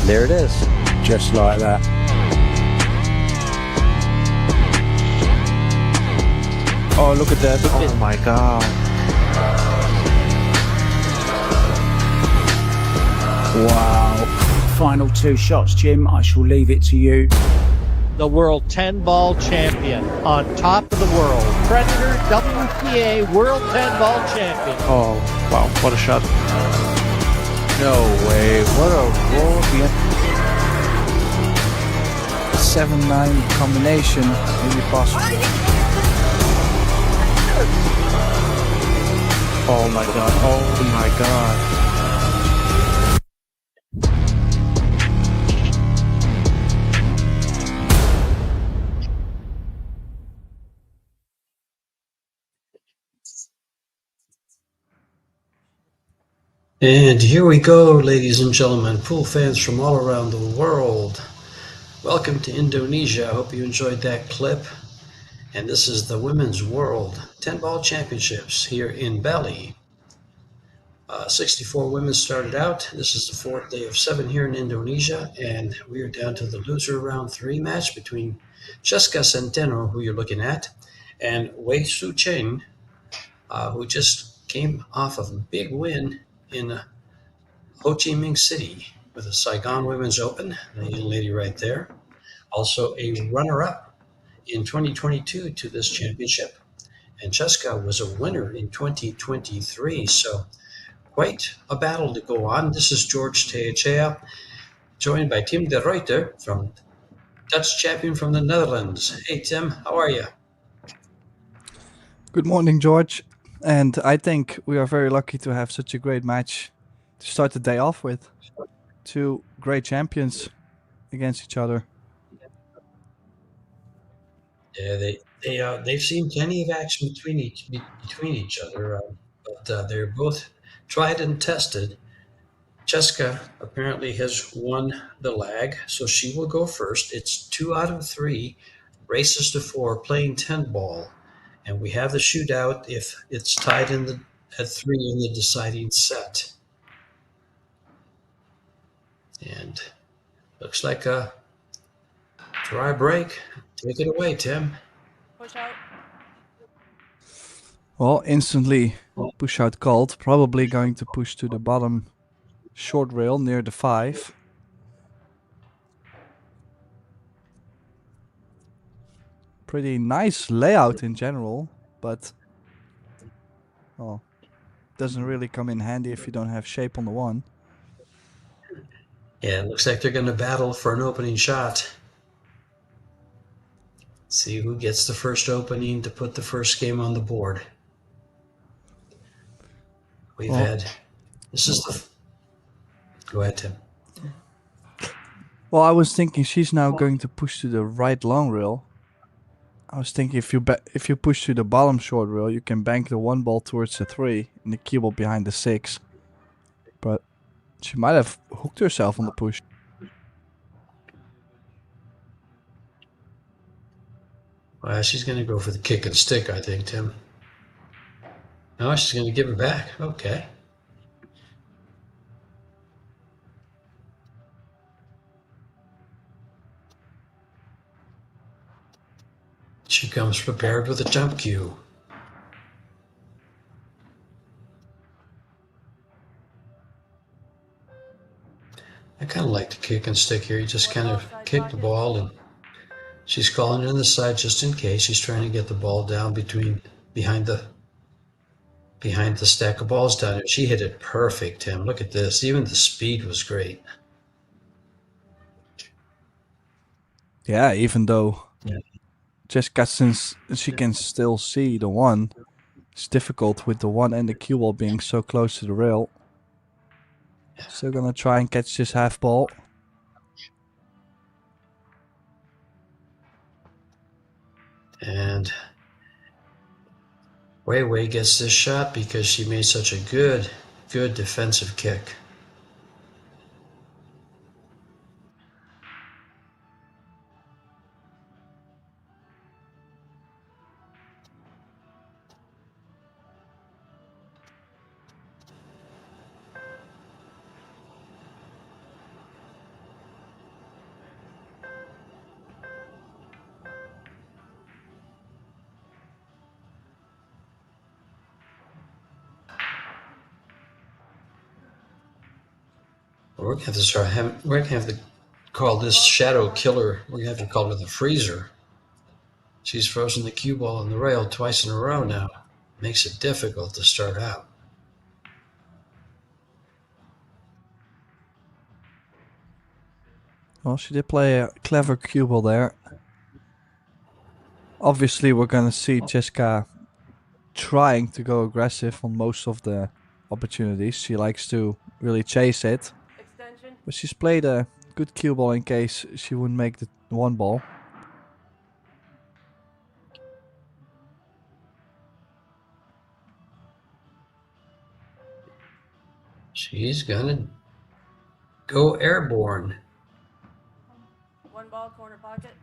there it is. Just like that. Oh, look at that. Oh my god. Wow. Final two shots, Jim. I shall leave it to you. The world 10-ball champion on top of the world. Predator WPA world 10-ball champion. Oh, wow. What a shot. No way. What a roll. 7-9 combination. Maybe possible. Oh my god. Oh my god. And here we go, ladies and gentlemen, pool fans from all around the world. Welcome to Indonesia. I hope you enjoyed that clip. And this is the Women's World 10-Ball Championships here in Bali. 64 women started out. This is the fourth day of 7 here in Indonesia. And we are down to the loser round 3 match between Jessica Centeno, who you're looking at, and Wei Su Cheng, who just came off of a big win in Ho Chi Minh City with the Saigon Women's Open, the young lady right there. Also a runner-up in 2022 to this championship. And Jessica was a winner in 2023, so quite a battle to go on. This is George Teachea, joined by Tim de Ruyter, from Dutch champion from the Netherlands. Hey Tim, how are you? Good morning, George. And I think we are very lucky to have such a great match to start the day off with. Two great champions against each other. Yeah, they've seen plenty of action between each other, but they're both tried and tested. Jessica apparently has won the lag, so she will go first. It's 2 out of 3 races to 4 playing 10 ball, and we have the shootout if it's tied at 3 in the deciding set. And looks like a dry break. Take it away, Tim. Push out. Well, instantly push out called. Probably going to push to the bottom short rail near the 5. Pretty nice layout in general, but well, doesn't really come in handy if you don't have shape on the 1. Yeah, it looks like they're going to battle for an opening shot. See who gets the first opening to put the first game on the board. We've had. This is the. Go ahead, Tim. Well, I was thinking she's now going to push to the right long rail. I was thinking if you push to the bottom short rail, you can bank the 1 ball towards the 3 and the cue ball behind the 6. But she might have hooked herself on the push. Well, she's going to go for the kick and stick, I think, Tim. No, she's going to give it back. Okay. She comes prepared with a jump cue. I kind of like the kick and stick here. You just kind of kick the ball, and she's calling it in the side just in case. She's trying to get the ball down behind the stack of balls down there. She hit it perfect, Tim. Look at this. Even the speed was great. Yeah, even though Jessica, since she can still see the 1, it's difficult with the 1 and the cue ball being so close to the rail. Still gonna try and catch this half ball. And Wei Wei gets this shot because she made such a good defensive kick. we're gonna have to start having. We're gonna have to call this shadow killer. We're gonna have to call her the freezer. She's frozen the cue ball on the rail twice in a row now. Makes it difficult to start out. Well, she did play a clever cue ball there. Obviously, we're gonna see Jessica trying to go aggressive on most of the opportunities. She likes to really chase it. But she's played a good cue ball in case she wouldn't make the one ball. She's gonna go airborne. One ball, corner pocket.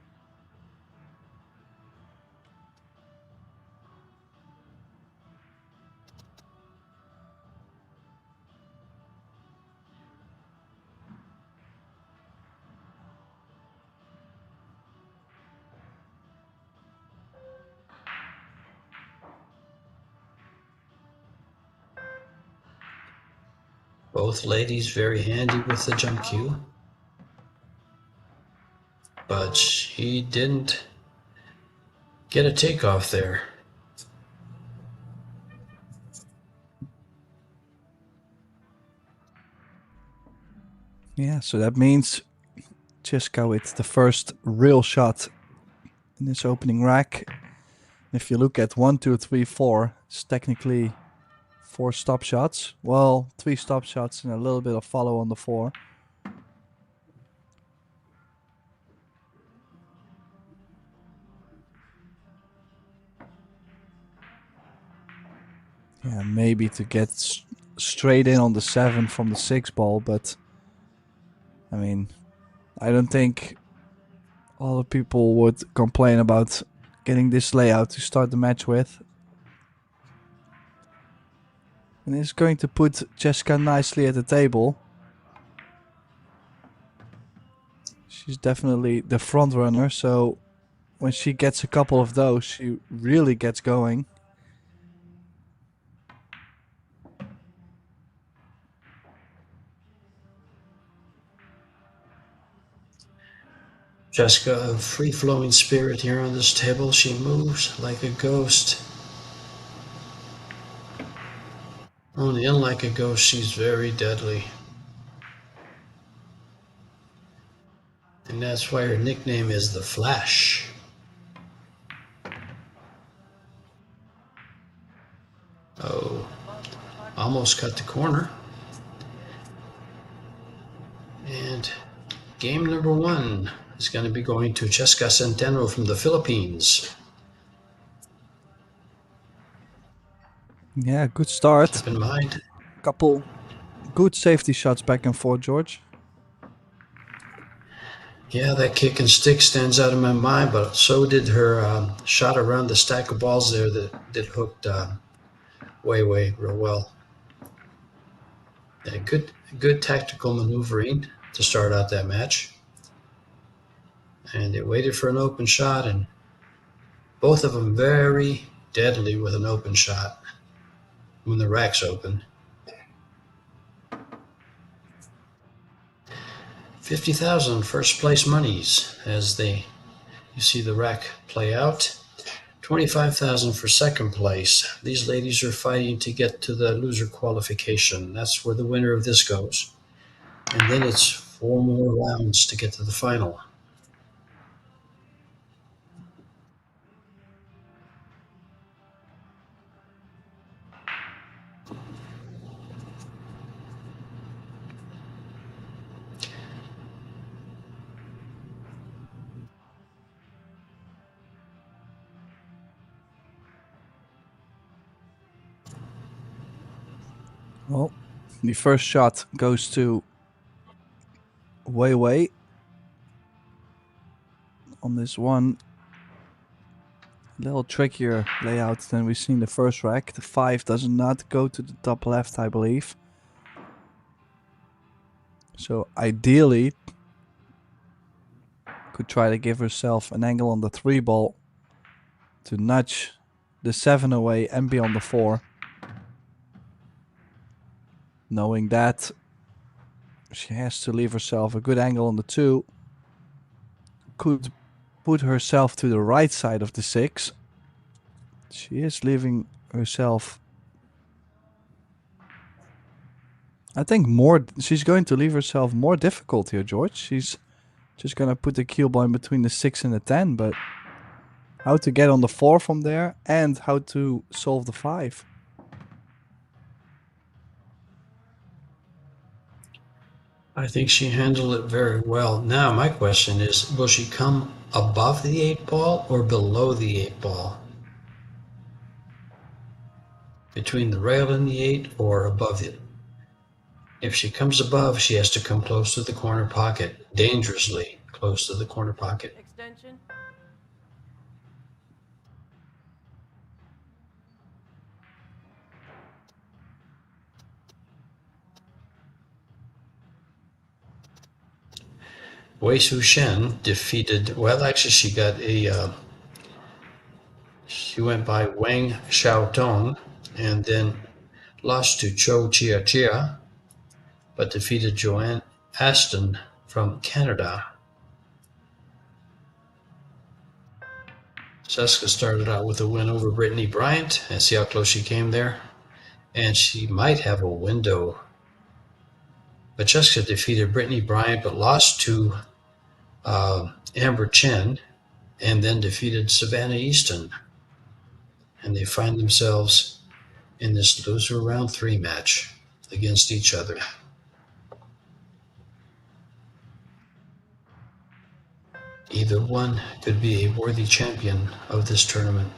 Both ladies very handy with the jump cue. But she didn't get a takeoff there. Yeah, so that means Jessica with the first real shot in this opening rack. If you look at 1, 2, 3, 4, it's technically 4 stop shots. Well, 3 stop shots and a little bit of follow on the 4. Yeah, maybe to get straight in on the 7 from the 6 ball, but I mean, I don't think all the people would complain about getting this layout to start the match with. And it's going to put Jessica nicely at the table. She's definitely the front runner, so when she gets a couple of those, she really gets going. Jessica, a free-flowing spirit here on this table. She moves like a ghost. Only unlike a ghost, she's very deadly. And that's why her nickname is the Flash. Oh, almost cut the corner. And game number 1 is going to be going to Jessica Centeno from the Philippines. Yeah, good start. Keep in mind, Couple good safety shots back and forth, George. yeah, that kick and stick stands out in my mind, but so did her shot around the stack of balls there that hooked way real well. Yeah, good tactical maneuvering to start out that match. And they waited for an open shot, and both of them very deadly with an open shot when the rack's open. 50,000 first place monies as you see the rack play out. 25,000 for second place. These ladies are fighting to get to the loser qualification. That's where the winner of this goes. And then it's 4 more rounds to get to the final. Well, the first shot goes to Wei on this one. A little trickier layout than we've seen the first rack. The 5 does not go to the top left, I believe. So ideally, could try to give herself an angle on the 3 ball to nudge the 7 away and be on the 4. Knowing that She has to leave herself a good angle on the 2. Could put herself to the right side of the 6. She is leaving herself... I think she's going to leave herself more difficult here, George. She's just going to put the cue ball in between the 6 and the 10, but how to get on the 4 from there and how to solve the 5. I think she handled it very well. Now, my question is, will she come above the 8 ball or below the 8 ball? Between the rail and the 8 or above it? If she comes above, she has to come close to the corner pocket, dangerously close to the corner pocket. Extension. Wei Su Shen defeated, well, actually, she went by Wang Xiaotong and then lost to Zhou Jiajia, but defeated Joanne Aston from Canada. Jessica started out with a win over Brittany Bryant, and see how close she came there. And she might have a window. But Jessica defeated Brittany Bryant, but lost to Amber Chen, and then defeated Savannah Easton. And they find themselves in this loser round 3 match against each other. Either one could be a worthy champion of this tournament.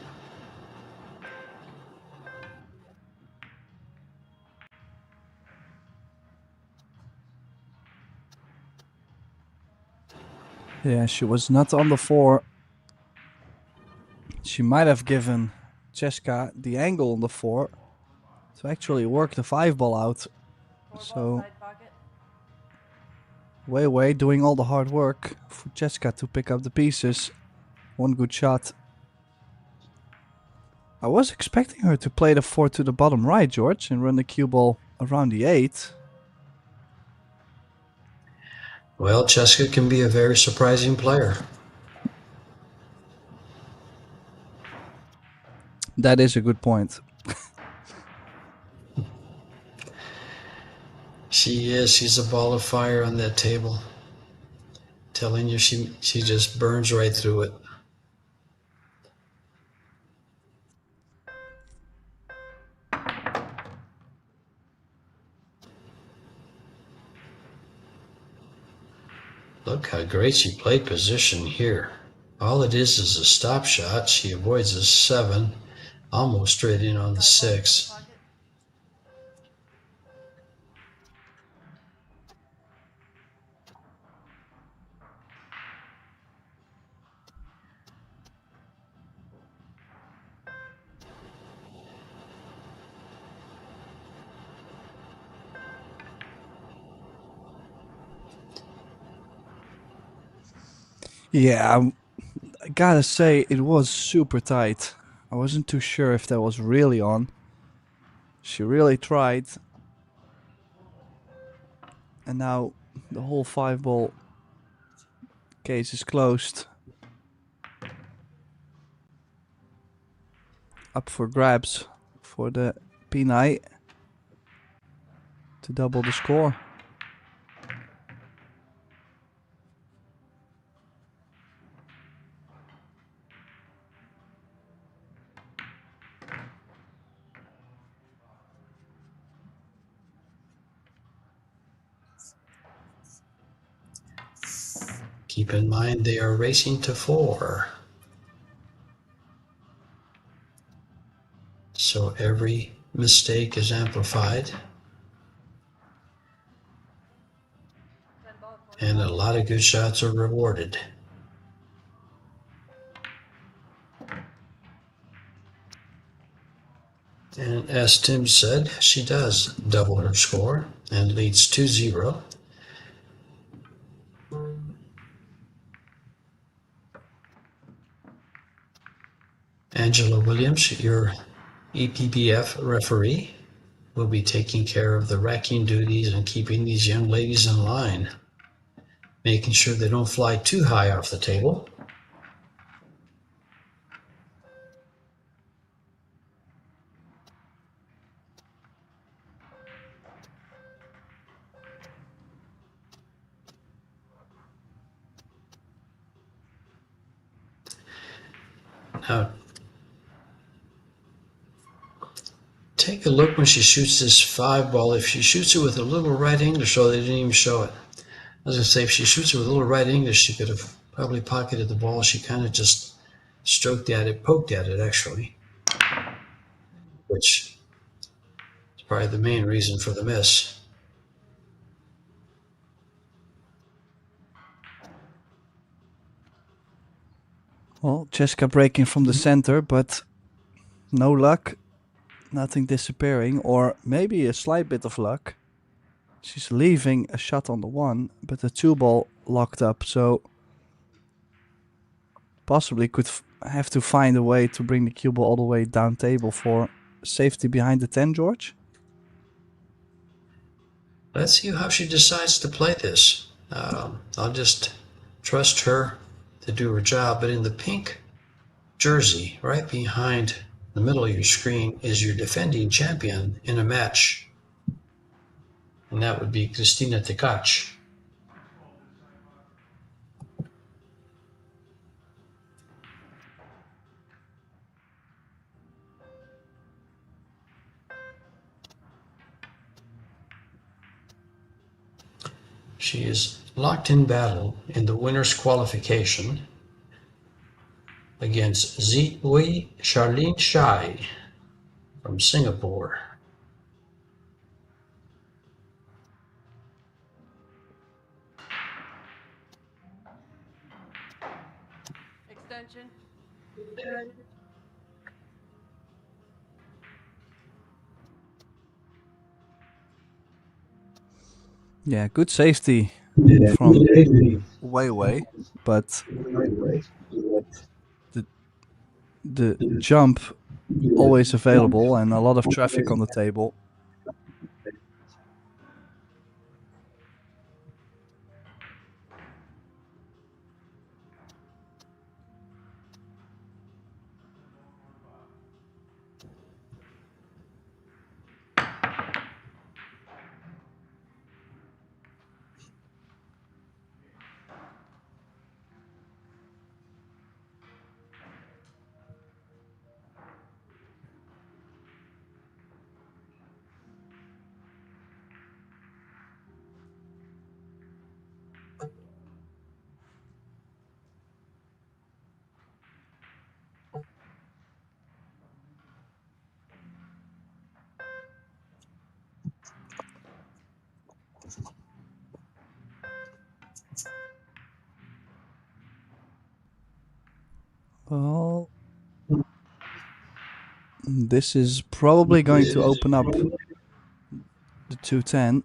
Yeah, she was not on the 4. She might have given Jessica the angle on the 4 to actually work the 5 ball out. So Side pocket. Wei doing all the hard work for Jessica to pick up the pieces. One good shot. I was expecting her to play the 4 to the bottom right, George, and run the cue ball around the 8. Well, Jessica can be a very surprising player. That is a good point. She is. She's a ball of fire on that table. Telling you, she just burns right through it. Look how great she played position here. All it is a stop shot. She avoids a 7, almost straight in on the 6. Pocket. Yeah, I gotta say, it was super tight. I wasn't too sure if that was really on. She really tried. And now the whole 5 ball case is closed. Up for grabs for the P-Night to double the score. Keep in mind they are racing to 4. So every mistake is amplified. And a lot of good shots are rewarded. And as Tim said, she does double her score and leads 2-0. Angela Williams, your EPBF referee. will be taking care of the racking duties and keeping these young ladies in line, making sure they don't fly too high off the table. Now, take a look when she shoots this 5 ball. If she shoots it with a little right English, oh, they didn't even show it. I was going to say, if she shoots it with a little right English, she could have probably pocketed the ball. She kind of just stroked at it, poked at it, actually, which is probably the main reason for the miss. Well, Jessica breaking from the center, but no luck. Nothing disappearing, or maybe a slight bit of luck. She's leaving a shot on the 1, but the 2-ball locked up, so possibly could have to find a way to bring the cue ball all the way down table for safety behind the 10, George. Let's see how she decides to play this. I'll just trust her to do her job. But in the pink jersey, right behind the middle of your screen, is your defending champion in a match. And that would be Christina Tekac. She is locked in battle in the winner's qualification against Zitui Charlene Shai from Singapore. Extension. Yeah, good safety from way, but the jump always available and a lot of traffic on the table. Well, this is probably going to open up the 210.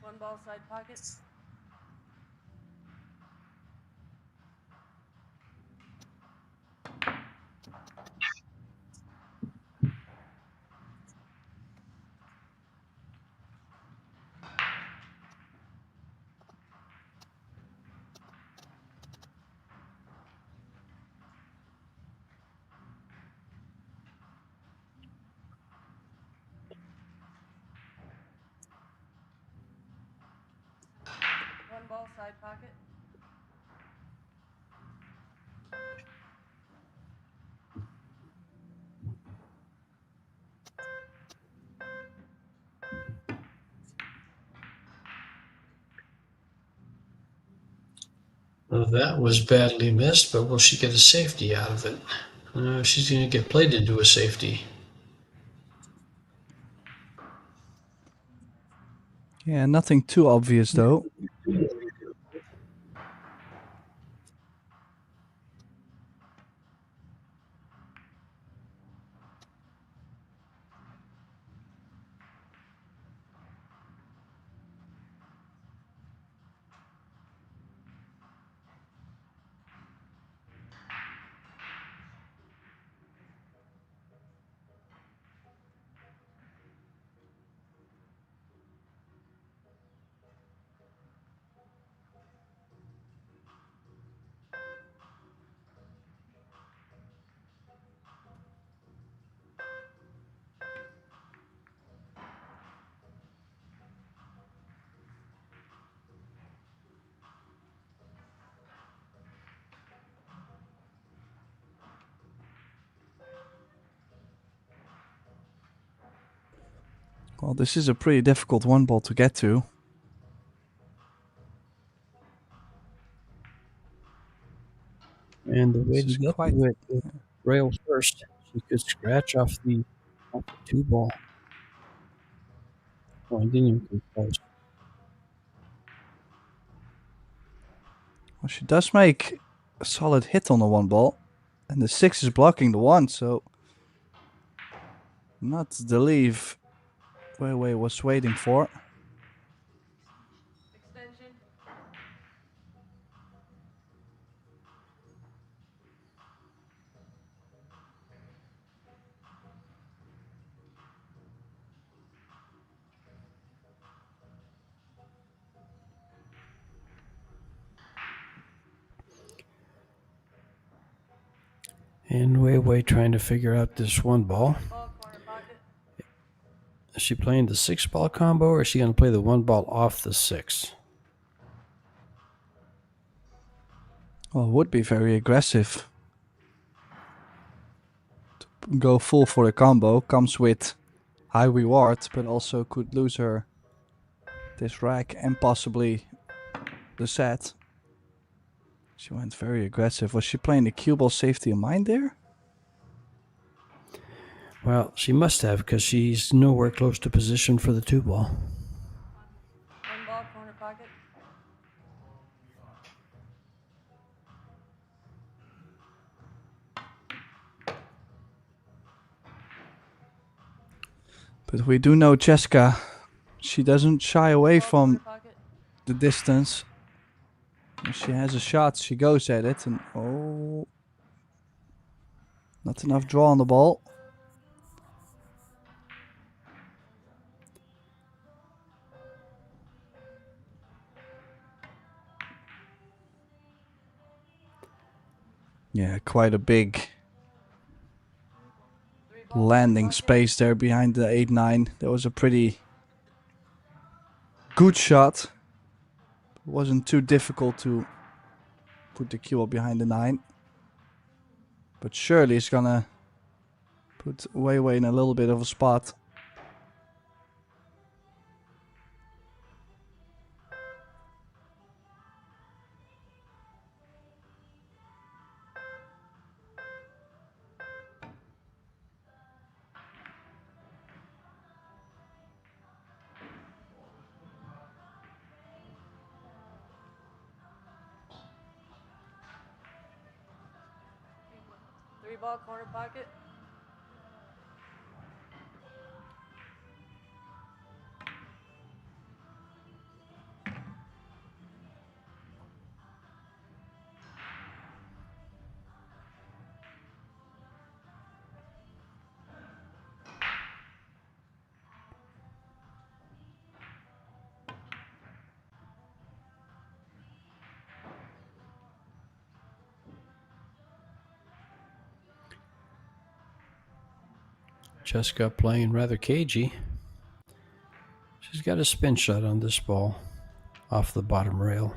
1 ball side pocket. One ball side pocket. Well, that was badly missed, but will she get a safety out of it? She's going to get played into a safety. Yeah, nothing too obvious though. Well, this is a pretty difficult one ball to get to. And the way This to is get quite... to it is rail first. She could scratch off the 2 ball. Oh, I didn't even come close. Well, she does make a solid hit on the one ball. And the 6 is blocking the 1, so... Not the leave Wei Wei was waiting for. Extension. And Wei Wei trying to figure out this 1 ball. Ball corner pocket. Is she playing the 6-ball combo, or is she going to play the 1 ball off the 6? Well, it would be very aggressive. To go full for the combo comes with high reward, but also could lose her this rack and possibly the set. She went very aggressive. Was she playing the cue ball safety in mind there? Well, she must have, because she's nowhere close to position for the 2-ball. 1 ball corner pocket. But we do know Cheska. She doesn't shy away Ball from corner pocket. the distance. If she has a shot, she goes at it. And oh, not enough draw on the ball. Yeah, quite a big 3 ball landing pocket. space there behind the 8-9. That was a pretty good shot. It wasn't too difficult to put the cue behind the 9. But surely it's gonna put Wei Wei in a little bit of a spot. Three ball corner pocket. Cheska playing rather cagey. She's got a spin shot on this ball off the bottom rail.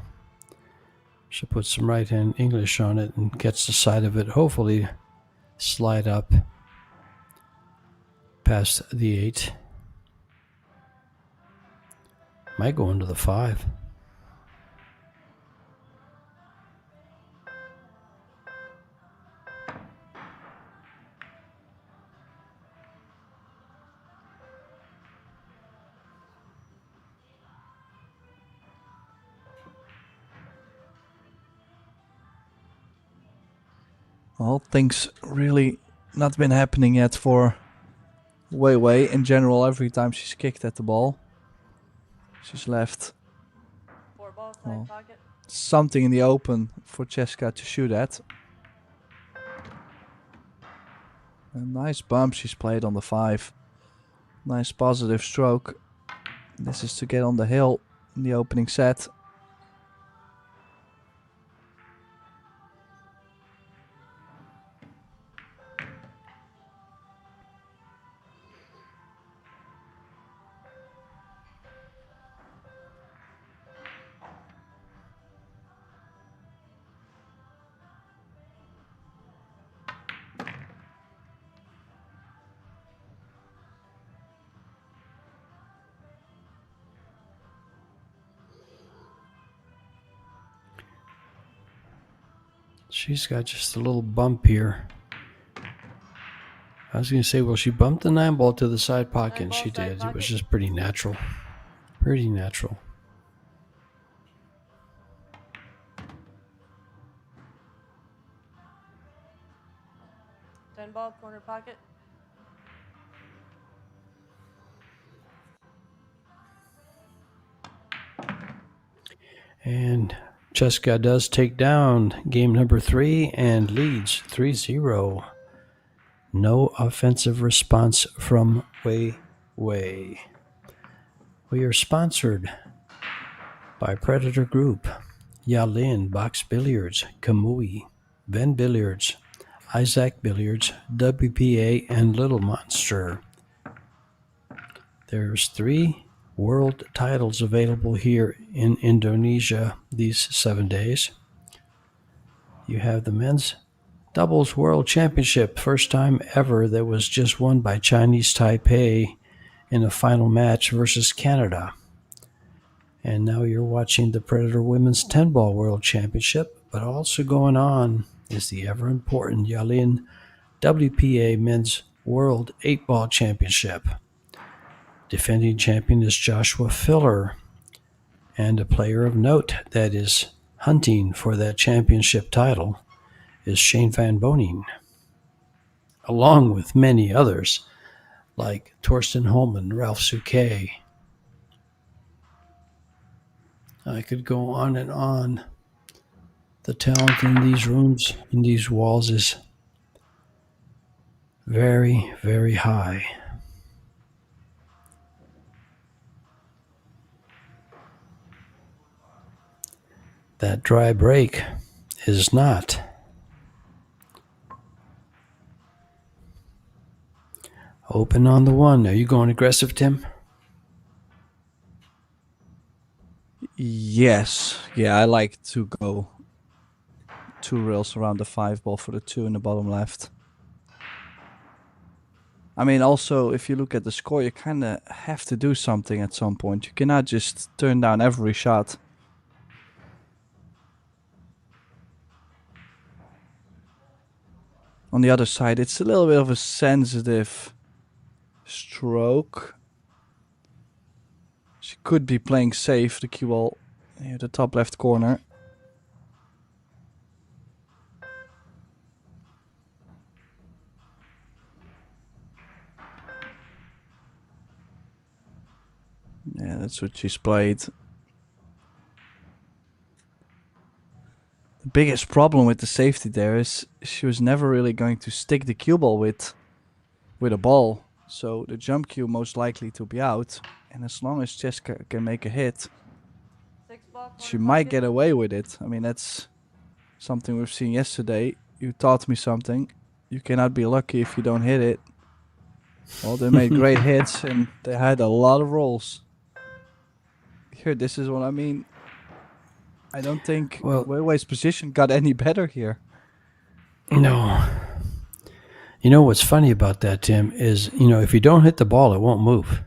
She'll put some right-hand English on it and gets the side of it, hopefully slide up past the 8. Might go into the 5. Well, things really not been happening yet for Wei Wei. In general, every time she's kicked at the ball, she's left 4 ball side Well. pocket. something in the open for Cheska to shoot at. A nice bump she's played on the 5. Nice positive stroke. This is to get on the hill in the opening set. She's got just a little bump here. I was going to say, well, she bumped the 9-ball to the side pocket, and she did. It was just pretty natural. Pretty natural. Ten ball, corner pocket. And Cheska does take down game number 3 and leads 3-0. No offensive response from Wei Wei. We are sponsored by Predator Group, Yalin Box Billiards, Kamui, Ben Billiards, Isaac Billiards, WPA, and Little Monster. There's 3 world titles available here in Indonesia these 7 days. You have the men's doubles world championship, first time ever that was just won by Chinese Taipei in a final match versus Canada. And now you're watching the Predator Women's 10-ball world championship, but also going on is the ever important Yalin WPA men's world 8-ball championship. Defending champion is Joshua Filler, and a player of note that is hunting for that championship title is Shane Van Boning, along with many others like Torsten Holman, Ralph Souquet. I could go on and on. The talent in these rooms, in these walls, is very, very high. That dry break is not. Open on the 1. Are you going aggressive, Tim? Yes. Yeah, I like to go 2 rails around the 5-ball for the 2 in the bottom left. I mean, also, if you look at the score, you kind of have to do something at some point. You cannot just turn down every shot. On the other side, it's a little bit of a sensitive stroke. She could be playing safe, the cue ball near the top left corner. Yeah, that's what she's played. The biggest problem with the safety there is she was never really going to stick the cue ball with a ball. So the jump cue most likely to be out. And as long as Cheska can make a hit, she might get away with it. I mean, that's something we've seen yesterday. You taught me something. You cannot be lucky if you don't hit it. Well, they made great hits and they had a lot of rolls. Here, this is what I mean. I don't think Wei Wei's position got any better here. No. You know what's funny about that, Tim, is, if you don't hit the ball, it won't move.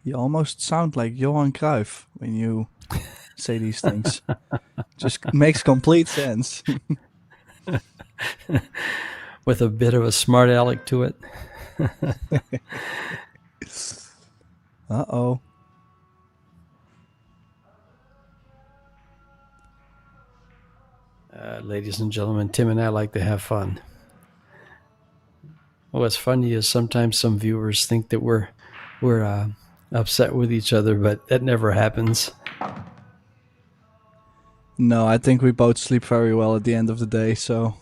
You almost sound like Johan Cruyff when you say these things. Just makes complete sense. With a bit of a smart aleck to it. Uh-oh. Ladies and gentlemen, Tim and I like to have fun. What's funny is sometimes some viewers think that we're upset with each other, but that never happens. No, I think we both sleep very well at the end of the day, so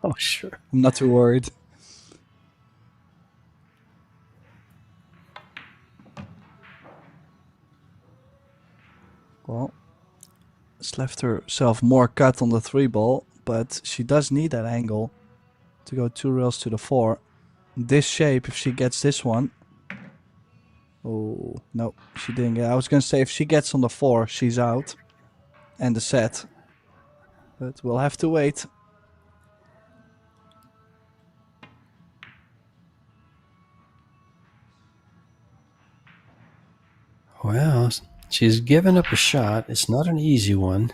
Oh, sure. I'm not too worried. Well, it's left herself more cut on the 3-ball, but she does need that angle to go 2 rails to the 4. This shape, if she gets this one. Oh, no, she didn't get. I was going to say if she gets on the 4, she's out. And the set. But we'll have to wait. She's given up a shot. It's not an easy one.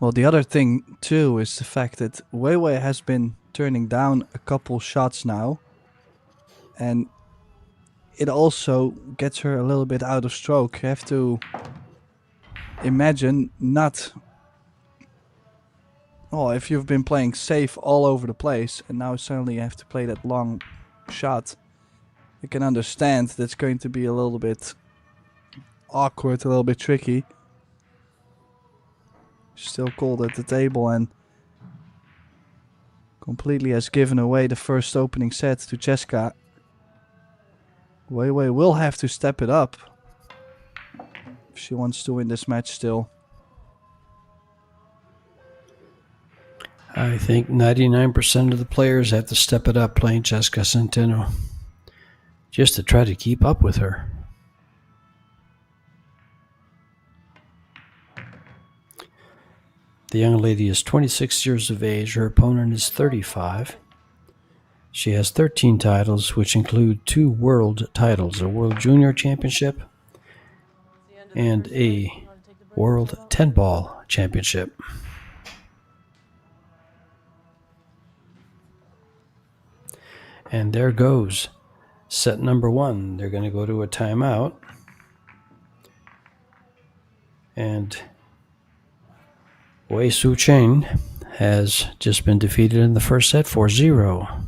Well, the other thing too is the fact that YALIN has been turning down a couple shots now, and it also gets her a little bit out of stroke. You have to imagine not. Well, if you've been playing safe all over the place and now suddenly you have to play that long shot, you can understand that's going to be a little bit awkward, a little bit tricky. Still cold at the table and completely has given away the first opening set to Cheska. YALIN will have to step it up if she wants to win this match still. I think 99% of the players have to step it up playing Jessica Centeno just to try to keep up with her. The young lady is 26 years of age. Her opponent is 35. She has 13 titles, which include 2 world titles, a World Junior Championship and a World 10-Ball Championship. And there goes set number 1. They're going to go to a timeout. And Wei Su Cheng has just been defeated in the first set 4-0.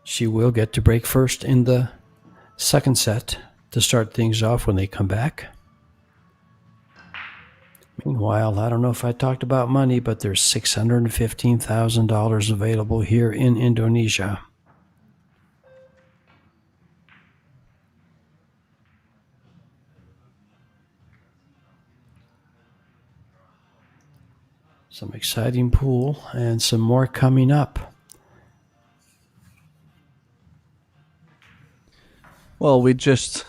She will get to break first in the second set to start things off when they come back. Meanwhile, I don't know if I talked about money, but there's $615,000 available here in Indonesia. Some exciting pool and some more coming up. Well, we just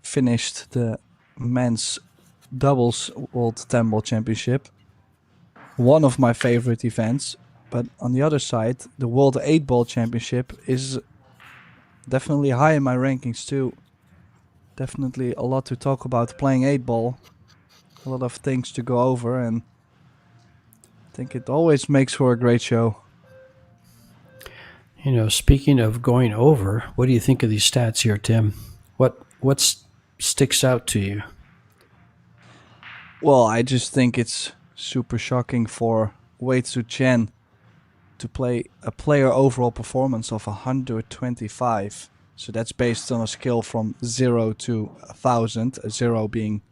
finished the men's doubles World 10-Ball Championship. One of my favorite events. But on the other side, the World 8-Ball Championship is definitely high in my rankings too. Definitely a lot to talk about playing 8-ball. A lot of things to go over, and I think it always makes for a great show. You know, speaking of going over, what do you think of these stats here, Tim? What sticks out to you? Well, I just think it's super shocking for Wei Su Chen to play a player overall performance of 125. So that's based on a scale from 0 to 1,000, a 0 being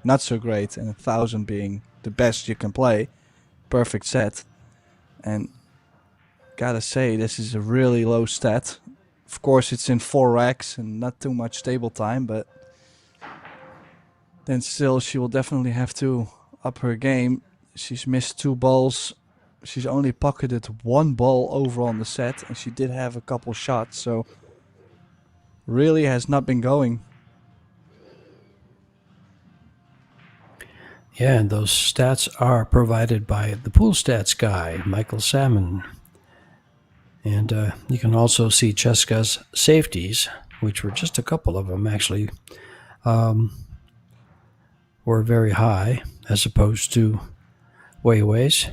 not so great and 1,000 being the best you can play. Perfect set. And gotta say, this is a really low stat. Of course, it's in 4 racks and not too much table time, but then still she will definitely have to up her game. She's missed 2 balls. She's only pocketed 1 ball overall in the set, and she did have a couple shots, so really has not been going. Yeah, and those stats are provided by the pool stats guy, Michael Salmon. And you can also see Cheska's safeties, which were just a couple of them actually, were very high as opposed to YALIN's.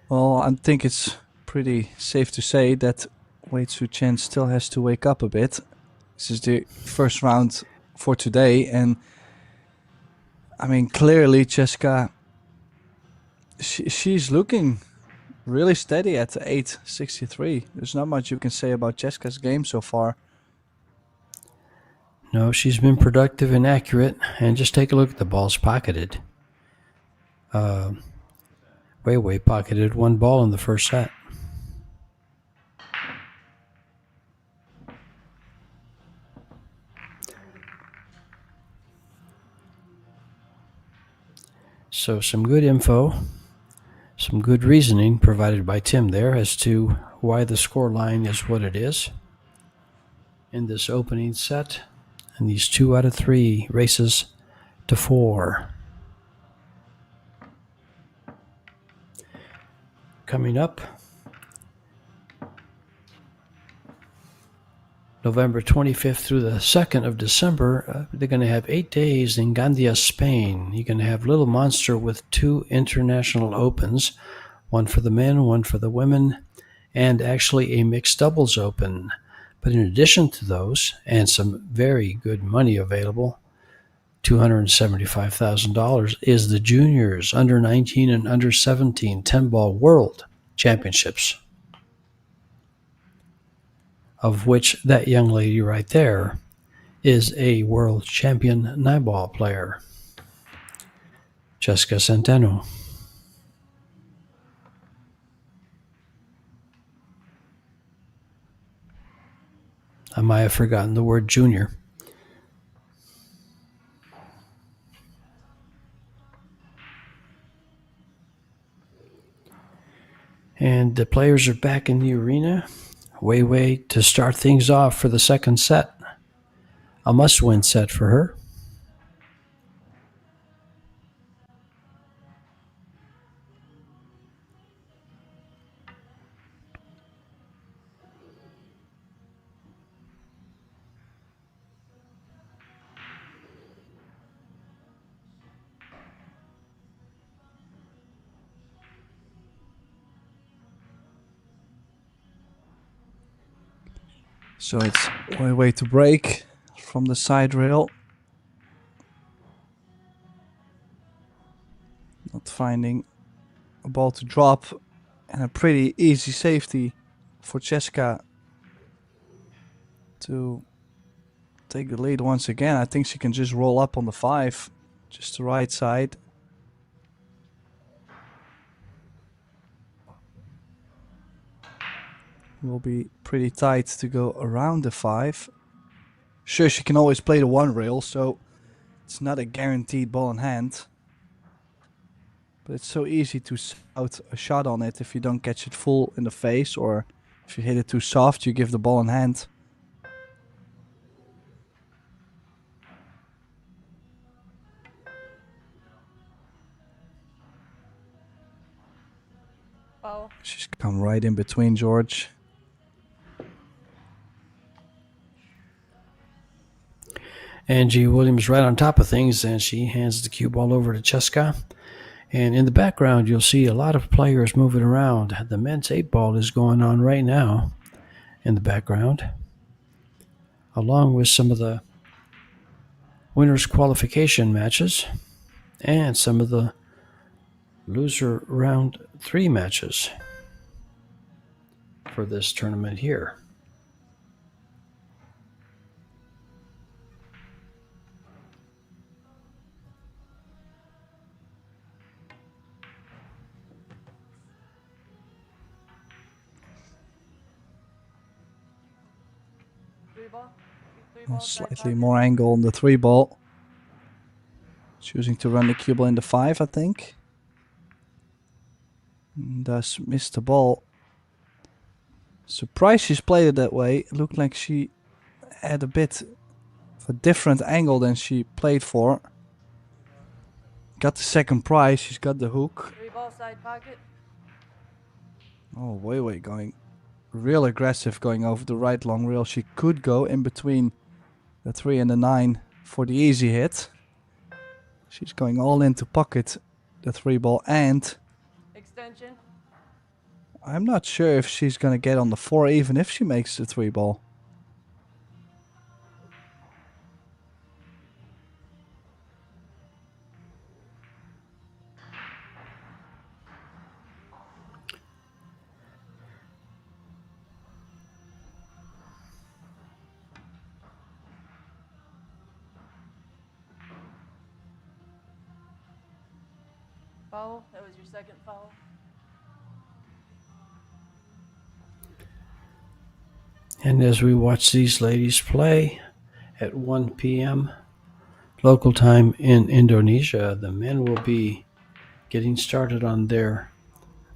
Well, I think it's pretty safe to say that Wei Su Chen still has to wake up a bit. This is the first round for today, and I mean, clearly Cheska, she's looking really steady at 863. There's not much you can say about Cheska's game so far. No, she's been productive and accurate, and just take a look at the balls pocketed. YALIN pocketed 1 ball in the first set. So some good info, some good reasoning provided by Tim there as to why the score line is what it is in this opening set, and these 2 out of 3 races to 4. Coming up, November 25th through the 2nd of December, they're going to have 8 days in Gandia, Spain. You're going to have Little Monster with 2 international opens, one for the men, one for the women, and actually a mixed doubles open. But in addition to those, and some very good money available, $275,000, is the juniors, under 19 and under 17 10-ball world championships, of which that young lady right there is a world champion 9-ball player, Jessica Centeno. I might have forgotten the word junior. And the players are back in the arena. Wei to start things off for the second set. A must-win set for her. So it's way to break from the side rail. Not finding a ball to drop, and a pretty easy safety for Cheska to take the lead once again. I think she can just roll up on the 5, just the right side. Will be pretty tight to go around the 5. Sure, she can always play the 1 rail, so it's not a guaranteed ball in hand. But it's so easy to out a shot on it if you don't catch it full in the face, or if you hit it too soft, you give the ball in hand. Foul. She's come right in between George. Angie Williams right on top of things, and she hands the cue ball over to Cheska. And in the background, you'll see a lot of players moving around. The men's 8-ball is going on right now in the background, along with some of the winners' qualification matches and some of the loser round 3 matches for this tournament here. Slightly more angle on the 3-ball. Choosing to run the cue ball in the 5, I think. And thus missed the ball. Surprised she's played it that way. It looked like she had a bit of a different angle than she played for. Got the second prize. She's got the hook. 3-ball side pocket. Oh, Wei going real aggressive, going over the right long rail. She could go in between the 3 and the 9 for the easy hit. She's going all in to pocket the 3-ball, and Extension. I'm not sure if she's going to get on the 4 even if she makes the 3-ball. Foul. That was your second foul. And as we watch these ladies play at 1 p.m. local time in Indonesia, the men will be getting started on their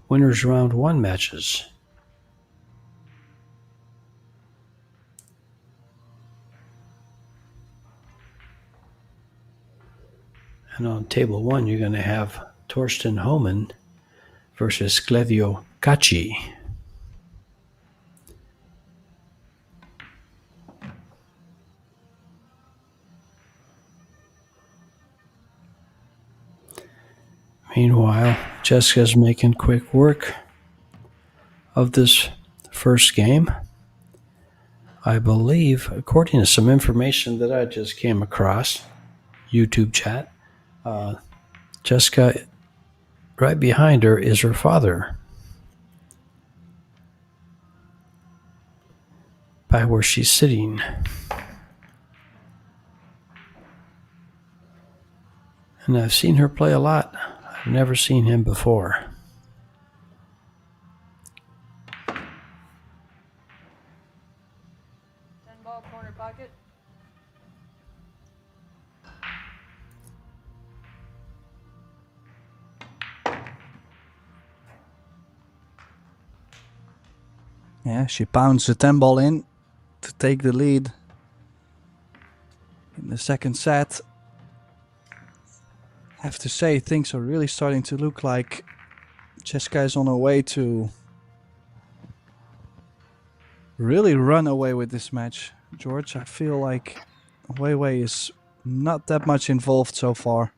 winners round 1 matches. And on table 1, you're going to have Torsten Homan versus Clevio Caci. Meanwhile, Jessica's making quick work of this first game. I believe, according to some information that I just came across, YouTube chat, Jessica, right behind her is her father, by where she's sitting. And I've seen her play a lot. I've never seen him before. Ball corner pocket. Yeah, she pounds the 10 ball in to take the lead in the second set. I have to say, things are really starting to look like Jessica is on her way to really run away with this match. George, I feel like Wei is not that much involved so far.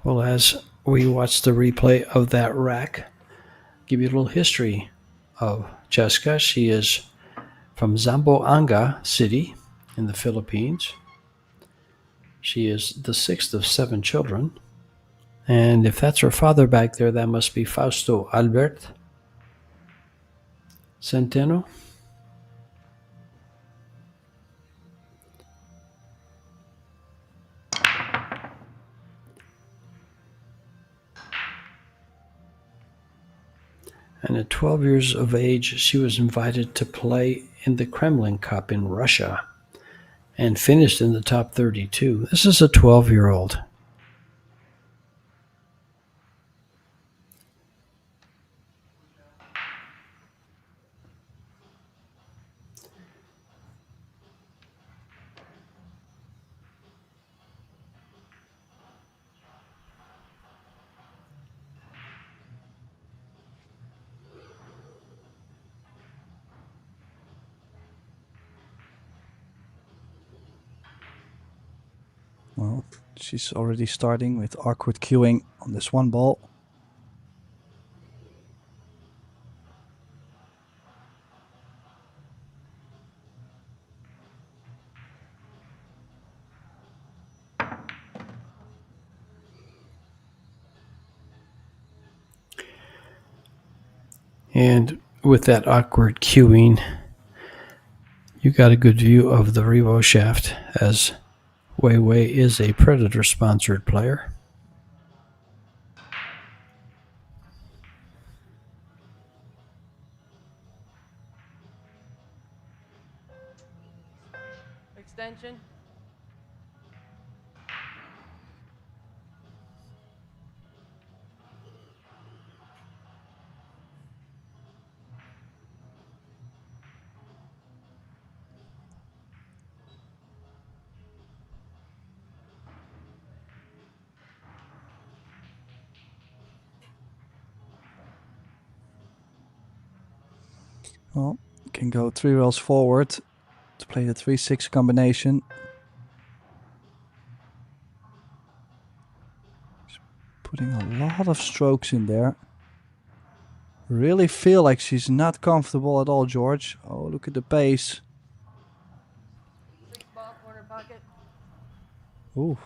Well, as we watch the replay of that rack, give you a little history of Jessica. She is from Zamboanga City in the Philippines. She is the 6th of 7 children. And if that's her father back there, that must be Fausto Albert Centeno. And at 12 years of age, she was invited to play in the Kremlin Cup in Russia and finished in the top 32. This is a 12-year-old. Well, she's already starting with awkward queuing on this one ball. And with that awkward queuing, you got a good view of the Revo shaft, as Wei is a Predator-sponsored player. Extension. Well, can go 3 rails forward to play the 3-6 combination. She's putting a lot of strokes in there. Really feel like she's not comfortable at all, George. Oh, look at the pace. 6 ball corner pocket. Ooh.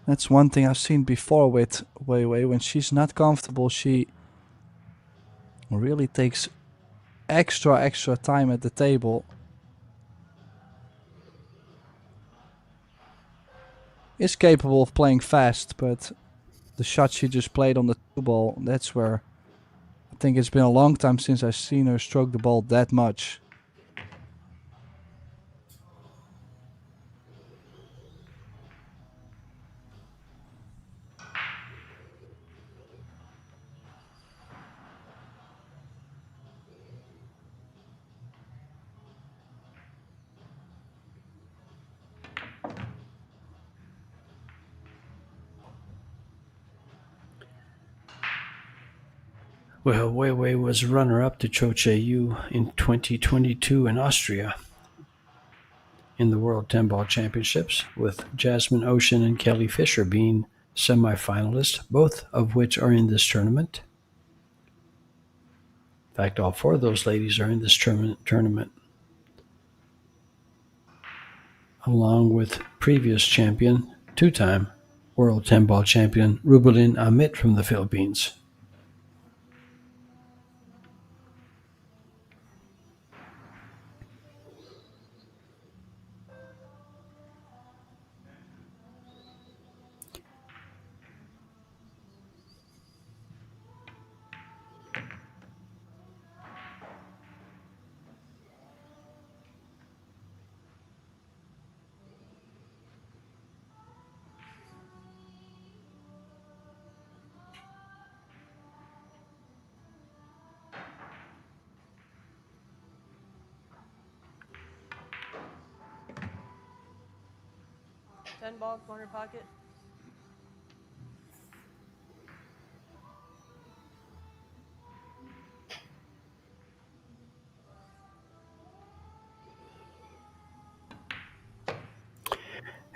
That's one thing I've seen before with Wei. When she's not comfortable, she really takes extra time at the table. Is capable of playing fast, but the shot she just played on the 2-ball, that's where I think it's been a long time since I've seen her stroke the ball that much. Well, Weiwei was runner-up to Cho Che-Yu in 2022 in Austria in the World 10-Ball Championships, with Jasmine Ocean and Kelly Fisher being semifinalists, both of which are in this tournament. In fact, all 4 of those ladies are in this tournament, along with previous champion, 2-time World 10-Ball champion Rubelin Amit from the Philippines. Ten ball, corner pocket.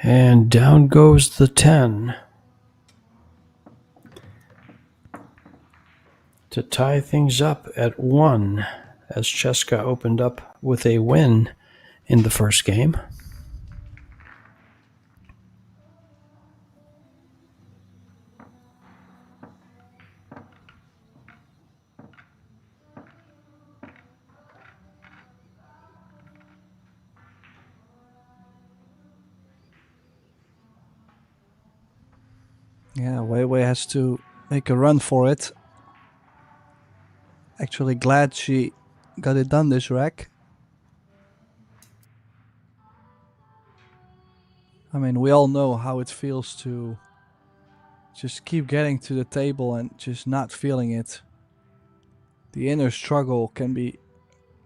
And down goes the 10 to tie things up at 1, as Cheska opened up with a win in the first game. Yeah, Weiwei has to make a run for it. Actually glad she got it done this rack. I mean, we all know how it feels to just keep getting to the table and just not feeling it. The inner struggle can be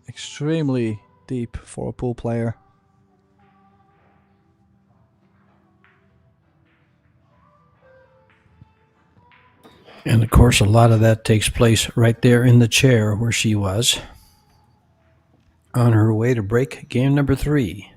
extremely deep for a pool player. And of course, a lot of that takes place right there in the chair where she was, on her way to break game number 3.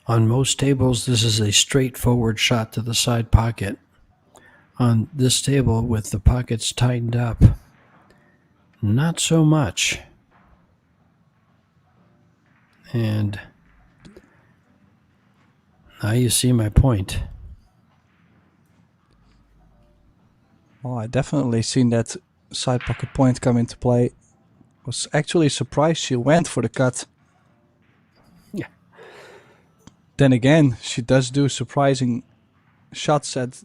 On most tables, this is a straightforward shot to the side pocket. On this table, with the pockets tightened up, not so much. And now you see my point. Well, I definitely seen that side pocket point come into play. Was actually surprised she went for the cut. Yeah. Then again, she does do surprising shots at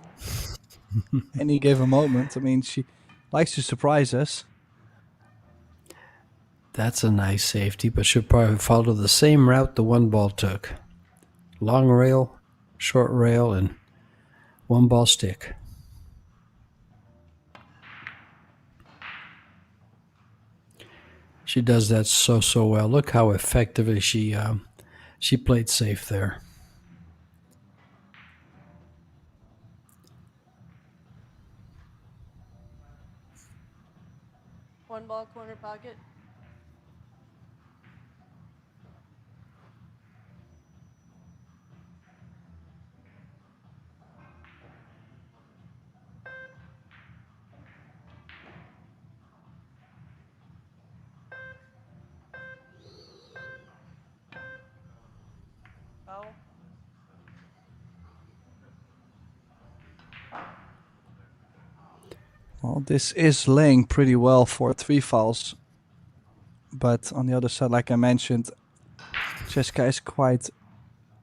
any given moment. I mean, she likes to surprise us. That's a nice safety, but she'll probably follow the same route the 1-ball took. Long rail, short rail, and 1-ball stick. She does that so well. Look how effectively she played safe there. One ball, corner pocket. Foul. Well, this is laying pretty well for 3 fouls. But on the other side, like I mentioned, Jessica is quite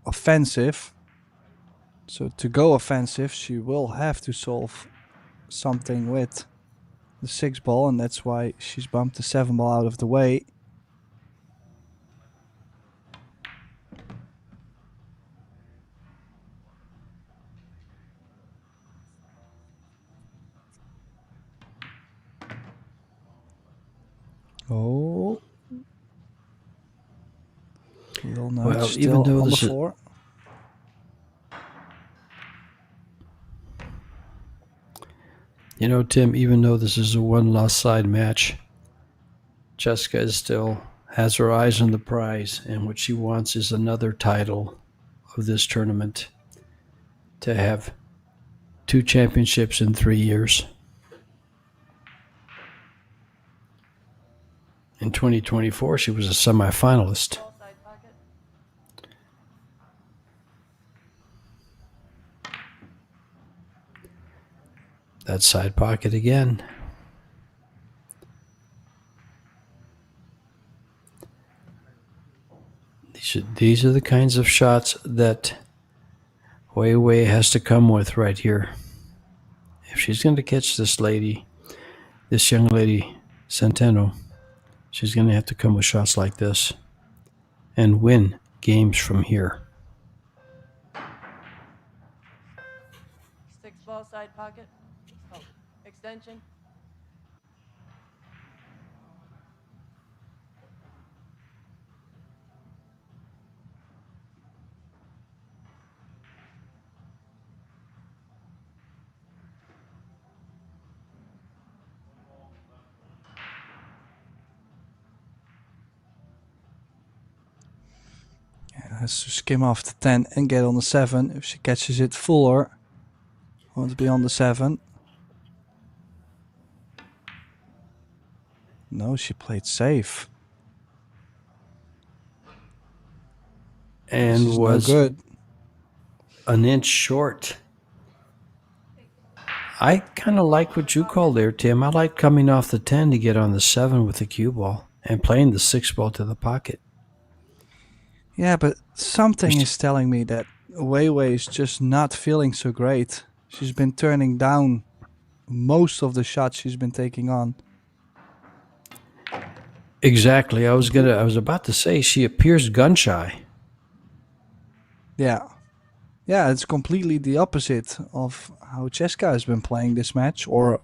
offensive. So to go offensive, she will have to solve something with the 6 ball, and that's why she's bumped the 7 ball out of the way. Oh. Little nudge Well, still even though on the this is, floor. you know, Tim, even though this is a one-loss side match, Jessica is still has her eyes on the prize, and what she wants is another title of this tournament, to have 2 championships in 3 years. In 2024, she was a semifinalist. Ball side pocket. That side pocket again. These are the kinds of shots that YALIN has to come with right here. If she's going to catch this young lady, Centeno, she's going to have to come with shots like this and win games from here. 6 ball side pocket. Oh, extension. Has to skim off the 10 and get on the 7. If she catches it fuller, won't be on the 7. No, she played safe. And was no good. an inch short. I kind of like what you call there, Tim. I like coming off the 10 to get on the 7 with the cue ball and playing the 6 ball to the pocket. Yeah, but something is telling me that YALIN is just not feeling so great. She's been turning down most of the shots she's been taking on. Exactly. I was about to say she appears gun shy. Yeah. Yeah, it's completely the opposite of how Jessica has been playing this match, or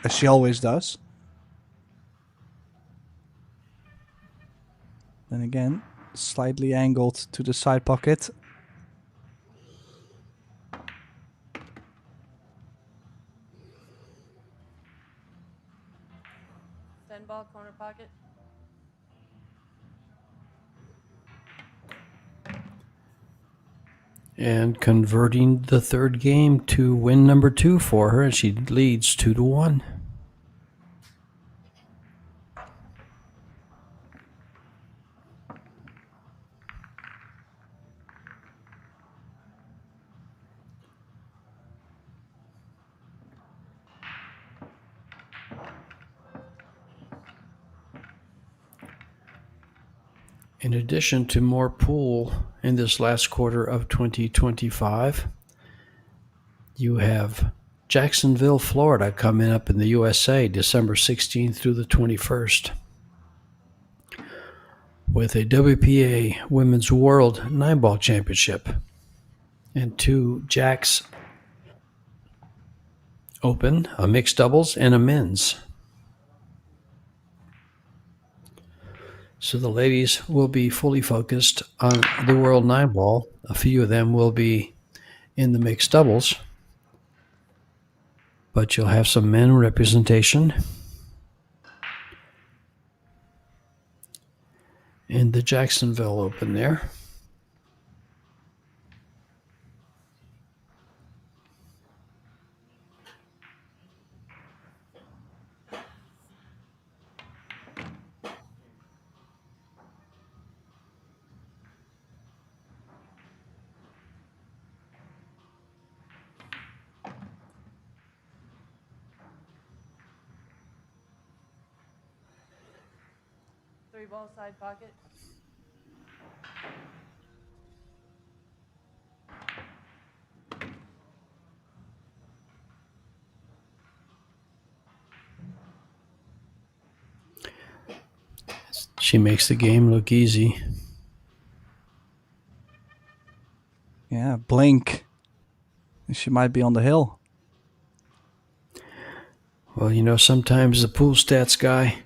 as she always does. Then again, slightly angled to the side pocket. Ball, corner pocket. And converting the 3rd game to win number 2 for her, and she leads 2-1. In addition to more pool in this last quarter of 2025, you have Jacksonville, Florida coming up in the USA December 16th through the 21st with a WPA Women's World 9-Ball Championship and 2 Jacks Open, a mixed doubles and a men's. So the ladies will be fully focused on the World 9 ball. A few of them will be in the mixed doubles, but you'll have some men representation in the Jacksonville Open there. Three ball side pocket. She makes the game look easy. Yeah, blink. She might be on the hill. Well, you know, sometimes the pool stats guy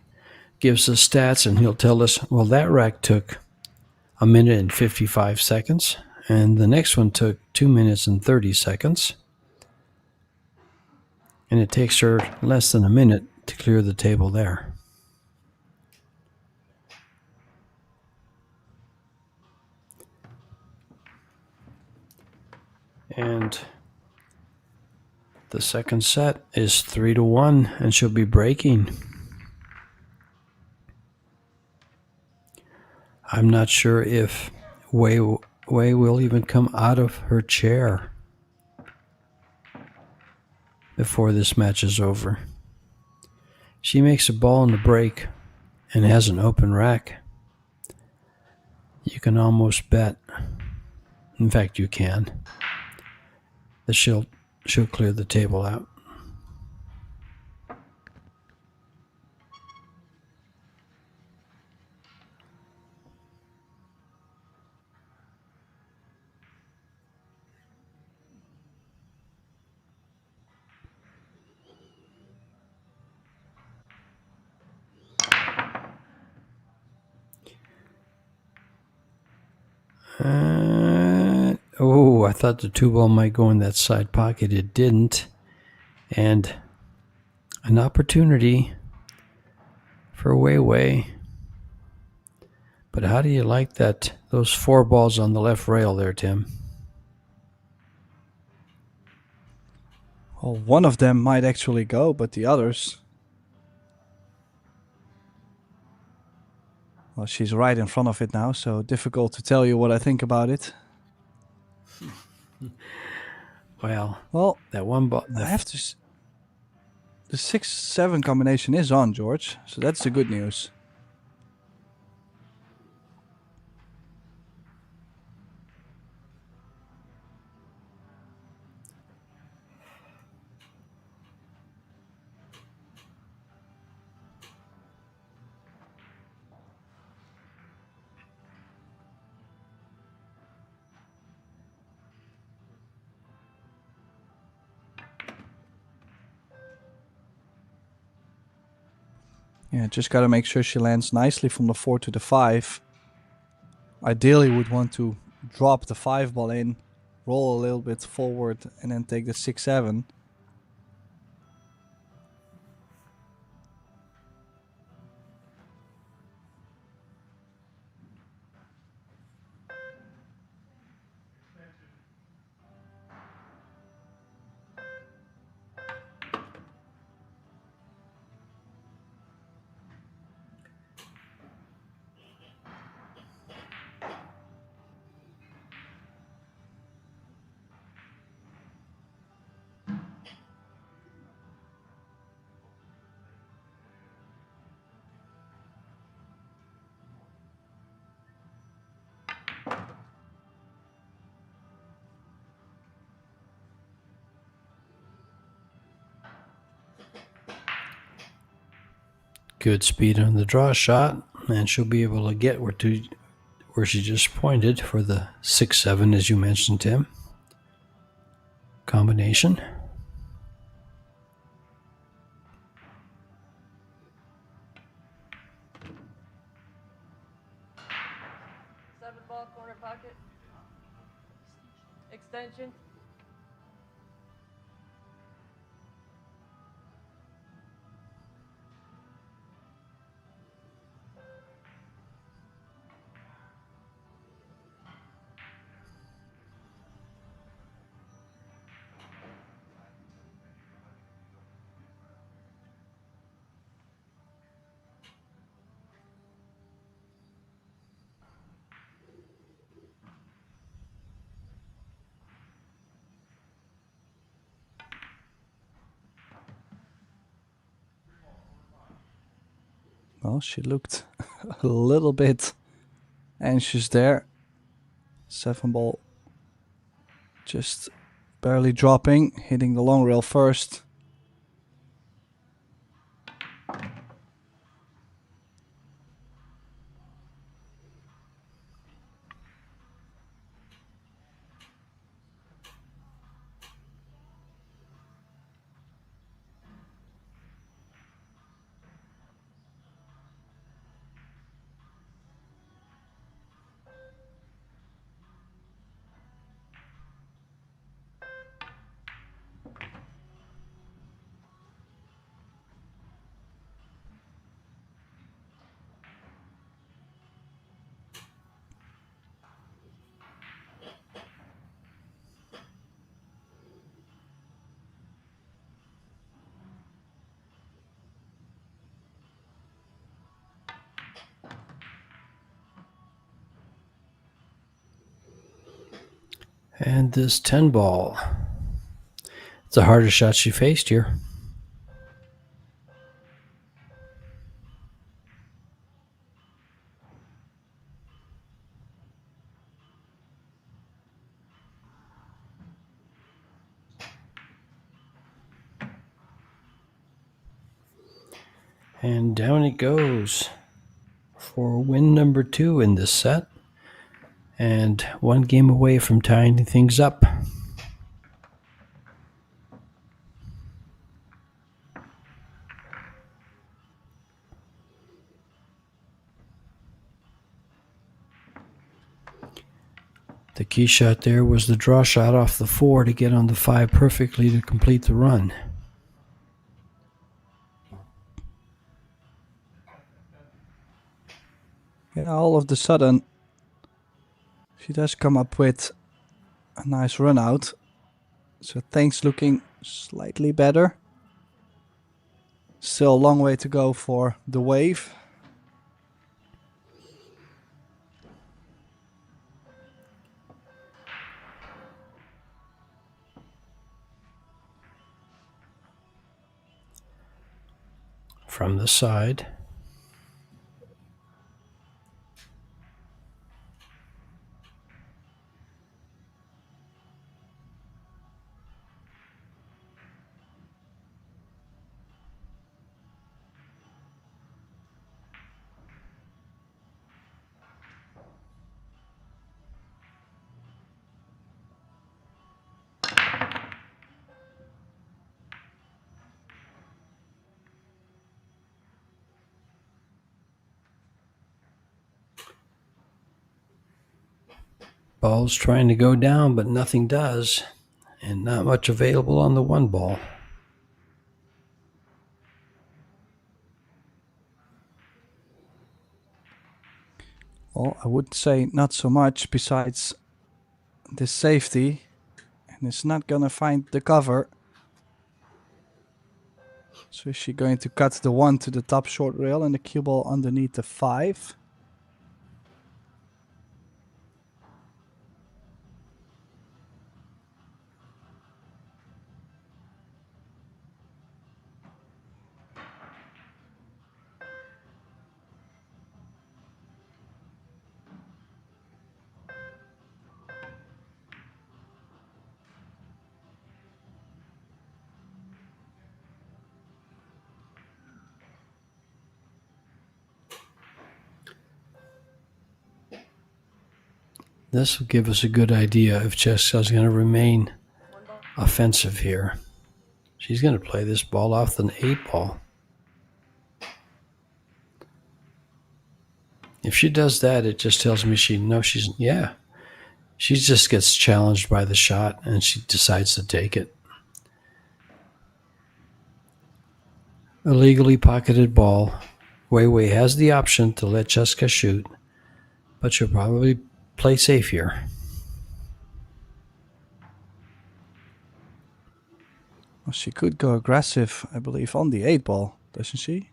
gives us stats and he'll tell us, well, that rack took 1 minute and 55 seconds, and the next one took 2 minutes and 30 seconds. And it takes her less than a minute to clear the table there. And the second set is 3-1, and she'll be breaking. I'm not sure if Wei will even come out of her chair before this match is over. She makes a ball in the break and has an open rack. You can almost bet, in fact you can, that she'll clear the table out. I thought the 2-ball might go in that side pocket. It didn't. And an opportunity for Wei. But how do you like that? Those 4 balls on the left rail there, Tim? Well, one of them might actually go, but the others... Well, she's right in front of it now, so difficult to tell you what I think about it. Well, that one ball... I have to... The 6-7 combination is on, George, so that's the good news. Yeah, just got to make sure she lands nicely from the 4 to the 5. Ideally would want to drop the 5 ball in, roll a little bit forward, and then take the 6-7. Good speed on the draw shot, and she'll be able to get where she just pointed for the 6-7, as you mentioned, Tim. Combination. Extension. Well, she looked a little bit anxious there. 7 ball just barely dropping, hitting the long rail first. And this 10 ball. It's the hardest shot she faced here. And down it goes for win number 2 in this set. And 1 game away from tying things up. The key shot there was the draw shot off the 4 to get on the 5 perfectly to complete the run. Yeah, all of a sudden, she does come up with a nice run out. So things looking slightly better. Still a long way to go for the wave. From the side. Ball's trying to go down, but nothing does. And not much available on the 1 ball. Well, I would say not so much besides the safety. And it's not gonna find the cover. So is she going to cut the 1 to the top short rail and the cue ball underneath the 5? This will give us a good idea if Cheska's going to remain offensive here. She's going to play this ball off the 8 ball. If she does that, it just tells me she's She just gets challenged by the shot and she decides to take it. Illegally pocketed ball. Wei has the option to let Jessica shoot, but she'll probably play safe here. Well, she could go aggressive, I believe, on the 8 ball, doesn't she?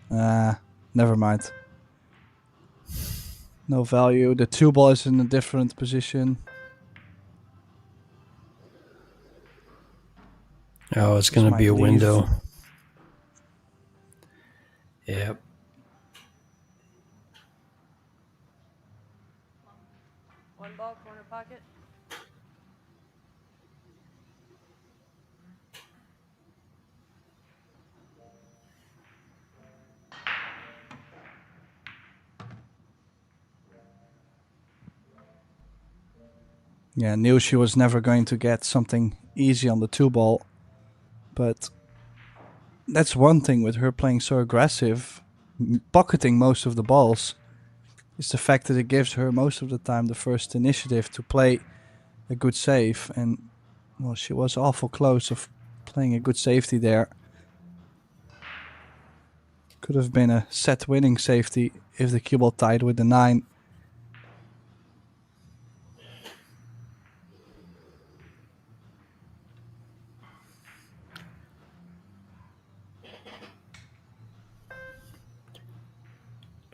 Never mind. No value. The 2 ball is in a different position. Oh, it's going to be a might leave. window. Yep. One ball, corner pocket. Yeah, knew she was never going to get something easy on the 2 ball. But that's one thing with her playing so aggressive, pocketing most of the balls, is the fact that it gives her most of the time the first initiative to play a good save. And, well, she was awful close of playing a good safety there. Could have been a set winning safety if the cue ball tied with the 9.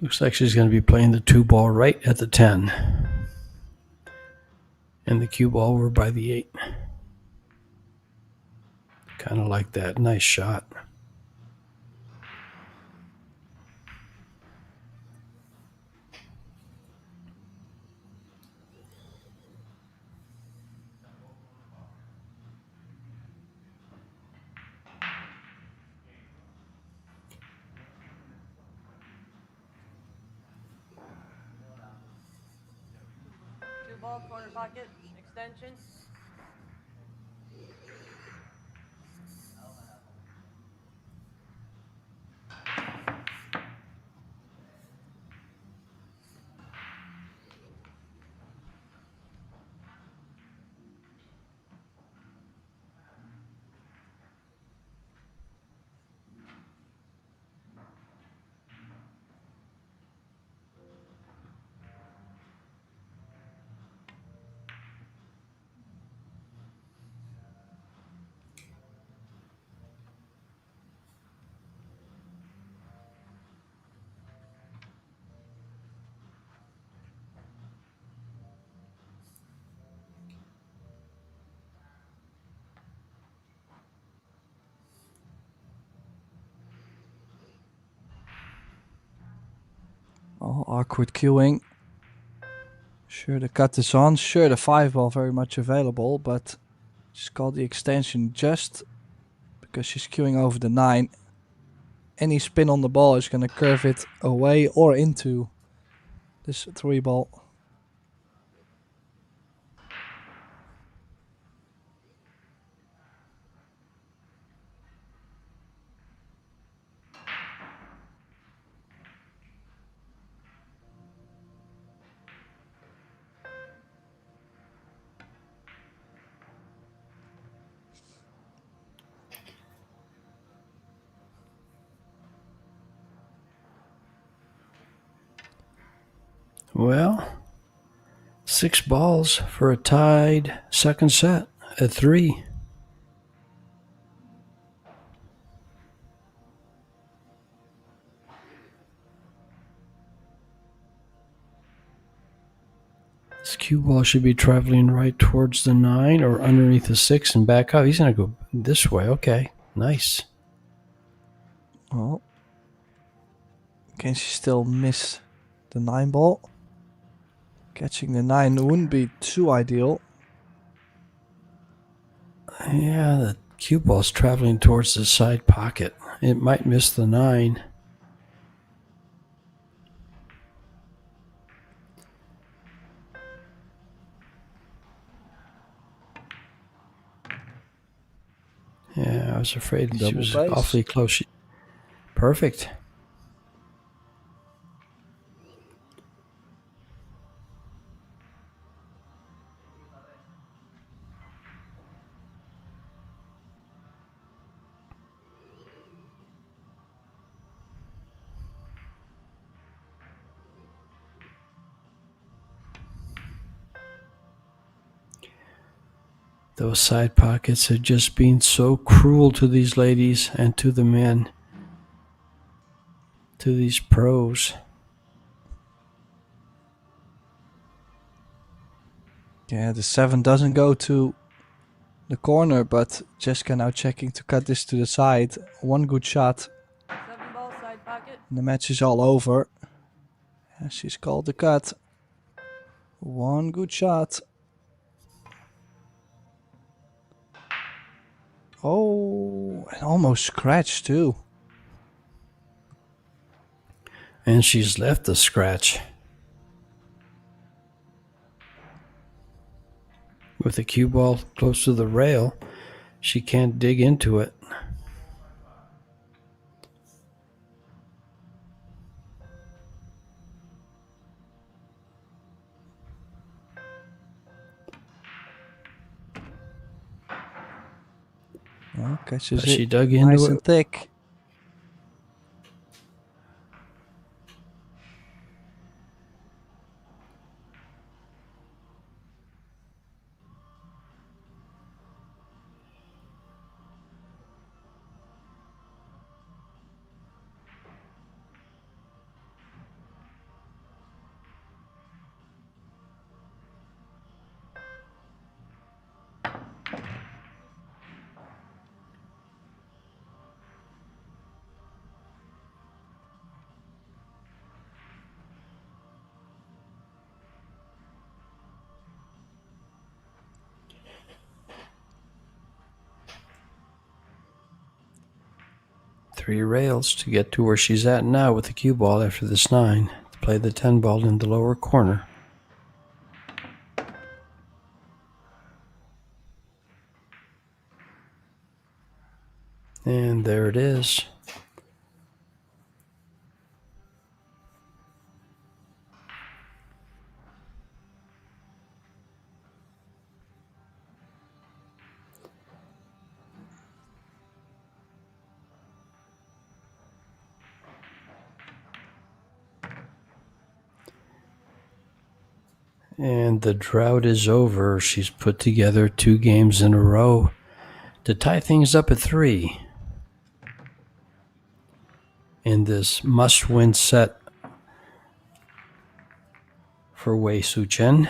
Looks like she's going to be playing the 2 ball right at the 10. And the cue ball were by the 8. Kind of like that. Nice shot. Two ball, corner pocket, extension. Oh, awkward queuing. Sure, the cut is on. Sure, the 5 ball very much available, but she's called the extension just because she's queuing over the 9. Any spin on the ball is going to curve it away or into this 3 ball. Well, 6 balls for a tied second set at 3. This cue ball should be traveling right towards the 9 or underneath the 6 and back up. He's going to go this way. Okay, nice. Well, can she still miss the 9 ball? Catching the 9 wouldn't be too ideal. Yeah, the cue ball's traveling towards the side pocket. It might miss the 9. Yeah, I was afraid she Double was base. awfully close. Perfect. Those side pockets are just being so cruel to these ladies and to the men, to these pros. Yeah, the 7 doesn't go to the corner, but Jessica now checking to cut this to the side. One good shot, 7-ball side pocket. and the match is all over. Yeah, she's called the cut. One good shot. Oh, and almost scratched too. And she's left a scratch. With the cue ball close to the rail, she can't dig into it. Oh, catches But it she dug nice into and it. thick. Three rails to get to where she's at now with the cue ball after this 9 to play the 10 ball in the lower corner. And there it is. And the drought is over. She's put together 2 games in a row to tie things up at 3 in this must-win set for Wei Su Chen.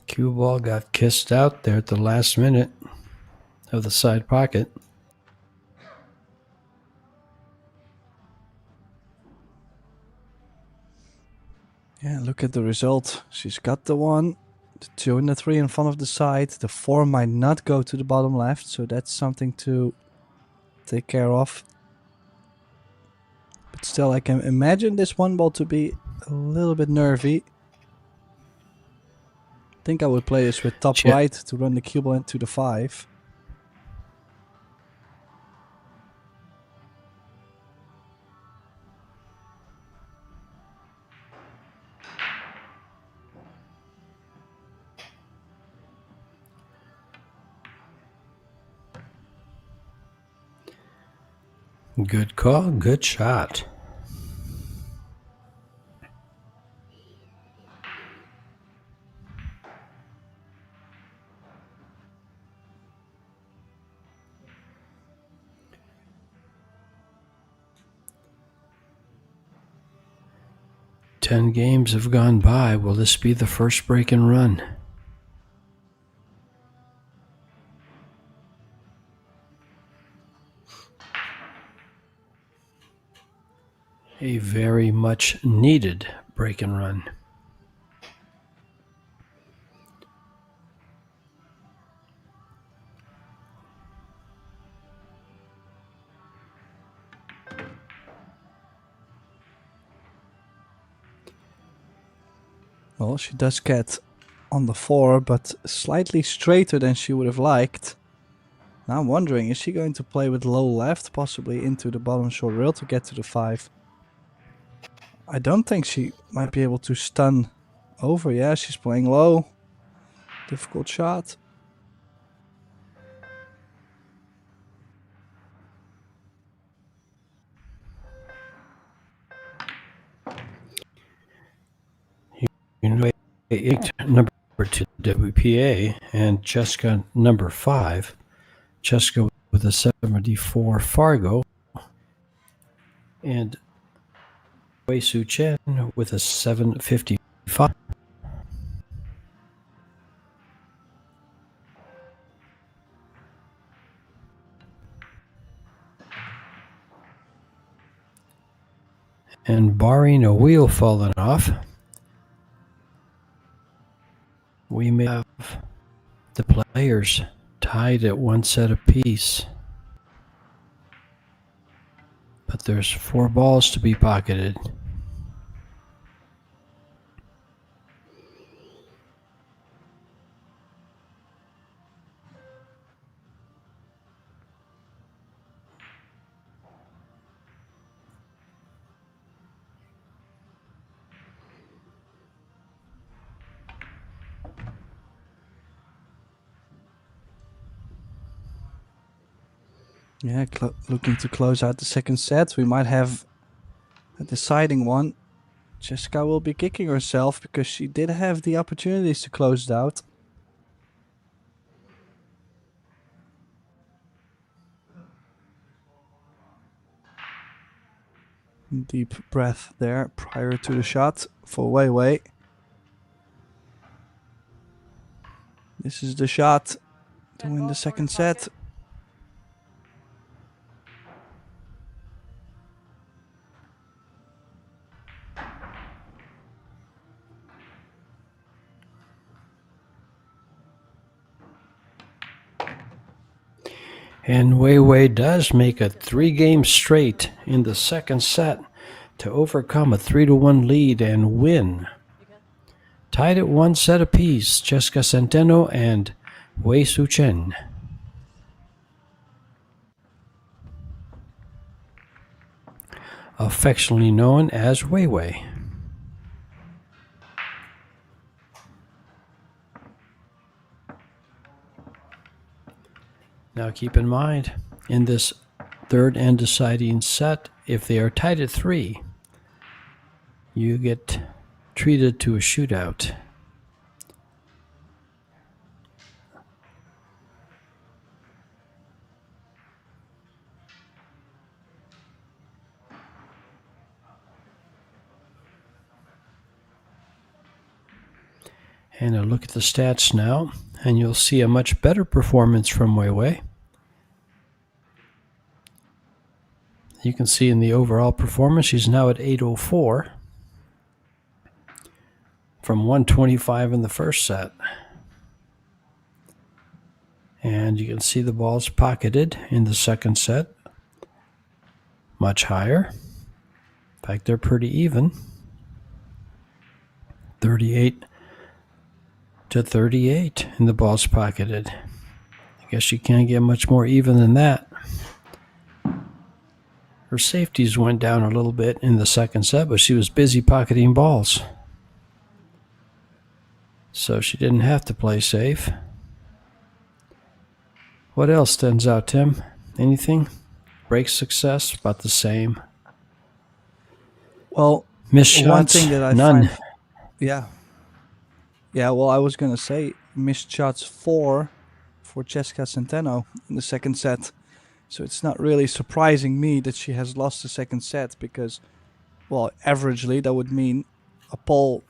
Cue ball got kissed out there at the last minute of the side pocket. Yeah, look at the result. She's got the 1, the 2 and the 3 in front of the side. The 4 might not go to the bottom left, so that's something to take care of. But still, I can imagine this 1 ball to be a little bit nervy. I think I would play this with top right to run the cue ball into the 5. Good call, good shot. Ten games have gone by. Will this be the first break and run? A very much needed break and run. Well, she does get on the 4, but slightly straighter than she would have liked. Now I'm wondering, is she going to play with low left, possibly into the bottom short rail to get to the 5? I don't think she might be able to stun over. Yeah, she's playing low. Difficult shot. Number 2 WPA and Jessica number 5. Jessica with a 74 Fargo and Wei Su Chen with a 755. And barring a wheel falling off, we may have the players tied at 1 set apiece. But there's 4 balls to be pocketed. Yeah, looking to close out the second set. We might have a deciding one. Jessica will be kicking herself because she did have the opportunities to close it out. Deep breath there prior to the shot for Wei Wei. This is the shot to win the second set. And Wei Wei does make a 3-game straight in the second set to overcome a 3-1 lead and win. Tied at 1 set apiece, Jessica Centeno and Wei Su Chen. Affectionately known as Wei Wei. Now keep in mind, in this third and deciding set, if they are tied at 3, you get treated to a shootout. And a look at the stats now, and you'll see a much better performance from Wei Wei. You can see in the overall performance, she's now at 804 from 125 in the first set. And you can see the balls pocketed in the second set, much higher. In fact, they're pretty even. 38 to 38 in the balls pocketed. I guess you can't get much more even than that. Her safeties went down a little bit in the second set, but she was busy pocketing balls. So she didn't have to play safe. What else stands out, Tim? Anything? Break success, about the same. Well, Missed one shots, thing that I none. find, yeah, yeah. Well, I was gonna say missed shots 4 for Jessica Centeno in the second set. So it's not really surprising me that she has lost the second set because, well, averagely that would mean a ball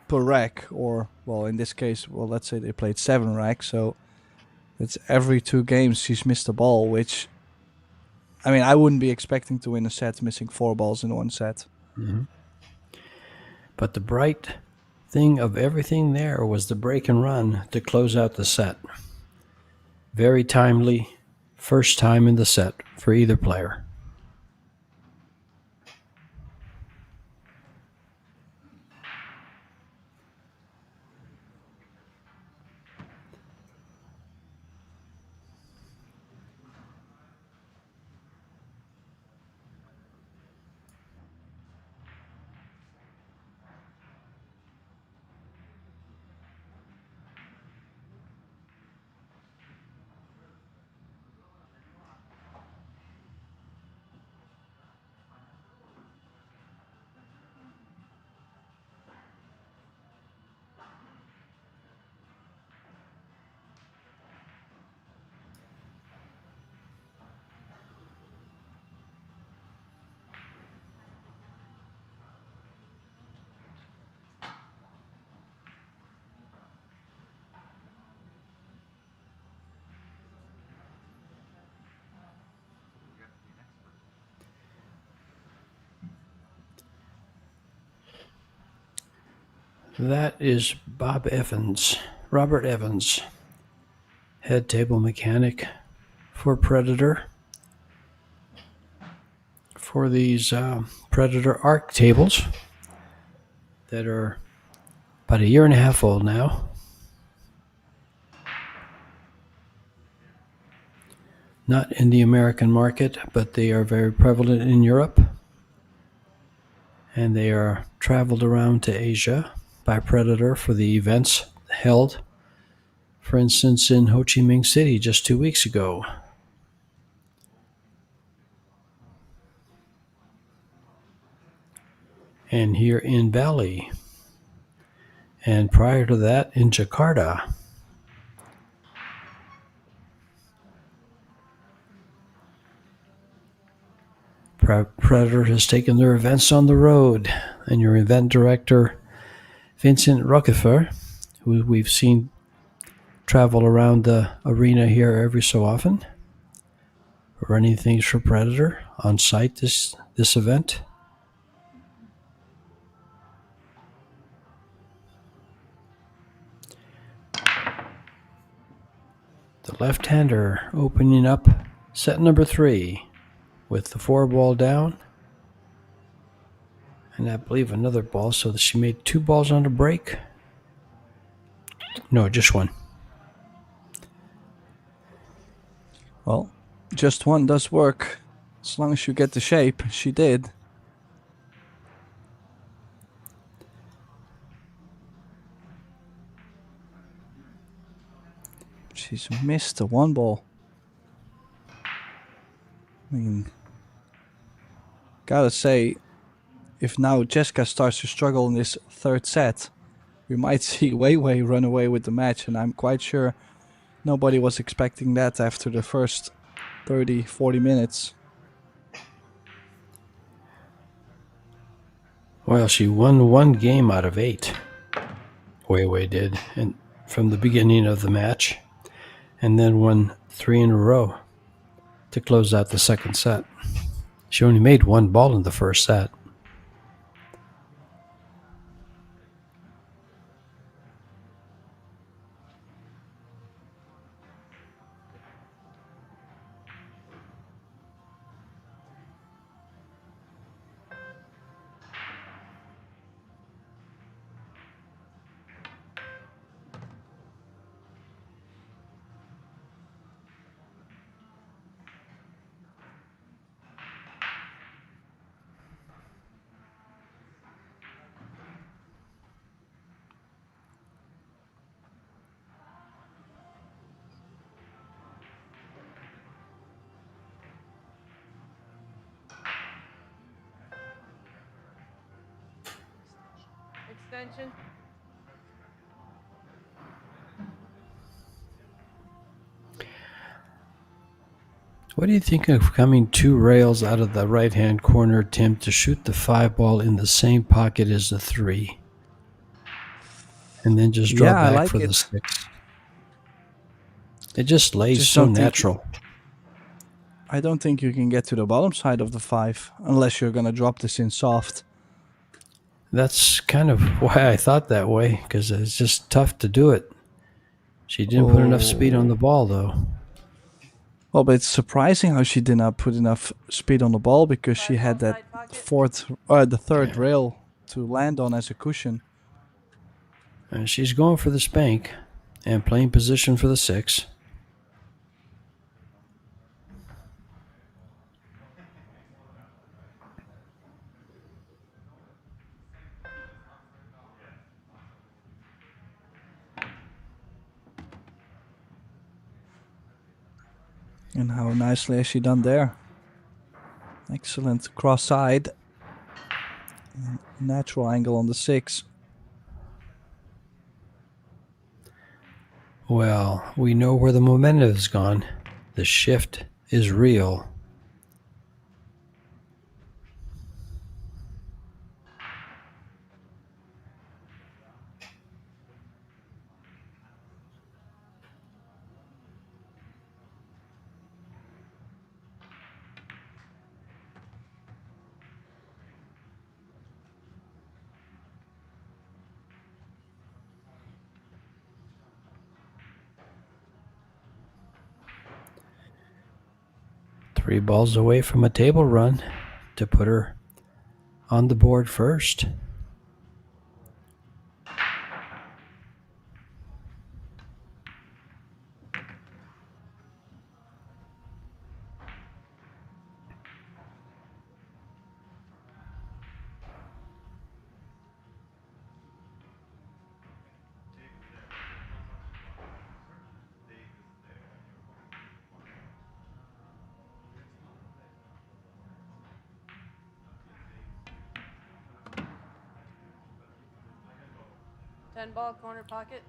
per rack, or well, in this case, well, let's say they played 7 racks, so it's every 2 games she's missed a ball, which, I mean, I wouldn't be expecting to win a set missing 4 balls in one set. But the bright thing of everything there was the break and run to close out the set. Very timely, first time in the set for either player. That is Robert Evans, head table mechanic for Predator. For these Predator ARC tables that are about a year and a half old now. Not in the American market, but they are very prevalent in Europe. And they are traveled around to Asia by Predator for the events held, for instance, in Ho Chi Minh City just 2 weeks ago. And here in Bali. And prior to that, in Jakarta. Predator has taken their events on the road, and your event director, Vincent Roquefort, who we've seen travel around the arena here every so often, running things for Predator on site this event. The left-hander opening up set number 3 with the 4-ball down. And I believe another ball, so she made 2 balls on the break. No, just 1. Well, just 1 does work. As long as you get the shape, she did. She's missed the 1 ball. I mean, gotta say, if now Jessica starts to struggle in this third set, we might see Weiwei run away with the match, and I'm quite sure nobody was expecting that after the first 30-40 minutes. Well, she won 1 game out of 8. Weiwei did, and from the beginning of the match, and then won 3 in a row to close out the second set. She only made 1 ball in the first set. extension. What do you think of coming 2 rails out of the right-hand corner attempt to shoot the 5 ball in the same pocket as the 3? And then just draw Yeah, I back like for the it. 6. It just lays Just so don't think natural. I don't think you can get to the bottom side of the 5 unless you're gonna drop this in soft. That's kind of why I thought that way, because it's just tough to do it. She didn't put enough speed on the ball, though. Well, but it's surprising how she did not put enough speed on the ball because she had that the third rail to land on as a cushion. And she's going for the spank and playing position for the 6. And how nicely has she done there? Excellent cross side. Natural angle on the 6. Well, we know where the momentum has gone. The shift is real. Three balls away from a table run to put her on the board first. Ten ball corner pocket.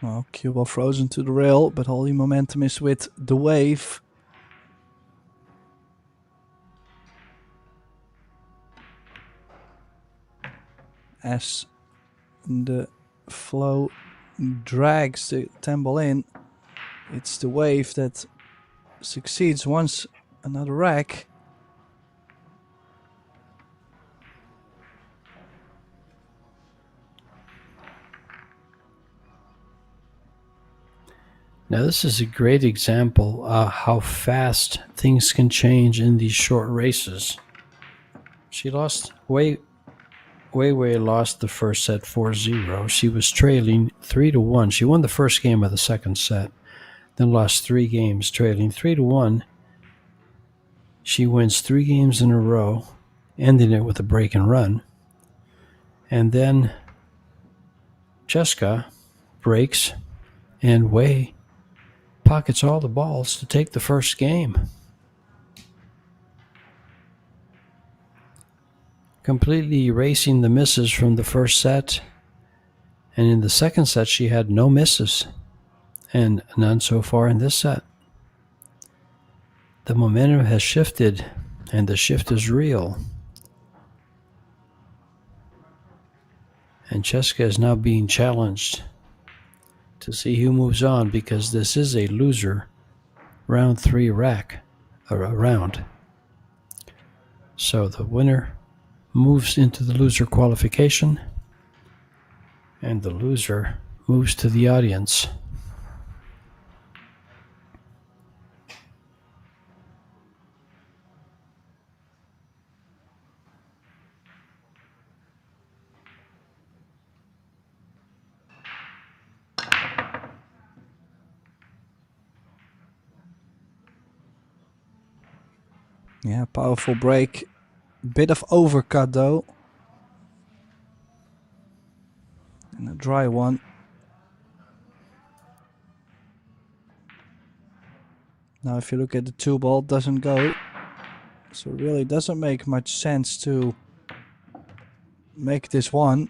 Well, cue ball frozen to the rail, but all the momentum is with the wave. As the flow drags the 10 ball in, it's the wave that succeeds once another rack. Now this is a great example of how fast things can change in these short races. She lost Wei lost the first set 4-0. She was trailing 3-1. She won the first game of the second set, then lost 3 games trailing 3-1. She wins 3 games in a row, ending it with a break and run. And then Cheska breaks and Wei pockets all the balls to take the first game. Completely erasing the misses from the first set. And in the second set, she had no misses. And none so far in this set. The momentum has shifted, and the shift is real. And Cheska is now being challenged to see who moves on, because this is a loser round 3 rack, or a round. So the winner moves into the loser qualification, and the loser moves to the audience. Yeah, powerful break. Bit of overcut though. And a dry one. Now if you look at the 2 ball, it doesn't go. So it really doesn't make much sense to make this one.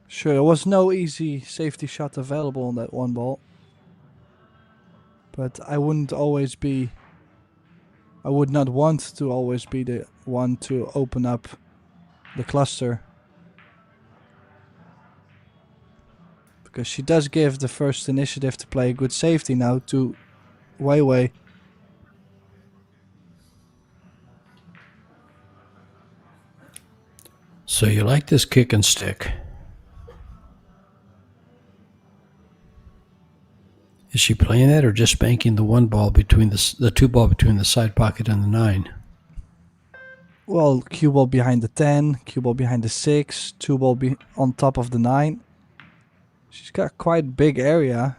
Sure, there was no easy safety shot available on that 1 ball. But I would not want to always be the one to open up the cluster. Because she does give the first initiative to play a good safety now to YALIN. So you like this kick and stick. Is she playing that or just banking the 1 ball between the 2 ball between the side pocket and the 9? Well, cue ball behind the 10, cue ball behind the 6, 2 ball on top of the 9. She's got quite big area.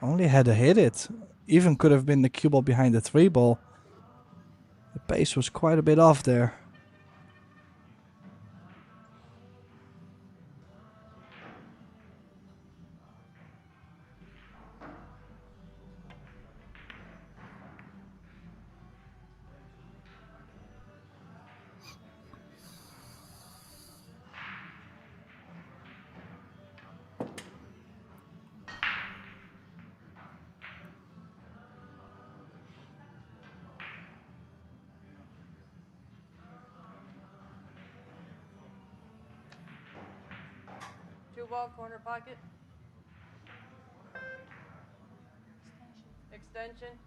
Only had to hit it. Even could have been the cue ball behind the 3 ball. The pace was quite a bit off there. Two ball corner pocket. Extension.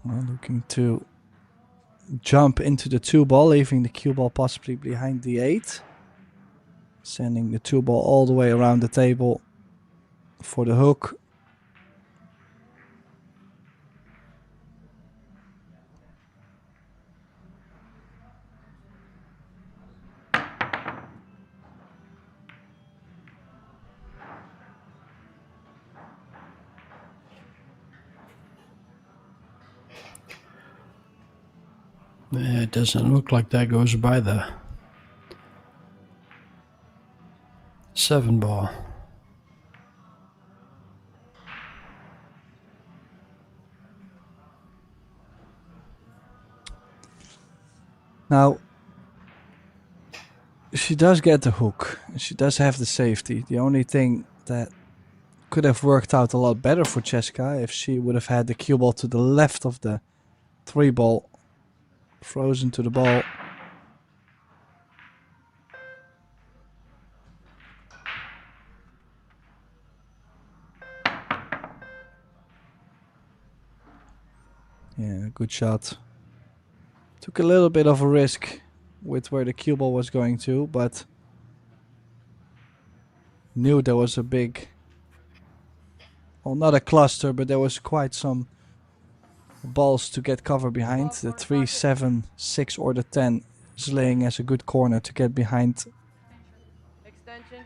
Well, looking to jump into the 2 ball, leaving the cue ball possibly behind the 8. Sending the 2 ball all the way around the table for the hook. It doesn't look like that goes by the 7 ball. Now, she does get the hook. She does have the safety. The only thing that could have worked out a lot better for Cheska if she would have had the cue ball to the left of the 3 ball, frozen to the ball. Yeah, good shot. Took a little bit of a risk with where the cue ball was going to, but knew there was a big, well, not a cluster, but there was quite some balls to get cover behind. The 3, 7, 6 or the 10 is laying as a good corner to get behind. Extension.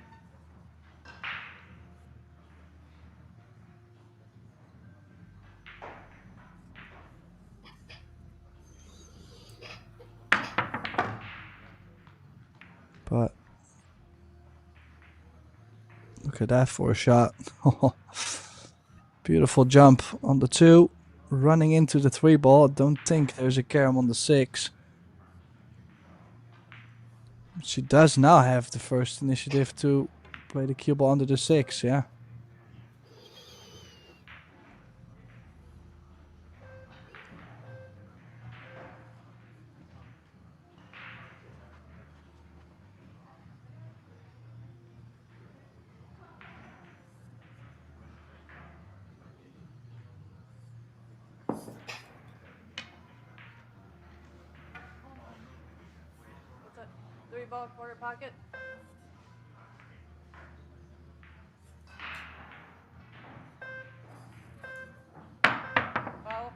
But look at that for a shot. Beautiful jump on the 2. Running into the 3 ball. Don't think there's a carom on the 6. She does now have the first initiative to play the cue ball under the 6, yeah. What's that? Three ball corner pocket. Foul.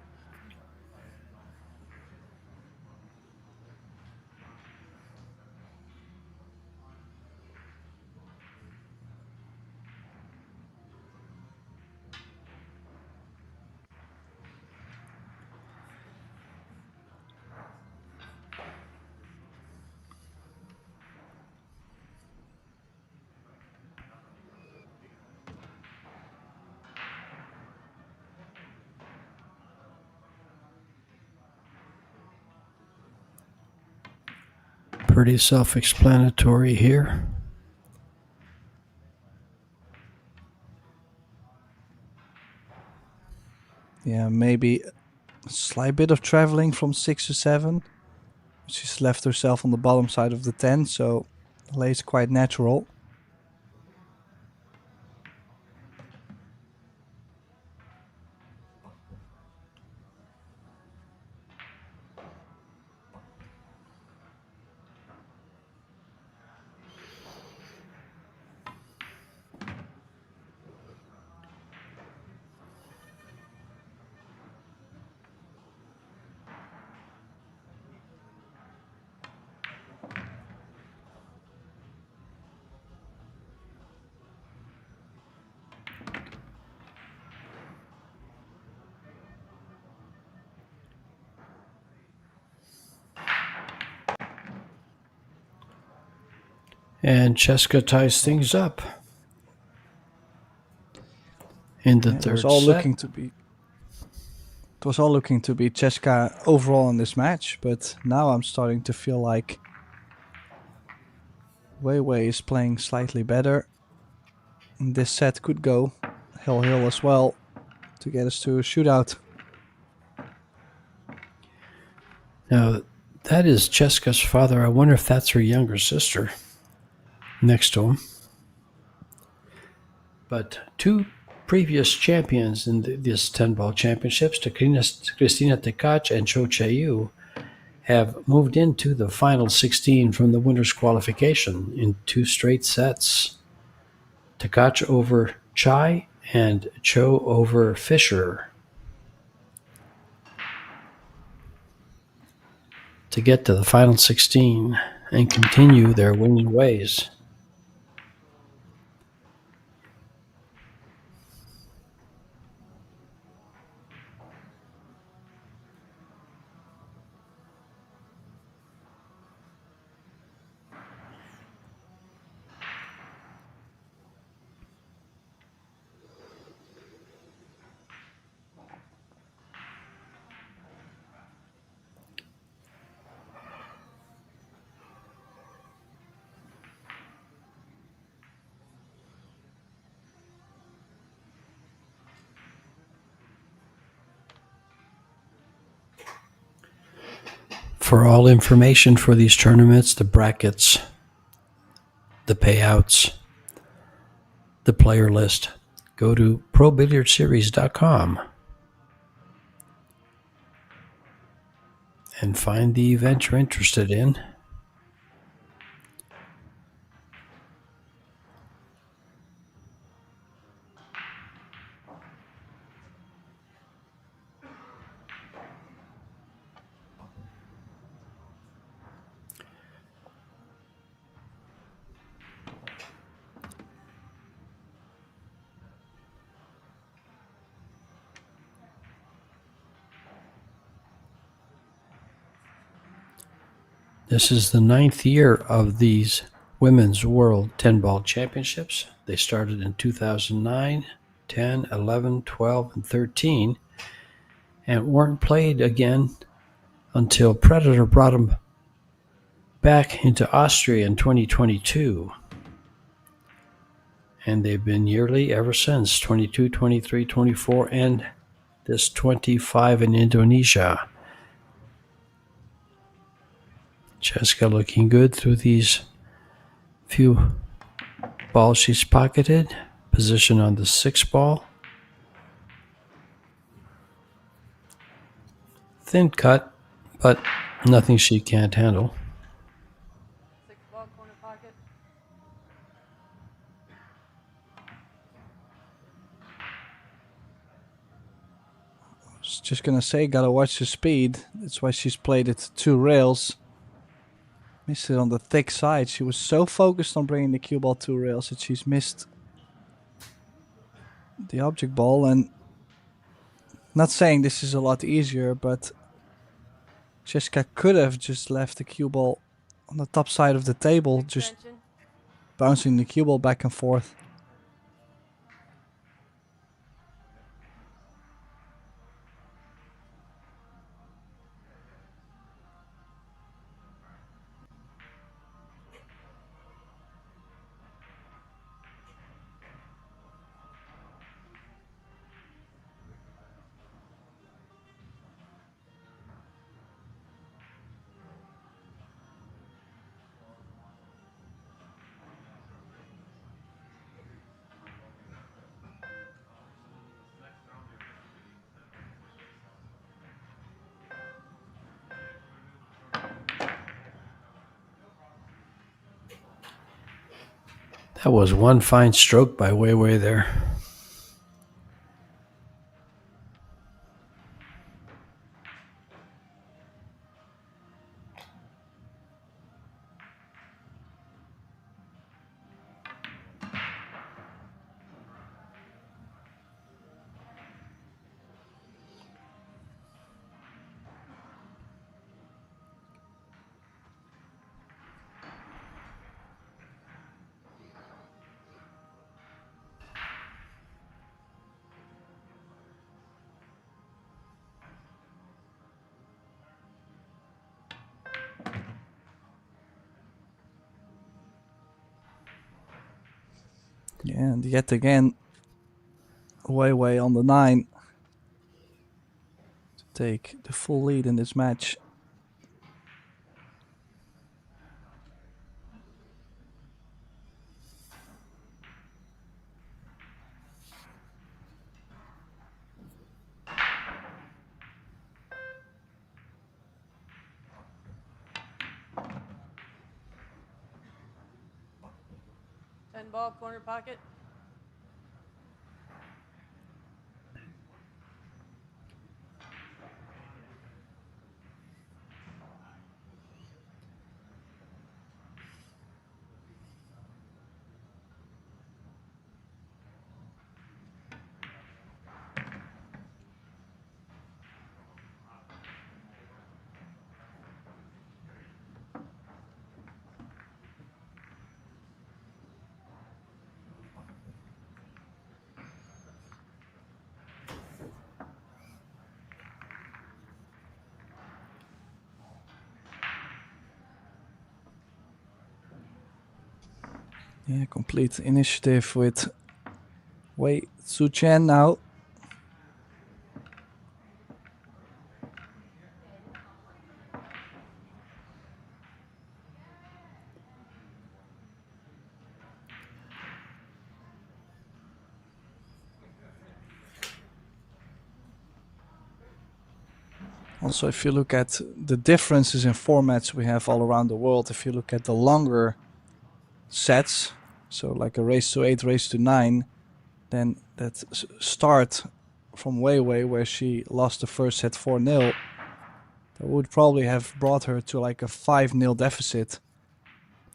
Pretty self-explanatory here. Yeah, maybe a slight bit of traveling from 6 to 7. She's left herself on the bottom side of the 10, so the lay's quite natural. And Cheska ties things up in the Yeah, third set. It was all looking to be Cheska overall in this match, but now I'm starting to feel like Wei Wei is playing slightly better. And this set could go hill as well to get us to a shootout. Now, that is Cheska's father. I wonder if that's her younger sister next to him. But two previous champions in this 10-ball championships, Cristina Tkach and Cho Chae-yu, have moved into the final 16 from the winners' qualification in 2 straight sets. Tkach over Chai and Cho over Fisher, to get to the final 16 and continue their winning ways. For all information for these tournaments, the brackets, the payouts, the player list, go to probilliardseries.com and find the event you're interested in. This is the 9th year of these Women's World 10-Ball Championships. They started in 2009, 10, 11, 12, and 13, and weren't played again until Predator brought them back into Austria in 2022. And they've been yearly ever since, 22, 23, 24, and this 25 in Indonesia. Cheska looking good through these few balls she's pocketed. Position on the 6th ball. Thin cut, but nothing she can't handle. 6-ball corner pocket. I was just gonna say, gotta watch the speed. That's why she's played it 2 rails. Missed it on the thick side. She was so focused on bringing the cue ball 2 rails that she's missed the object ball. And not saying this is a lot easier, but Cheska could have just left the cue ball on the top side of the table, just Extension. bouncing the cue ball back and forth. That was one fine stroke by Wei Wei there. Yeah, and yet again, Wei Wei on the 9 to take the full lead in this match. Ten ball, corner pocket. Yeah, complete initiative with Wei Tzu-Chen now. Also, if you look at the differences in formats we have all around the world, if you look at the longer sets, so like a race to 8, race to 9, then that start from Wei Wei, where she lost the first set 4-0, that would probably have brought her to like a 5-0 deficit.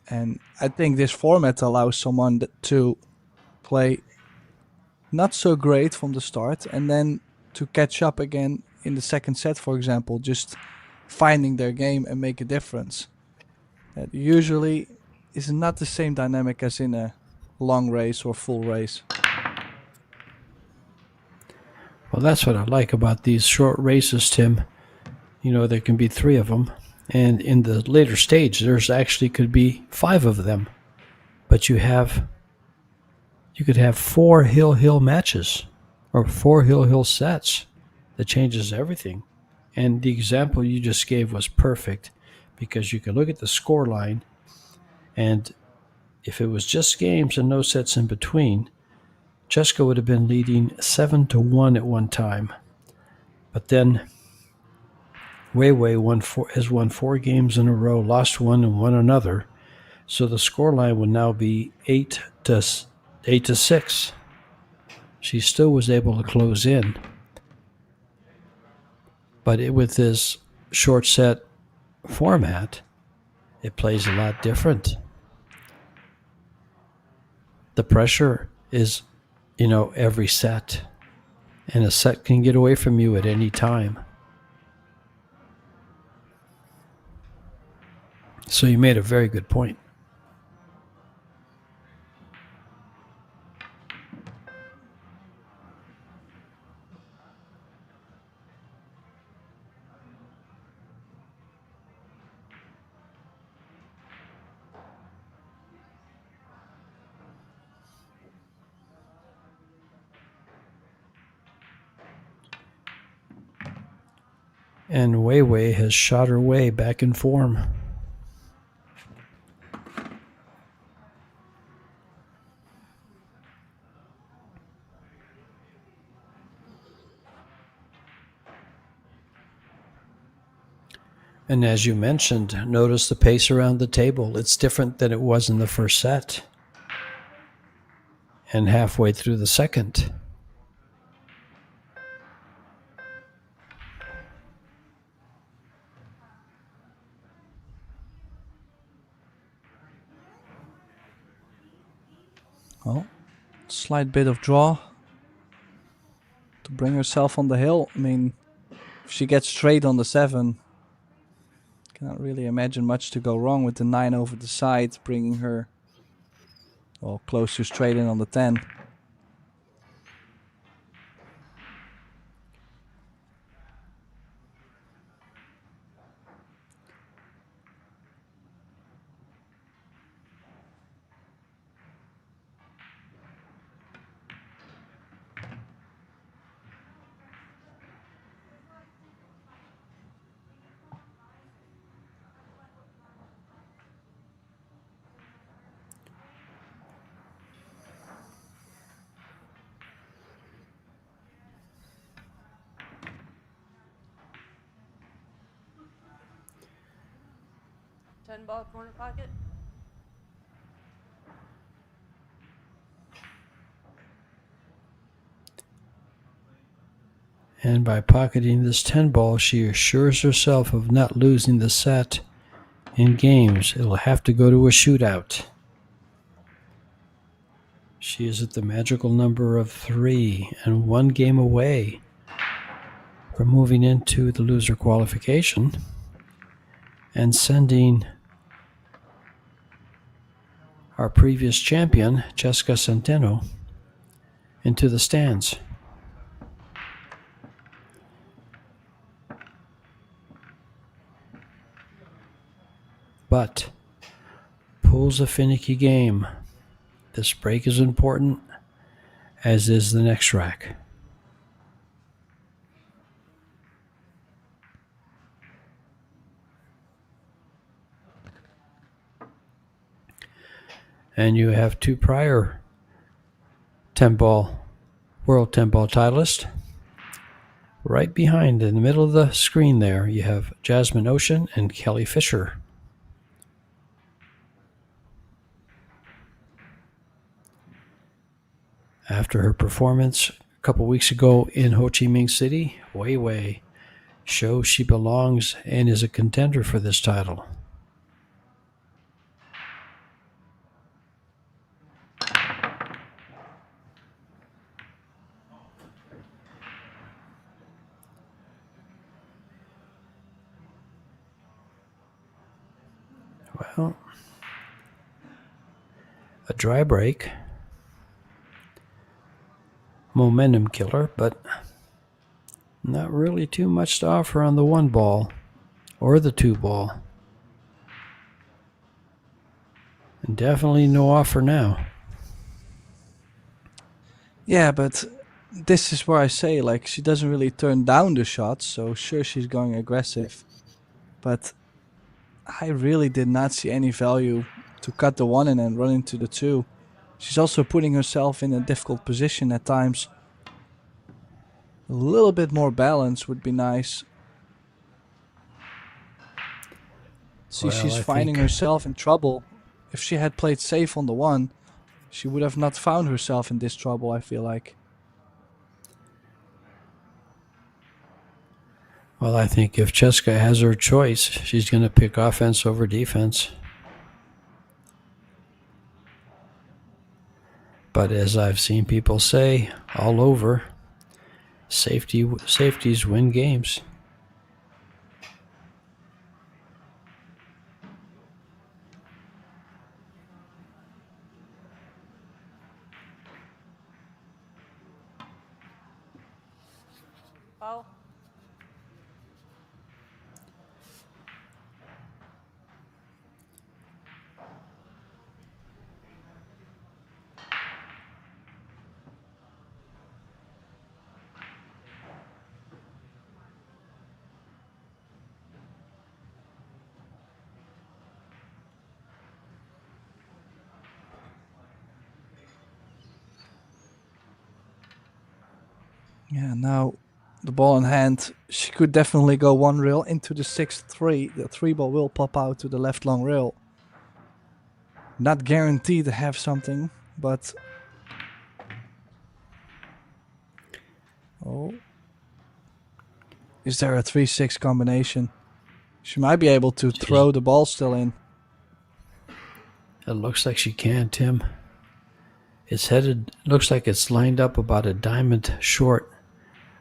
And I think this format allows someone to play not so great from the start and then to catch up again in the second set, for example, just finding their game and make a difference. That usually is not the same dynamic as in a long race or full race. Well, that's what I like about these short races, Tim. You know, there can be 3 of them. And in the later stage, there's actually could be 5 of them. But you could have 4 hill matches or 4 hill sets. That changes everything. And the example you just gave was perfect because you can look at the score line, and if it was just games and no sets in between, Jessica would have been leading 7-1 at one time. But then Wei Wei has won 4 games in a row, lost 1 and won another. So the score line would now be 8-6. She still was able to close in. But with this short set format, it plays a lot different. The pressure is, every set. And a set can get away from you at any time. So you made a very good point. And Wei Wei has shot her way back in form. And as you mentioned, notice the pace around the table. It's different than it was in the first set. and halfway through the second. Well, slight bit of draw to bring herself on the hill. I mean, if she gets straight on the 7, cannot really imagine much to go wrong with the 9 over the side, bringing her close to straight in on the 10. Ten ball corner pocket. And by pocketing this 10 ball, she assures herself of not losing the set in games. It'll have to go to a shootout. She is at the magical number of 3 and 1 game away from moving into the loser qualification and sending our previous champion, Jessica Centeno, into the stands. But pool's a finicky game. This break is important, as is the next rack. And you have 2 prior 10-ball, world 10-ball titleists. Right behind, in the middle of the screen there, you have Jasmine Ocean and Kelly Fisher. After her performance a couple weeks ago in Ho Chi Minh City, YALIN shows she belongs and is a contender for this title. Well, a dry break. Momentum killer, but not really too much to offer on the 1 ball or the 2 ball. And definitely no offer now. Yeah, but this is where I say, like, she doesn't really turn down the shots, so sure, she's going aggressive. But I really did not see any value to cut the 1 and then run into the 2. She's also putting herself in a difficult position at times. A little bit more balance would be nice. See, Well, she's I finding think herself in trouble. If she had played safe on the 1, she would have not found herself in this trouble, I feel like. Well, I think if Jessica has her choice, she's going to pick offense over defense. But as I've seen people say all over, safeties win games. Foul. Yeah, now the ball in hand, she could definitely go 1 rail into the 6-3. The 3 ball will pop out to the left long rail. Not guaranteed to have something, but Oh. Is there a 3-6 combination? She might be able to throw the ball still in. It looks like she can, Tim. It's headed, looks like it's lined up about a diamond short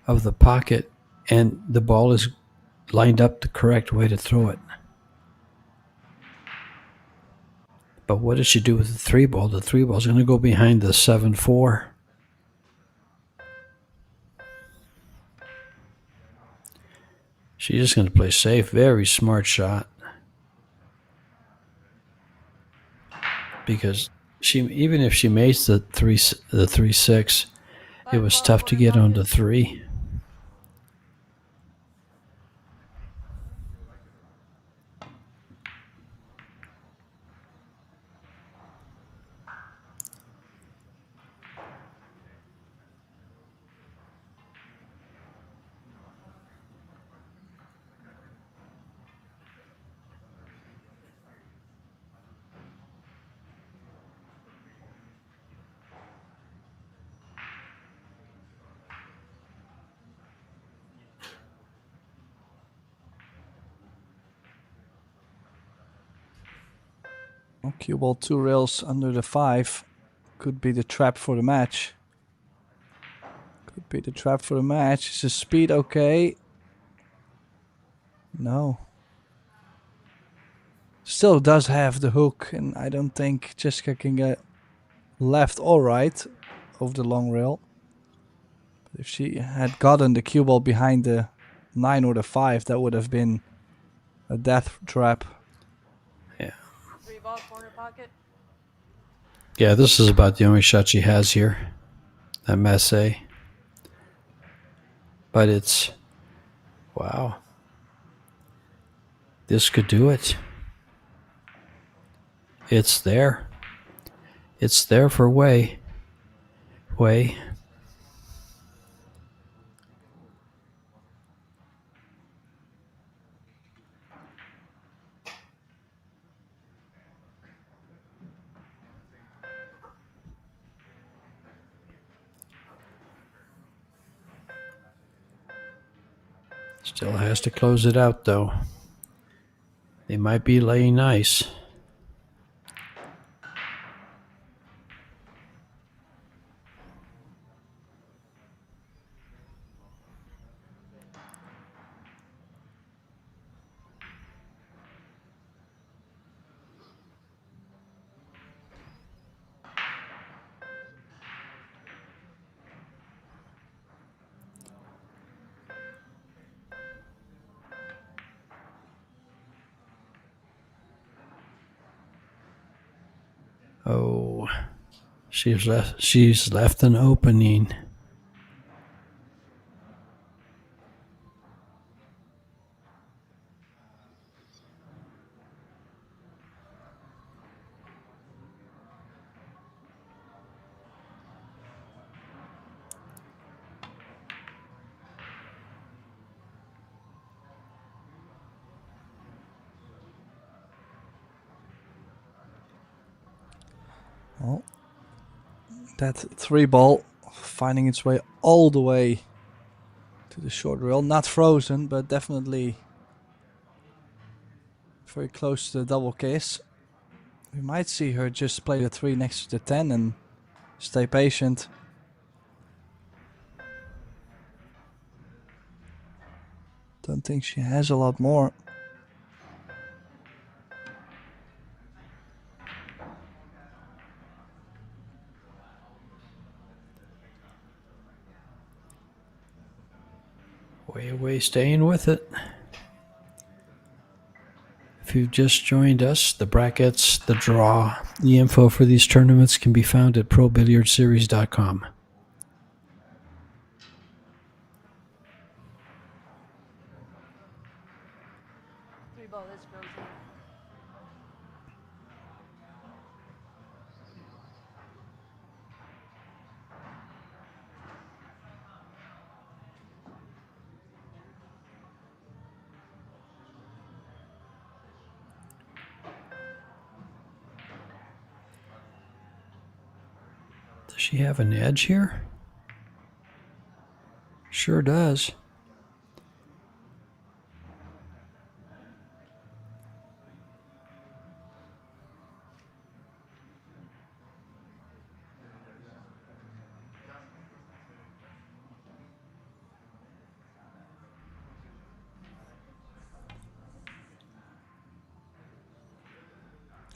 of the pocket, and the ball is lined up the correct way to throw it. But what does she do with the 3 ball? The 3 ball is going to go behind the 7-4. She's just going to play safe. Very smart shot. Because even if she makes the 3-6, it was tough to get on the 3. Oh, cue ball 2 rails under the 5. Could be the trap for the match. Could be the trap for the match. Is the speed okay? No. Still does have the hook, and I don't think Jessica can get left or right over the long rail. But if she had gotten the cue ball behind the 9 or the 5, that would have been a death trap. Yeah. 3 ball corner pocket. Yeah, this is about the only shot she has here. That Massey. But it's... Wow. This could do it. It's there. It's there for Way. Way. Still has to close it out, though. They might be laying nice. Oh, she's left an opening. Well, that 3 ball finding its way all the way to the short rail. Not frozen, but definitely very close to the double kiss. We might see her just play the 3 next to the 10 and stay patient. Don't think she has a lot more. Way staying with it. If you've just joined us, the brackets, the draw, the info for these tournaments can be found at probilliardseries.com. Three ball is frozen. Does she have an edge here? Sure does.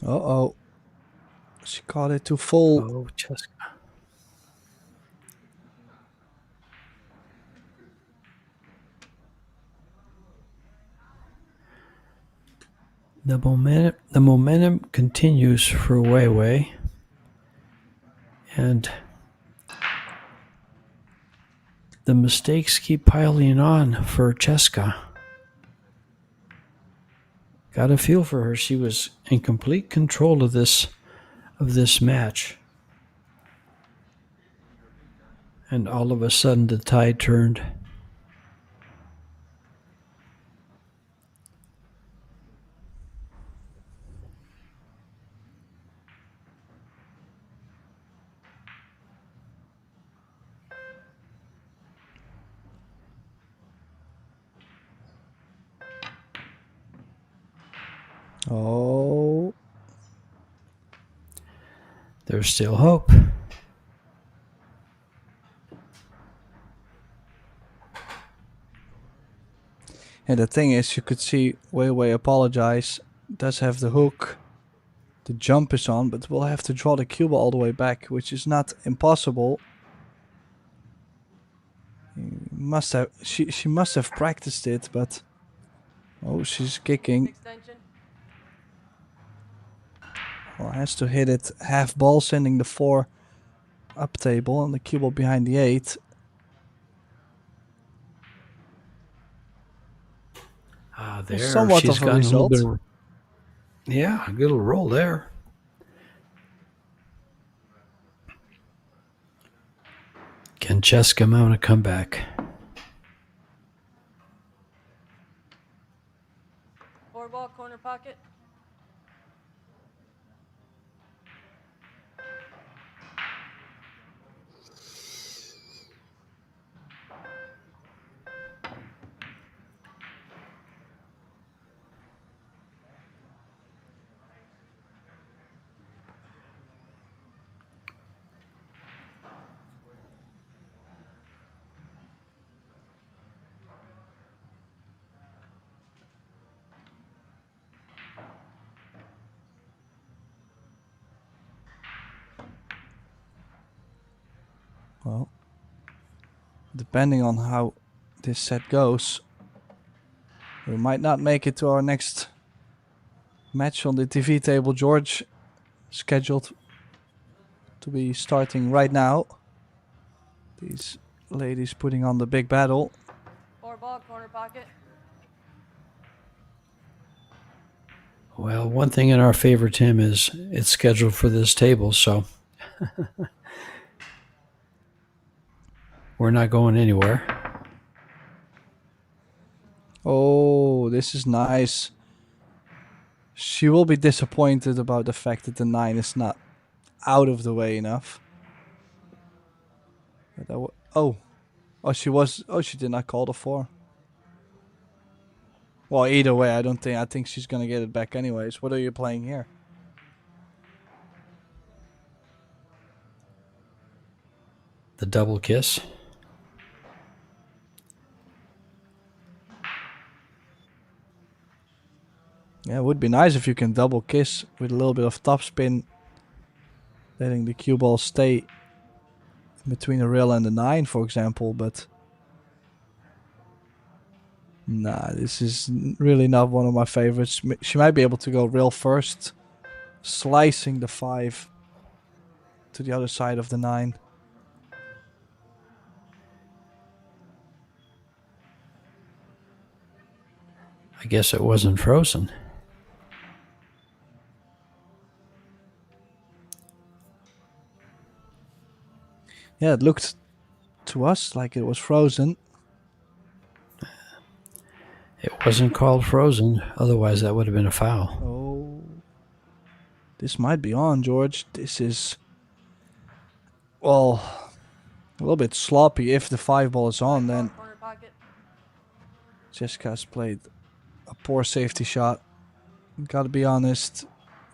Uh-oh. She caught it too full. Oh, Cheska. The momentum continues for YALIN, and the mistakes keep piling on for Cheska. Got a feel for her. She was in complete control of this match. And all of a sudden the tide turned. Oh. There's still hope. And the thing is, you could see Wei apologize. Does have the hook. The jump is on, but we'll have to draw the cue ball all the way back, which is not impossible. She must have practiced it, but oh, she's kicking. Extension. Well, has to hit it half ball, sending the 4 up table and the cue ball behind the 8. There, somewhat she's of a gotten result. A little bit a good little roll there. Can Cheska mount a comeback? Four ball corner pocket. Well, depending on how this set goes, we might not make it to our next match on the TV table. George, scheduled to be starting right now. These ladies putting on the big battle. Four ball corner pocket. Well, one thing in our favor, Tim, is it's scheduled for this table, so we're not going anywhere. Oh, this is nice. She will be disappointed about the fact that the 9 is not out of the way enough. But she did not call the 4. Well, either way, I think she's gonna get it back anyways. What are you playing here? The double kiss. Yeah, it would be nice if you can double kiss with a little bit of topspin, letting the cue ball stay between the rail and the 9, for example, but nah, this is really not one of my favorites. She might be able to go rail first, slicing the 5 to the other side of the 9. I guess it wasn't frozen. Yeah, it looked to us like it was frozen. It wasn't called frozen, otherwise that would have been a foul. Oh, this might be on, George. This is, well, A little bit sloppy. If the 5-ball is on, then Corner pocket. Jessica's played a poor safety shot. Gotta be honest,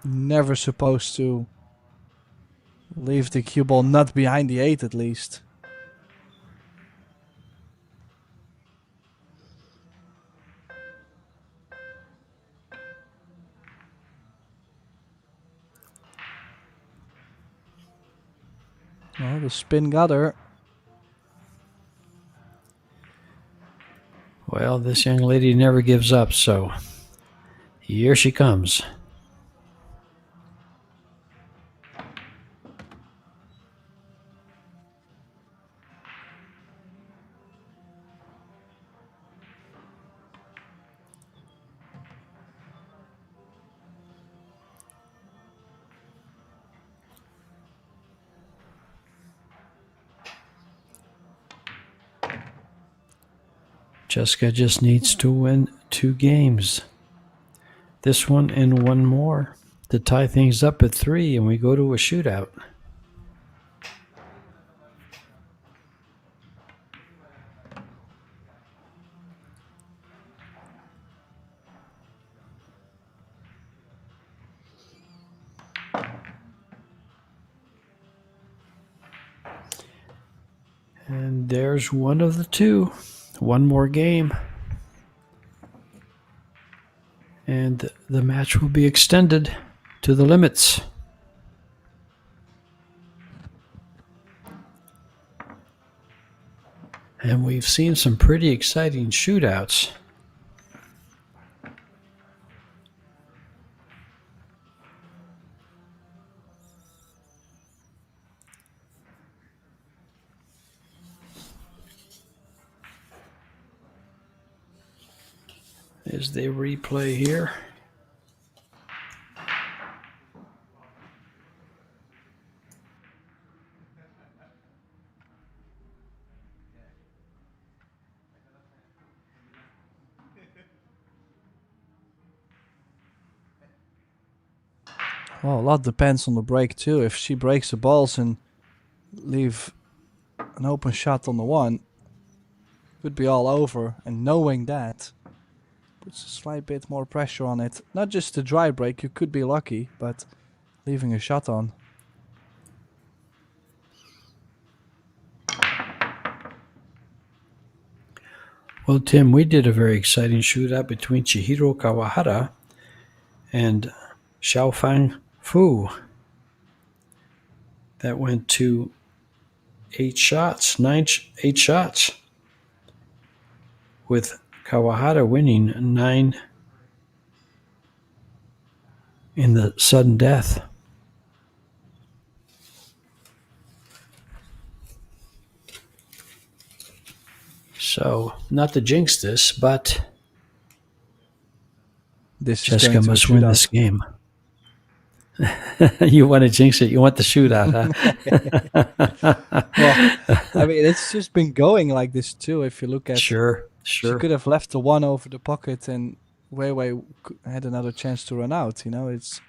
never supposed to leave the cue ball not behind the 8 at least. Well, the spin got her. Well, this young lady never gives up, so here she comes. Jessica just needs to win 2 games. This one and one more to tie things up at 3, and we go to a shootout. And there's one of the 2. One more game. And the match will be extended to the limits. And we've seen some pretty exciting shootouts. As they replay here. Well, a lot depends on the break too. If she breaks the balls and leave an open shot on the 1, could be all over. And knowing that puts a slight bit more pressure on it. Not just the dry break, you could be lucky, but leaving a shot on. Well, Tim, we did a very exciting shootout between Chihiro Kawahara and Xiaofang Fu. That went to 8 shots, 8 shots, with Kawahara winning 9 in the sudden death. So, not to jinx this, but This Jessica is going must to win this game. You want to jinx it? You want the shootout, huh? Well, I mean, it's just been going like this too. If you look at, Sure. she could have left the 1 over the pocket, and Wei had another chance to run out. You know, it's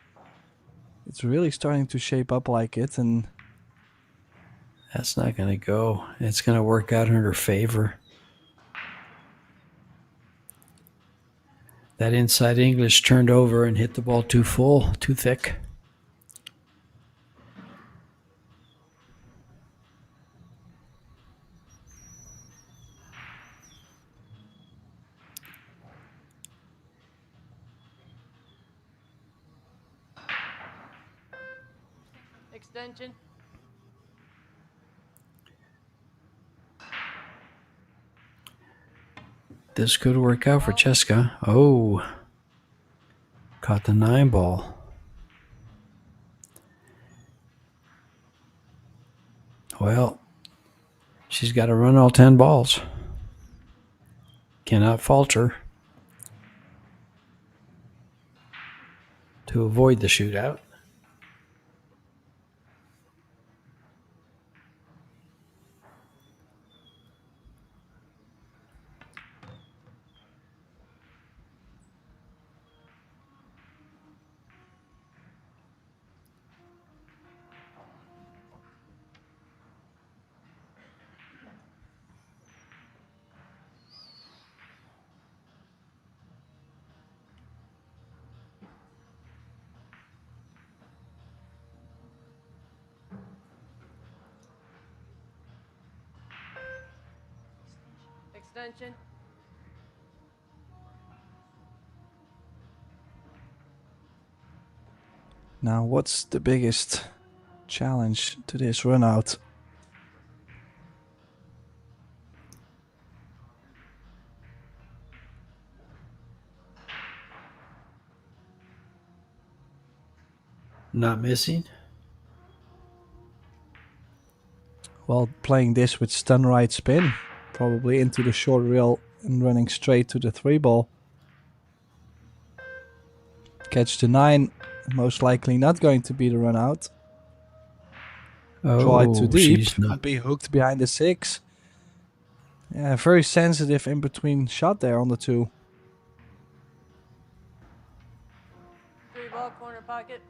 really starting to shape up like it, and That's not going to go. It's going to work out in her favor. That inside English turned over and hit the ball too full, too thick. Extension. This could work out for Jessica. Oh, caught the 9 ball. Well, she's got to run all 10 balls. Cannot falter to avoid the shootout. Extension. Now, what's the biggest challenge to this run out? Not missing. Well, playing this with stun right spin, probably into the short reel and running straight to the 3-ball. Catch the 9, most likely not going to be the run out. Draw it too deep, She's not. be hooked behind the 6. Yeah, very sensitive in between shot there on the 2. 3 ball corner pocket.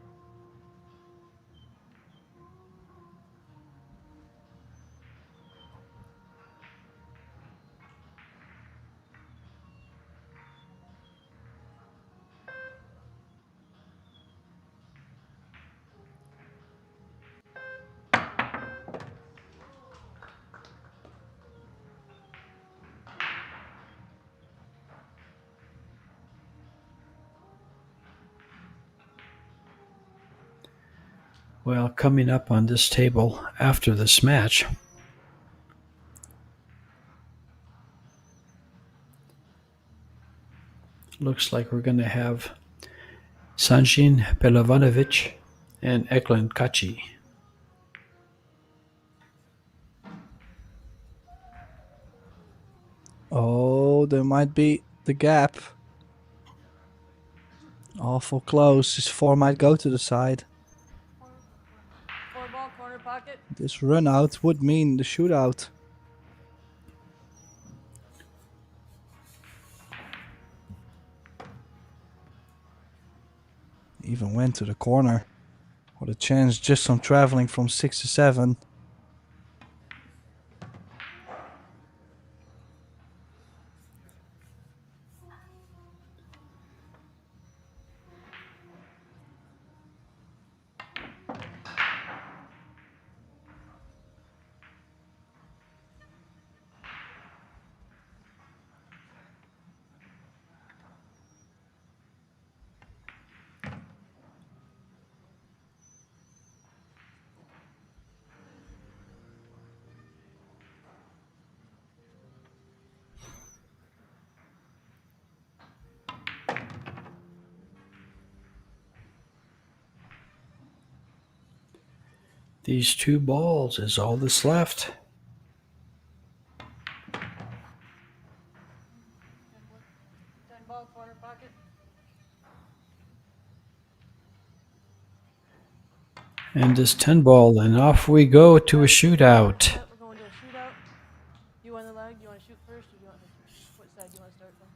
Well, coming up on this table after this match, looks like we're going to have Sanjin Pelavanovic and Eklund Kachi. Oh, there might be the gap. Awful close. This 4 might go to the side. 4 ball corner pocket. This run out would mean the shootout. Even went to the corner. What a chance just from traveling from 6 to 7. These 2 balls is all that's left. 10 ball corner pocket. And this 10 ball, and off we go to a shootout. Yep, we're going to a shootout. You on the leg? You want to shoot first, or do you want which side do you want to start from?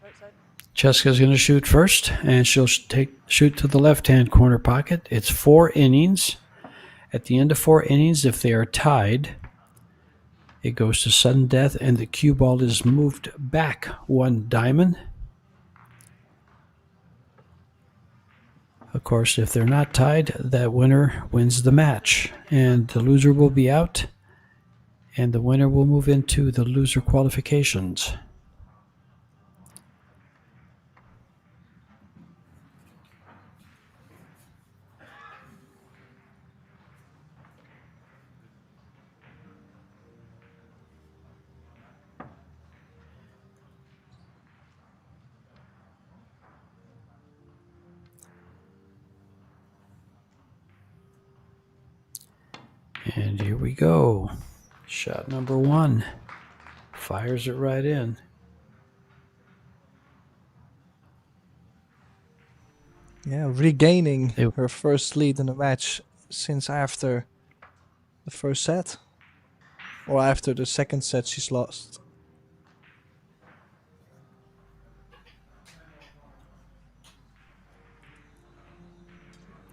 Right side. Cheska's going to shoot first, and she'll shoot to the left-hand corner pocket. It's 4 innings. At the end of 4 innings, if they are tied, it goes to sudden death, and the cue ball is moved back 1 diamond. Of course, if they're not tied, that winner wins the match, and the loser will be out, and the winner will move into the loser qualifications. And here we go. Shot number 1. Fires it right in. Yeah, regaining her first lead in the match since after the first set. Or after the second set she's lost.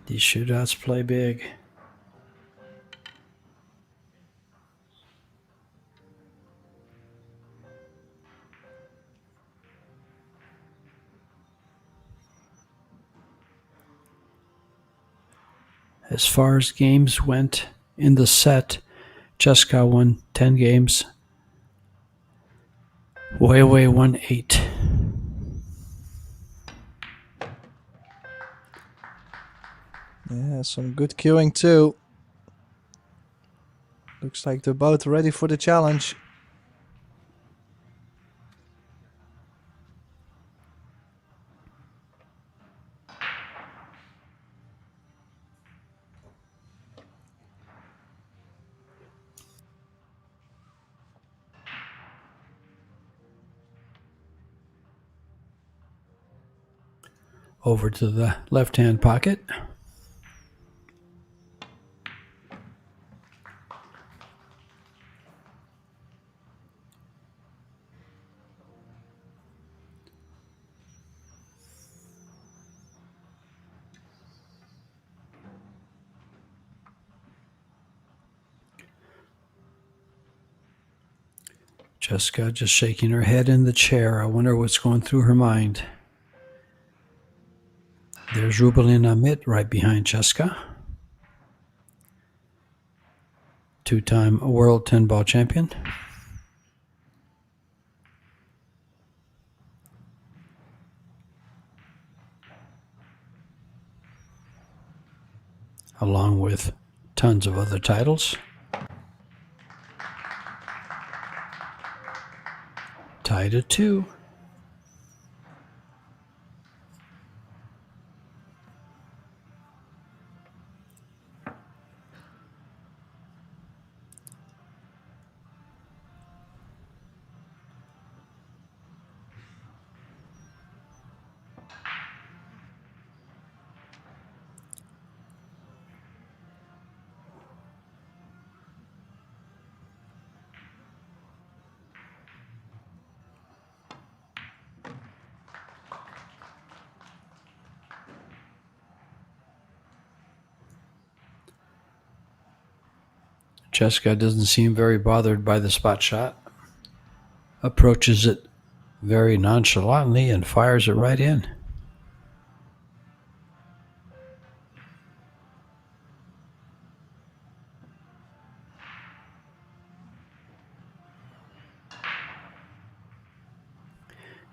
These shootouts play big. As far as games went in the set, Cheska won 10 games, Weiwei 1-8. Yeah, some good queuing too. Looks like they're both ready for the challenge. Over to the left-hand pocket. Jessica just shaking her head in the chair. I wonder what's going through her mind. There's Rubelin Amit right behind Jessica. Two-time world 10-ball champion. Along with tons of other titles. Tied at 2. Jessica doesn't seem very bothered by the spot shot. Approaches it very nonchalantly and fires it right in.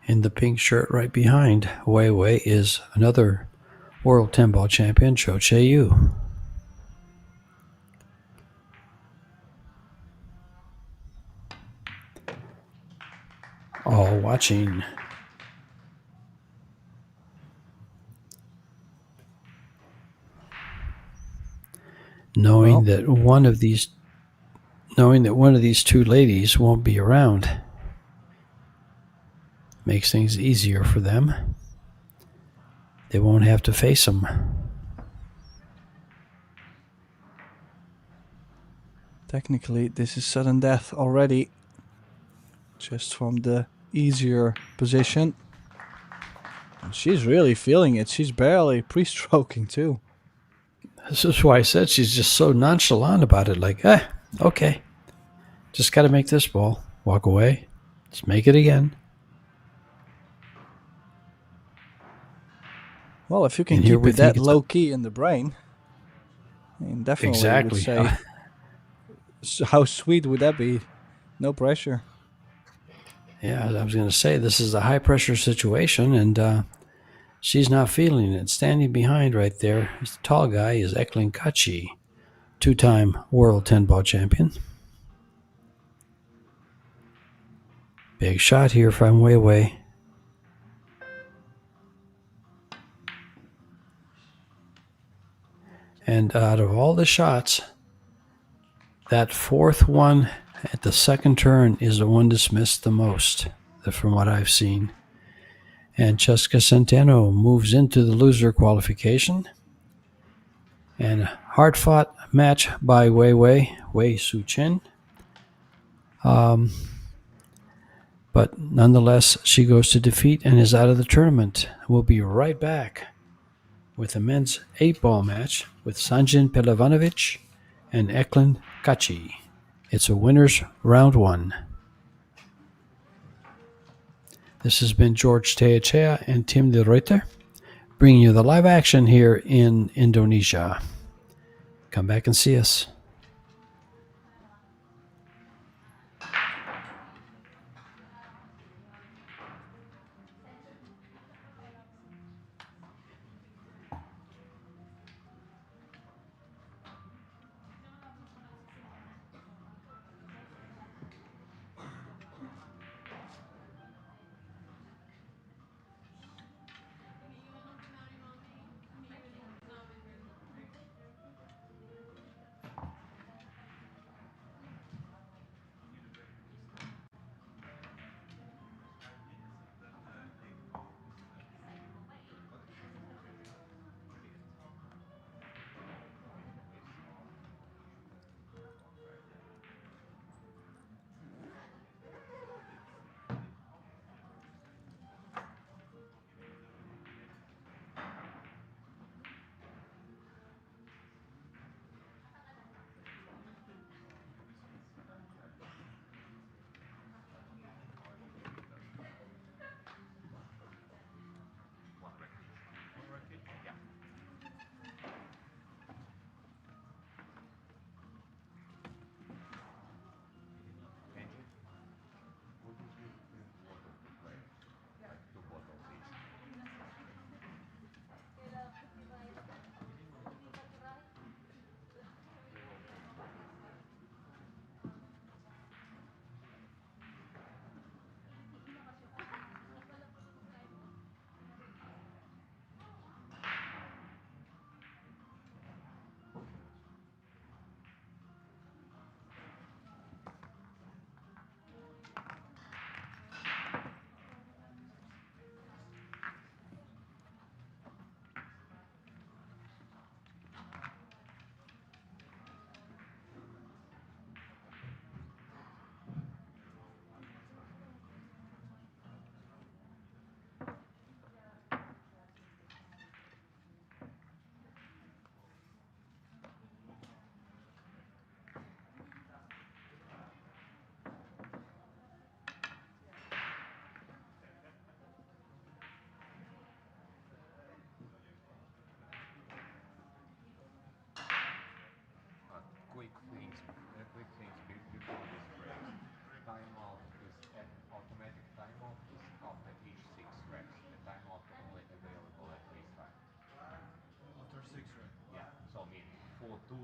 In the pink shirt right behind Weiwei is another world 10-ball champion, Cho Che-yu. All watching. Knowing that one of these two ladies won't be around makes things easier for them. They won't have to face them. Technically, this is sudden death already. Just from the easier position. And she's really feeling it. She's barely pre-stroking too. This is why I said she's just so nonchalant about it. Like, okay. Just got to make this ball. Walk away. Let's make it again. Well, if you can keep it that low key in the brain, I mean, definitely exactly. Would say, how sweet would that be? No pressure. Yeah, I was going to say, this is a high-pressure situation, and she's not feeling it. Standing behind right there, the tall guy is Eklund Kachi, two-time world 10-ball champion. Big shot here from Weiwei. And out of all the shots, that fourth one at the second turn is the one dismissed the most, from what I've seen. And Jessica Centeno moves into the loser qualification. And a hard-fought match by Wei Su Chen. But nonetheless, she goes to defeat and is out of the tournament. We'll be right back with a men's 8-ball match with Sanjin Pelevanovic and Eklund Kachi. It's a winner's round 1. This has been George Teachea and Tim de Reuter bringing you the live action here in Indonesia. Come back and see us.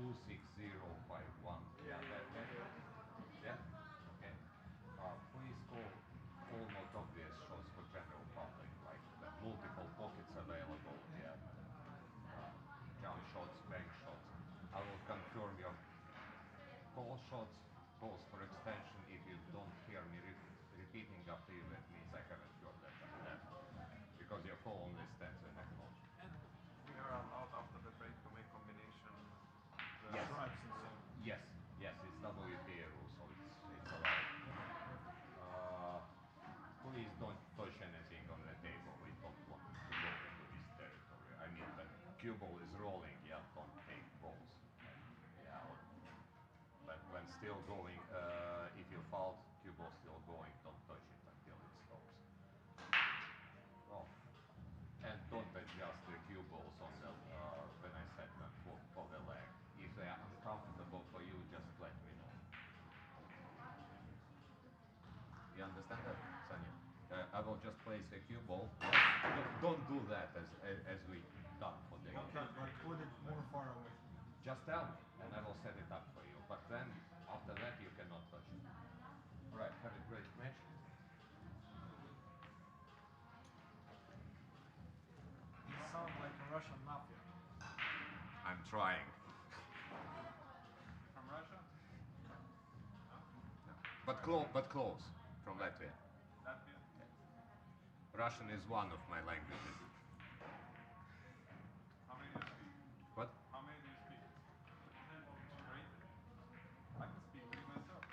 26051. Yeah, that. Yeah? Okay. Please call all not obvious shots for general public, like the multiple pockets available, yeah. Jump shots, bank shots. I will confirm your call shots, calls for extension. If you don't hear me repeating after you, that means I haven't heard that. Because your call only stands when acknowledged. And we are allowed after the break to make combination the Yes. stripes and so on. Yes, it's WPA rule, so it's allowed. Please don't touch anything on the table. We don't want to go into this territory. I mean, the cue ball is rolling, yeah, don't take balls. Yeah, but when still going, if you fault, cue ball still going, don't touch it until it stops. Oh. And don't adjust the cue balls on the, when I set them for the leg. If they are uncomfortable for you, just let me know. You understand that, Sonia? I will just place the cue ball. Don't do that as we done for the Okay, but put it more far away. Just tell me, and I will set it up for you. But then, after that, you cannot touch it. All right, have a great match. You sound like a Russian mafia. I'm trying. From Russia? No. But close, from Latvia. Latvia? Russian is one of my languages. How many do you speak? What? How many do you speak? 3? I can speak 3 myself.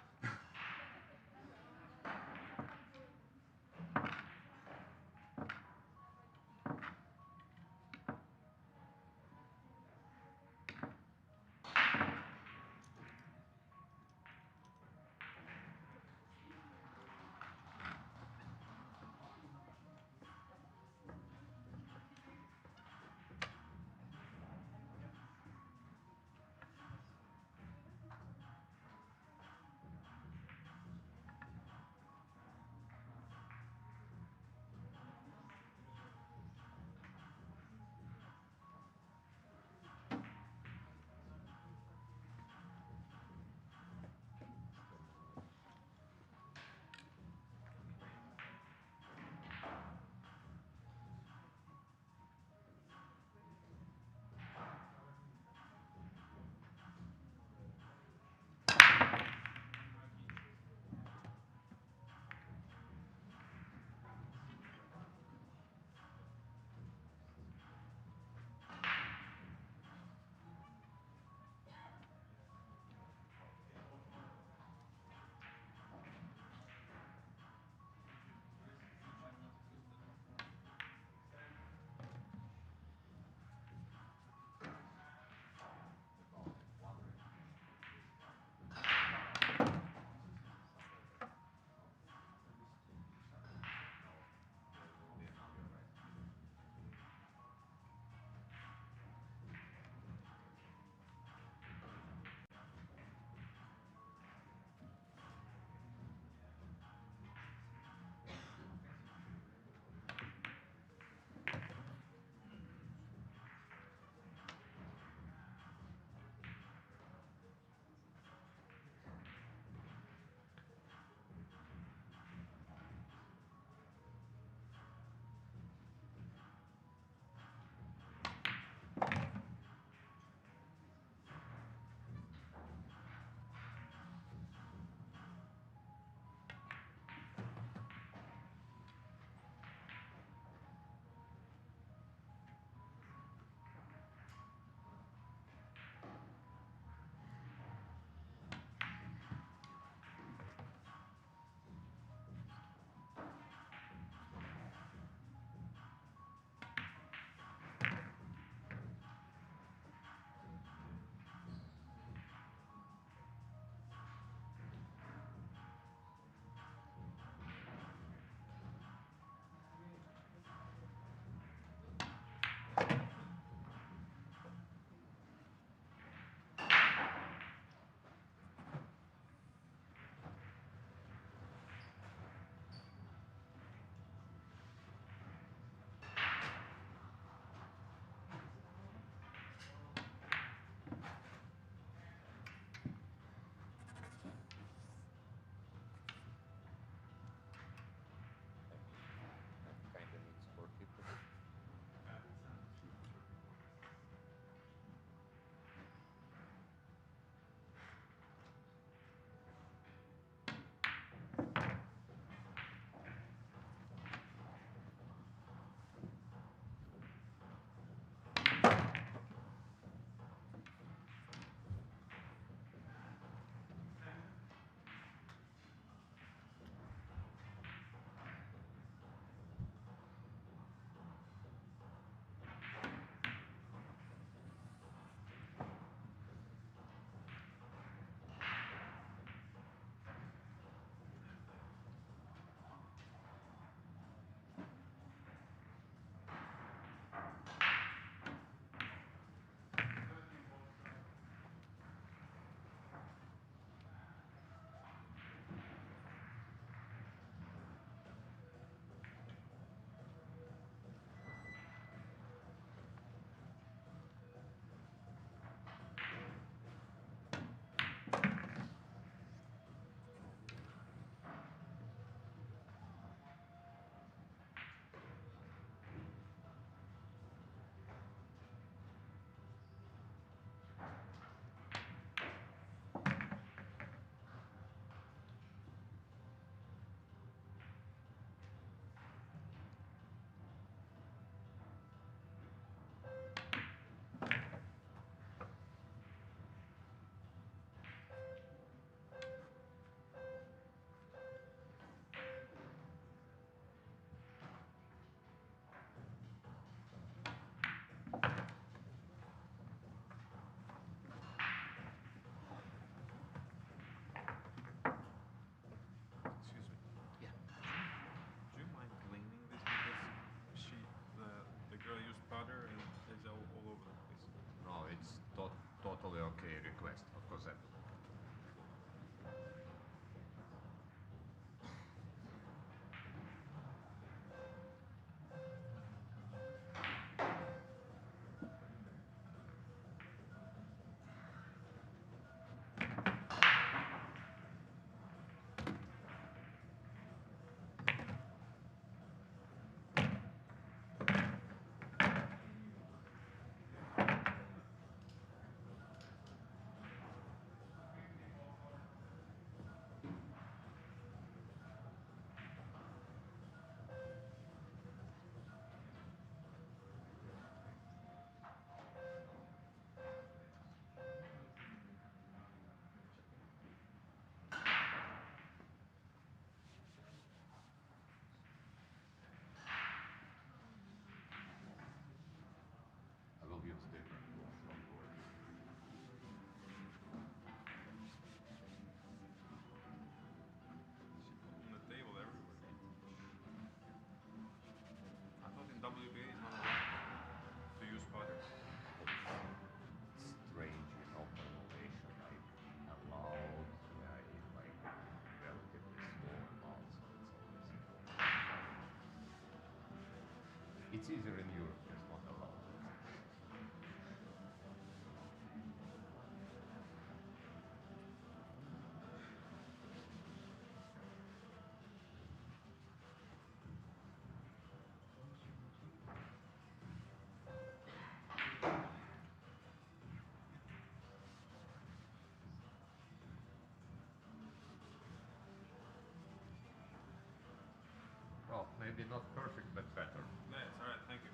West, of course. I will use different tools, don't worry. On the table everywhere. I thought in WBA it's not allowed to use putters. Strange, formulation, like allowed, in like relatively small amounts, so it's always it's easier in Europe, it's not allowed. Well, maybe not perfect, but better. Yeah, it's alright, thank you.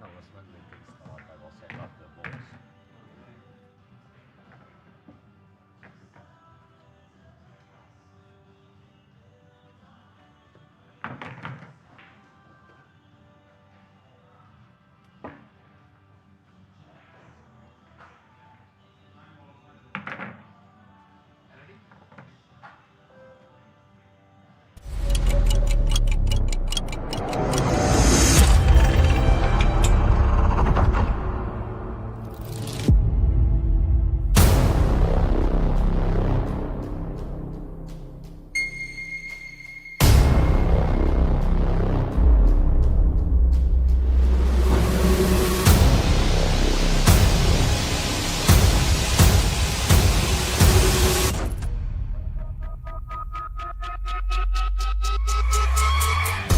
was when they could start, I was set up the balls.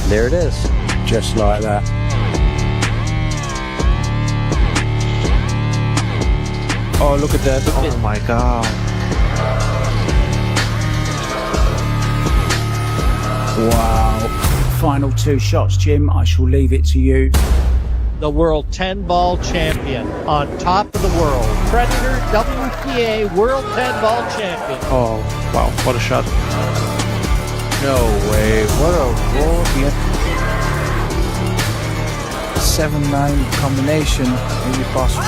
There it is. Just like that. Oh, look at that. Oh my god. Wow. Final 2 shots, Jim. I shall leave it to you. The world 10 ball champion on top of the world. Predator WPA world 10 ball champion. Oh, wow. What a shot. No way. What a roll. 7-9 combination, maybe possible.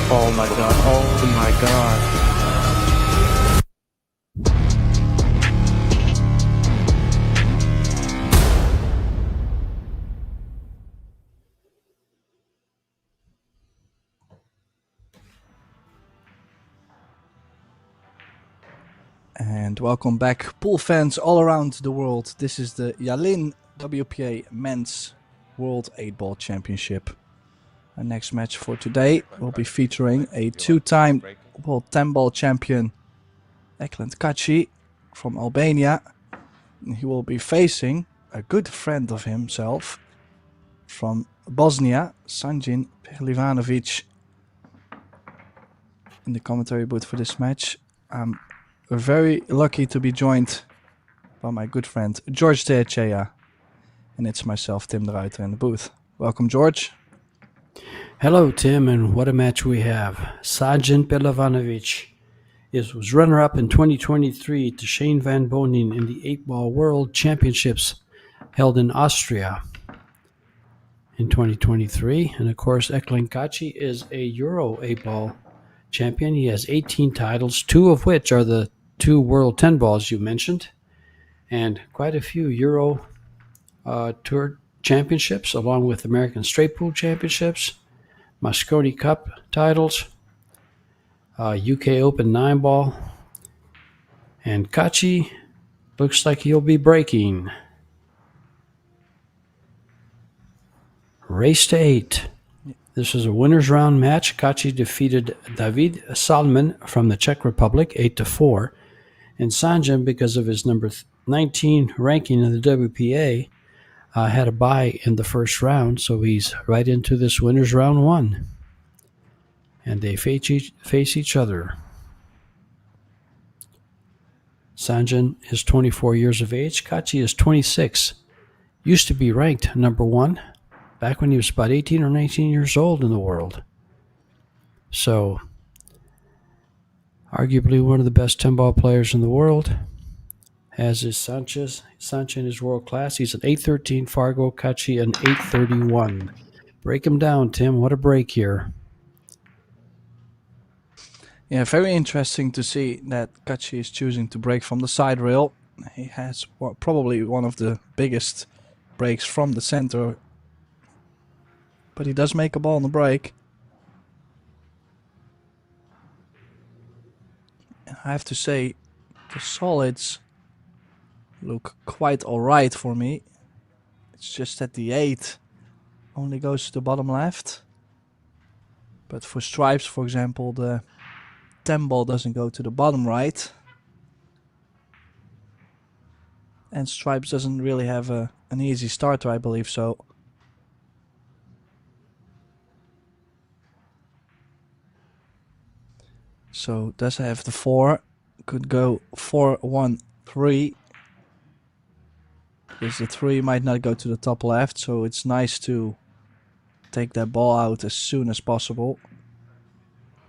Oh my god. Oh my god. And welcome back, pool fans all around the world. This is the YALIN WPA Men's World 8-Ball Championship. Our next match for today will be featuring a 2-time World 10-Ball Champion, Ekland Kaci from Albania. And he will be facing a good friend of himself from Bosnia, Sanjin Perlivanovic. In the commentary booth for this match, we're very lucky to be joined by my good friend George Teachea, and it's myself, Tim de Ruiter, in the booth. Welcome, George. Hello, Tim, and what a match we have. Sajin Pelavanovic was runner-up in 2023 to Shane Van Bonin in the 8-Ball World Championships held in Austria in 2023. And, of course, Ekland Kaci is a Euro 8-Ball champion. He has 18 titles, 2 of which are the 2 World 10 balls you mentioned, and quite a few Euro Tour championships, along with American Straight Pool Championships, Mosconi Cup titles, UK Open 9-Ball, and Kaci looks like he'll be breaking. Race to 8. This is a winner's round match. Kaci defeated David Salman from the Czech Republic 8-4. And Sanjin, because of his number 19 ranking in the WPA, had a bye in the first round, so he's right into this winner's round 1. And they face each other. Sanjin is 24 years of age. Kaci is 26. Used to be ranked number 1 back when he was about 18 or 19 years old in the world. So, arguably one of the best 10-ball players in the world. As is Sanchez. Sanchez is world class. He's an 813 Fargo, Kaci an 831. Break him down, Tim. What a break here. Yeah, very interesting to see that Kaci is choosing to break from the side rail. He has probably one of the biggest breaks from the center, but he does make a ball on the break. And I have to say, the solids look quite alright for me. It's just that the 8 only goes to the bottom left. But for stripes, for example, the 10 ball doesn't go to the bottom right. And stripes doesn't really have an easy starter, I believe so. So does have the 4. Could go 4-1-3. because the 3 might not go to the top left, so it's nice to take that ball out as soon as possible.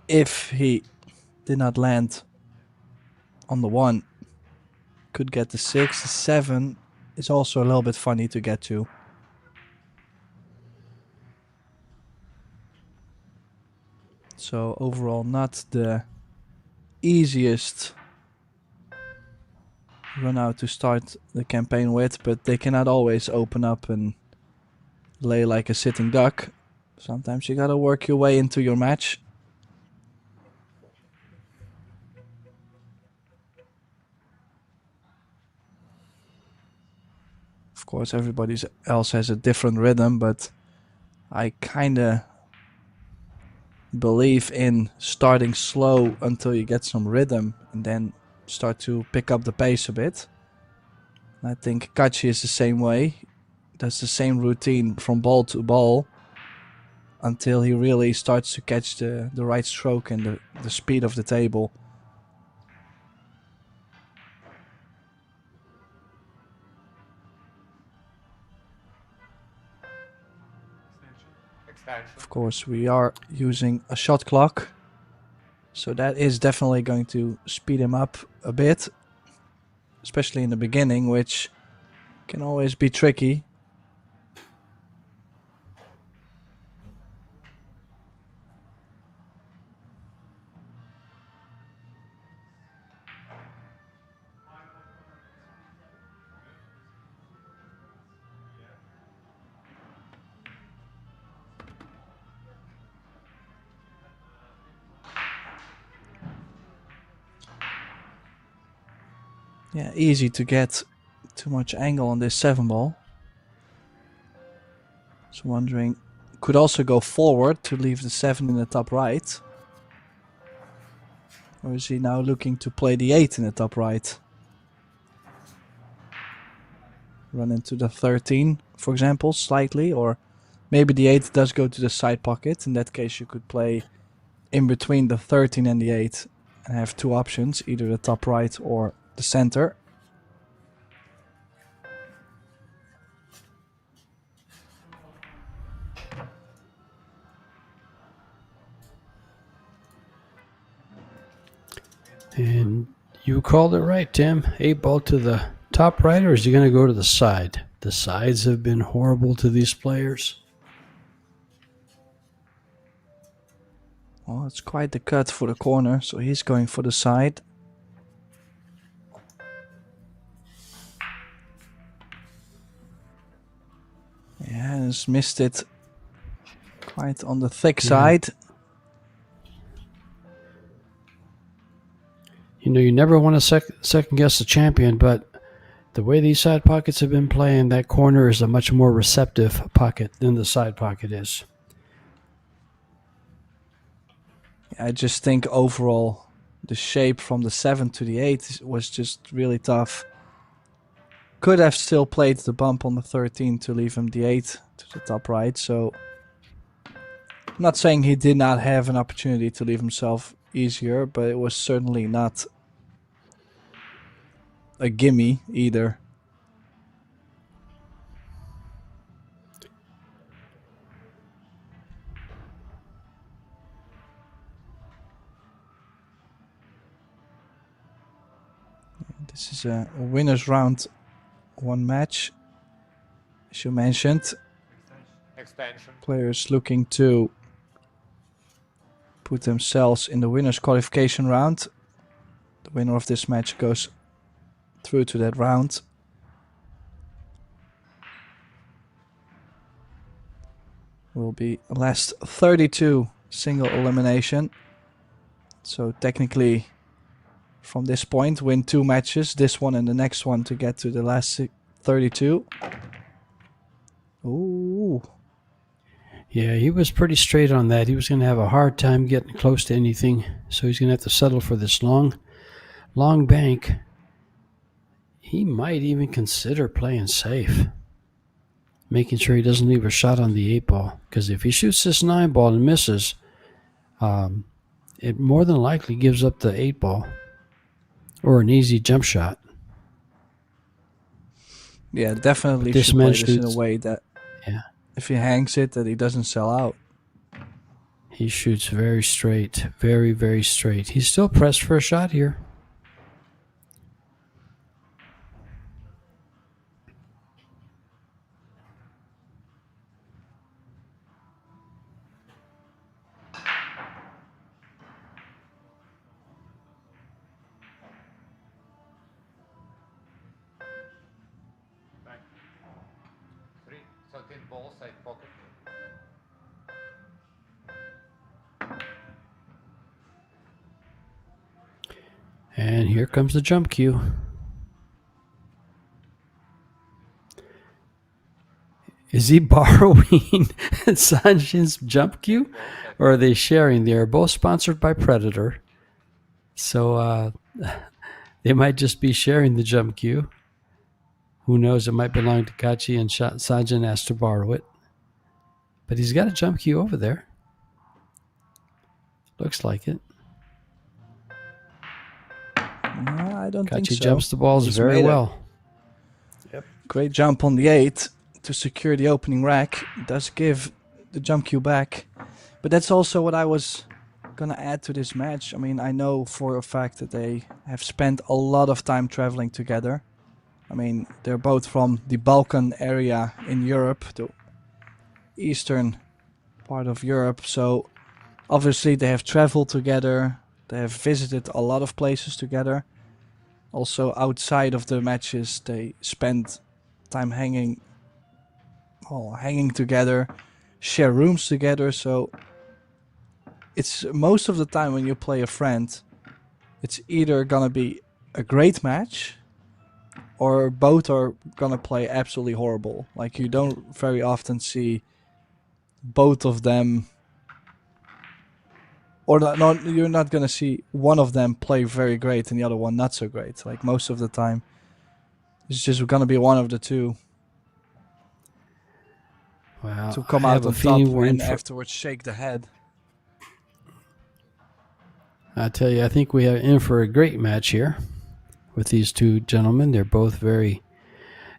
If he did not land on the 1, could get the 6. The 7 is also a little bit funny to get to. So overall, not the easiest run out to start the campaign with, but they cannot always open up and lay like a sitting duck. Sometimes you gotta work your way into your match. Of course, everybody else has a different rhythm, but I kinda believe in starting slow until you get some rhythm and then start to pick up the pace a bit. And I think Kachi is the same way. Does the same routine from ball to ball until he really starts to catch the right stroke and the speed of the table. Of course, we are using a shot clock, so that is definitely going to speed him up a bit, especially in the beginning, which can always be tricky. Yeah, easy to get too much angle on this 7 ball. So wondering, could also go forward to leave the 7 in the top right. Or is he now looking to play the 8 in the top right? Run into the 13, for example, slightly, or maybe the 8 does go to the side pocket. In that case, you could play in between the 13 and the 8 and have 2 options, either the top right or the center. And you called it right, Tim. 8 ball to the top right, or is he going to go to the side? The sides have been horrible to these players. Well, it's quite the cut for the corner, so he's going for the side. Yeah, has missed it quite on the thick side. You know, you never want to second guess the champion, but the way these side pockets have been playing, that corner is a much more receptive pocket than the side pocket is. I just think overall the shape from the 7 to the 8 was just really tough. Could have still played the bump on the 13 to leave him the 8 to the top right, so I'm not saying he did not have an opportunity to leave himself easier, but it was certainly not a gimme either. This is a winner's round 1 match, as you mentioned. Extension. Players looking to put themselves in the winner's qualification round. The winner of this match goes through to that round. Will be last 32 single elimination. So technically, from this point, win 2 matches, this one and the next one, to get to the last 32. Ooh. Yeah, he was pretty straight on that. He was going to have a hard time getting close to anything, so he's going to have to settle for this long bank. He might even consider playing safe, making sure he doesn't leave a shot on the 8 ball, because if he shoots this 9 ball and misses, it more than likely gives up the 8 ball or an easy jump shot. Yeah, definitely This should man play this in a shoots- way that Yeah. if he hangs it, that he doesn't sell out. He shoots very straight. Very, very straight. He's still pressed for a shot here. Back. 3. So 10 balls side pocket. And here comes the jump cue. Is he borrowing Sanjin's jump cue? Or are they sharing? They are both sponsored by Predator. So they might just be sharing the jump cue. Who knows? It might belong to Kachi and Sanjin asked to borrow it. But he's got a jump cue over there. Looks like it. No, I don't think Kachi so. jumps the balls He's very made it. well. Great jump on the 8 to secure the opening rack. Does give the jump cue back. But that's also what I was going to add to this match. I mean, I know for a fact that they have spent a lot of time traveling together. I mean, they're both from the Balkan area in Europe, the eastern part of Europe. So obviously they have traveled together. They have visited a lot of places together. Also outside of the matches, they spend time hanging together, share rooms together. So it's most of the time when you play a friend, it's either gonna be a great match or both are gonna play absolutely horrible. Like, you don't very often see both of them, or you're not gonna see one of them play very great and the other one not so great. Like, most of the time it's just gonna be one of the two Wow. to come I out have a on top feeling we're in and for, afterwards shake the head. I tell you, I think we are in for a great match here with these two gentlemen. They're both very,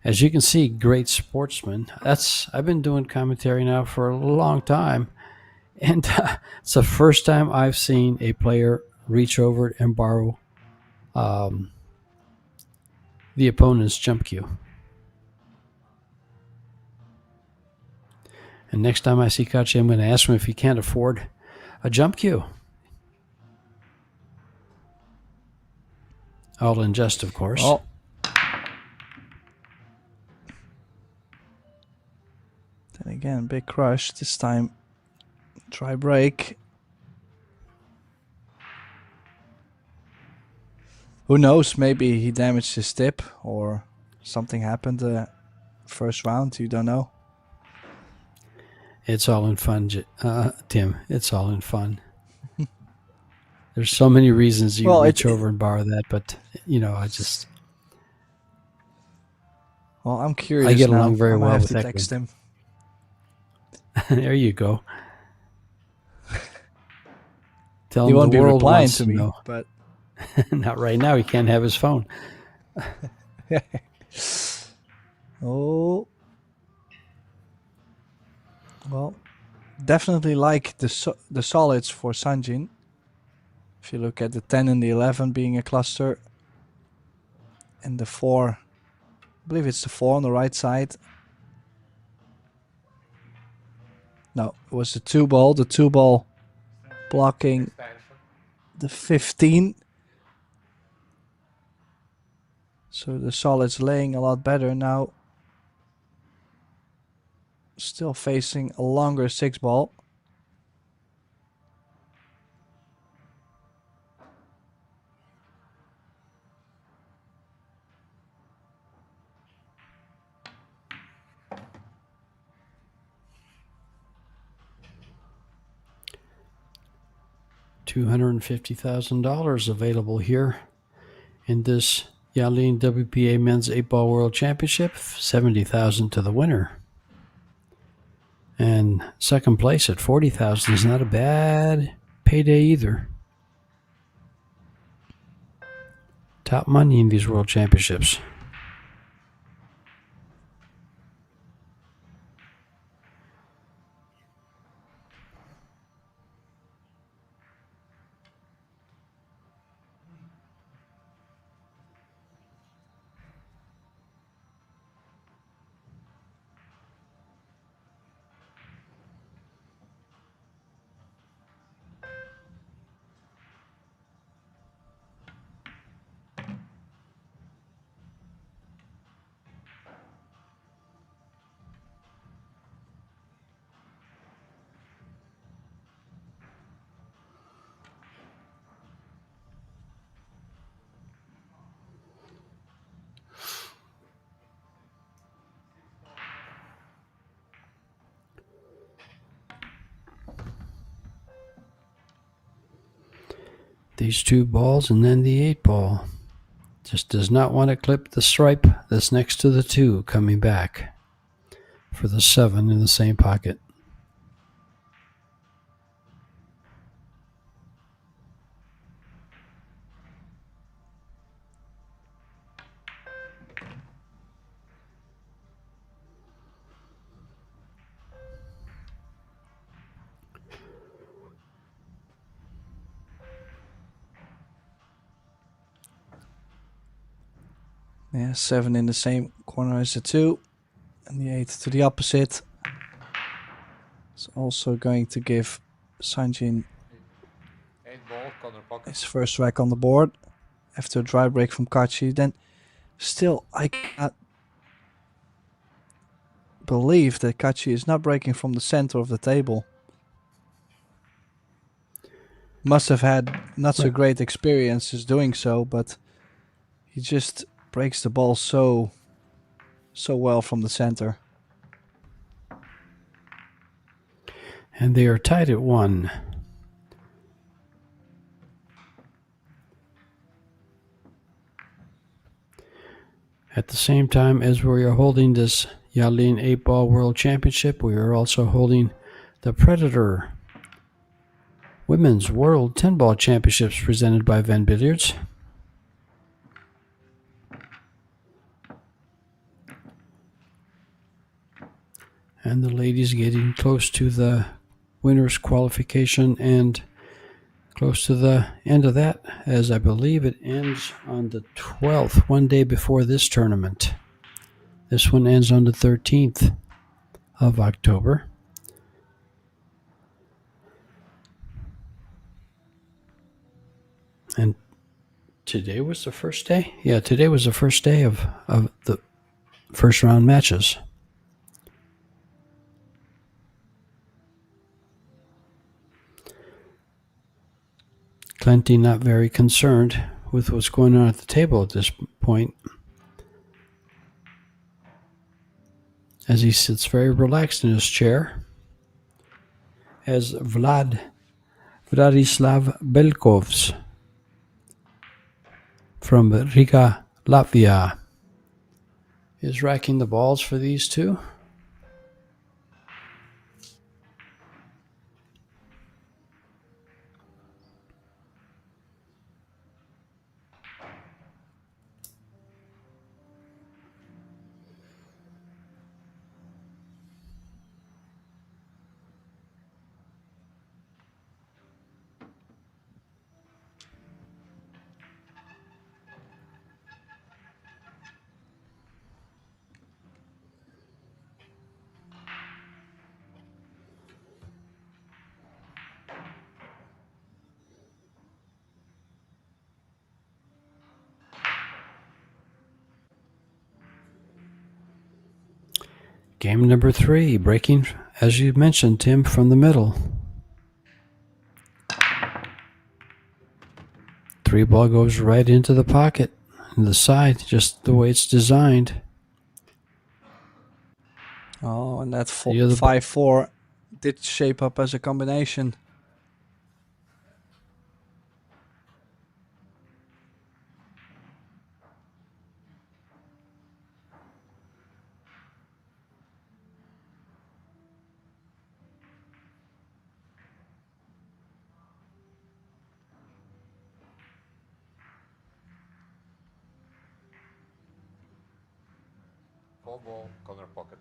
as you can see, great sportsmen. I've been doing commentary now for a long time, and it's the first time I've seen a player reach over and borrow the opponent's jump cue. And next time I see Kachi, I'm going to ask him if he can't afford a jump cue. All in jest, of course. Oh. Then again, big crush. This time, try break. Who knows? Maybe he damaged his tip or something happened first round. You don't know. It's all in fun, Tim. It's all in fun. There's so many reasons you reach over and borrow that, but I just. Well, I'm curious. I get now. along very I might well have with to that text him. There you go. Tell He him won't the be world replying wants to to me, know. but Not right now. He can't have his phone. Oh. Well, definitely like the solids for Sanjin. If you look at the 10 and the 11 being a cluster, and the 4, I believe it's the 4 on the right side. No, it was the 2 ball. The 2 ball blocking the 15. So the solids laying a lot better now. Still facing a longer 6 ball. $250,000 available here in this YALIN WPA Men's 8-Ball World Championship. $70,000 to the winner. And second place at $40,000 is not a bad payday either. Top money in these World Championships. These 2 balls and then the 8 ball. Just does not want to clip the stripe that's next to the 2 coming back for the 7 in the same pocket. Yeah, 7 in the same corner as the 2. And the 8 to the opposite. It's also going to give Sanjin 8 ball, corner pocket. his first rack on the board. After a dry break from Kachi. Then still, I cannot believe that Kachi is not breaking from the center of the table. Must have had not so great experiences doing so, but he just breaks the ball so well from the center. And they are tied at 1. At the same time as we are holding this YALIN 8-Ball World Championship, we are also holding the Predator Women's World 10-Ball Championships presented by Van Billiards. And the ladies getting close to the winners qualification and close to the end of that, as I believe it ends on the 12th, one day before this tournament. This one ends on the 13th of October. And today was the first day? Yeah, today was the first day of the first round matches. Clenty not very concerned with what's going on at the table at this point, as he sits very relaxed in his chair, as Vladislav Belkovs from Riga, Latvia, is racking the balls for these 2. Game number 3, breaking, as you mentioned, Tim, from the middle. 3 ball goes right into the pocket, in the side, just the way it's designed. Oh, and that 5-4 did shape up as a combination. Four ball, corner pocket.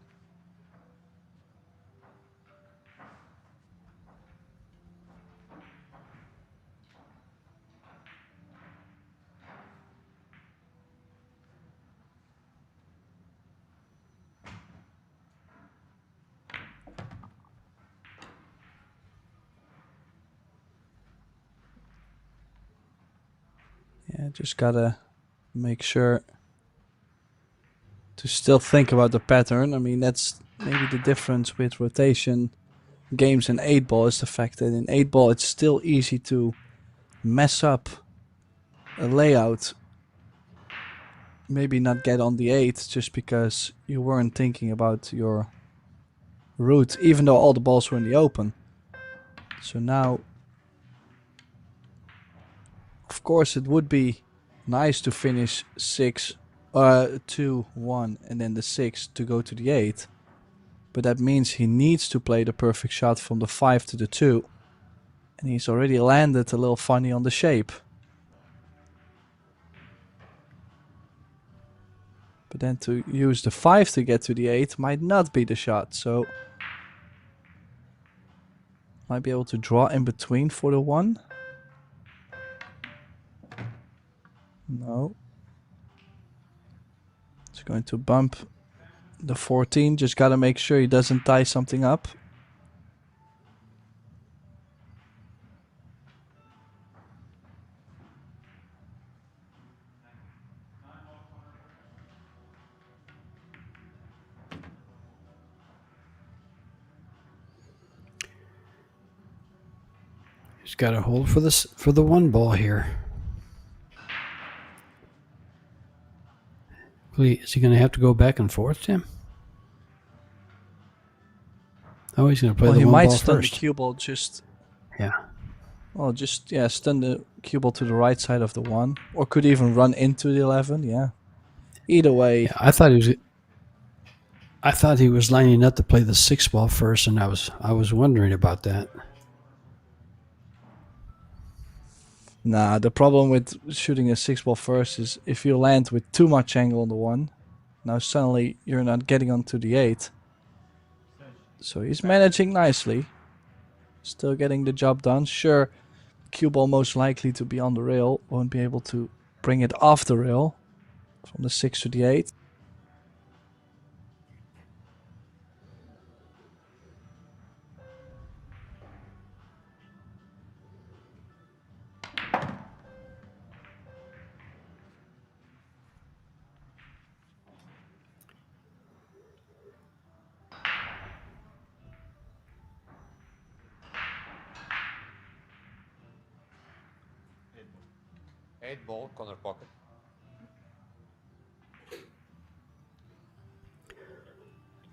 Yeah, just gotta make sure to still think about the pattern. I mean, that's maybe the difference with rotation games in 8-ball is the fact that in 8-ball it's still easy to mess up a layout. Maybe not get on the 8 just because you weren't thinking about your route, even though all the balls were in the open. So now Of course, it would be nice to finish 2-1, and then the 6 to go to the 8. But that means he needs to play the perfect shot from the 5 to the 2. And he's already landed a little funny on the shape. But then to use the 5 to get to the 8 might not be the shot, so might be able to draw in between for the 1. No. It's going to bump the 14. Just gotta make sure he doesn't tie something up. He's got to hold for the 1 ball here. Is he going to have to go back and forth, Tim? Oh, he's going to play the 1 ball first. He might stun the cue ball just... Yeah. Well, just, yeah, stun the cue ball to the right side of the 1. Or could even run into the 11, yeah. Either way... Yeah, I thought he was lining up to play the 6 ball first, and I was wondering about that. Nah, the problem with shooting a 6 ball first is if you land with too much angle on the 1, now suddenly you're not getting onto the 8. So he's managing nicely. Still getting the job done. Sure, cue ball most likely to be on the rail. Won't be able to bring it off the rail from the 6 to the 8. Eight ball, corner pocket.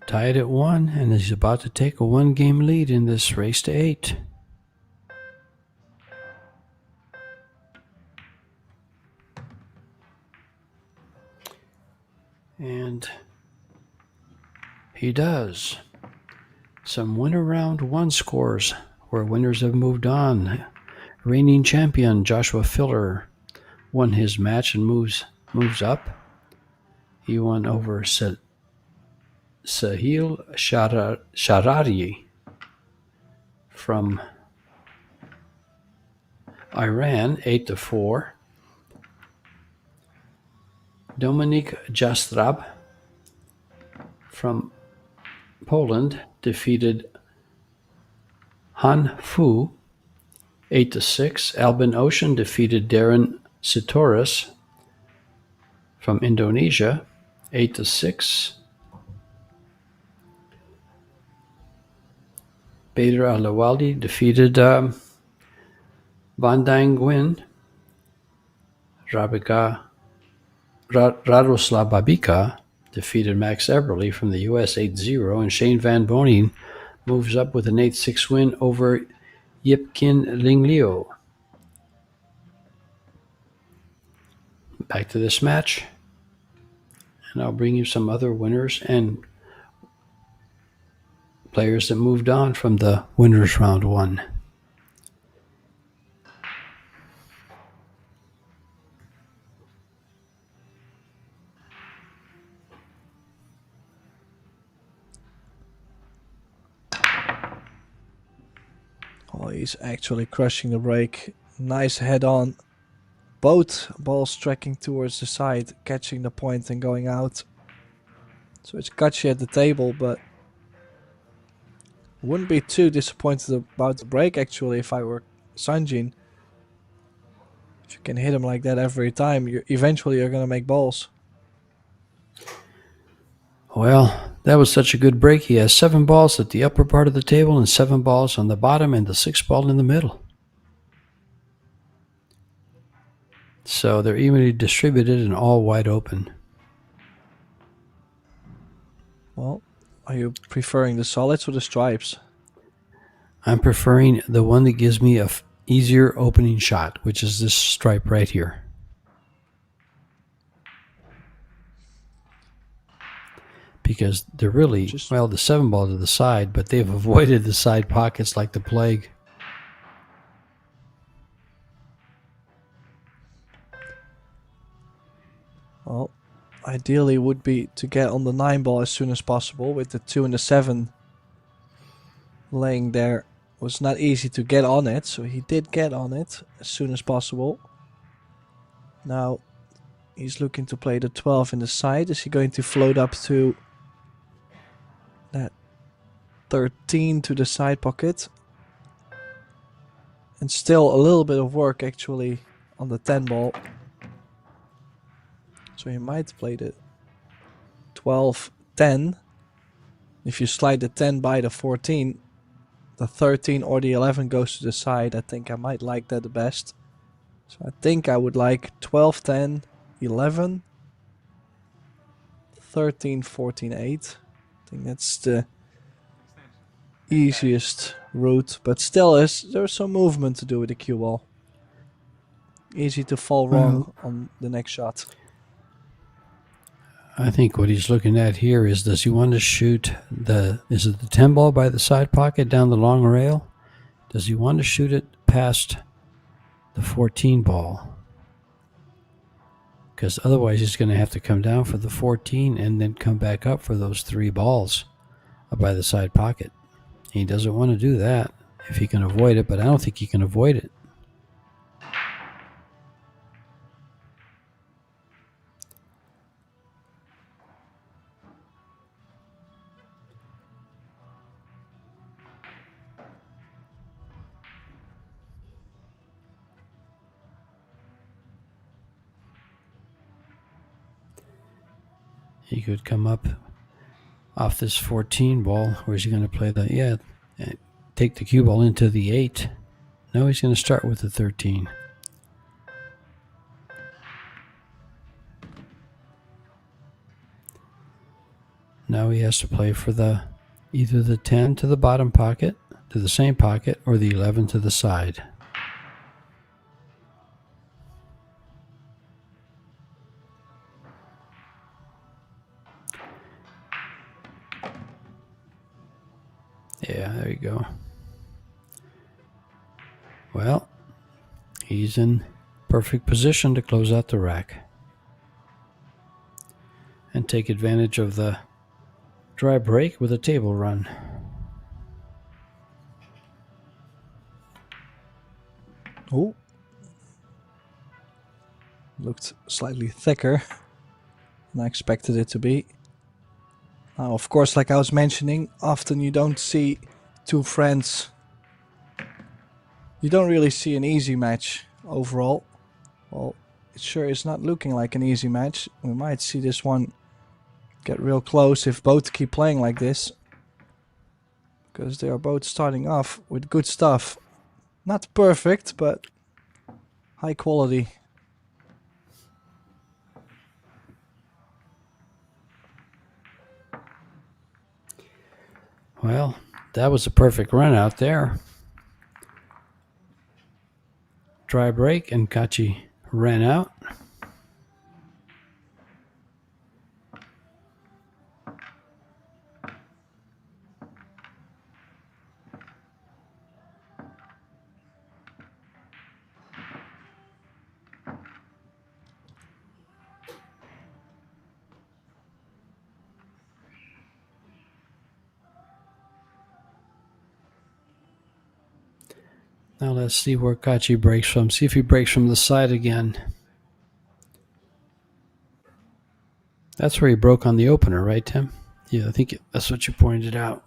Tied at 1, and he's about to take a 1-game lead in this race to 8. And he does. Some winner round 1 scores where winners have moved on. Reigning champion Joshua Filler won his match and moves up. He won over Sahil Sharari from Iran, 8-4. Dominik Jastrab from Poland defeated Han Fu, 8-6. Albin Ocean defeated Darren Sitoris from Indonesia, 8-6. Bader Alawaldi defeated Van Dang Nguyen. Radoslav Babika defeated Max Eberly from the US, 8-0. And Shane Van Boning moves up with an 8-6 win over Yipkin Linglio. Back to this match, and I'll bring you some other winners and players that moved on from the winners round 1. Oh, he's actually crushing the break. Nice head on. Both balls tracking towards the side, catching the point and going out. So it's gotcha at the table, but wouldn't be too disappointed about the break actually if I were Sanjin. If you can hit him like that every time, eventually you're gonna make balls. Well, that was such a good break. He has 7 balls at the upper part of the table and 7 balls on the bottom and the 6th ball in the middle. So they're evenly distributed and all wide open. Well, are you preferring the solids or the stripes? I'm preferring the one that gives me a easier opening shot, which is this stripe right here. Because they're really, well, the 7-ball to the side, but they've avoided the side pockets like the plague. Well, ideally would be to get on the 9-ball as soon as possible. With the 2 and the 7 laying there, it was not easy to get on it, so he did get on it as soon as possible. Now he's looking to play the 12 in the side. Is he going to float up to that 13 to the side pocket? And still a little bit of work actually on the 10-ball. So he might play the 12-10. If you slide the 10 by the 14, the 13 or the 11 goes to the side. I think I might like that the best. So I think I would like 12-10, 11, 13, 14, 8. I think that's the easiest route. But still, there's some movement to do with the cue ball. Easy to fall wrong on the next shot. I think what he's looking at here is, does he want to shoot is it the 10-ball by the side pocket down the long rail? Does he want to shoot it past the 14-ball? Because otherwise he's going to have to come down for the 14 and then come back up for those 3 balls by the side pocket. He doesn't want to do that if he can avoid it, but I don't think he can avoid it. He could come up off this 14 ball. Where's he going to play the, take the cue ball into the 8. No, he's going to start with the 13. Now he has to play for either the 10 to the bottom pocket, to the same pocket, or the 11 to the side. Yeah, there you go. Well, he's in perfect position to close out the rack and take advantage of the dry break with a table run. Oh, looked slightly thicker than I expected it to be. Now, of course, like I was mentioning, often you don't see two friends. You don't really see an easy match overall. Well, it sure is not looking like an easy match. We might see this one get real close if both keep playing like this. Because they are both starting off with good stuff. Not perfect, but high quality. Well, that was a perfect run out there. Dry break and Kachi ran out. Now let's see where Kachi breaks from. See if he breaks from the side again. That's where he broke on the opener, right, Tim? Yeah, I think that's what you pointed out.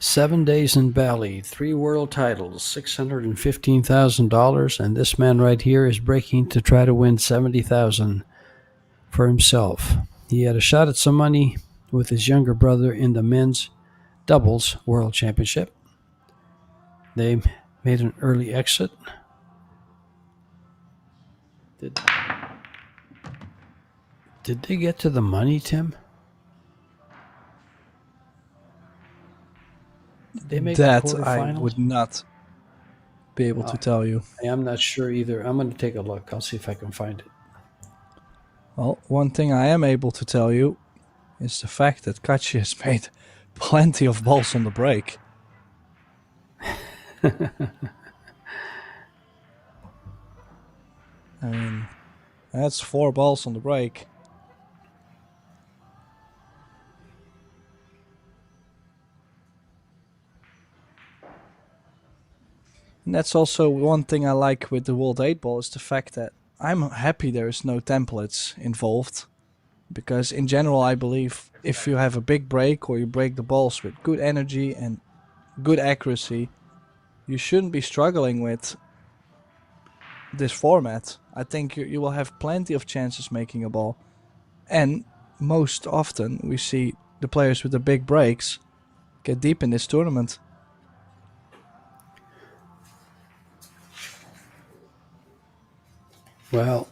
"7 days in Bali, 3 world titles, $615,000, and this man right here is breaking to try to win $70,000 for himself. He had a shot at some money with his younger brother in the men's doubles world championship. They made an early exit. Did they get to the money, Tim? Did they make That the I quarterfinals? would not be able to tell you. I'm not sure either. I'm going to take a look. I'll see if I can find it. Well, one thing I am able to tell you is the fact that Kachi has made plenty of balls on the break. I mean, that's 4 balls on the break. And that's also one thing I like with the World 8 Ball is the fact that I'm happy there is no templates involved. Because in general I believe if you have a big break or you break the balls with good energy and good accuracy, you shouldn't be struggling with this format. I think you will have plenty of chances making a ball. And most often we see the players with the big breaks get deep in this tournament. Well,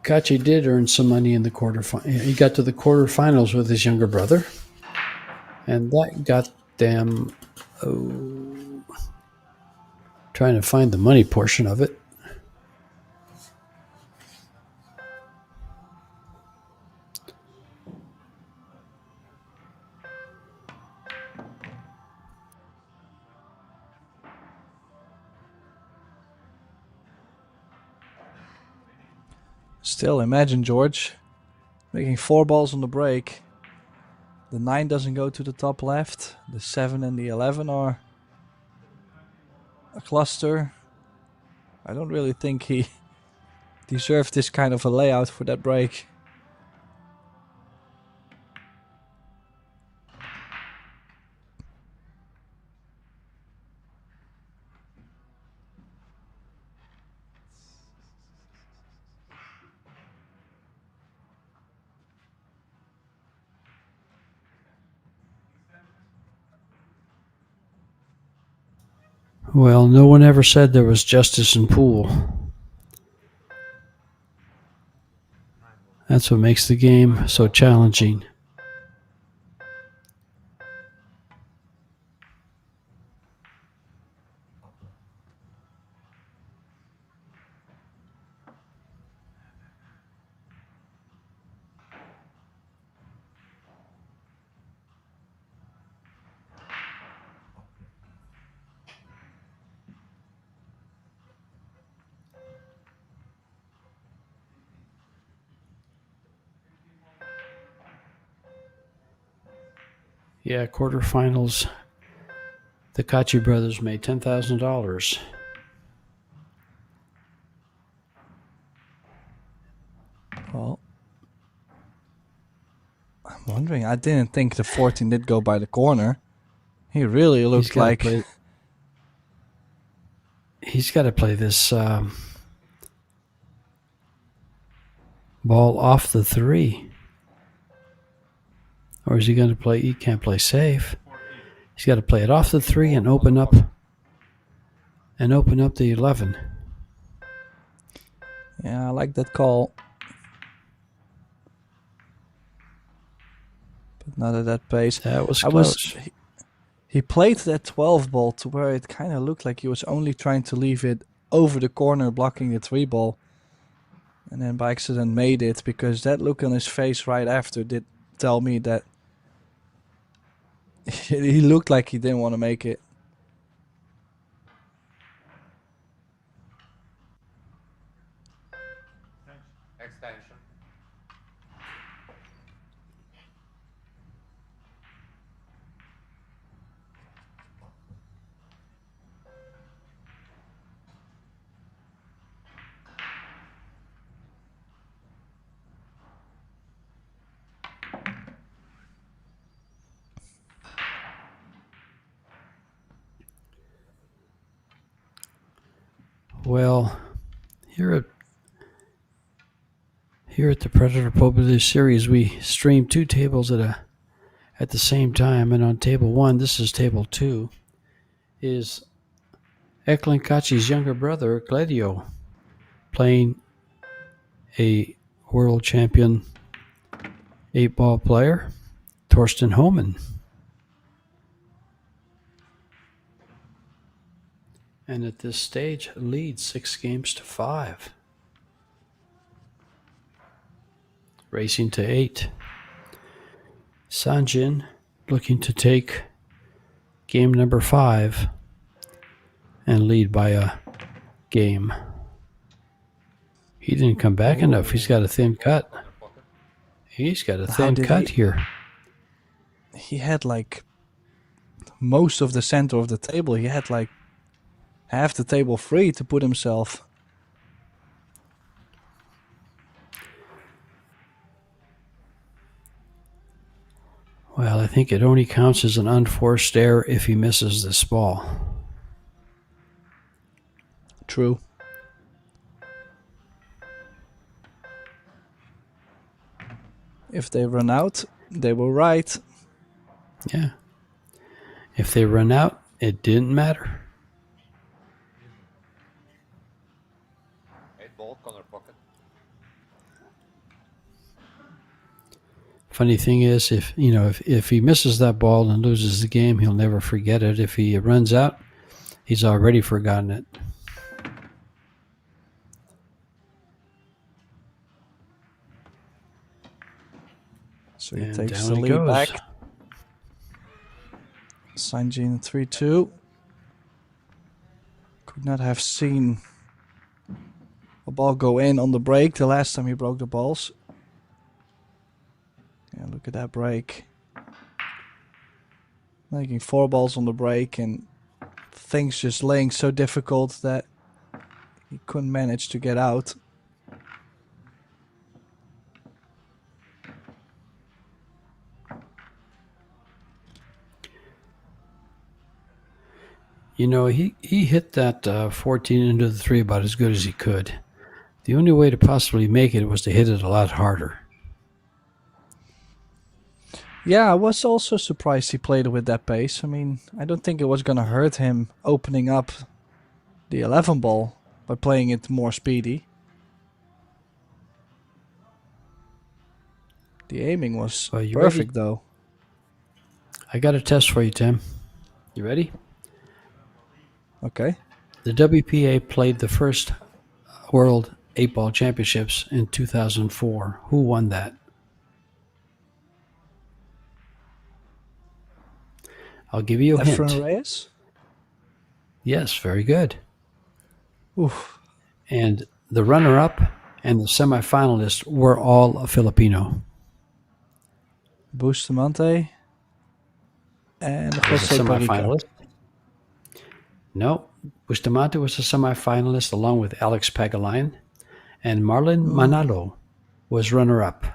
Kachi did earn some money in the quarterfinals. He got to the quarterfinals with his younger brother, and that got them trying to find the money portion of it. Still, imagine George making 4 balls on the break. The 9 doesn't go to the top left. The 7 and the 11 are a cluster. I don't really think he deserved this kind of a layout for that break. Well, no one ever said there was justice in pool. That's what makes the game so challenging. Yeah, quarterfinals. The Kachi brothers made $10,000. Well, I'm wondering. I didn't think the 14 did go by the corner. He really looked like... He's got to play this ball off the 3. Or is he going to play? He can't play safe. He's got to play it off the 3 and open up the 11. Yeah, I like that call. But not at that pace. That was close. He played that 12 ball to where it kind of looked like he was only trying to leave it over the corner, blocking the 3 ball. And then by accident made it, because that look on his face right after did tell me that he looked like he didn't want to make it. Extension. Well, here at the Predator Popular Series, we stream 2 tables at At the same time, and on table 1, this is table 2, is Eklinkachi's younger brother, Gledio, playing a world champion 8-ball player, Torsten Homan. And at this stage, leads 6 games to 5. Racing to 8. Sanjin looking to take game number 5 and lead by a game. He didn't come back enough. He's got a thin cut. He's got a thin cut here. He had like most of the center of the table. He had like half the table free to put himself. Well, I think it only counts as an unforced error if he misses this ball. True. If they run out, they were right. Yeah. If they run out, it didn't matter. 8-ball, corner pocket. Funny thing is, if he misses that ball and loses the game, he'll never forget it. If he runs out, he's already forgotten it. So he And takes down the he lead goes. back. Sanjin 3-2. Could not have seen a ball go in on the break the last time he broke the balls. Yeah, look at that break. Making 4 balls on the break and things just laying so difficult that he couldn't manage to get out. You know, he hit that 14 into the 3 about as good as he could. The only way to possibly make it was to hit it a lot harder. Yeah, I was also surprised he played it with that pace. I mean, I don't think it was going to hurt him opening up the 11 ball by playing it more speedy. The aiming was Well, you perfect, ready? though. I got a test for you, Tim. You ready? Okay. The WPA played the first World 8-ball Championships in 2004. Who won that? I'll give you a hint. Efren Reyes? Yes, very good. Oof. And the runner-up and the semifinalists were all a Filipino. Bustamante and Was Jose a Barrica. semifinalist. No, Bustamante was a semifinalist along with Alex Pagulayan, and Marlon Manalo was runner-up.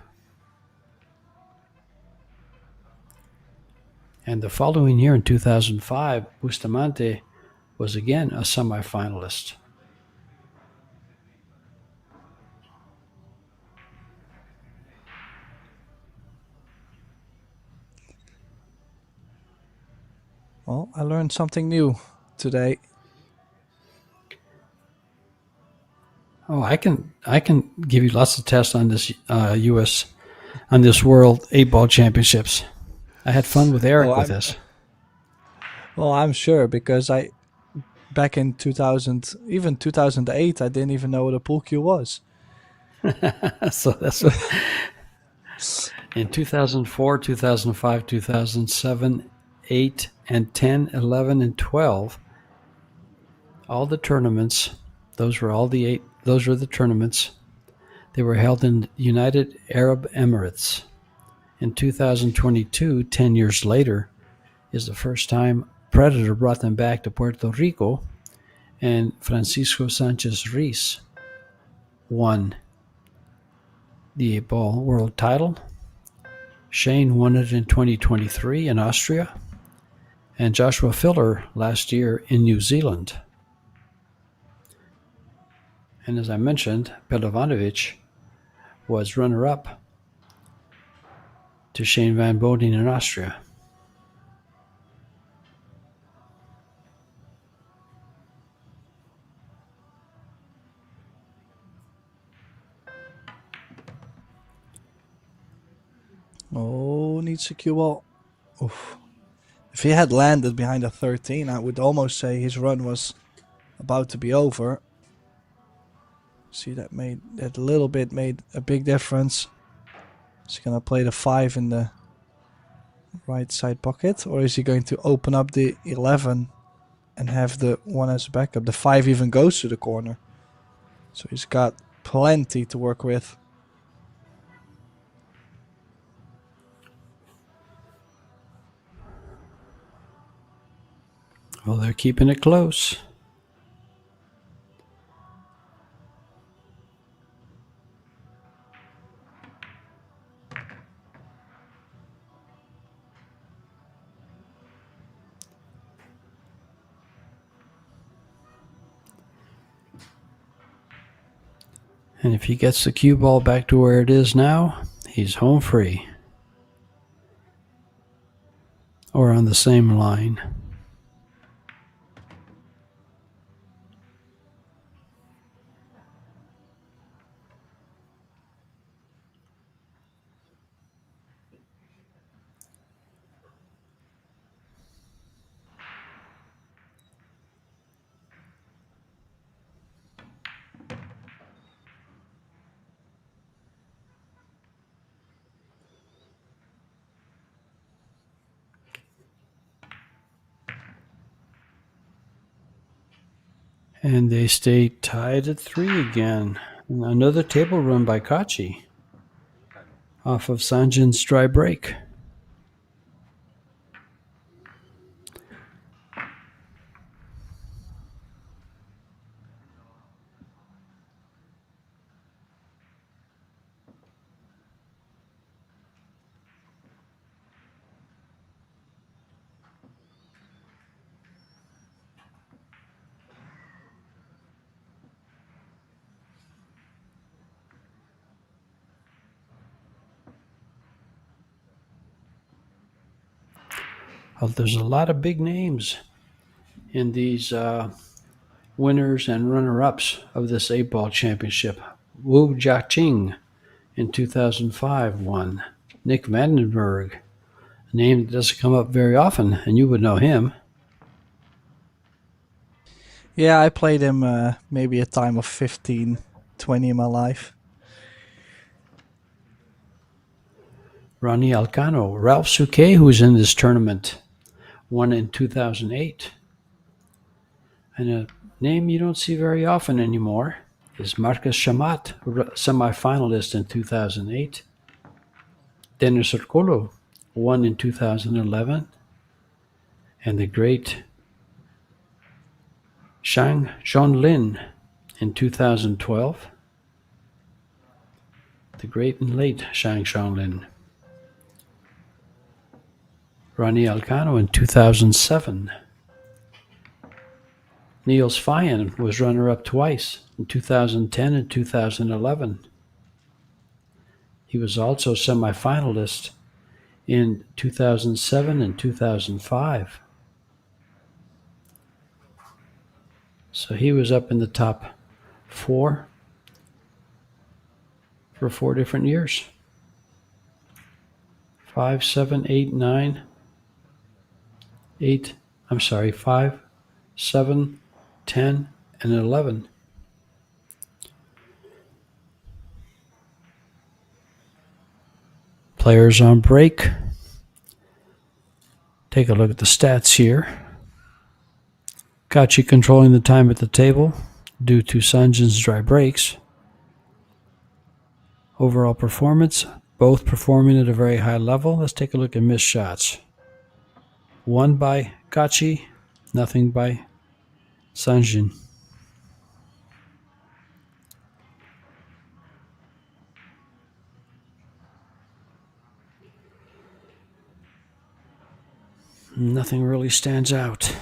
And the following year, in 2005, Bustamante was again a semifinalist. Well, I learned something new today. Oh, I can give you lots of tests on this on this World 8-ball Championships. I had fun with Eric with this. Well, I'm sure, because back in 2000, even 2008, I didn't even know what a pool cue was. So that's what, in 2004, 2005, 2007, 8, and 10, 11, and 12, all the tournaments, those were the tournaments. They were held in United Arab Emirates. In 2022, 10 years later, is the first time Predator brought them back to Puerto Rico, and Francisco Sanchez Reis won the 8-ball world title. Shane won it in 2023 in Austria, and Joshua Filler last year in New Zealand. And as I mentioned, Pelovanovic was runner-up to Shane Van Boden in Austria. Oh, needs a cue ball. Oof. If he had landed behind a 13, I would almost say his run was about to be over. See, that little bit made a big difference. Is he gonna play the 5 in the right side pocket, or is he going to open up the 11 and have the 1 as a backup? The 5 even goes to the corner, so he's got plenty to work with. Well, they're keeping it close. And if he gets the cue ball back to where it is now, he's home free. Or on the same line. And they stay tied at 3 again. And another table run by Kachi off of Sanjin's dry break. Well, there's a lot of big names in these winners and runner-ups of this 8-ball championship. Wu Jiaqing in 2005 won. Nick Vandenberg, a name that doesn't come up very often, and you would know him. Yeah, I played him maybe a time of 15, 20 in my life. Ronnie Alcano. Ralph Souquet, who was in this tournament, won in 2008. And a name you don't see very often anymore is Marcus Chamat, semifinalist in 2008. Dennis Ercolo won in 2011. And the great Shang Zhonglin in 2012. The great and late Shang Zhonglin. Ronnie Alcano in 2007. Niels Fyan was runner-up twice, in 2010 and 2011. He was also semifinalist in 2007 and 2005. So he was up in the top 4 for 4 different years. 5, 7, 8, 9, 8, 5, 7, 10, and 11. Players on break. Take a look at the stats here. Kachi controlling the time at the table due to Sanjin's dry breaks. Overall performance, both performing at a very high level. Let's take a look at missed shots. 1 by Kachi, nothing by Sanjin. Nothing really stands out.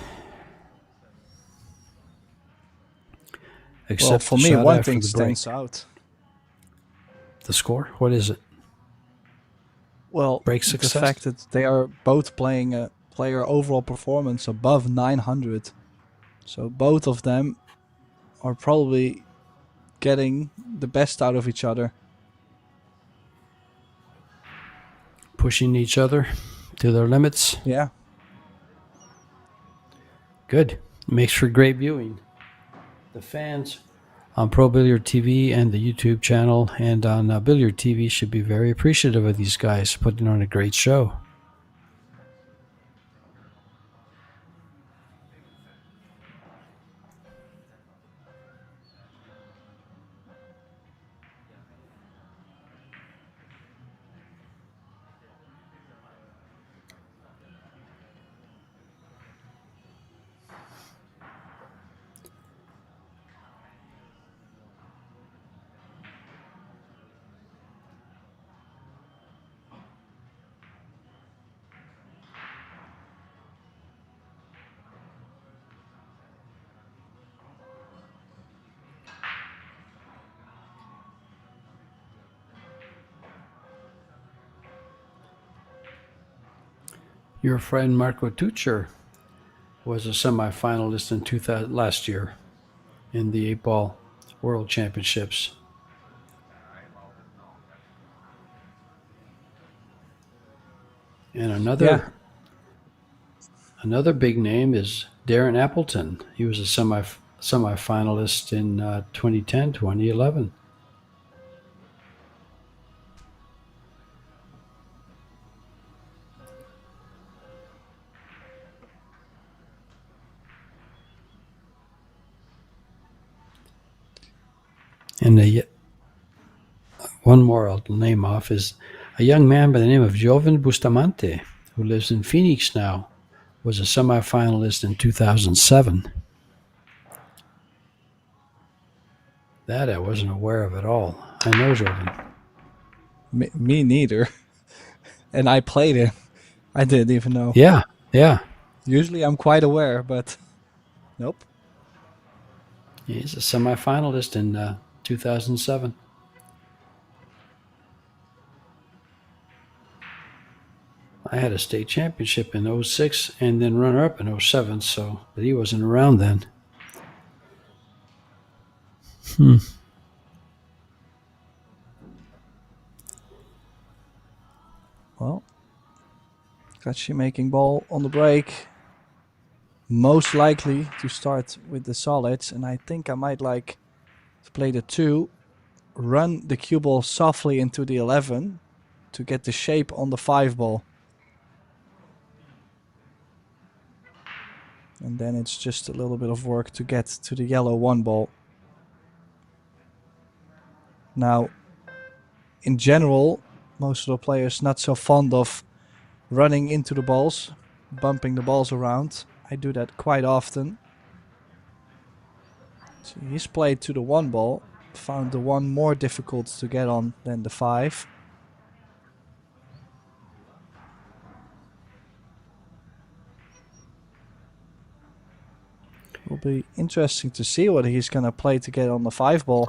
Except Well, for the me, shot one after thing the break. stands out. The score? What is it? Well, break the success. fact that they are both playing a player overall performance above 900. So both of them are probably getting the best out of each other. Pushing each other to their limits. Yeah. Good. Makes for great viewing. The fans on Pro Billiard TV and the YouTube channel and on Billiard TV should be very appreciative of these guys putting on a great show. Your friend Marco Tucher was a semifinalist in 2000 last year in the 8-ball World Championships. And another big name is Darren Appleton. He was a semifinalist in 2010, 2011. And one more I'll name off is a young man by the name of Jovan Bustamante, who lives in Phoenix now, was a semifinalist in 2007. That I wasn't aware of at all. I know Jovan. Me neither. And I played him. I didn't even know. Yeah. Usually I'm quite aware, but nope. He's a semifinalist in 2007. I had a state championship in 06 and then runner-up in 07, but he wasn't around then. Well, Kachi making ball on the break. Most likely to start with the solids, and I think I might like to play the 2, run the cue ball softly into the 11 to get the shape on the 5 ball. And then it's just a little bit of work to get to the yellow 1 ball. Now, in general, most of the players not so fond of running into the balls, bumping the balls around. I do that quite often. So he's played to the 1 ball, found the 1 more difficult to get on than the 5. Will be interesting to see what he's going to play to get on the 5 ball.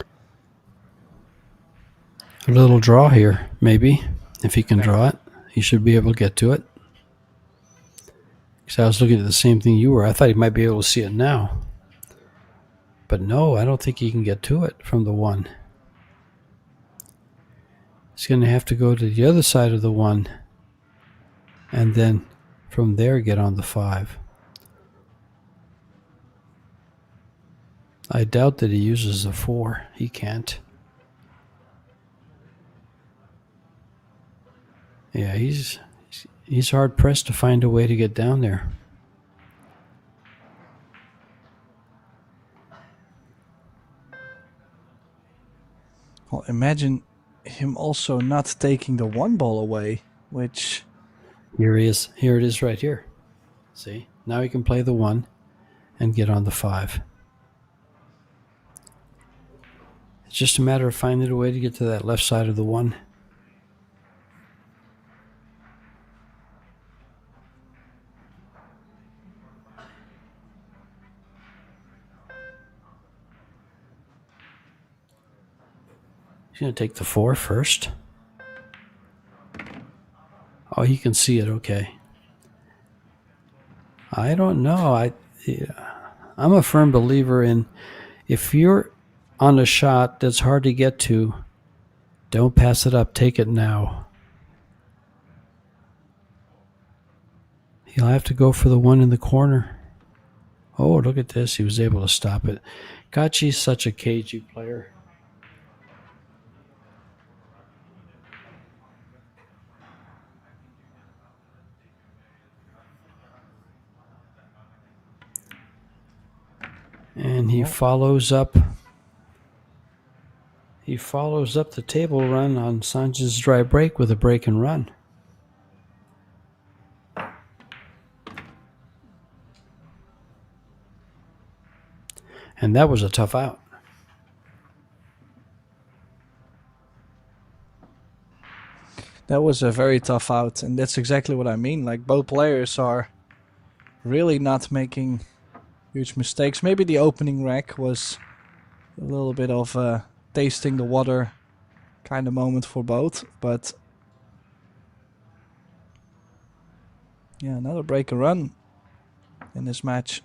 A little draw here, maybe. If he can draw it, he should be able to get to it. Because I was looking at the same thing you were. I thought he might be able to see it now. But no, I don't think he can get to it from the 1. He's going to have to go to the other side of the 1 and then from there get on the 5. I doubt that he uses the 4. He can't. Yeah, he's hard pressed to find a way to get down there. Well, imagine him also not taking the 1 ball away, which... Here he is. Here it is right here. See? Now he can play the 1 and get on the 5. It's just a matter of finding a way to get to that left side of the 1. He's going to take the 4 first. Oh, he can see it. Okay. I don't know. I'm a firm believer in if you're on a shot that's hard to get to, don't pass it up. Take it now. He'll have to go for the one in the corner. Oh, look at this. He was able to stop it. Kachi's such a cagey player. And he follows up. He follows up the table run on Sanjin's dry break with a break and run. And that was a tough out. That was a very tough out, and that's exactly what I mean. Like, both players are really not making huge mistakes. Maybe the opening rack was a little bit of a tasting the water kind of moment for both, but yeah, another break and run in this match.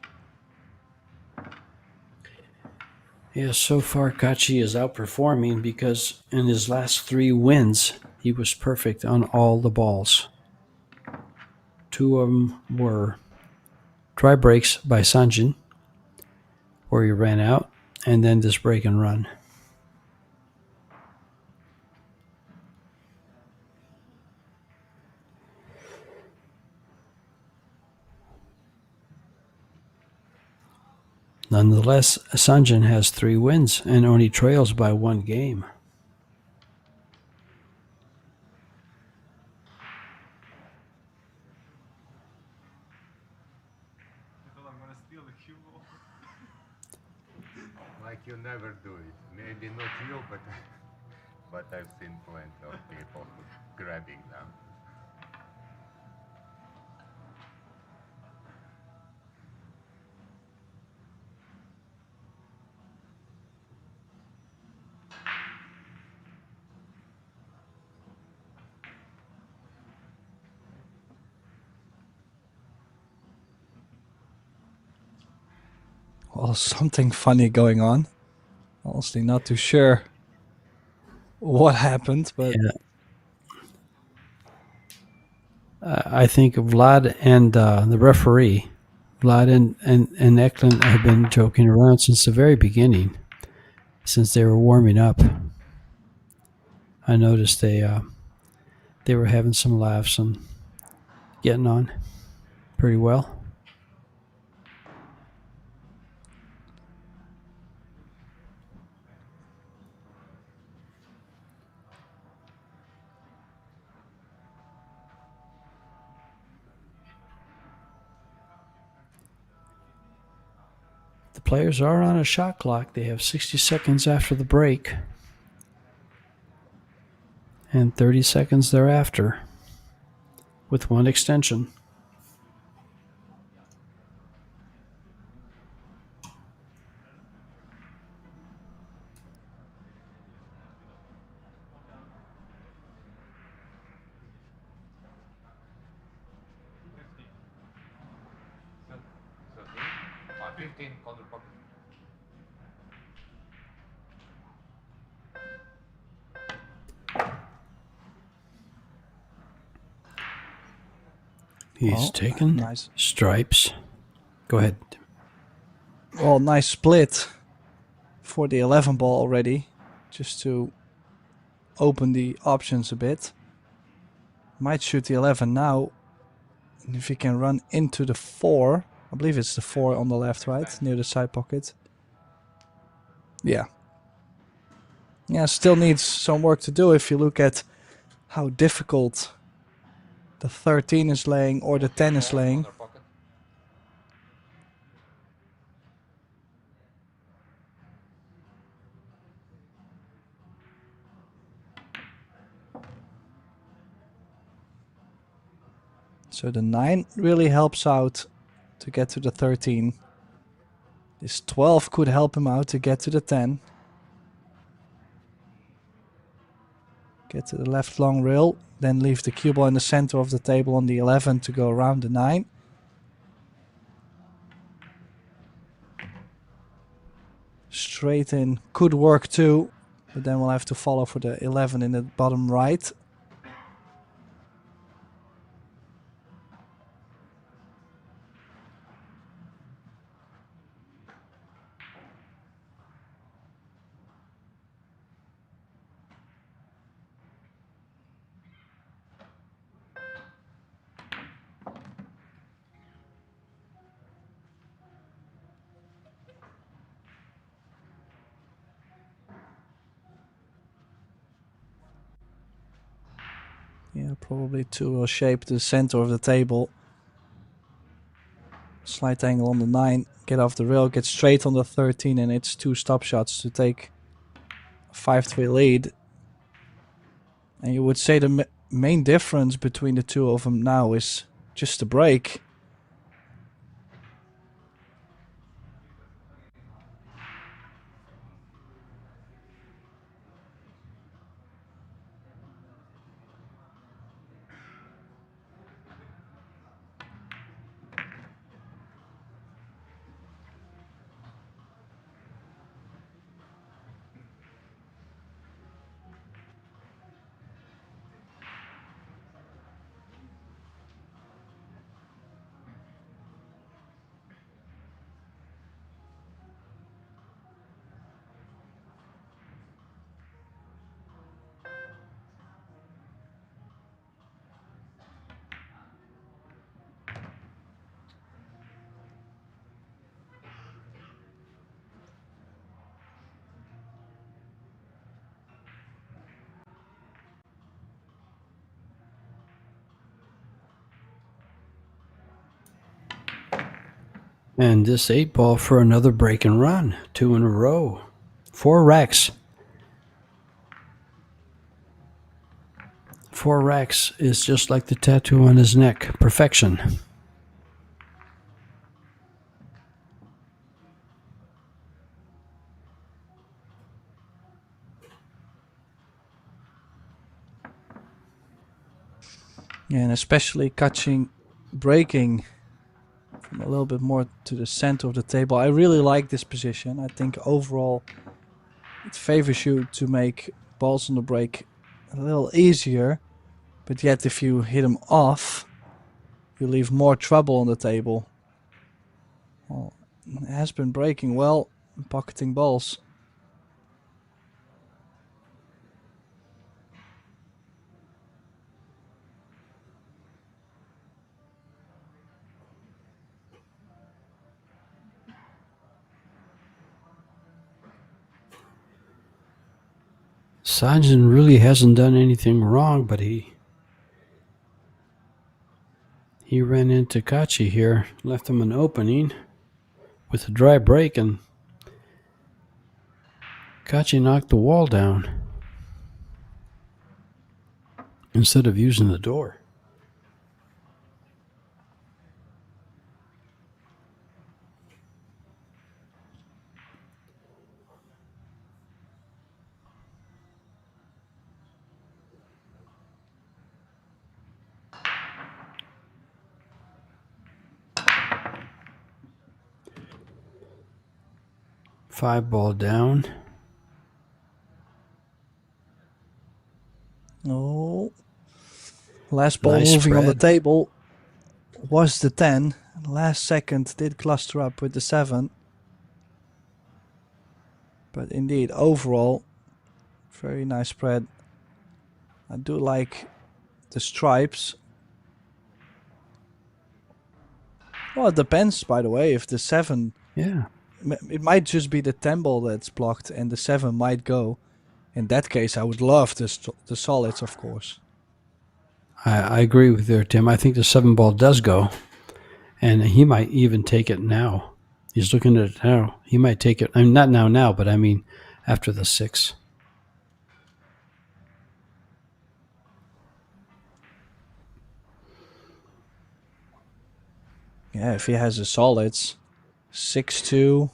Yeah, so far Kachi is outperforming because in his last 3 wins, he was perfect on all the balls. 2 of them were dry breaks by Sanjin, where he ran out, and then this break and run. Nonetheless, Sanjin has 3 wins and only trails by 1 game. I'm gonna steal the cue ball. Like you never do it. Maybe not you, but I've seen plenty of people grabbing them. Well, something funny going on. Honestly, not too sure what happened, but Yeah. I think Vlad and the referee, Vlad and Eklund, have been joking around since the very beginning, since they were warming up. I noticed they were having some laughs and getting on pretty well. The players are on a shot clock. They have 60 seconds after the break and 30 seconds thereafter with 1 extension. So 15 corner pocket. He's taken nice. stripes. Go ahead. Well, nice split for the 11 ball already, just to open the options a bit. Might shoot the 11 now, and if he can run into the 4, I believe it's the 4 on the left, right, near the side pocket. Yeah. Yeah, still needs some work to do if you look at how difficult the 13 is laying or the 10 is laying. Corner pocket. So the 9 really helps out to get to the 13. This 12 could help him out to get to the 10. Get to the left long rail. then leave the cue ball in the center of the table on the 11 to go around the 9. Straight in could work too, but then we'll have to follow for the 11 in the bottom right. Yeah, probably 2 will shape the center of the table. Slight angle on the 9, get off the rail, get straight on the 13, and it's 2 stop shots to take a 5-3 lead. And you would say the main difference between the two of them now is just the break. And this 8-ball for another break and run. 2 in a row. 4 racks. 4 racks is just like the tattoo on his neck. Perfection. Yeah, and especially catching, breaking from a little bit more to the center of the table. I really like this position. I think overall it favors you to make balls on the break a little easier. But yet if you hit them off, you leave more trouble on the table. Well, it has been breaking well, pocketing balls. Sanjin really hasn't done anything wrong, but he ran into Kachi here, left him an opening with a dry break, and Kachi knocked the wall down instead of using the door. Five ball down. Oh. Last ball Nice moving on the spread. table was the 10. Last second did cluster up with the 7. But indeed, overall, very nice spread. I do like the stripes. Well, it depends, by the way, if the 7... Yeah. It might just be the 10 ball that's blocked and the 7 might go. In that case, I would love the solids, of course. I agree with you, Tim. I think the 7 ball does go, and he might even take it now. He's looking at it now. He might take it. I mean, not now, but I mean after the 6. Yeah, if he has the solids, 6-2,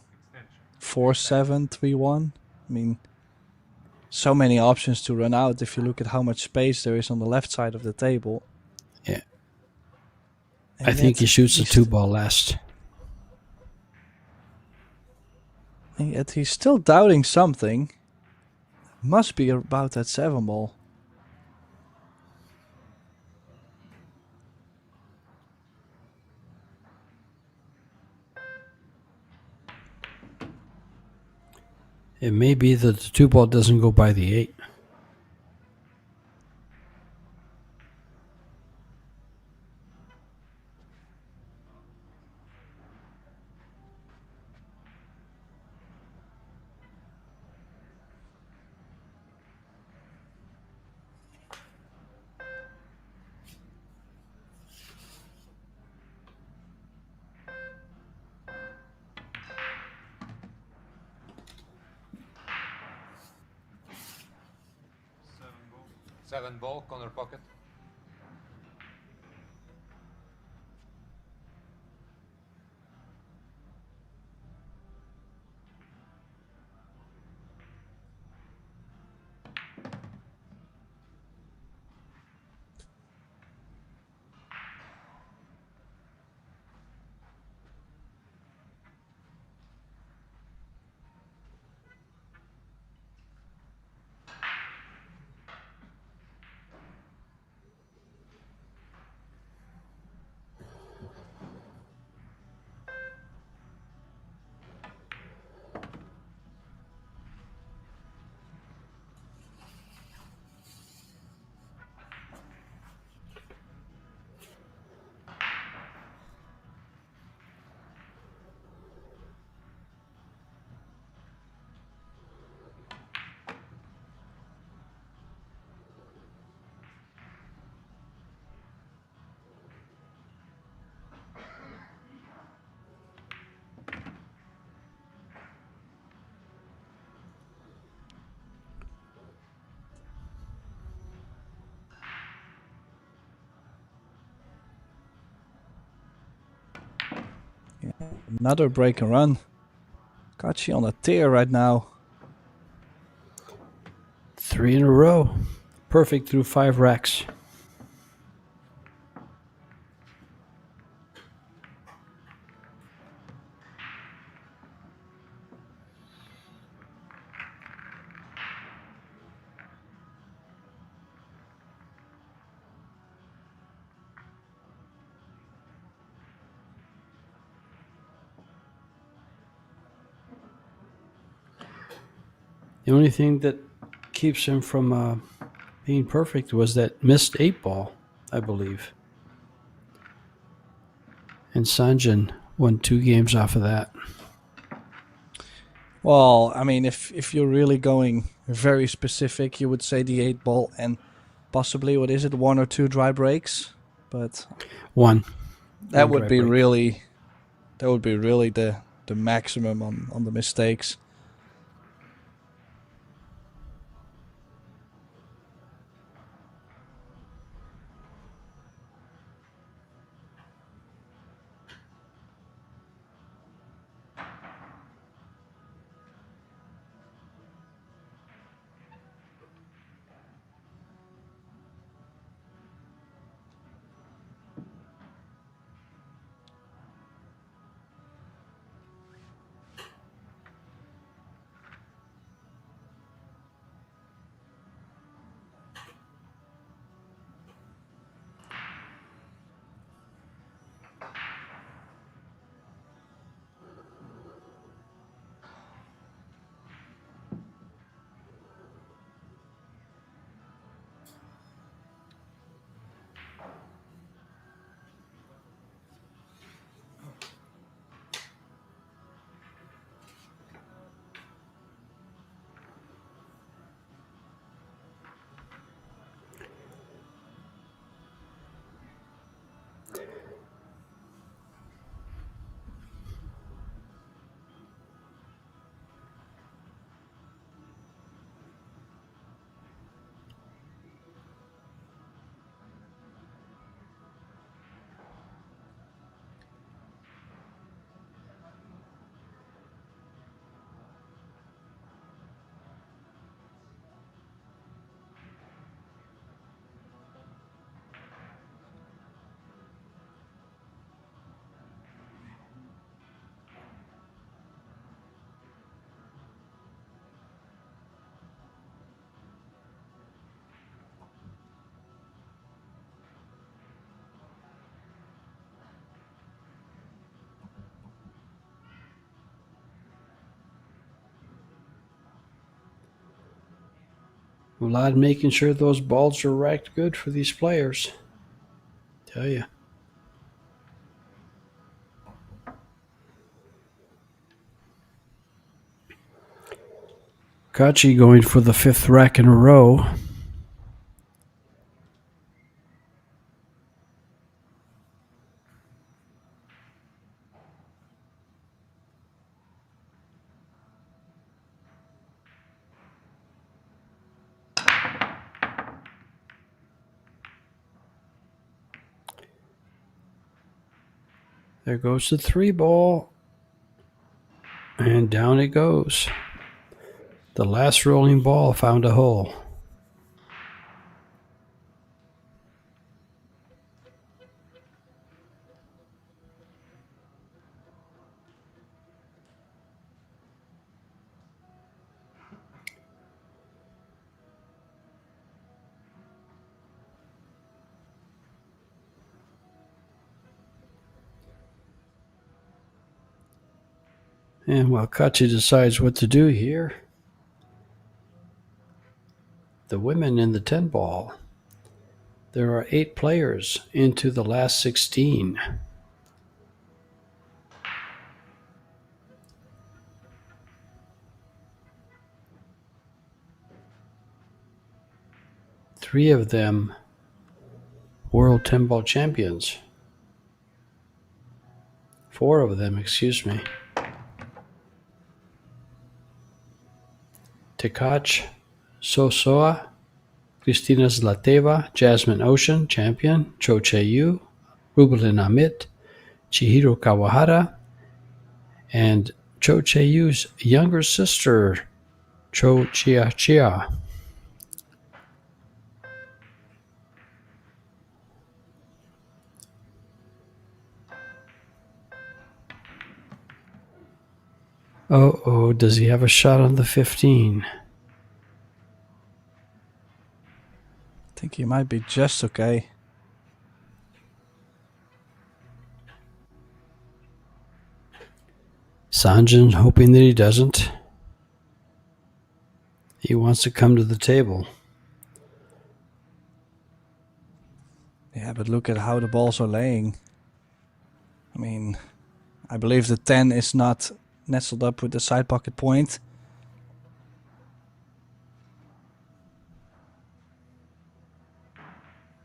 4-7, 3-1. I mean, so many options to run out if you look at how much space there is on the left side of the table. Yeah. And I think he yet shoots the he's 2-ball last. and yet he's still doubting something. Must be about that 7-ball. It may be that the 2-ball doesn't go by the 8. Seven ball. 7 ball, corner pocket. Another break and run. Kachi on a tear right now. 3 in a row. Perfect through 5 racks. The only thing that keeps him from being perfect was that missed 8-ball, I believe. And Sanjan won 2 games off of that. Well, I mean, if you're really going very specific, you would say the 8-ball and possibly, what is it, 1 or 2 dry breaks? But 1. that One would dry be break. really the maximum on the mistakes. Vlad making sure those balls are racked good for these players. Tell you. Kachi going for the 5th rack in a row. There goes the 3 ball. And down it goes. The last rolling ball found a hole. And while Kachi decides what to do here, the women in the 10 ball, there are 8 players into the last 16. Three of them world 10 ball champions. 4 of them, excuse me. Tekach Sosoa, Kristina Zlateva, Jasmine Ocean, champion, Cho Che-yu, Rubelin Amit, Chihiro Kawahara, and Cho Che-yu's younger sister, Cho Chia-Chia. Oh, does he have a shot on the 15? I think he might be just okay. Sanjin hoping that he doesn't. He wants to come to the table. Yeah, but look at how the balls are laying. I mean, I believe the 10 is not nestled up with the side pocket point.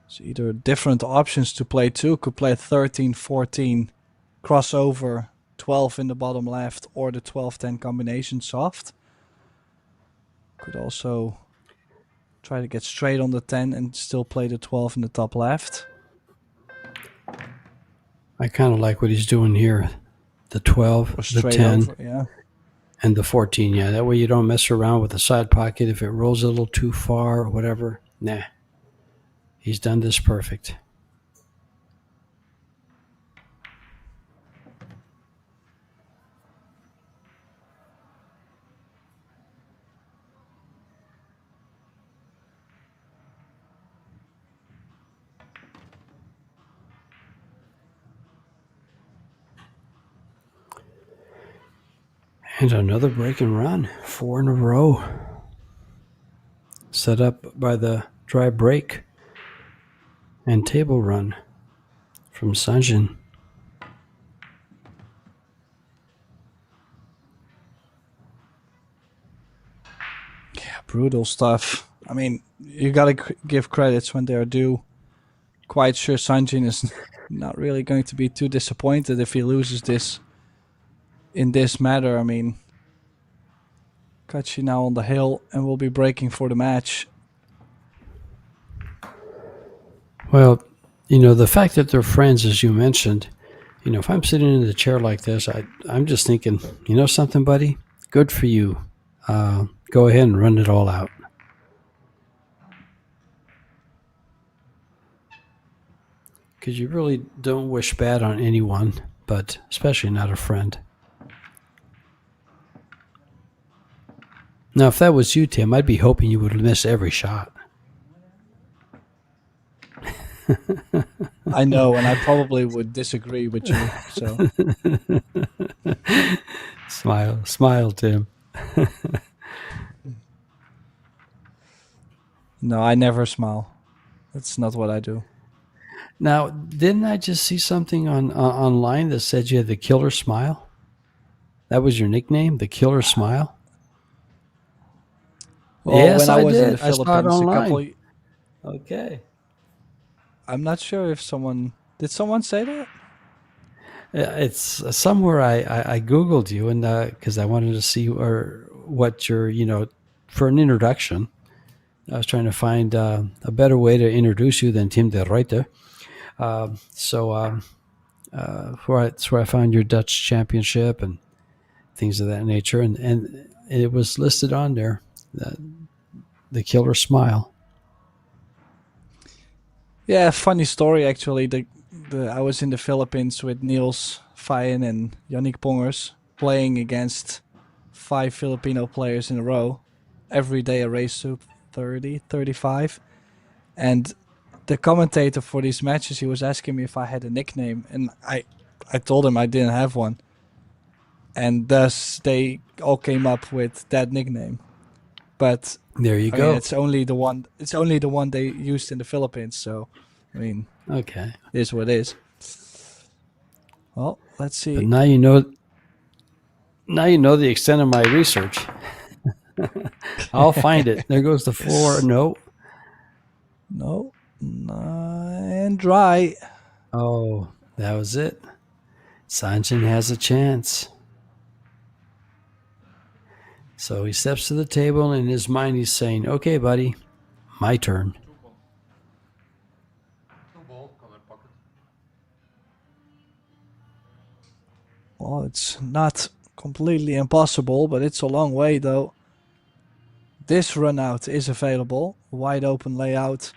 So either different options to play too. Could play 13, 14, crossover, 12 in the bottom left, or the 12-10 combination soft. Could also try to get straight on the 10 and still play the 12 in the top left. I kind of like what he's doing here. The 12, the 10, over, yeah. And the 14. Yeah, that way you don't mess around with the side pocket. If it rolls a little too far or whatever, nah. He's done this perfect. And another break and run. 4 in a row. Set up by the dry break and table run from Sanjin. Yeah, brutal stuff. I mean, you gotta give credits when they're due. Quite sure Sanjin is not really going to be too disappointed if he loses this in this matter. I mean, Kachi now on the hill and will be breaking for the match. Well, the fact that they're friends, as you mentioned, if I'm sitting in the chair like this, I'm just thinking, something, buddy? Good for you. Go ahead and run it all out. Because you really don't wish bad on anyone, but especially not a friend. Now, if that was you, Tim, I'd be hoping you would miss every shot. I know, and I probably would disagree with you. So Smile, Tim. No, I never smile. That's not what I do. Now, didn't I just see something on online that said you had the killer smile? That was your nickname, the killer smile? Well, Yes, when I I was in the did. I saw it Philippines, a couple. online. Okay. I'm not sure if someone did. Someone say that? It's somewhere I Googled you and because I wanted to see what your, for an introduction. I was trying to find a better way to introduce you than Tim de Ruyter. That's where I found your Dutch championship and things of that nature. And it was listed on there, the killer smile. Yeah, funny story actually. The I was in the Philippines with Niels Fayen and Yannick Pongers playing against 5 Filipino players in a row. Every day a race to 30, 35. And the commentator for these matches, he was asking me if I had a nickname, and I told him I didn't have one. And thus they all came up with that nickname. But There you I mean, go. it's only the one. It's only the one they used in the Philippines. So, I mean, Okay. it is what it is. Well, let's But see. now you know. Now you know the extent of my research. I'll find it. There goes the 4. No. No, and dry. Oh, that was it. Sanjin has a chance. So he steps to the table, and in his mind, he's saying, "Okay, buddy, my turn." Two ball. Two ball, corner pocket. Well, it's not completely impossible, but it's a long way though. This run out is available. Wide open layout.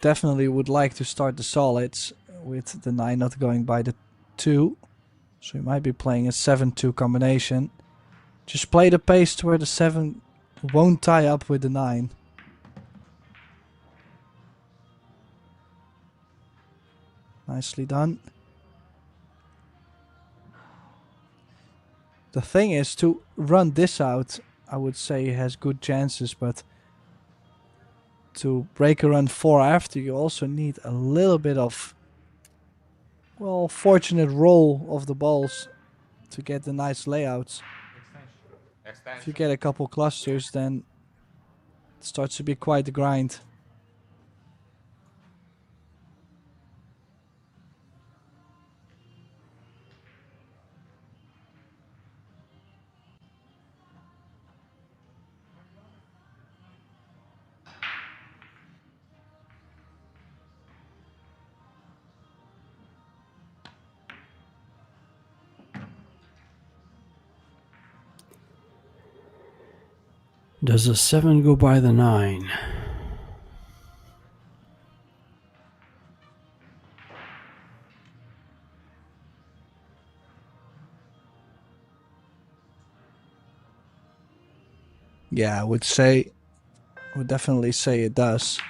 Definitely would like to start the solids with the 9 not going by the 2. So you might be playing a 7-2 combination. Just play the pace to where the 7 won't tie up with the 9. Nicely done. The thing is, to run this out, I would say has good chances, but to break a run 4 after, you also need a little bit of, well, fortunate roll of the balls to get the nice layouts. Extension. If you get a couple clusters, then it starts to be quite the grind. Does a 7 go by the 9? Yeah, I would definitely say it does.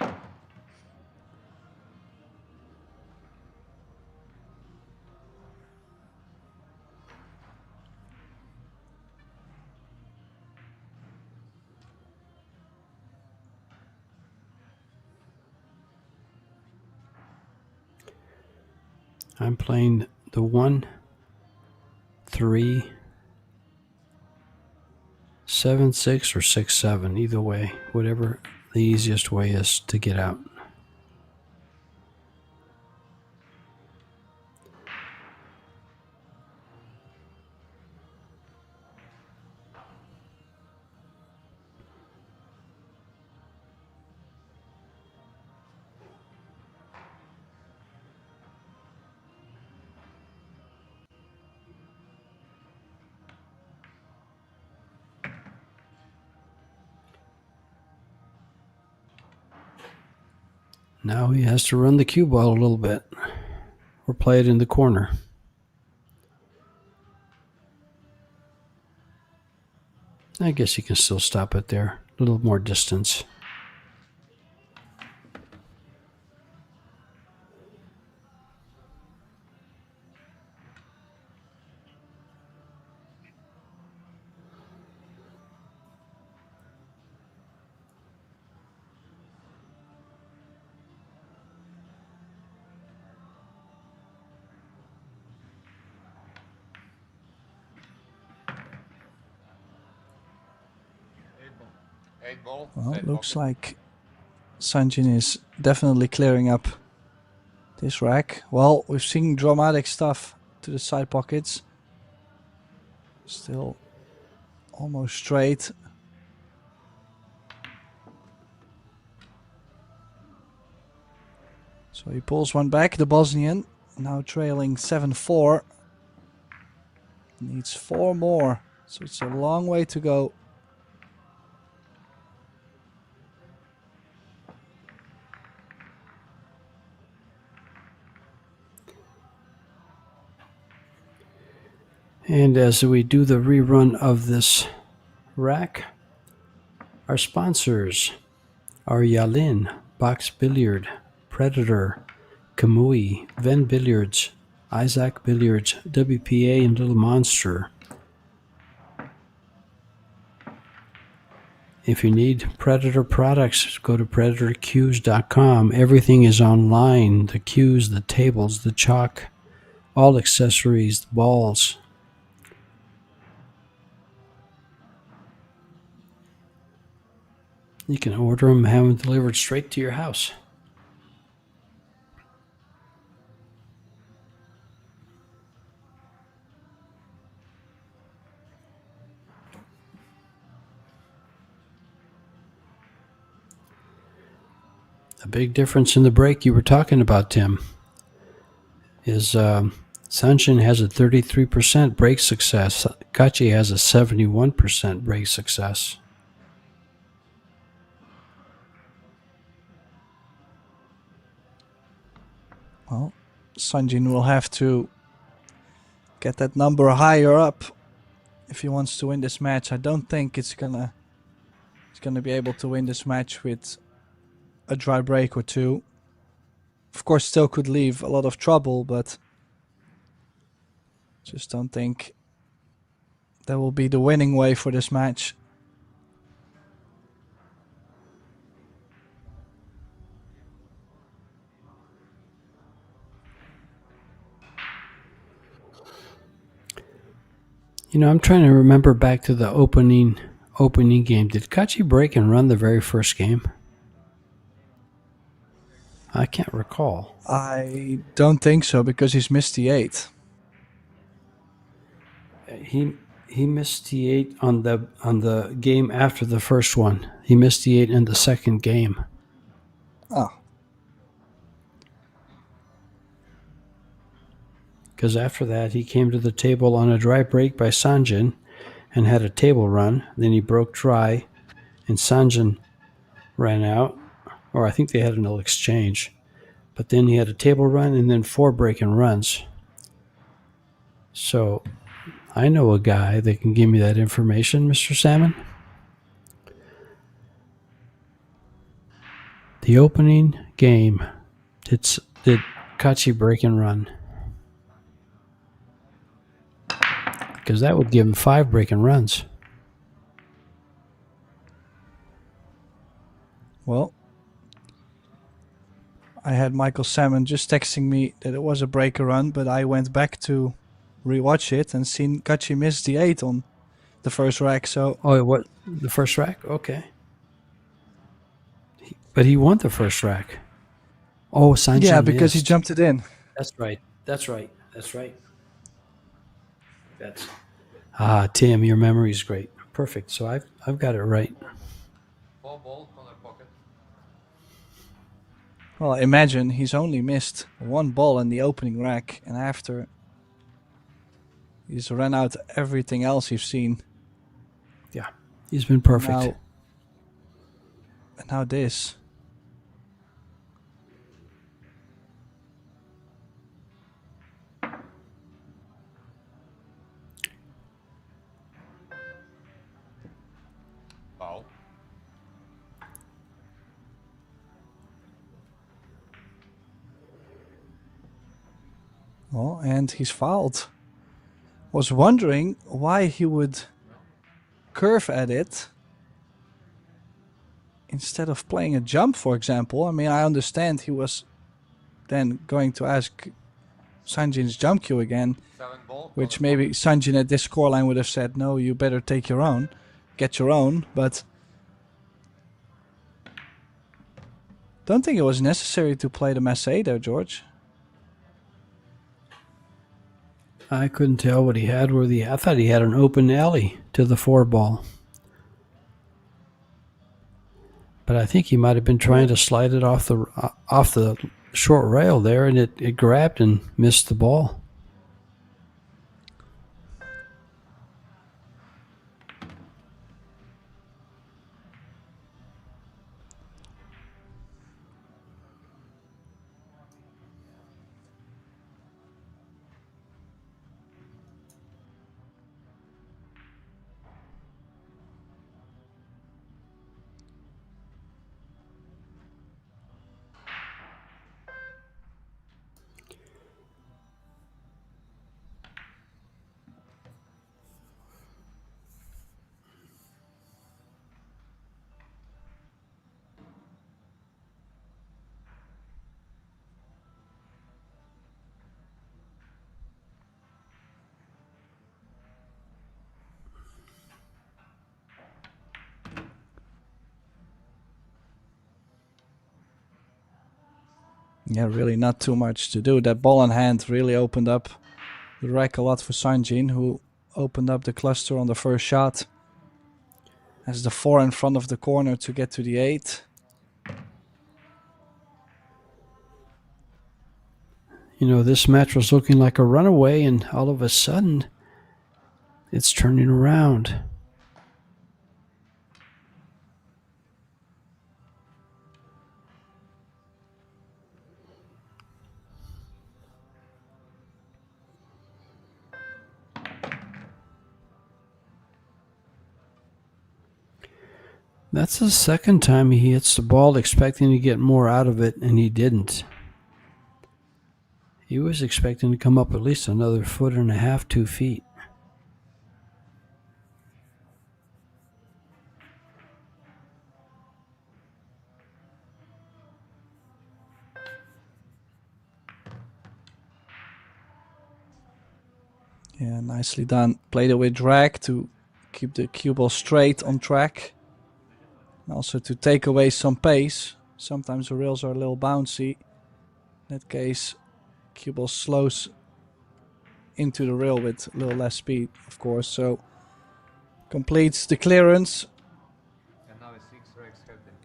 I'm playing the 1, 3, 7, 6, or 6, 7. Either way, whatever the easiest way is to get out. Now he has to run the cue ball a little bit or play it in the corner. I guess you can still stop it there. A little more distance. 8 ball. Well, side looks pocket. like Sanjin is definitely clearing up this rack. Well, we've seen dramatic stuff to the side pockets. Still almost straight. So he pulls one back, the Bosnian, now trailing 7-4. Needs 4 more, so it's a long way to go. And as we do the rerun of this rack, our sponsors are YALIN, Box Billiard, Predator, Kamui, Ven Billiards, Isaac Billiards, WPA, and Little Monster. If you need Predator products, go to predatorcues.com. Everything is online. The cues, the tables, the chalk, all accessories, the balls. You can order them and have them delivered straight to your house. A big difference in the break you were talking about, Tim, is Sanjin has a 33% break success. Kachi has a 71% break success. Well, Sanjin will have to get that number higher up if he wants to win this match. I don't think he's gonna be able to win this match with a dry break or two. Of course, still could leave a lot of trouble, but just don't think that will be the winning way for this match. You know, I'm trying to remember back to the opening game. Did Kachi break and run the very first game? I can't recall. I don't think so, because he's missed the 8. He missed the 8 on the game after the first one. He missed the 8 in the second game. Oh. Because after that, he came to the table on a dry break by Sanjin and had a table run. Then he broke dry, and Sanjin ran out. Or I think they had a little exchange. But then he had a table run and then 4 break and runs. So I know a guy that can give me that information, Mr. Salmon. The opening game, did Kachi break and run? Because that would give him 5 break and runs. Well, I had Michael Salmon just texting me that it was a breaker run, but I went back to rewatch it and seen Kachi miss the 8 on the first rack. So what, the first rack? Okay. But he won the first rack. Oh, Sanjin yeah, because he missed. jumped it in. That's right. Tim, your memory is great. Perfect. So I've got it right. 4 ball, corner pocket. Well, imagine he's only missed 1 ball in the opening rack, and after he's run out everything else you've seen. Yeah, he's been perfect. And now this. Foul. Oh, and he's fouled. Was wondering why he would curve at it instead of playing a jump, for example. I mean, I understand he was then going to ask Sanjin's jump cue again, 7 ball, which corner maybe Sanjin at this scoreline would have said, no, you better take your own, get your own, but Don't think it was necessary to play the massé there, George. I couldn't tell what he had. I thought he had an open alley to the 4-ball. But I think he might have been trying to slide it off the short rail there, and it grabbed and missed the ball. Yeah, really not too much to do. That ball in hand really opened up the rack a lot for Sanjin, who opened up the cluster on the first shot. Has the 4 in front of the corner to get to the 8. You know, this match was looking like a runaway, and all of a sudden, it's turning around. That's the second time he hits the ball expecting to get more out of it, and he didn't. He was expecting to come up at least another 1.5 feet, 2 feet. Yeah, nicely done. Played it with drag to keep the cue ball straight on track. And also to take away some pace. Sometimes the rails are a little bouncy. In that case, cue ball slows into the rail with a little less speed, of course. So completes the clearance.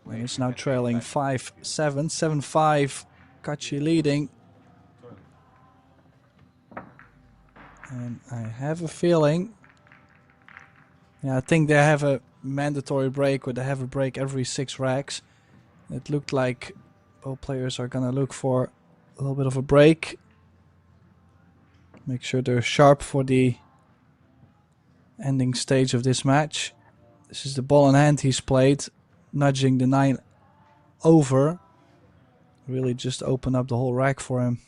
And it's now trailing 5-7, 7-5. Kachi leading. And I have a feeling, I think they have a mandatory break, or they have a break every 6 racks. It looked like both players are gonna look for a little bit of a break. Make sure they're sharp for the ending stage of this match. This is the ball in hand he's played, nudging the 9 over. Really just opened up the whole rack for him.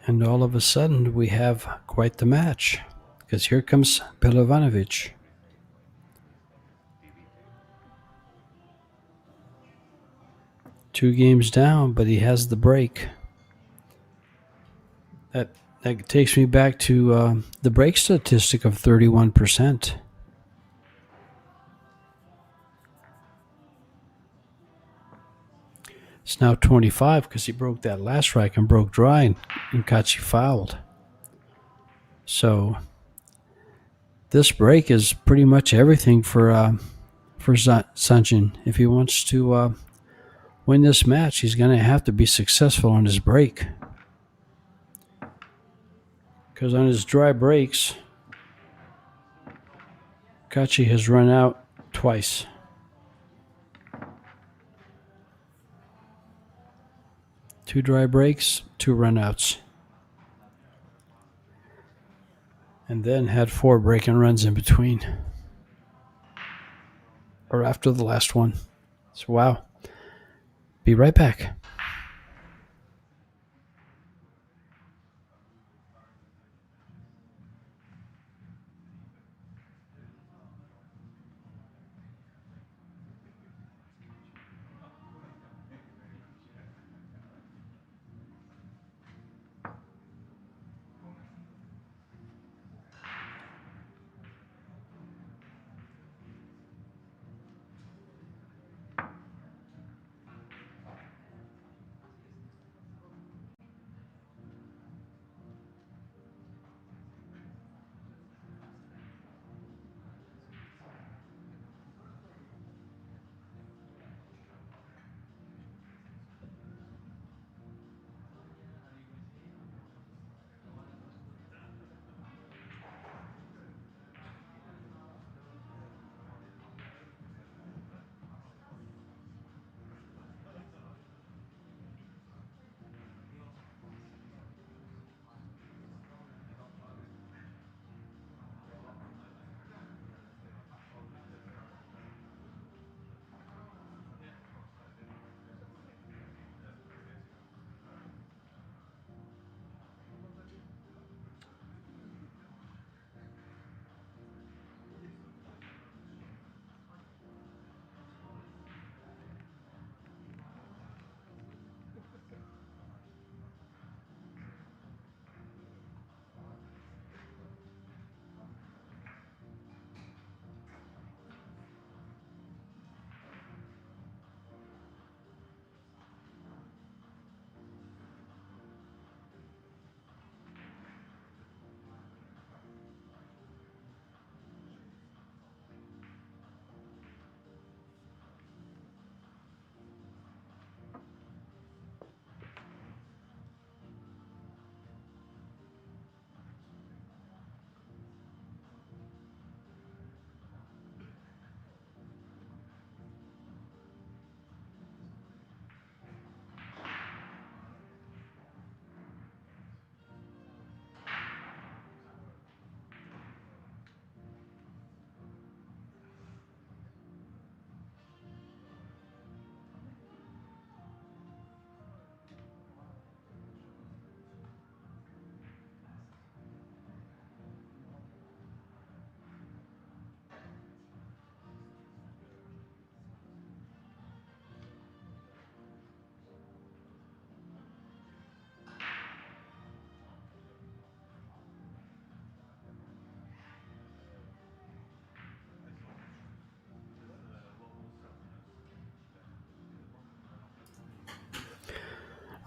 And all of a sudden, we have quite the match, because here comes Pelovanovic. Two games down, but he has the break. That takes me back to the break statistic of 31%. It's now 25 because he broke that last rack and broke dry, and Kachi fouled. So this break is pretty much everything for Sanjin. If he wants to win this match, he's going to have to be successful on his break. Because on his dry breaks, Kachi has run out twice. Two dry breaks, 2 runouts. And then had 4 break and runs in between. Or after the last one. So, wow. Be right back.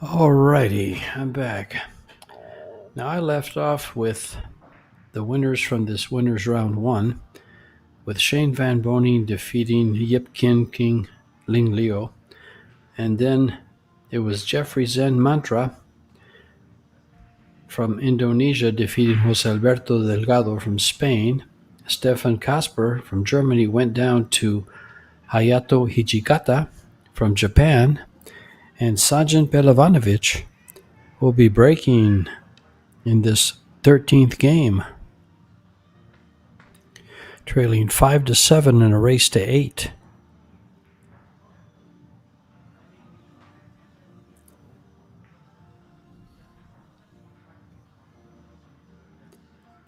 Alrighty, I'm back. Now I left off with the winners from this winners round 1, with Shane Van Boning defeating Yip Kin King Ling Leo, and then it was Jeffrey Zen Mantra from Indonesia defeating Jose Alberto Delgado from Spain. Stefan Kasper from Germany went down to Hayato Hijikata from Japan, and Sajin Pelavanovic will be breaking in this 13th game, trailing 5-7 in a race to 8.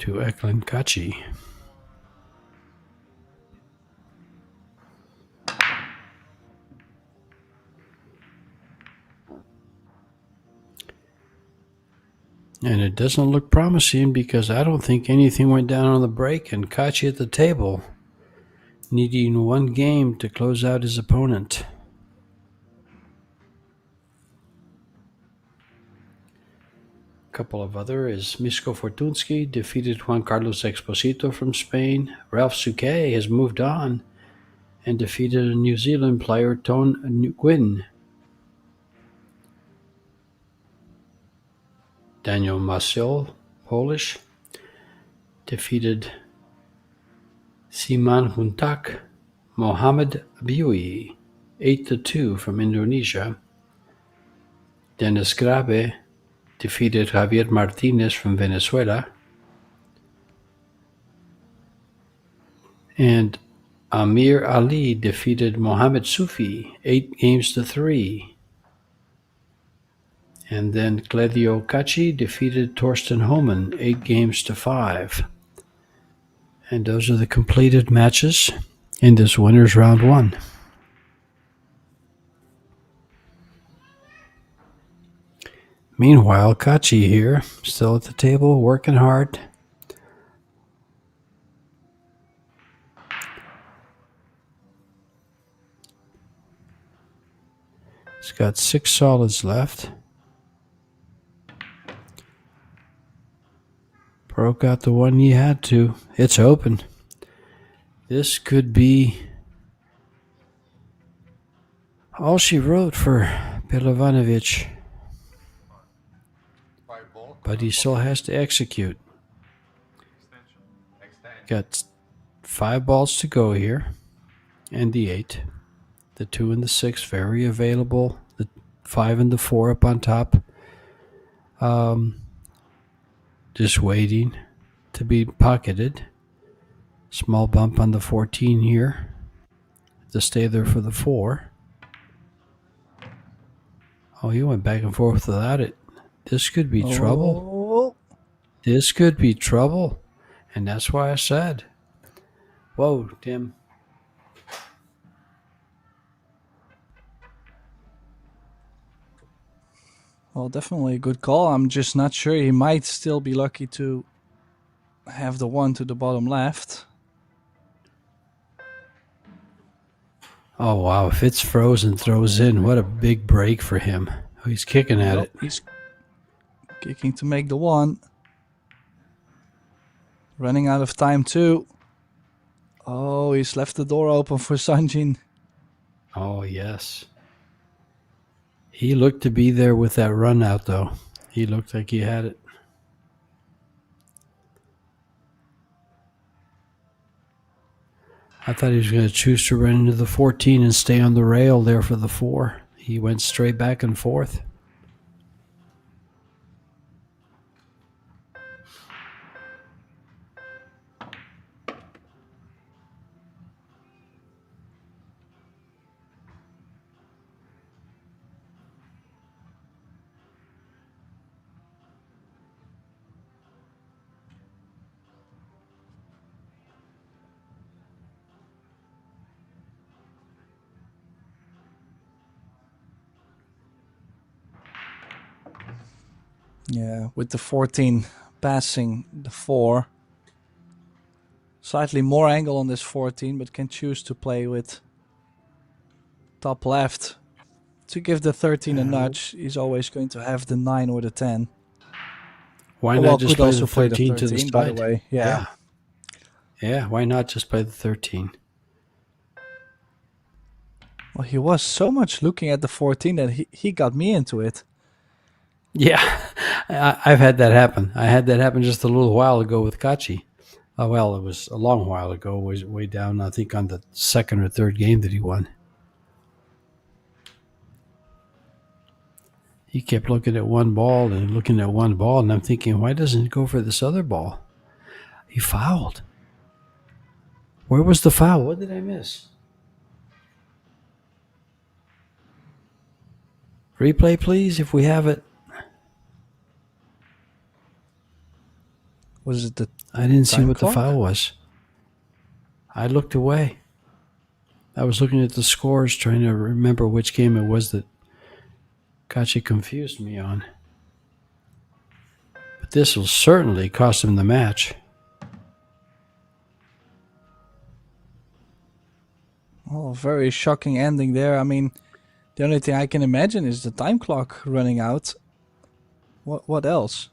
To Eklund Kachi. And it doesn't look promising because I don't think anything went down on the break, and Kachi at the table, needing one game to close out his opponent. A couple of other is Misko Fortunsky defeated Juan Carlos Exposito from Spain. Ralph Souquet has moved on and defeated a New Zealand player, Ton Nguyen. Daniel Maciel, Polish, defeated Siman Huntak Mohamed Abiui, 8-2 from Indonesia. Dennis Grabe defeated Javier Martinez from Venezuela. And Amir Ali defeated Mohamed Sufi, 8-3. And then Cledio Kachi defeated Torsten Homan, 8-5. And those are the completed matches in this winners round 1. Meanwhile, Kachi here, still at the table, working hard. He's got 6 solids left. Broke out the one you had to. It's open. This could be all she wrote for Pelavanovic. But he still has to execute. Got 5 balls to go here. And the 8. The 2 and the 6 very available. The 5 and the 4 up on top. Just waiting to be pocketed. Small bump on the 14 here. To stay there for the 4. Oh, he went back and forth without it. This could be trouble. This could be trouble. And that's why I said, whoa, Tim. Well, definitely a good call. I'm just not sure. He might still be lucky to have the 1 to the bottom left. Oh, wow. If it's frozen, throws in. What a big break for him. Oh, he's kicking at it. He's kicking to make the 1. Running out of time, too. Oh, he's left the door open for Sanjin. Oh, yes. He looked to be there with that run out, though. He looked like he had it. I thought he was going to choose to run into the 14 and stay on the rail there for the 4. He went straight back and forth. Yeah, with the 14 passing the 4. Slightly more angle on this 14, but can choose to play with top left to give the 13 a nudge, he's always going to have the 9 or the 10. Why Well, not just could play also the play the 13 to the 13, by the side? way. Yeah. Yeah, why not just play the 13? Well, he was so much looking at the 14 that he got me into it. Yeah, I've had that happen. I had that happen just a little while ago with Kachi. Well, it was a long while ago. It was way down, I think, on the second or third game that he won. He kept looking at one ball and looking at one ball, and I'm thinking, why doesn't he go for this other ball? He fouled. Where was the foul? What did I miss? Replay, please, if we have it. Was it the I didn't see time what the clock? foul was. I looked away. I was looking at the scores, trying to remember which game it was that Kachi confused me on. But this will certainly cost him the match. Oh, very shocking ending there. I mean, the only thing I can imagine is the time clock running out. What else?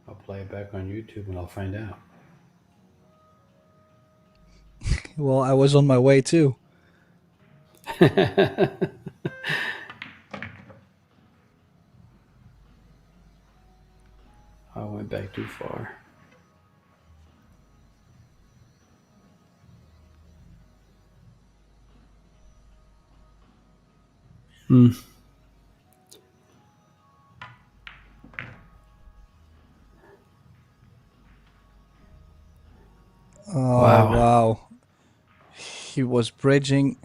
I'll play it back on YouTube and I'll find out. Well, I was on my way too. I went back too far. Oh, Wow. wow. He was bridging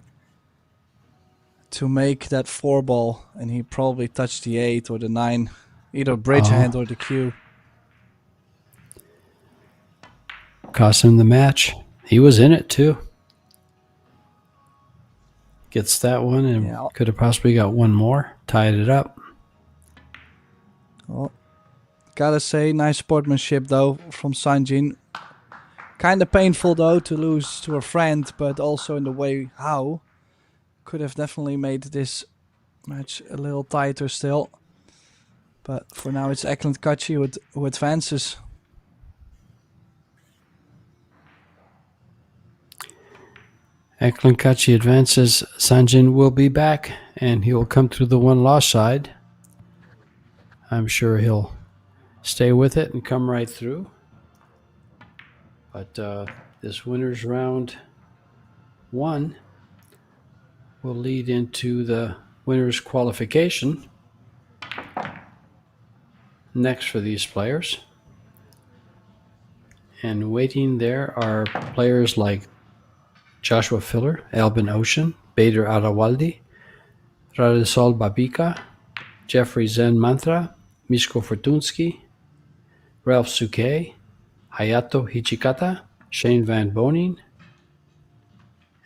to make that 4 ball, and he probably touched the 8 or the 9. Either bridge hand or the cue. Cost him the match. He was in it too. Gets that one and could have possibly got one more. Tied it up. Well, gotta say, nice sportsmanship though from Sanjin. Kind of painful though to lose to a friend, but also in the way how. Could have definitely made this match a little tighter still. But for now it's Eklund Kachi who advances. Eklund Kachi advances. Sanjin will be back and he will come through the one loss side. I'm sure he'll stay with it and come right through. But this winner's round 1 will lead into the winner's qualification next for these players. And waiting there are players like Joshua Filler, Albin Ocean, Bader Arawaldi, Radisol Babika, Jeffrey Zen Mantra, Misko Fortunsky, Ralph Suke, Hayato Hichikata, Shane Van Bonin,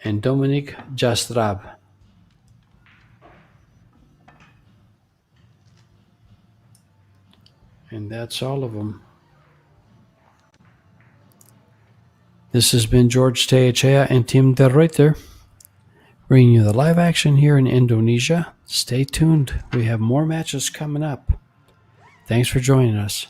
and Dominic Jastrab. And that's all of them. This has been George Teachea and Tim De Reuter bringing you the live action here in Indonesia. Stay tuned. We have more matches coming up. Thanks for joining us.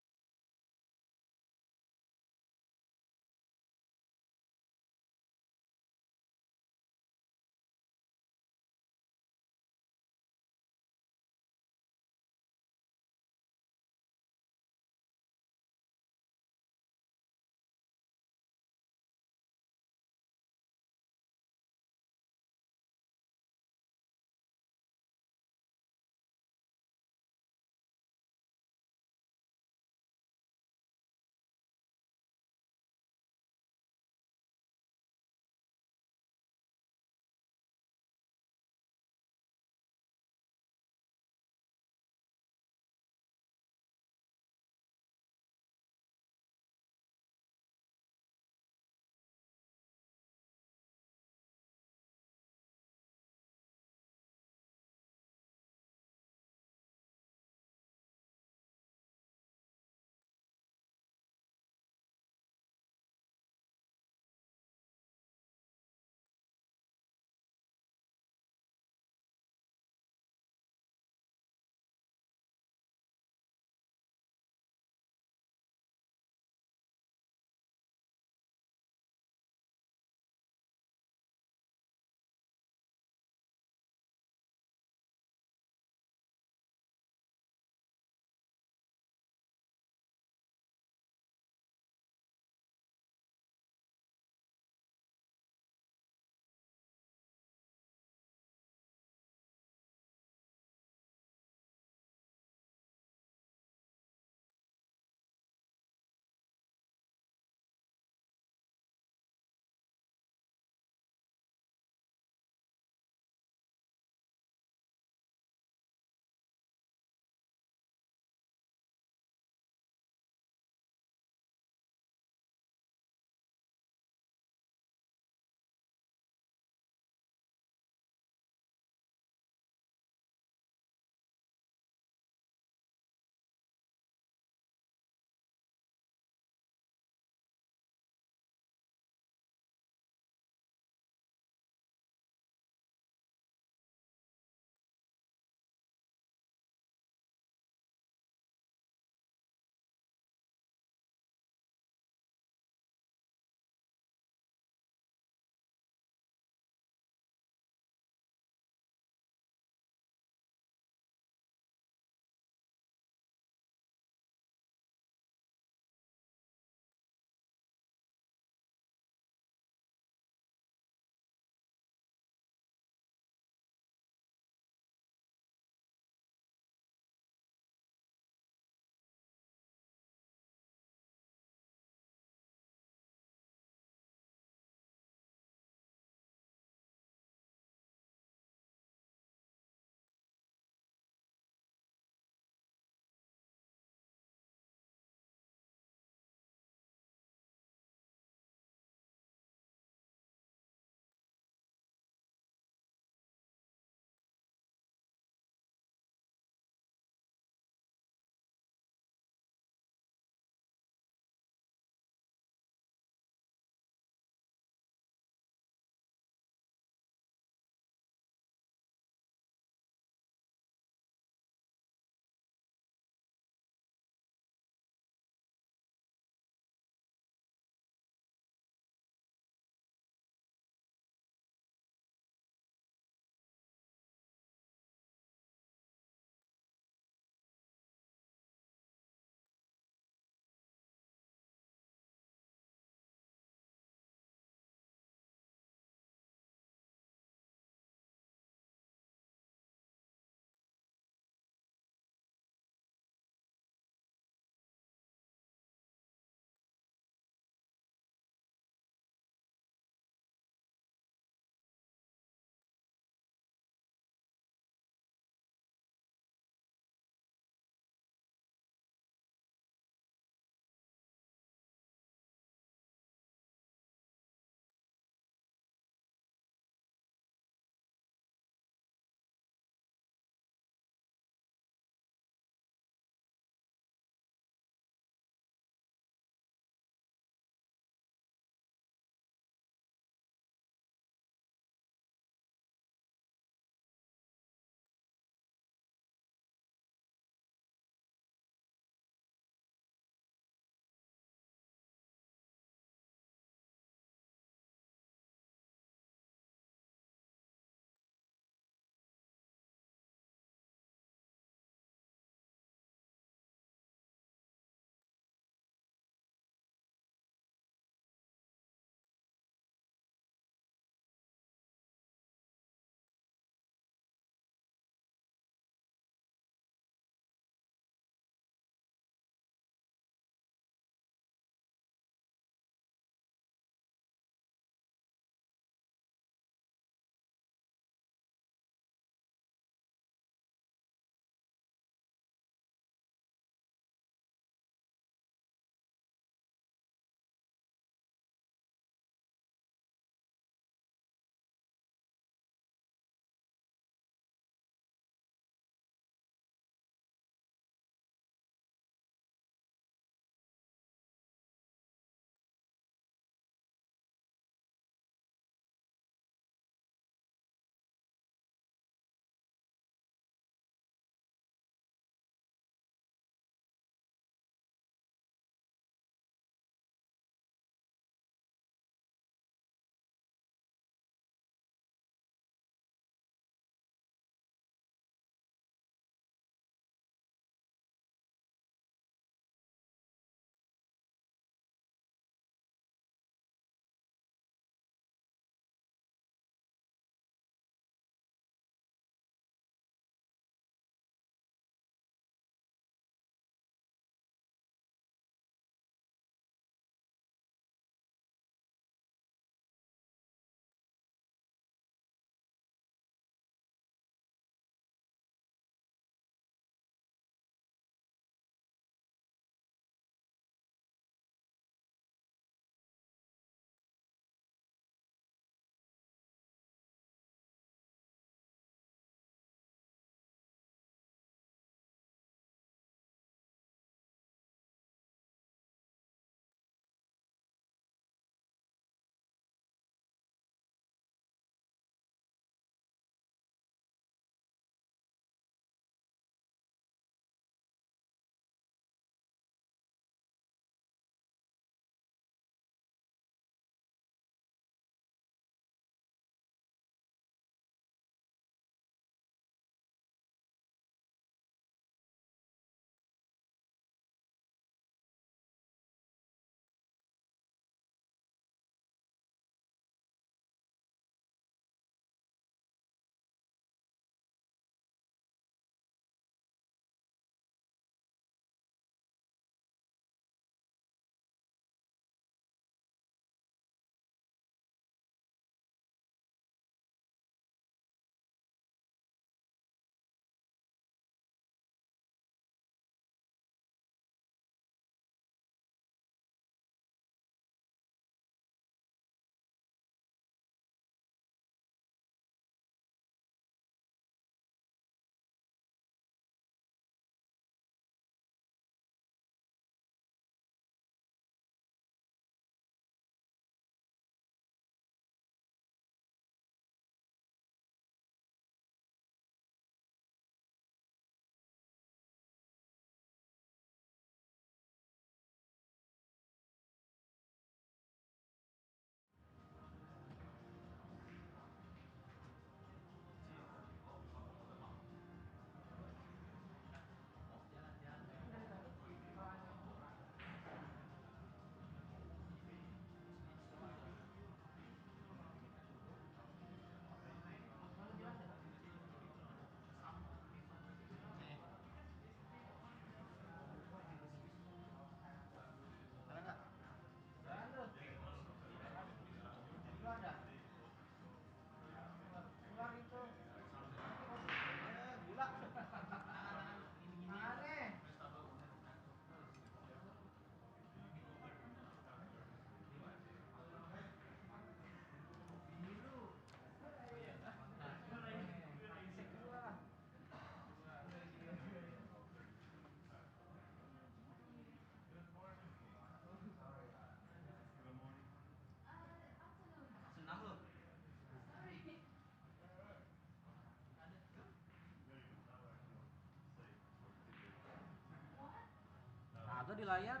bayar.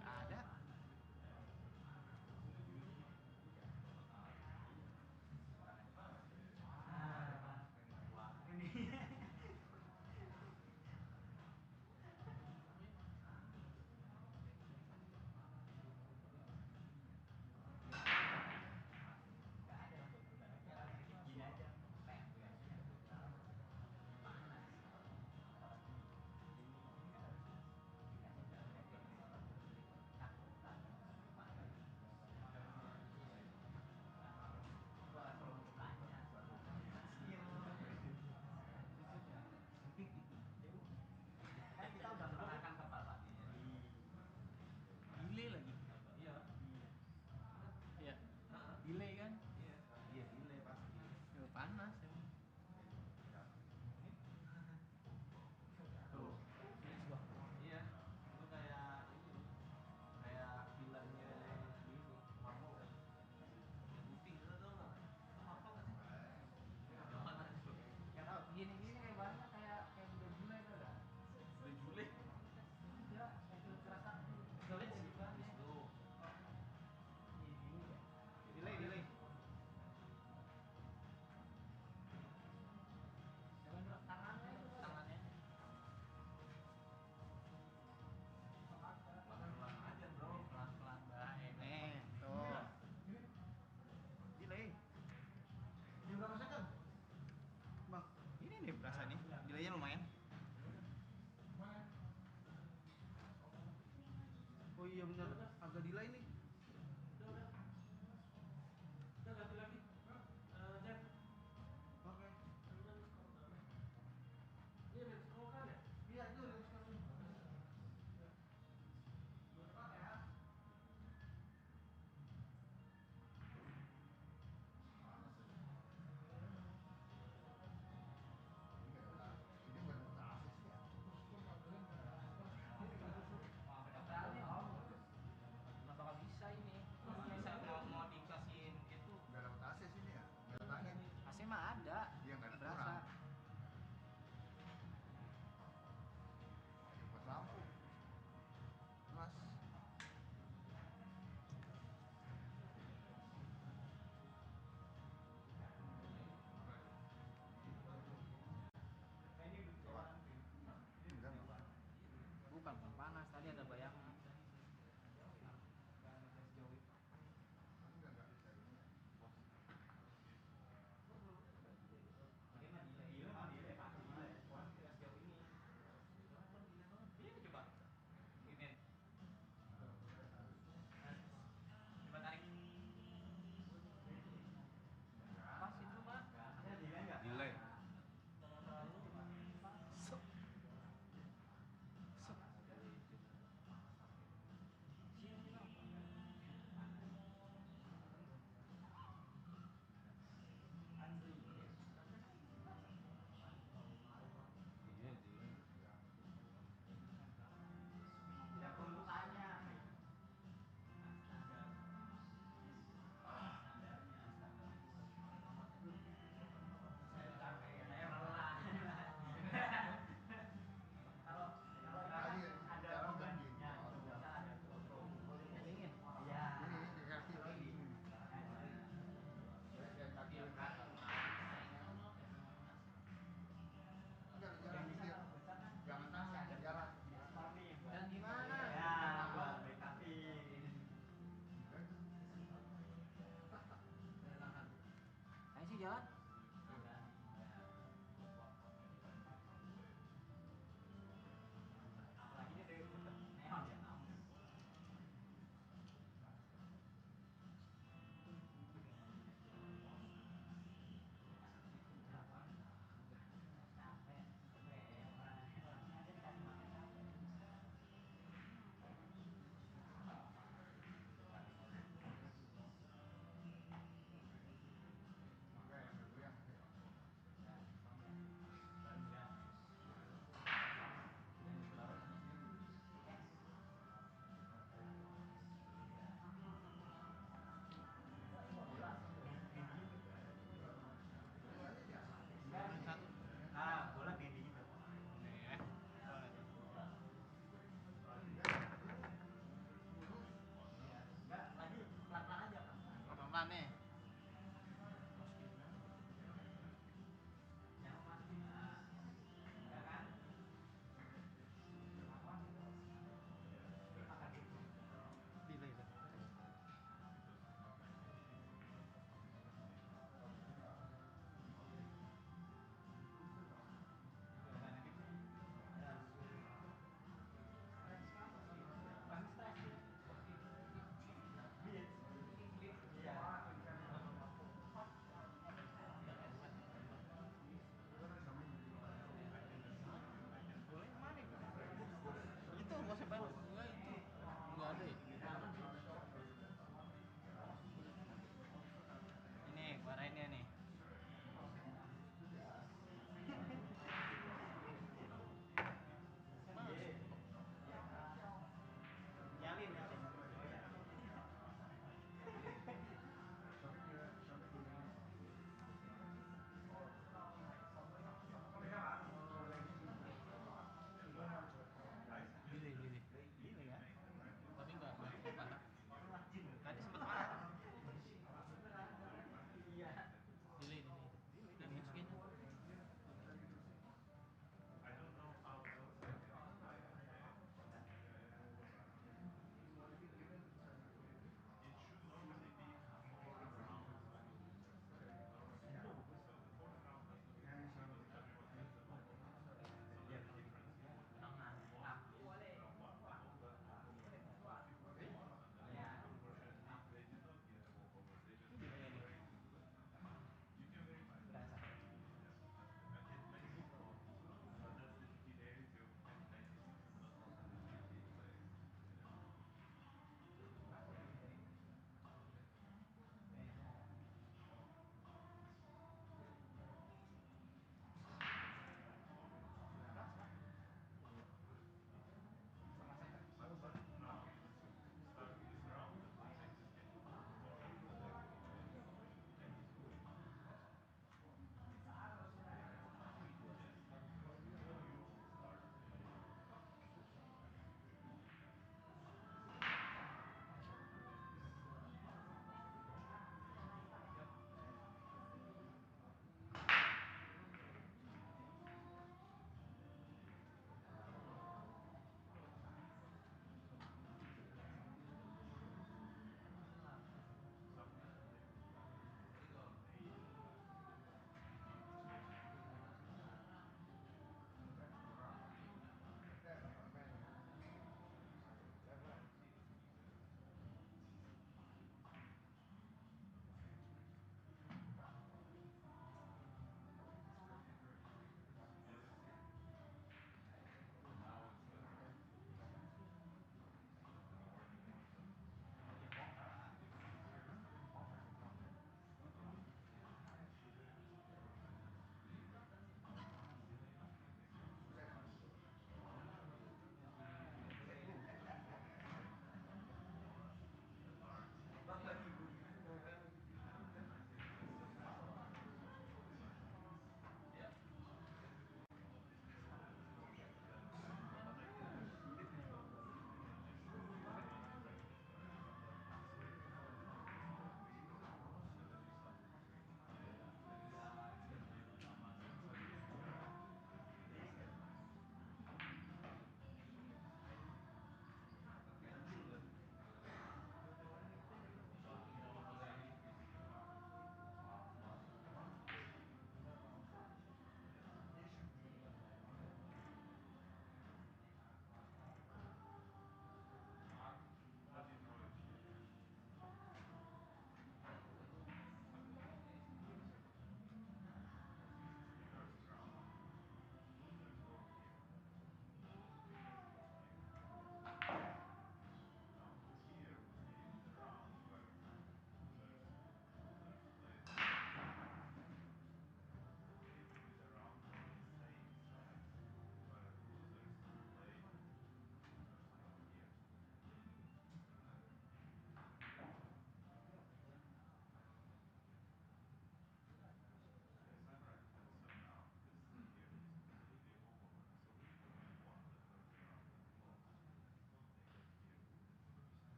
Nggak ada. Kan kita udah menenangkan kepala. Delay lagi. Iya. Iya. Delay kan? Iya. Iya delay pasti. Ya, panas ya. Tuh. Iya. Itu kayak ini. Kayak filmnya ini Marvel. Yang putih itu tuh nggak? Itu Marvel nggak sih? Yang mana tuh? Nggak tahu. Gini kayak banyak kayak udah bule tuh ada. Udah bule. Iya, itu kerasa. Delay sih kan? Itu. Delay. Tangannya. Pelan-pelan aja bro, pelan-pelan nih, tuh. Delay. Ini berapa second? Bang, ini nih berasa nih, delaynya lumayan. Oh iya bener, agak delay nih. Udah ganti lagi, Jen. Oke. Ini udah scroll kan ya? Iya, itu udah scroll. Cepat ya. Nggak bakal bisa ini. Bisa mau dikasihin itu. Nggak dapat AC sini ya? Nggak dapat angin. AC mah ada. Iya nggak ada berasa. Buat lampu. Mas. Bukan panas, tadi ada bayangan. Sejauh itu. Ini mah delay pasti delay. Tidak sejauh ini. Ini coba. Ini. Coba tarik. Pasin dulu Pak. Ada delay nggak? Delay. Terlalu.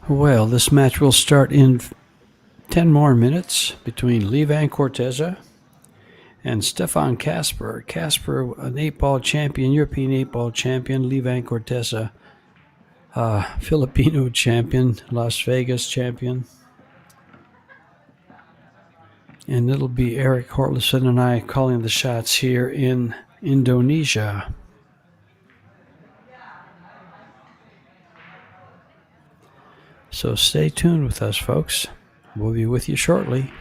Well, this match will start in 10 more minutes between Levan Corteza and Stefan Kasper. Kasper, an 8-ball champion, European 8-ball champion. Levan Corteza, Filipino champion, Las Vegas champion. And it'll be Eric Hortlison and I calling the shots here in Indonesia. So stay tuned with us, folks. We'll be with you shortly.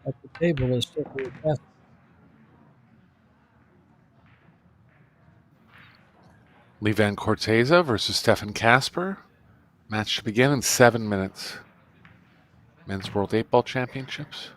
At the table is Stephanie Kasper. Levan Corteza versus Stefan Kasper. Match to begin in 7 minutes. Men's World 8-Ball Championships.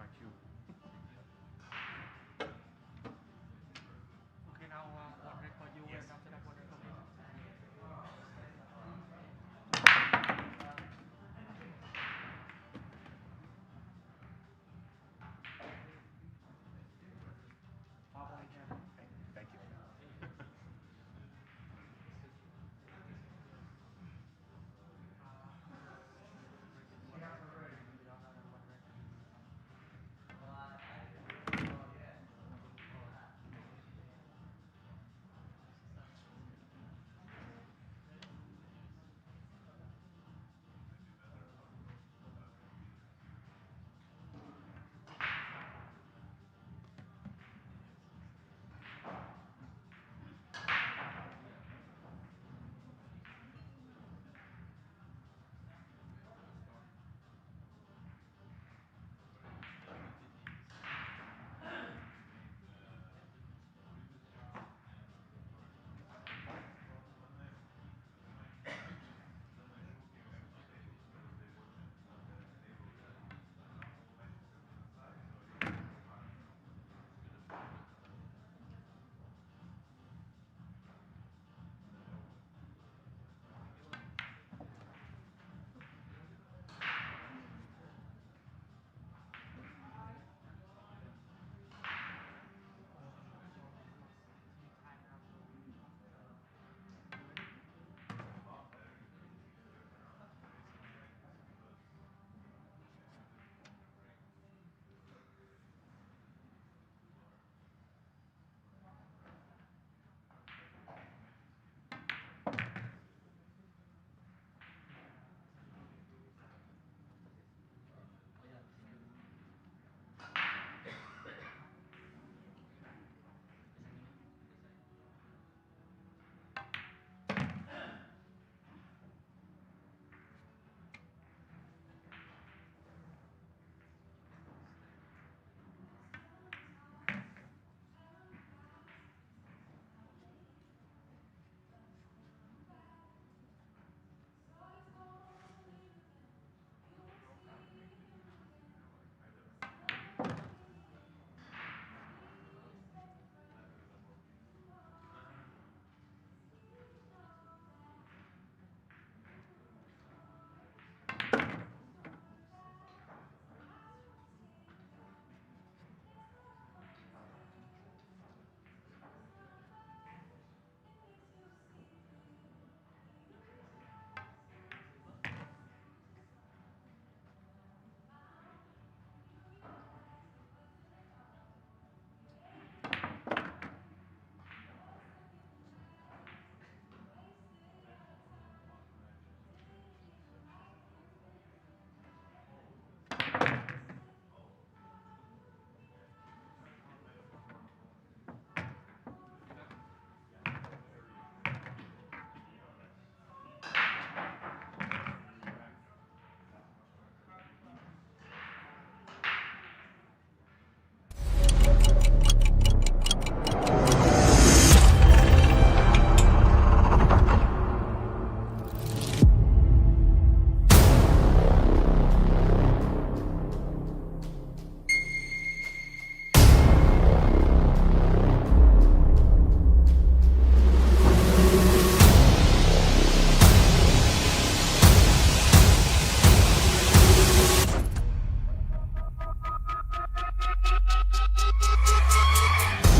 my cue. Okay, now one red for you and after that one red for me. Thank you.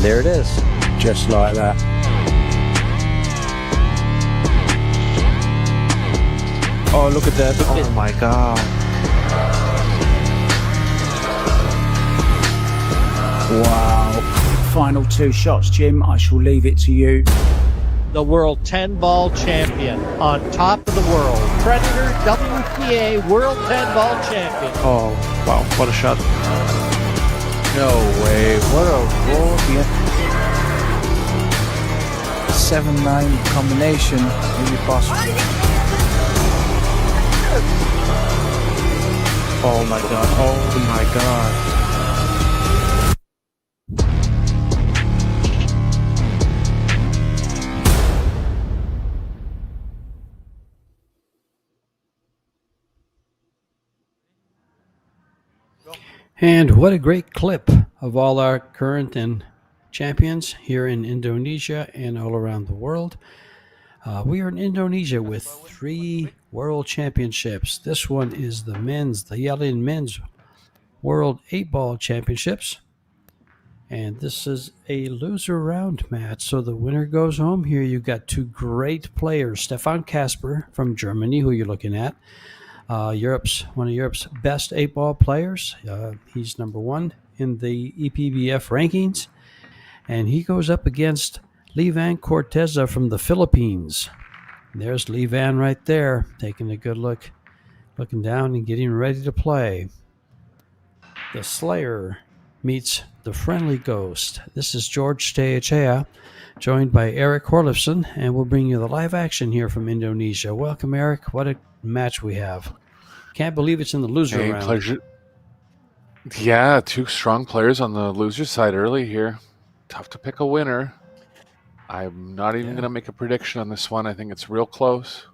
There it is. Just like that. Oh, look at that. Look Oh at my god. Wow. Final 2 shots, Jim. I shall leave it to you. the world 10-ball champion on top of the world. Predator WPA World 10-ball champion. Oh, wow. What a shot. No way. What a roll. 7-9 combination. Maybe possible. Oh my god. Oh my god. And what a great clip of all our current and champions here in Indonesia and all around the world. We are in Indonesia with 3 world championships. This one is the YALIN Men's World 8-Ball Championships. And this is a loser round match, so the winner goes home. Here you've got 2 great players, Stefan Kasper from Germany, who you're looking at. One of Europe's best 8-ball players. He's number 1 in the EPBF rankings, and he goes up against Livan Corteza from the Philippines. There's Livan right there, taking a good look, looking down and getting ready to play. The Slayer meets the Friendly Ghost. This is George Steachea, joined by Eric Horlifson, and we'll bring you the live action here from Indonesia. Welcome, Eric. What a match we have. Can't believe it's in the loser round. Pleasure. Yeah, 2 strong players on the loser side early here. Tough to pick a winner. I'm not even going to make a prediction on this one. I think it's real close.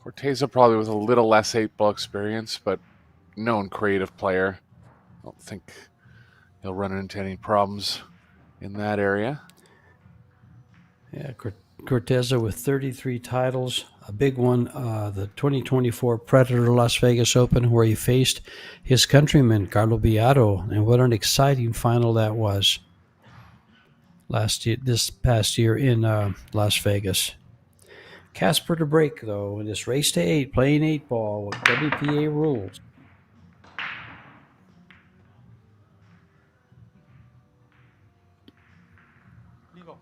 Corteza probably with a little less 8-ball experience, but known creative player. I don't think he'll run into any problems in that area. Yeah, Corteza with 33 titles. A big one, the 2024 Predator Las Vegas Open, where he faced his countryman, Carlo Biado. And what an exciting final that was this past year in Las Vegas. Casper to break, though, in this race to 8, playing 8-ball with WPA rules.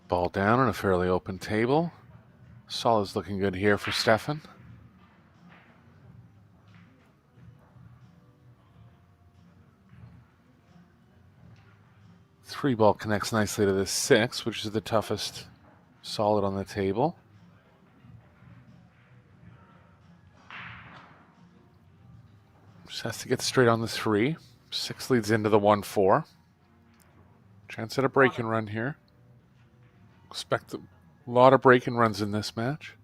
Ball down on a fairly open table. Solid's looking good here for Stefan. Three ball connects nicely to this 6, which is the toughest solid on the table. Just has to get straight on the 3. 6 leads into the 1-4. Chance at a break and run here. Expect a lot of break and runs in this match.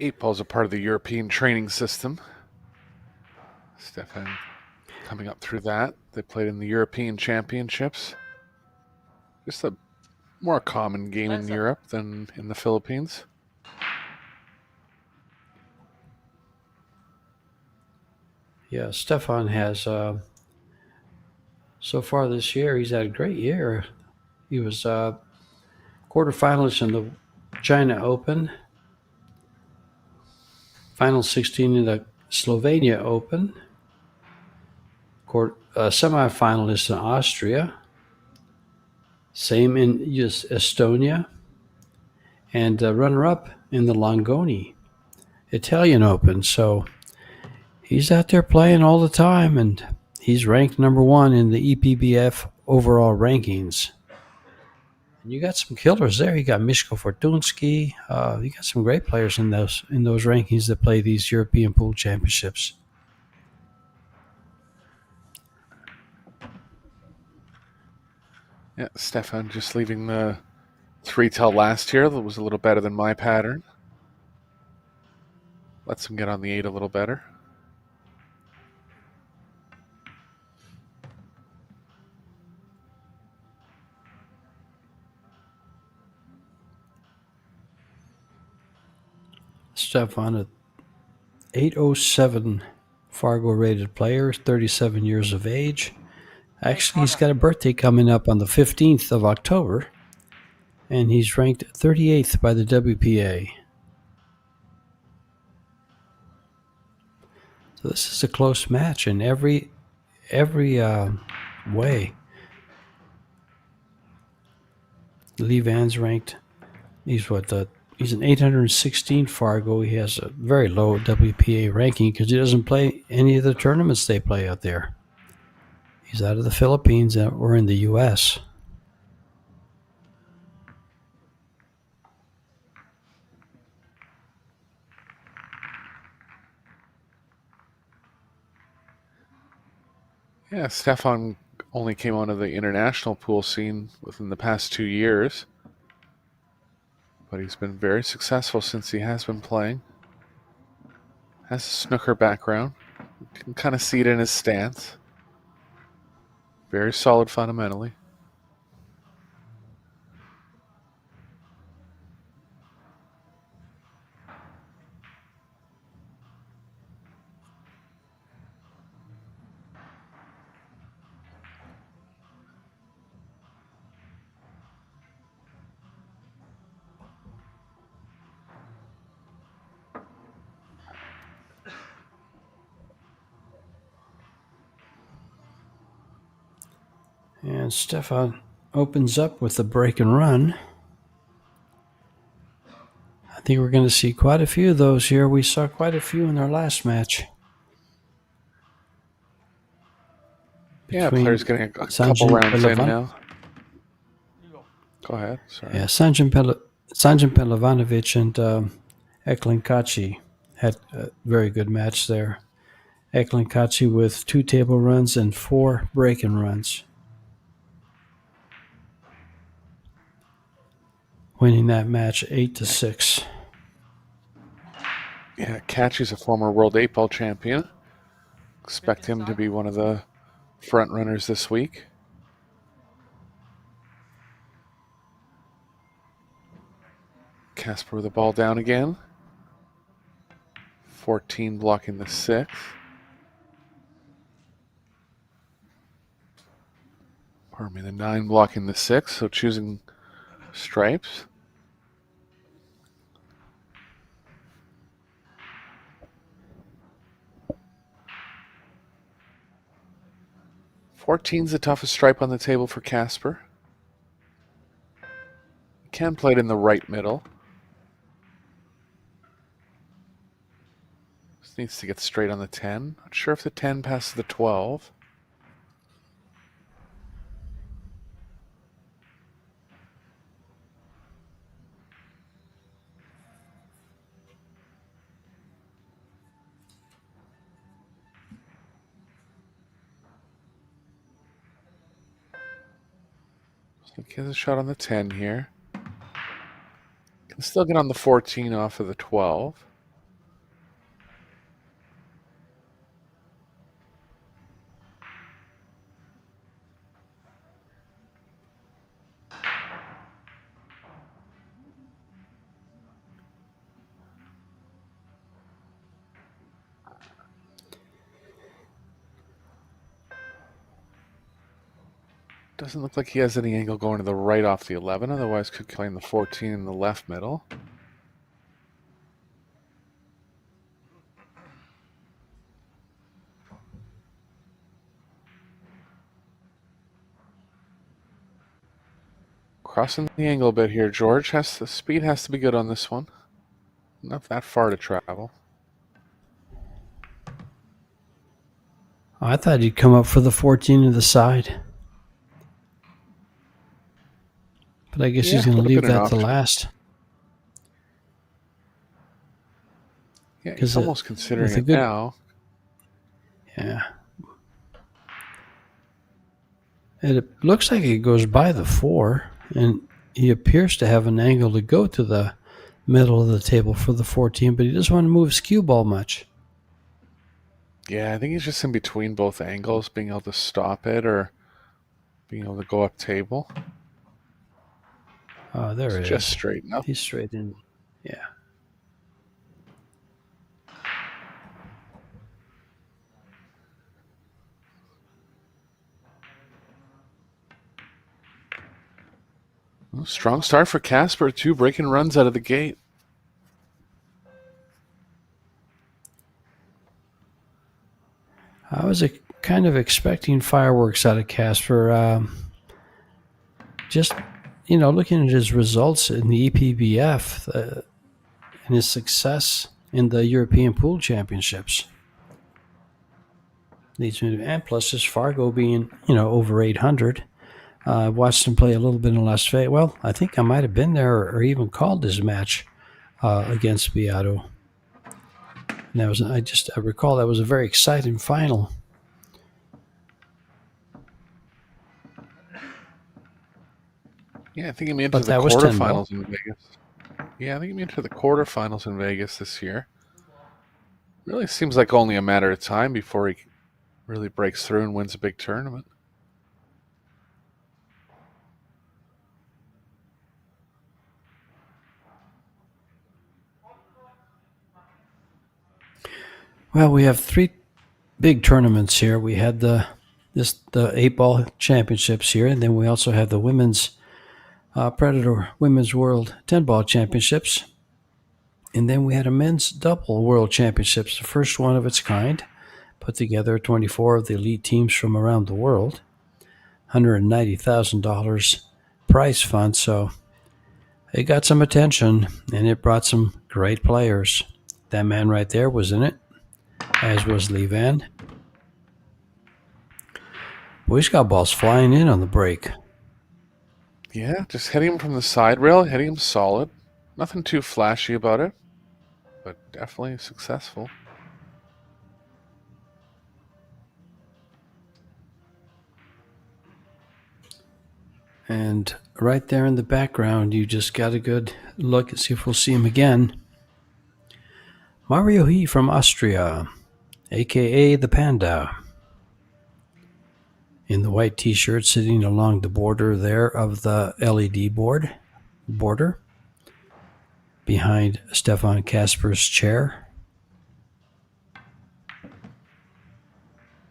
Eight ball's a part of the European training system. Stefan coming up through that. They played in the European Championships. Just a more common game in Europe than in the Philippines. Yeah, Stefan has, so far this year, he's had a great year. He was quarterfinalist in the China Open, final 16 in the Slovenia Open, semifinalist in Austria, same in Estonia, and runner-up in the Longoni Italian Open. So he's out there playing all the time, and he's ranked number 1 in the EPBF overall rankings. And you got some killers there. You got Miško Fortunski. You got some great players in those rankings that play these European Pool Championships. Yeah, Stefan just leaving the 3 till last year. That was a little better than my pattern. Lets him get on the 8 a little better. Stefan, a 807 Fargo rated player, 37 years of age. Actually, he's got a birthday coming up on the 15th of October, and he's ranked 38th by the WPA. So this is a close match in every way. Livan's ranked. He's an 816 Fargo. He has a very low WPA ranking because he doesn't play any of the tournaments they play out there. He's out of the Philippines or in the U.S. Yeah, Stefan only came onto the international pool scene within the past 2 years, but he's been very successful since he has been playing. Has a snooker background. You can kind of see it in his stance. Very solid fundamentally. And Stefan opens up with the break and run. I think we're going to see quite a few of those here. We saw quite a few in our last match. Yeah, players getting a couple Sanjin rounds in Pelavan- now. Go ahead. Sorry. Yeah, Sanjin Pelavanovic and Eklinkachi had a very good match there. Eklinkachi with 2 table runs and 4 break and runs, winning that match 8-6. Yeah, Kachi's a former World 8-ball champion. Expect him to be one of the front runners this week. Casper with the ball down again. 14 blocking the 6. Pardon me, the 9 blocking the 6, so choosing stripes. Fourteen's the toughest stripe on the table for Casper. He can play it in the right middle. Just needs to get straight on the 10. Not sure if the 10 passes the 12. So he has a shot on the 10 here. Can still get on the 14 off of the 12. Doesn't look like he has any angle going to the right off the 11, otherwise could play in the 14 in the left middle. Crossing the angle a bit here, George. The speed has to be good on this one. Not that far to travel. I thought he'd come up for the 14 to the side. But I guess he's going to leave that to last. Yeah, he's almost considering it now. Yeah. And it looks like it goes by the 4, and he appears to have an angle to go to the middle of the table for the 14, but he doesn't want to move his cue ball much. Yeah, I think he's just in between both angles, being able to stop it or being able to go up table. Oh, there it is. Just straighten up. He's straight in. Yeah. Well, strong start for Casper, 2 breaking runs out of the gate. I was kind of expecting fireworks out of Casper. Just, looking at his results in the EPBF and his success in the European Pool Championships. And plus his Fargo being, over 800. I watched him play a little bit in Las Vegas. Well, I think I might have been there or even called his match against Beato. And I recall that was a very exciting final. Yeah, I think he made it But to the that was 10 ball. quarterfinals in Vegas. Yeah, I think he made it to the quarterfinals in Vegas this year. Really seems like only a matter of time before he really breaks through and wins a big tournament. Well, we have 3 big tournaments here. We had the 8-ball championships here, and then we also have the women's Predator Women's World 10-ball championships. And then we had a men's double world championships, the first one of its kind, put together 24 of the elite teams from around the world, $190,000 prize fund. So it got some attention, and it brought some great players. That man right there was in it, as was Lee Van. Boy, he's got balls flying in on the break. Yeah, just hitting him from the side rail, hitting him solid. Nothing too flashy about it, but definitely successful. And right there in the background, you just got a good look and see if we'll see him again. Mario He from Austria, a.k.a. the Panda, in the white t-shirt sitting along the border there of the LED border behind Stefan Kasper's chair.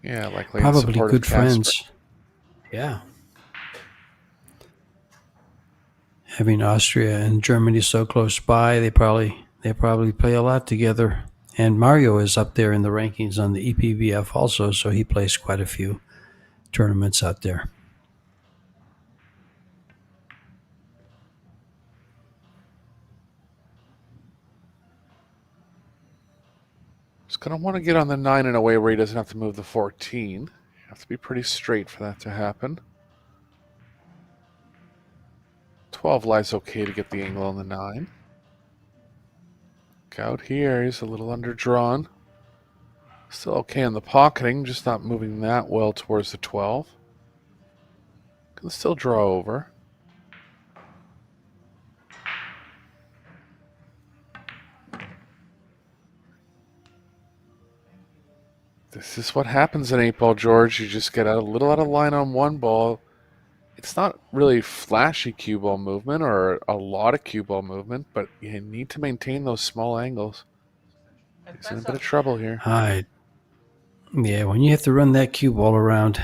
Yeah, likely in Probably support good of Casper. friends. Yeah. Having Austria and Germany so close by, they probably play a lot together. And Mario is up there in the rankings on the EPVF also, so he plays quite a few tournaments out there. He's going to want to get on the 9 in a way where he doesn't have to move the 14. You have to be pretty straight for that to happen. 12 lies okay to get the angle on the 9. Look out here, he's a little underdrawn. Still okay in the pocketing, just not moving that well towards the 12. Can still draw over. This is what happens in 8-ball, George. You just get a little out of line on one ball. It's not really flashy cue ball movement or a lot of cue ball movement, but you need to maintain those small angles. He's in a bit of trouble here. Yeah, when you have to run that cue ball around,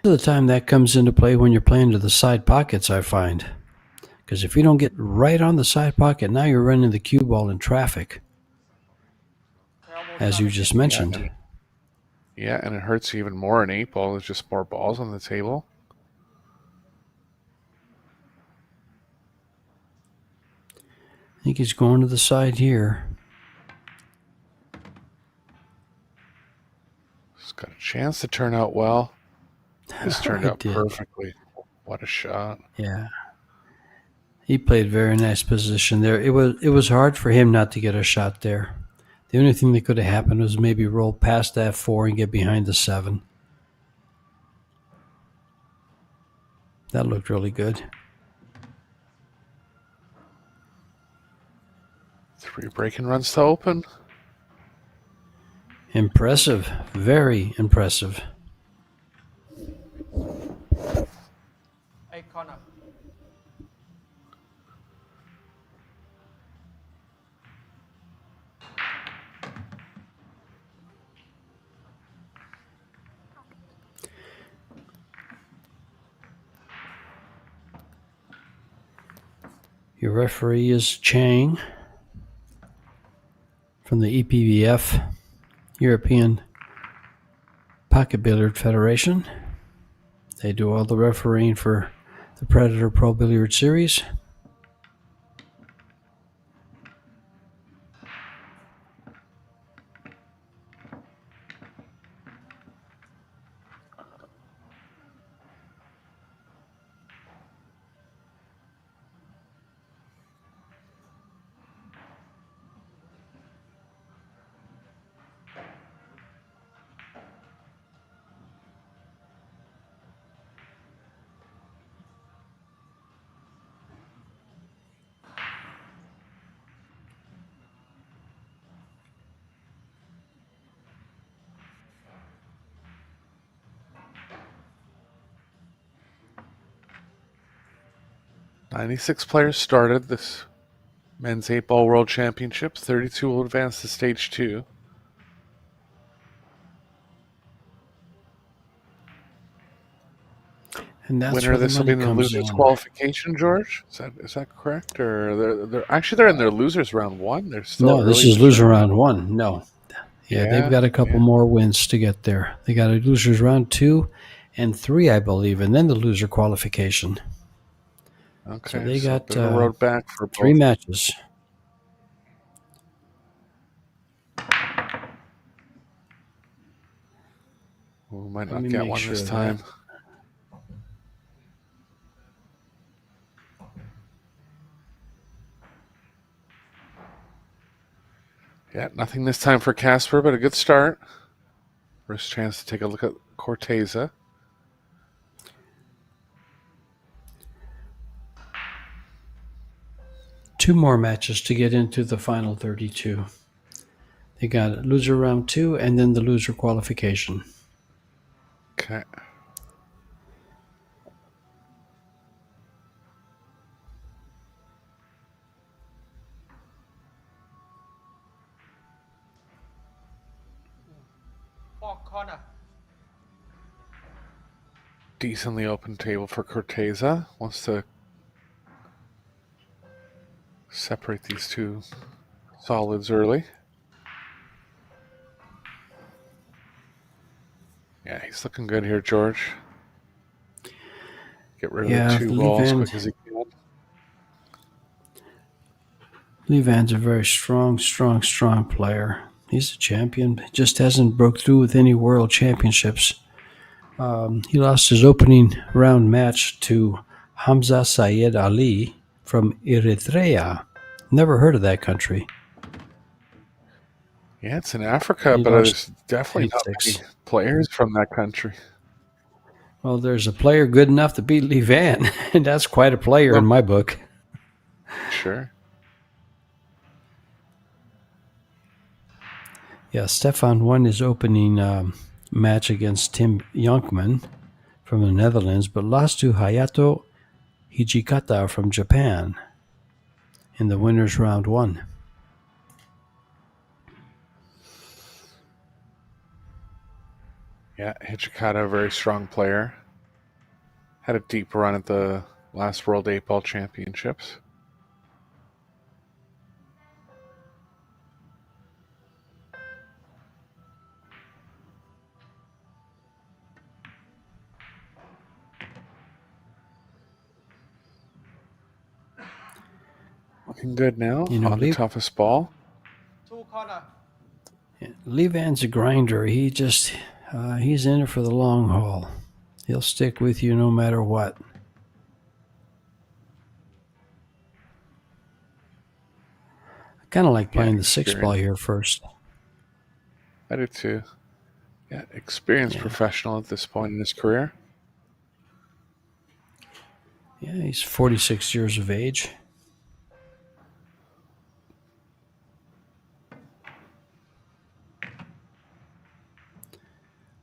most of the time that comes into play when you're playing to the side pockets, I find. Because if you don't get right on the side pocket, now you're running the cue ball in traffic, as you just mentioned. Yeah, and it hurts you even more in 8-ball. There's just more balls on the table. I think he's going to the side here. He's got a chance to turn out well. This turned out did. perfectly. What a shot. Yeah. He played very nice position there. It was hard for him not to get a shot there. The only thing that could have happened was maybe roll past that 4 and get behind the 7. That looked really good. 3 breaking runs to open. Impressive. Very impressive. Hey, Connor. Your referee is Chang from the EPVF, European Pocket Billiard Federation. They do all the refereeing for the Predator Pro Billiard Series. 96 players started this men's 8-ball world championship. 32 will advance to stage 2. And that's Winner where of the this will be money in the comes losers in. qualification, George. Is that correct? Or they're in their losers round 1. They're still No, this early is to loser join. round 1. No. Yeah, they've got a couple more wins to get there. They got a losers round 2 and 3, I believe, and then the loser qualification. Okay, so they got a bit of a road back for 3 both. matches. We might Let not me get make one sure this of time. that. Yeah, nothing this time for Casper, but a good start. First chance to take a look at Corteza. Two more matches to get into the final 32. They got loser round 2 and then the loser qualification. Okay. Four corner. Decently open table for Corteza. Wants to separate these two solids early. Yeah, he's looking good here, George. Get rid of the 2 balls quick as he can. Levan's a very strong player. He's a champion. Just hasn't broke through with any world championships. He lost his opening round match to Hamza Sayed Ali from Eritrea. Never heard of that country. Yeah, it's in Africa, He but lost there's definitely not 8-6. many players from that country. Well, there's a player good enough to beat Levan, and that's quite a player in my book. Sure. Yeah, Stefan won his opening match against Tim Jonkman from the Netherlands, but lost to Hayato Hijikata from Japan in the winners round 1. Yeah, Hijikata, a very strong player. Had a deep run at the last World 8-Ball Championships. Looking good now on the toughest ball. 2 corner. Levan's a grinder. He's in it for the long haul. He'll stick with you no matter what. I kind of like playing the 6-ball here first. I do too. Yeah, experienced professional at this point in his career. Yeah, he's 46 years of age.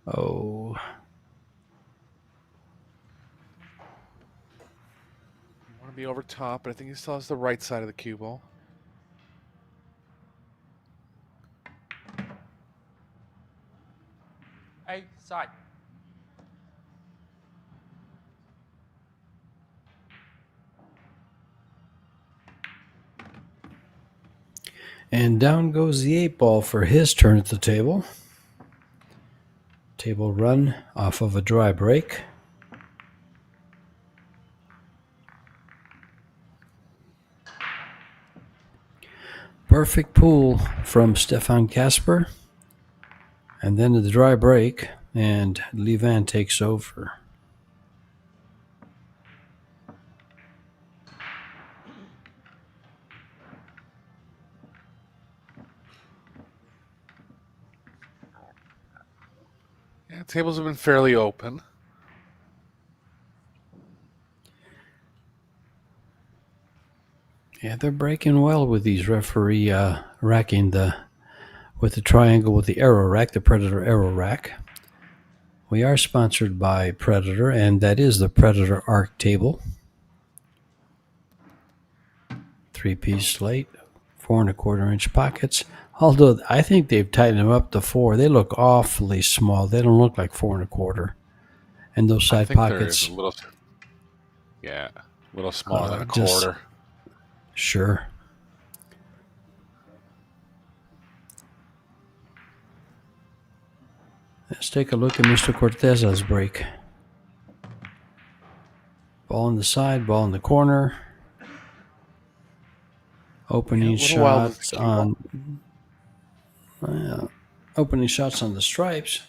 Oh. Want to be over top, but I think he still has the right side of the cue ball. A side. And down goes the 8-ball for his turn at the table. Table run off of a dry break. Perfect pull from Stefan Casper. And then the dry break, and Levan takes over. Yeah, tables have been fairly open. Yeah, they're breaking well with these referee racking with the triangle with the arrow rack, the Predator arrow rack. We are sponsored by Predator, and that is the Predator Arc table. 3-piece slate, 4 1/4-inch pockets. Although I think they've tightened them up to 4. They look awfully small. They don't look like 4 1/4. And those I side think there is pockets, a little smaller than a just quarter. sure. Let's take a look at Mr. Cortez's break. Ball on the side, ball in the corner. Opening Yeah, a little wild with the shots cue ball. on opening shots on the stripes,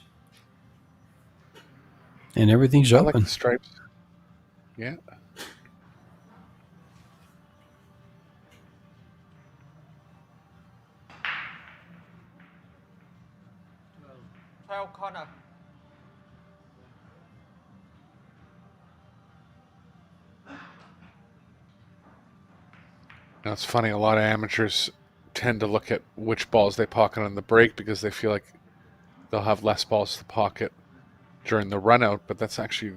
and everything's I like open. the stripes. Yeah. Well, 12 corner. Now it's funny, a lot of amateurs tend to look at which balls they pocket on the break because they feel like they'll have less balls to pocket during the run out, but that's actually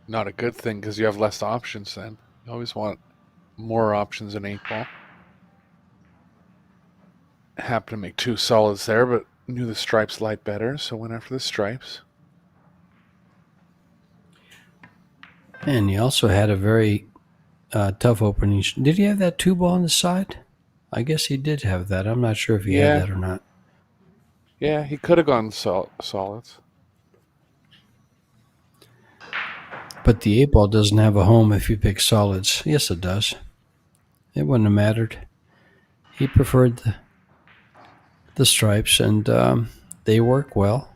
not a good thing because you have less options then. You always want more options in 8-ball. Happened to make 2 solids there, but knew the stripes lied better, so went after the stripes. And he also had a very tough opening. Did he have that 2-ball on the side? I guess he did have that. I'm not sure if he had Yeah. that or not. Yeah, he could have gone solids. But the 8-ball doesn't have a home if you pick solids. Yes, it does. It wouldn't have mattered. He preferred the stripes, and they work well.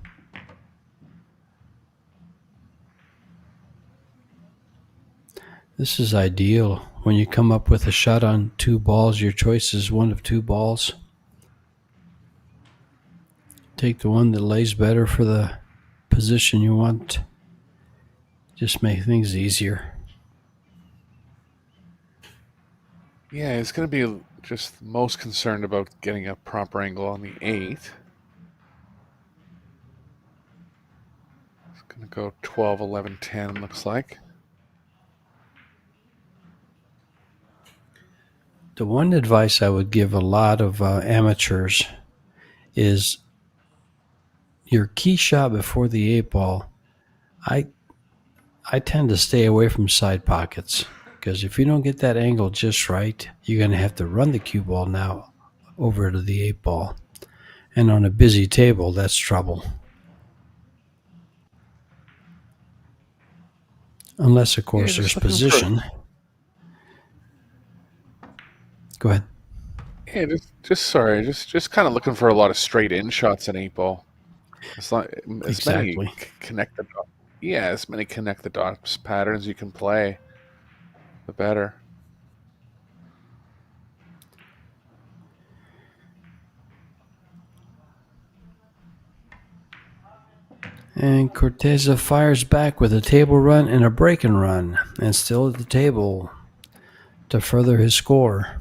This is ideal. When you come up with a shot on 2 balls, your choice is one of 2 balls. Take the one that lays better for the position you want. Just make things easier. Yeah, he's going to be just most concerned about getting a proper angle on the 8. It's going to go 12, 11, 10, looks like. The one advice I would give a lot of amateurs is your key shot before the 8-ball. I tend to stay away from side pockets because if you don't get that angle just right, you're going to have to run the cue ball now over to the 8-ball. And on a busy table, that's trouble. Unless, of course, Yeah, there's position. Go ahead. Yeah, just kind of looking for a lot of straight in shots in 8-ball. As Exactly. many connect the dots. Yeah, as many connect the dots patterns you can play, the better. And Corteza fires back with a table run and a break and run, and still at the table to further his score.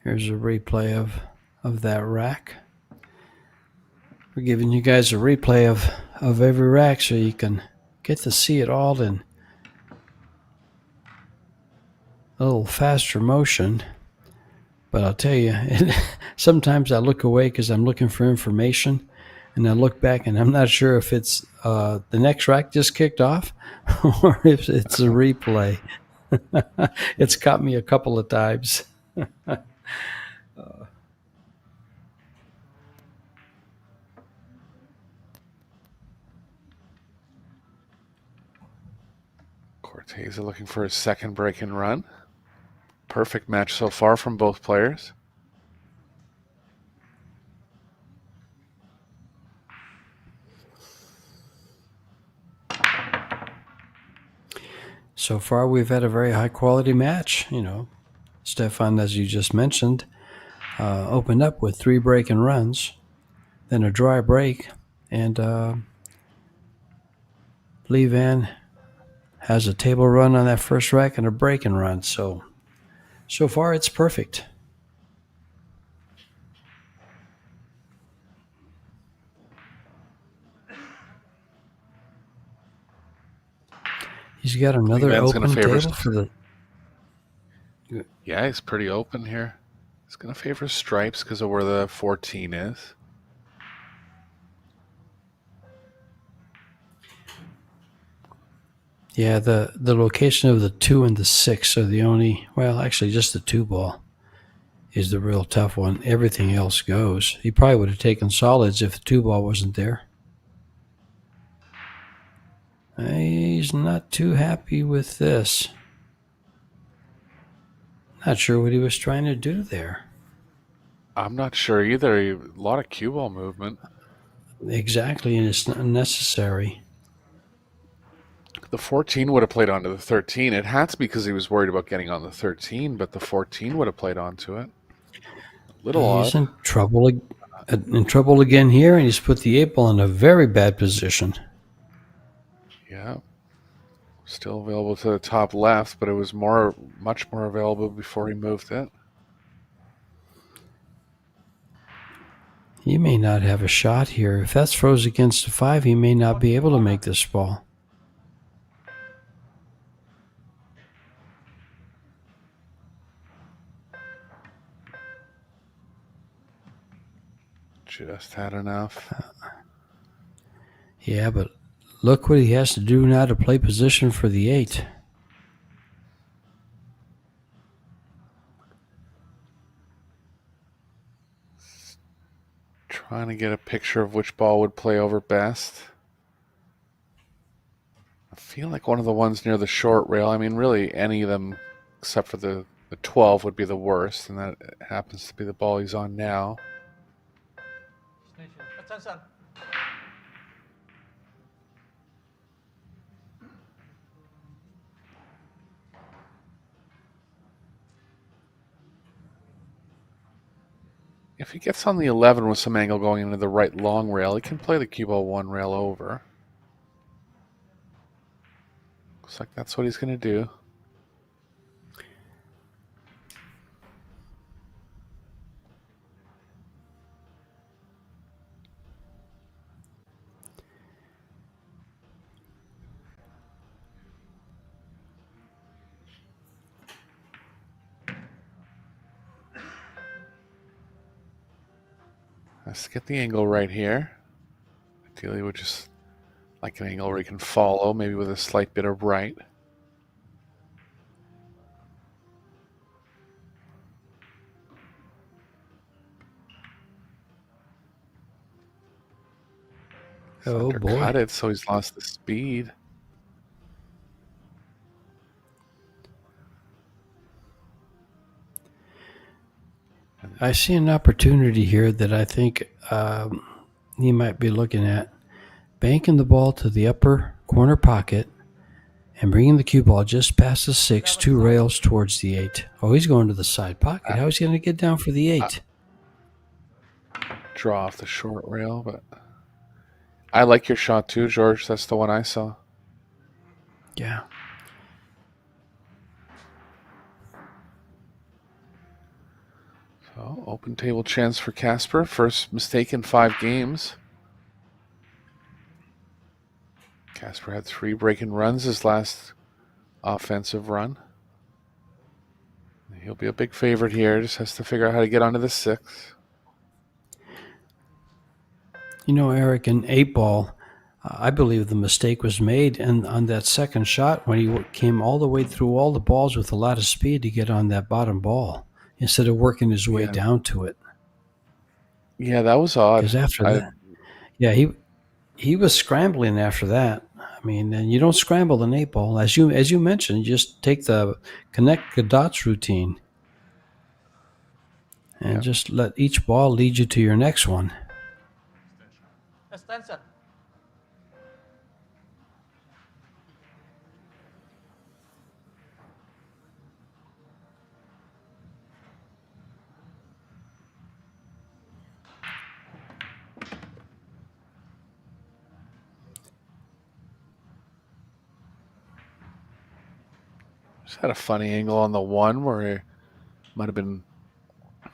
Here's a replay of that rack. We're giving you guys a replay of every rack so you can get to see it all in a little faster motion. But I'll tell you, sometimes I look away because I'm looking for information, and I look back and I'm not sure if it's the next rack just kicked off or if it's a replay. It's caught me a couple of times. Corteza looking for his second break and run. Perfect match so far from both players. So far, we've had a very high quality match. You know, Stefan, as you just mentioned, opened up with 3 break and runs, then a dry break, and Lee Van has a table run on that first rack and a break and run. So far it's perfect. He's got another Ben's going to open favor. table for the. Yeah, he's pretty open here. He's going to favor stripes because of where the 14 is. Yeah, the location of the 2 and the 6 are the only. Well, actually, just the 2 ball is the real tough one. Everything else goes. He probably would have taken solids if the 2 ball wasn't there. He's not too happy with this. Not sure what he was trying to do there. I'm not sure either. A lot of cue ball movement. Exactly, and it's not necessary. The 14 would have played onto the 13. It had to be because he was worried about getting on the 13, but the 14 would have played onto it. A little He's odd. in trouble again here, and he's put the 8 ball in a very bad position. Yeah. Still available to the top left, but it was much more available before he moved it. He may not have a shot here. If that's froze against a 5, he may not be able to make this ball. Just had enough. Yeah, but look what he has to do now to play position for the 8. Trying to get a picture of which ball would play over best. I feel like one of the ones near the short rail. I mean, really, any of them except for the 12 would be the worst, and that happens to be the ball he's on now. Attention. If he gets on the 11 with some angle going into the right long rail, he can play the cue ball 1 rail over. Looks like that's what he's going to do. Let's get the angle right here. Ideally, we just like an angle where he can follow, maybe with a slight bit of right. He's Oh, undercut boy. it, so he's lost the speed. I see an opportunity here that I think he might be looking at. Banking the ball to the upper corner pocket and bringing the cue ball just past the 6, 2 rails towards the 8. Oh, he's going to the side pocket. How is he going to get down for the 8? Draw off the short rail, but I like your shot too, George. That's the one I saw. Yeah. So, open table chance for Casper. First mistake in 5 games. Casper had 3 break-in runs his last offensive run. He'll be a big favorite here. Just has to figure out how to get onto the 6. You know, Eric, in 8 ball, I believe the mistake was made and on that second shot when he came all the way through all the balls with a lot of speed to get on that bottom ball instead of working his way down to it. Yeah, that was odd. Because after that, yeah, he was scrambling after that. I mean, and you don't scramble an 8 ball. As you mentioned, you just take the connect the dots routine and just let each ball lead you to your next one. Extension. Just had a funny angle on the 1 where he might have been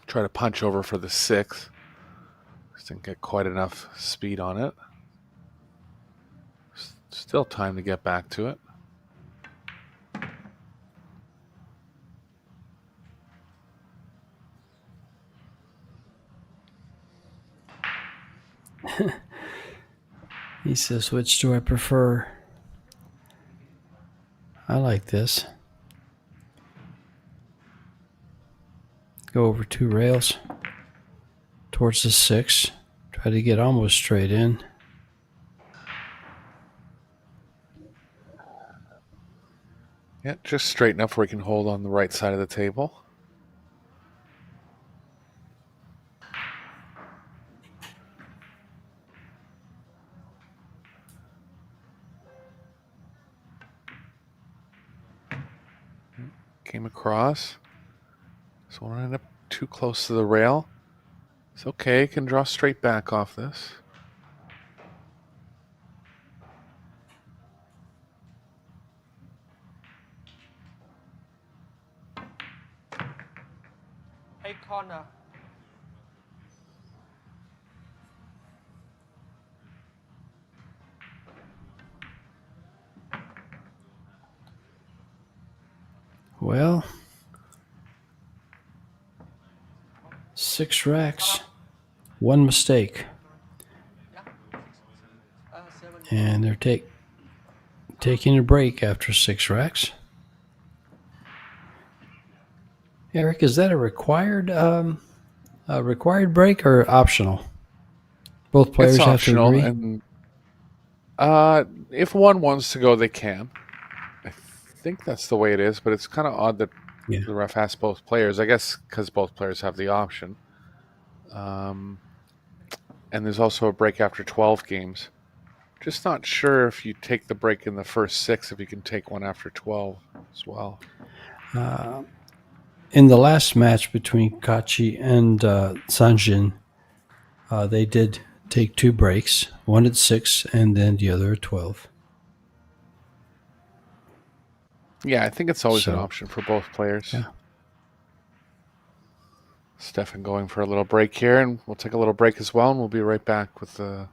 trying to punch over for the 6. Just didn't get quite enough speed on it. Still time to get back to it. He says, which do I prefer? I like this. Go over 2 rails towards the 6. Try to get almost straight in. Yeah, just straight enough where he can hold on the right side of the table. Came across. So won't end up too close to the rail. It's okay, can draw straight back off this. Hey, corner. Well, 6 racks, 1 mistake. Yeah. 7. And they're taking a break after 6 racks. Eric, is that a required break or optional? Both players It's have to optional, agree. and if one wants to go, they can. I think that's the way it is, but it's kind of odd that the ref asks both players. I guess because both players have the option. And there's also a break after 12 games. Just not sure if you take the break in the first 6, if you can take one after 12 as well. In the last match between Kachi and Sanjin, they did take 2 breaks, one at 6 and then the other at 12. Yeah, I think it's always an So, option for both players. yeah. Stefan going for a little break here, and we'll take a little break as well, and we'll be right back with the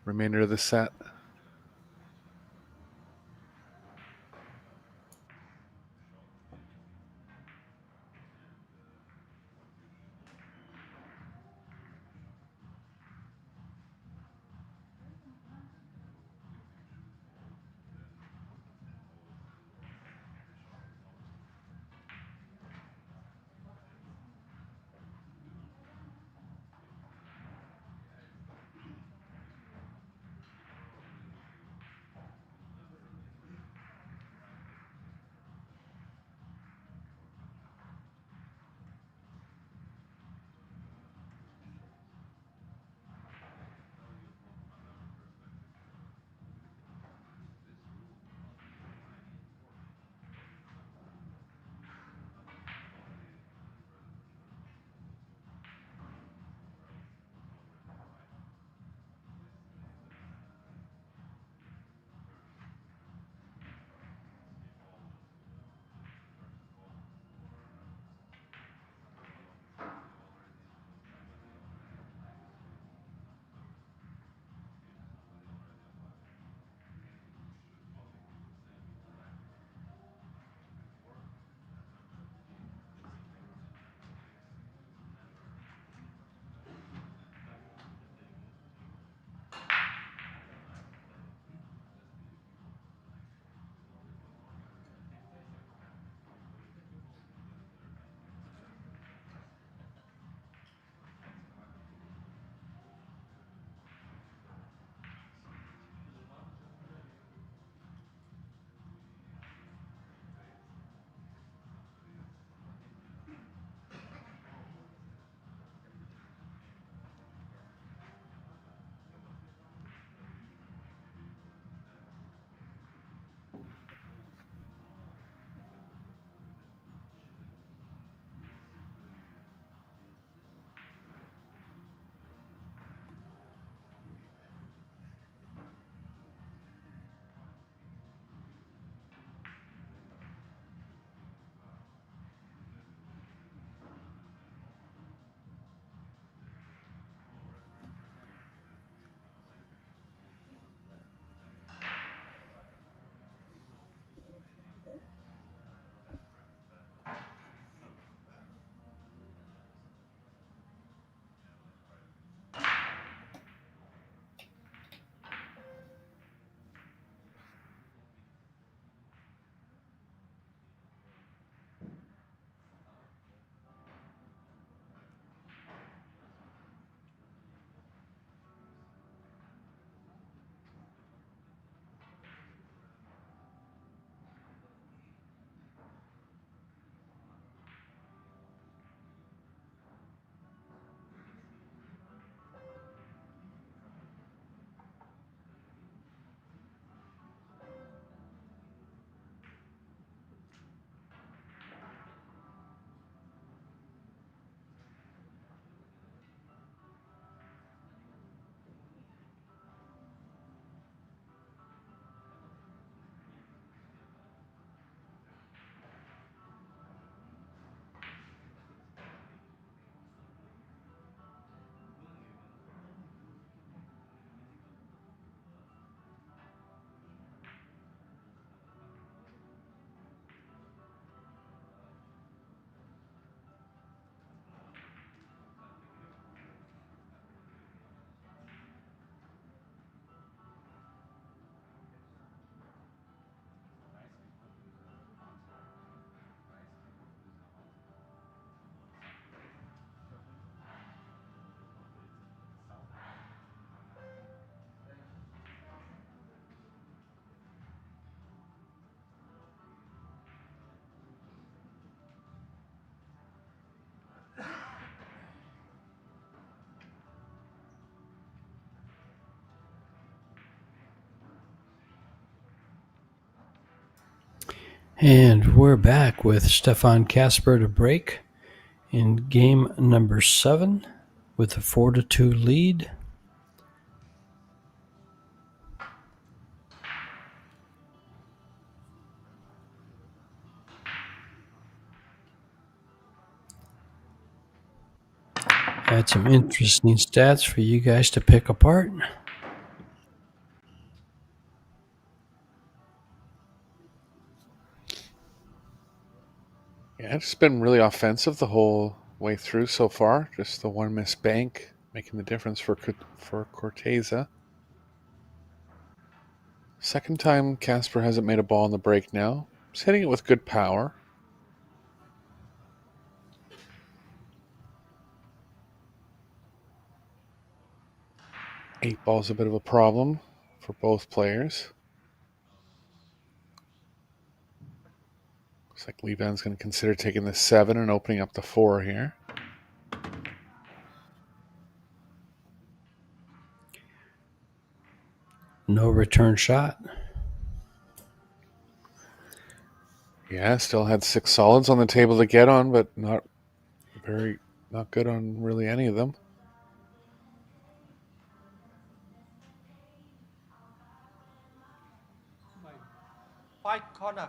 remainder of the set. And we're back with Stefan Kasper to break in game number 7 with a 4-2 lead. Had some interesting stats for you guys to pick apart. Yeah, it's been really offensive the whole way through so far. Just the one missed bank making the difference for Corteza. Second time Casper hasn't made a ball on the break now. He's hitting it with good power. Eight ball's a bit of a problem for both players. Looks like Levan's going to consider taking the 7 and opening up the 4 here. No return shot. Yeah, still had 6 solids on the table to get on, but not good on really any of them. Fight corner.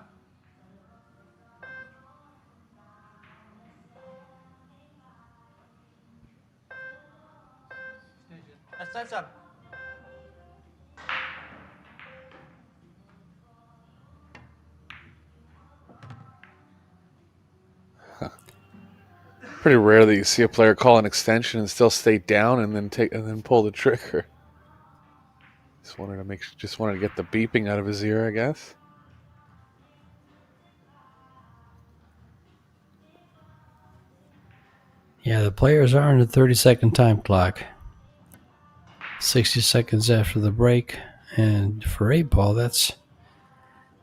Attention. Pretty rare that you see a player call an extension and still stay down and then pull the trigger. Just wanted to get the beeping out of his ear, I guess. Yeah, the players are on a 30-second time clock. 60 seconds after the break. And for 8 ball, that's...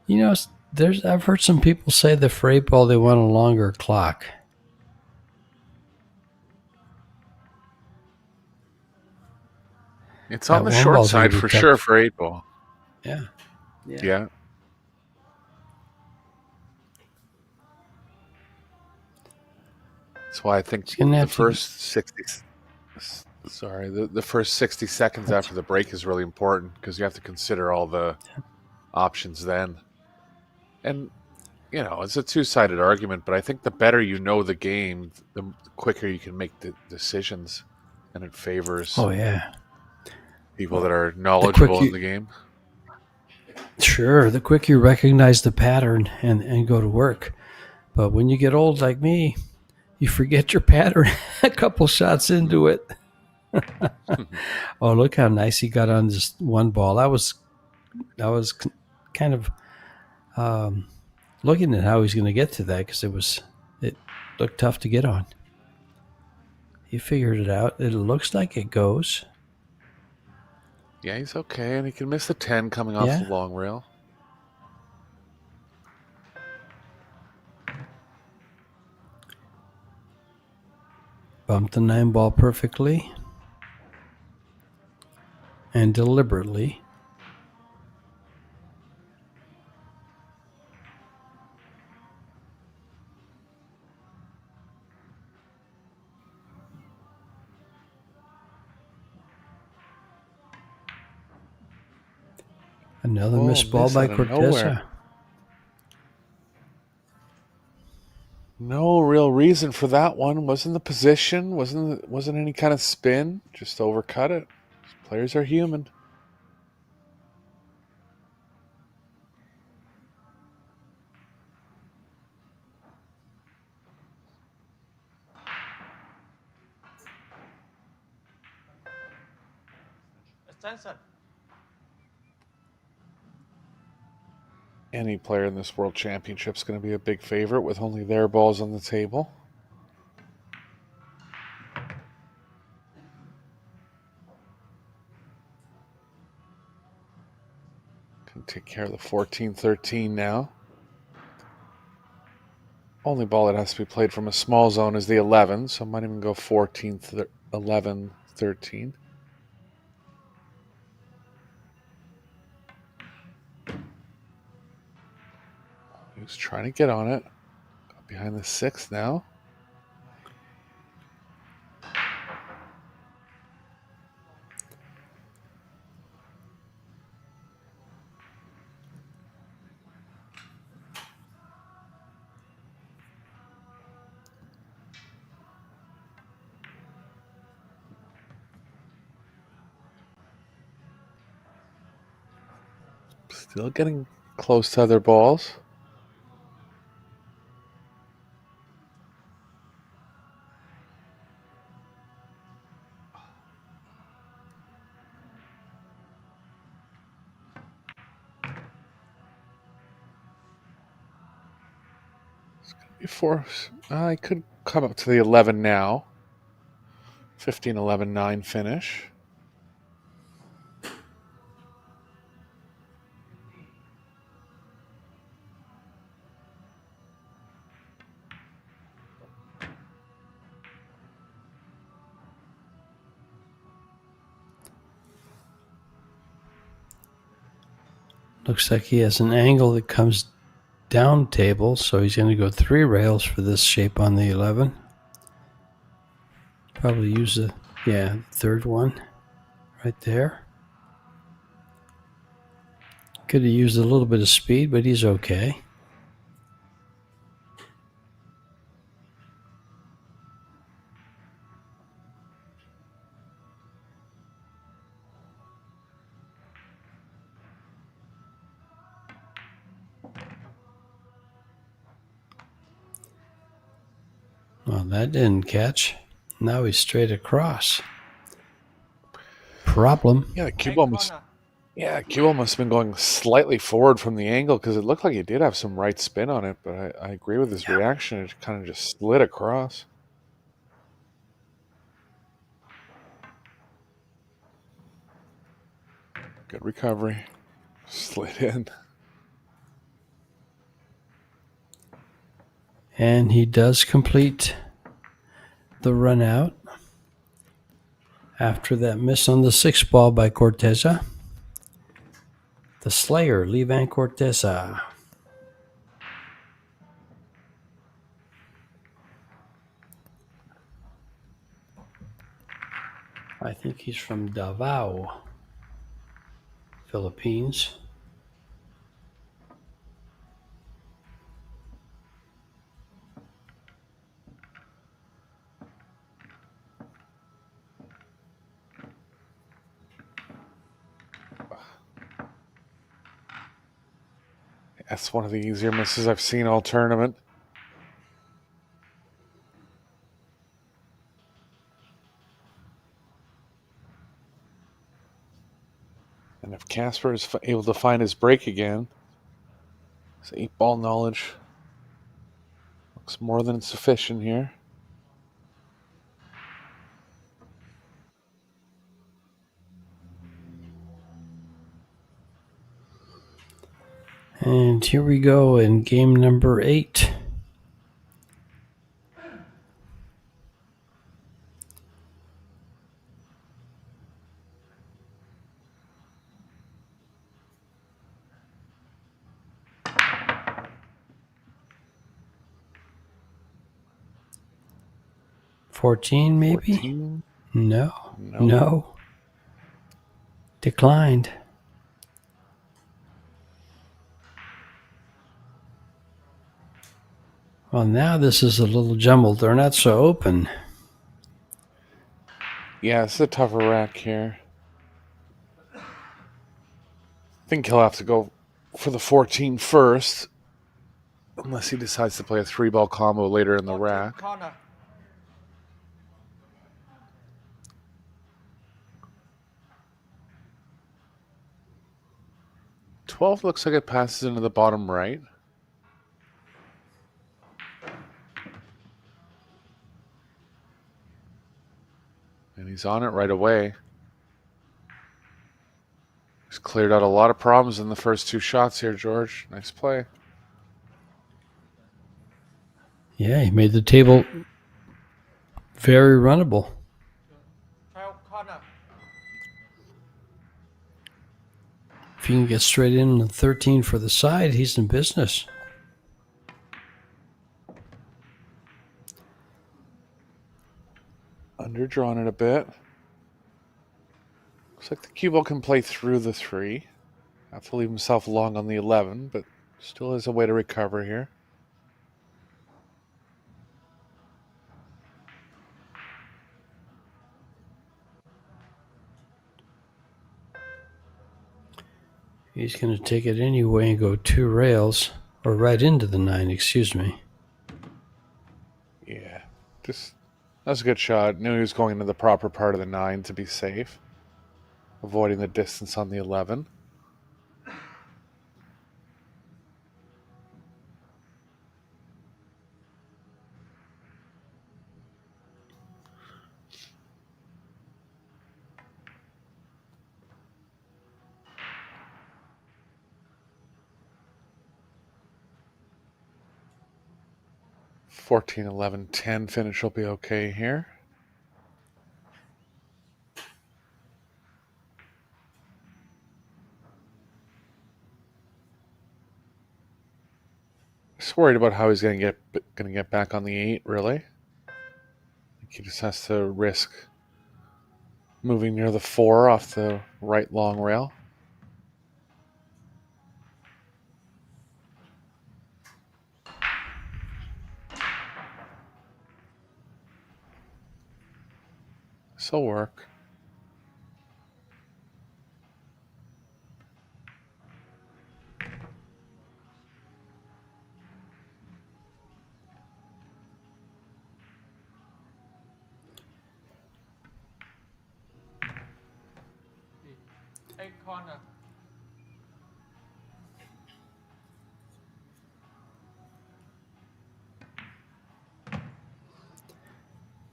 I've heard some people say that for 8 ball, they want a longer clock. It's on That the one short ball's gonna side be for tough. sure for 8 ball. Yeah. Yeah. That's why I think the first 60 seconds after the break is really important because you have to consider all the options then. And it's a two-sided argument, but I think the better you know the game, the quicker you can make the decisions, and it favors people that are knowledgeable in the game. Sure, the quicker you recognize the pattern and go to work. But when you get old like me, you forget your pattern a couple shots into it. Oh, look how nice he got on just one ball. That was kind of looking at how he's going to get to that because it looked tough to get on. He figured it out. It looks like it goes. Yeah, he's okay, and he can miss the 10 coming off the long rail. Bumped the 9 ball perfectly and deliberately. Another missed ball by Corteza. No real reason for that one. Wasn't the position. Wasn't any kind of spin. Just overcut it. Players are human. Attention. Any player in this World Championship is going to be a big favorite with only their balls on the table. Can take care of the 14-13 now. Only ball that has to be played from a small zone is the 11, so I might even go 14, 11, 13. He was trying to get on it. Got behind the 6th now. Still getting close to other balls. Before I could come up to the 11 now. 15-11-9 finish. Looks like he has an angle that comes down table, so he's going to go 3 rails for this shape on the 11. Probably use the, third one right there. Could have used a little bit of speed, but he's okay. Well, that didn't catch. Now he's straight across. Problem. Yeah, the cue ball must have been going slightly forward from the angle because it looked like he did have some right spin on it, but I agree with his reaction. It kind of just slid across. Good recovery. Slid in. And he does complete the run out after that miss on the 6th ball by Corteza. The Slayer, Levan Corteza. I think he's from Davao, Philippines. That's one of the easier misses I've seen all tournament. And if Casper is able to find his break again, his 8-ball knowledge looks more than sufficient here. And here we go in game number 8. $14 maybe? 14? No. Declined. Well, now this is a little jumbled. They're not so open. Yeah, it's a tougher rack here. I think he'll have to go for the 14 first, unless he decides to play a 3-ball combo later in the rack. 12 looks like it passes into the bottom right. And he's on it right away. He's cleared out a lot of problems in the first 2 shots here, George. Nice play. Yeah, he made the table very runnable. If he can get straight in the 13 for the side, he's in business. Underdrawn it a bit. Looks like the cue ball can play through the 3. Have to leave himself long on the 11, but still has a way to recover here. He's going to take it anyway and go 2 rails, or right into the 9, excuse me. Yeah, just that was a good shot. Knew he was going into the proper part of the 9 to be safe, avoiding the distance on the 11. $14, $11, $10 finish will be okay here. Just worried about how he's going to get back on the 8. Really, I think he just has to risk moving near the 4 off the right long rail. This'll work. Hey, corner.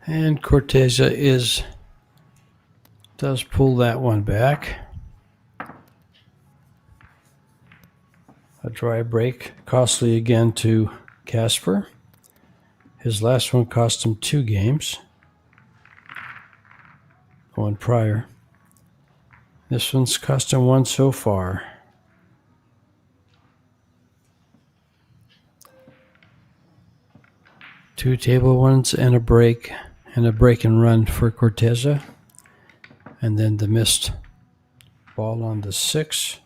And Corteza does pull that one back. A dry break, costly again to Casper. His last one cost him 2 games. One prior. This one's cost him 1 so far. Two table ones and a break and run for Corteza. And then the missed ball on the 6.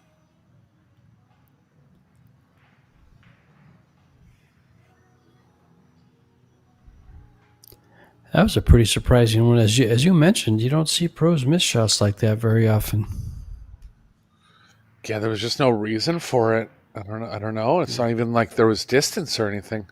That was a pretty surprising one. As you mentioned, you don't see pros miss shots like that very often. Yeah, there was just no reason for it. I don't know. It's not even like there was distance or anything.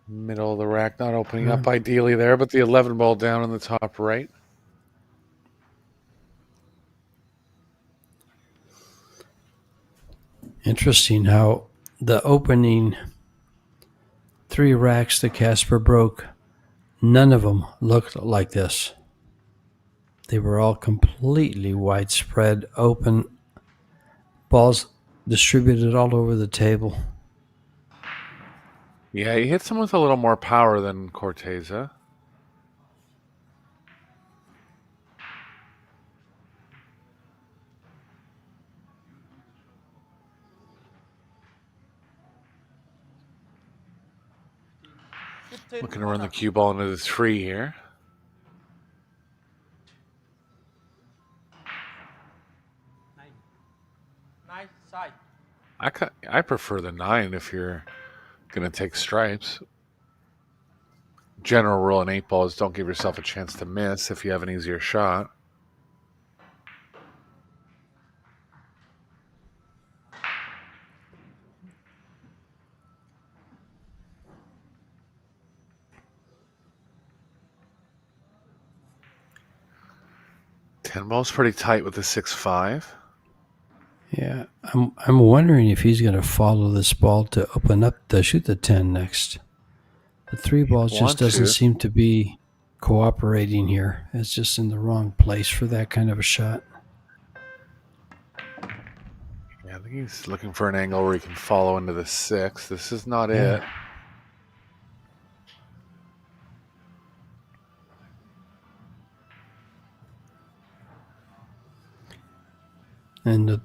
Middle of the rack, not opening up ideally there, but the 11 ball down in the top right. Interesting how the opening 3 racks that Casper broke, none of them looked like this. They were all completely widespread, open, balls distributed all over the table. Yeah, he hits him with a little more power than Corteza. Looking to run the cue ball into the 3 here. Nice side. I prefer the 9 if you're going to take stripes. General rule in 8 ball is don't give yourself a chance to miss if you have an easier shot. Ten ball's pretty tight with the 6-5. Yeah, I'm wondering if he's going to follow this ball to open up to shoot the 10 next. The 3 ball just doesn't seem to be cooperating here. It's just in the wrong place for that kind of a shot. think he's looking for an angle where he can follow into the 6. This is not Yeah. it. And the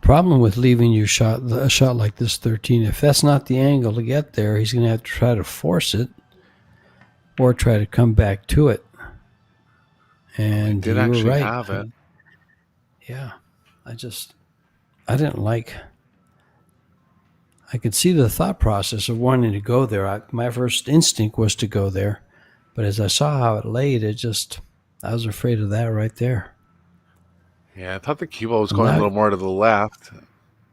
problem with leaving your shot, a shot like this 13, if that's not the angle to get there, he's going to have to try to force it or try to come back to it. And did you were actually right. have it. Yeah. I didn't like. I could see the thought process of wanting to go there. My first instinct was to go there. But as I saw how it laid, I was afraid of that right there. Yeah, I thought the cue ball was going a little more to the left.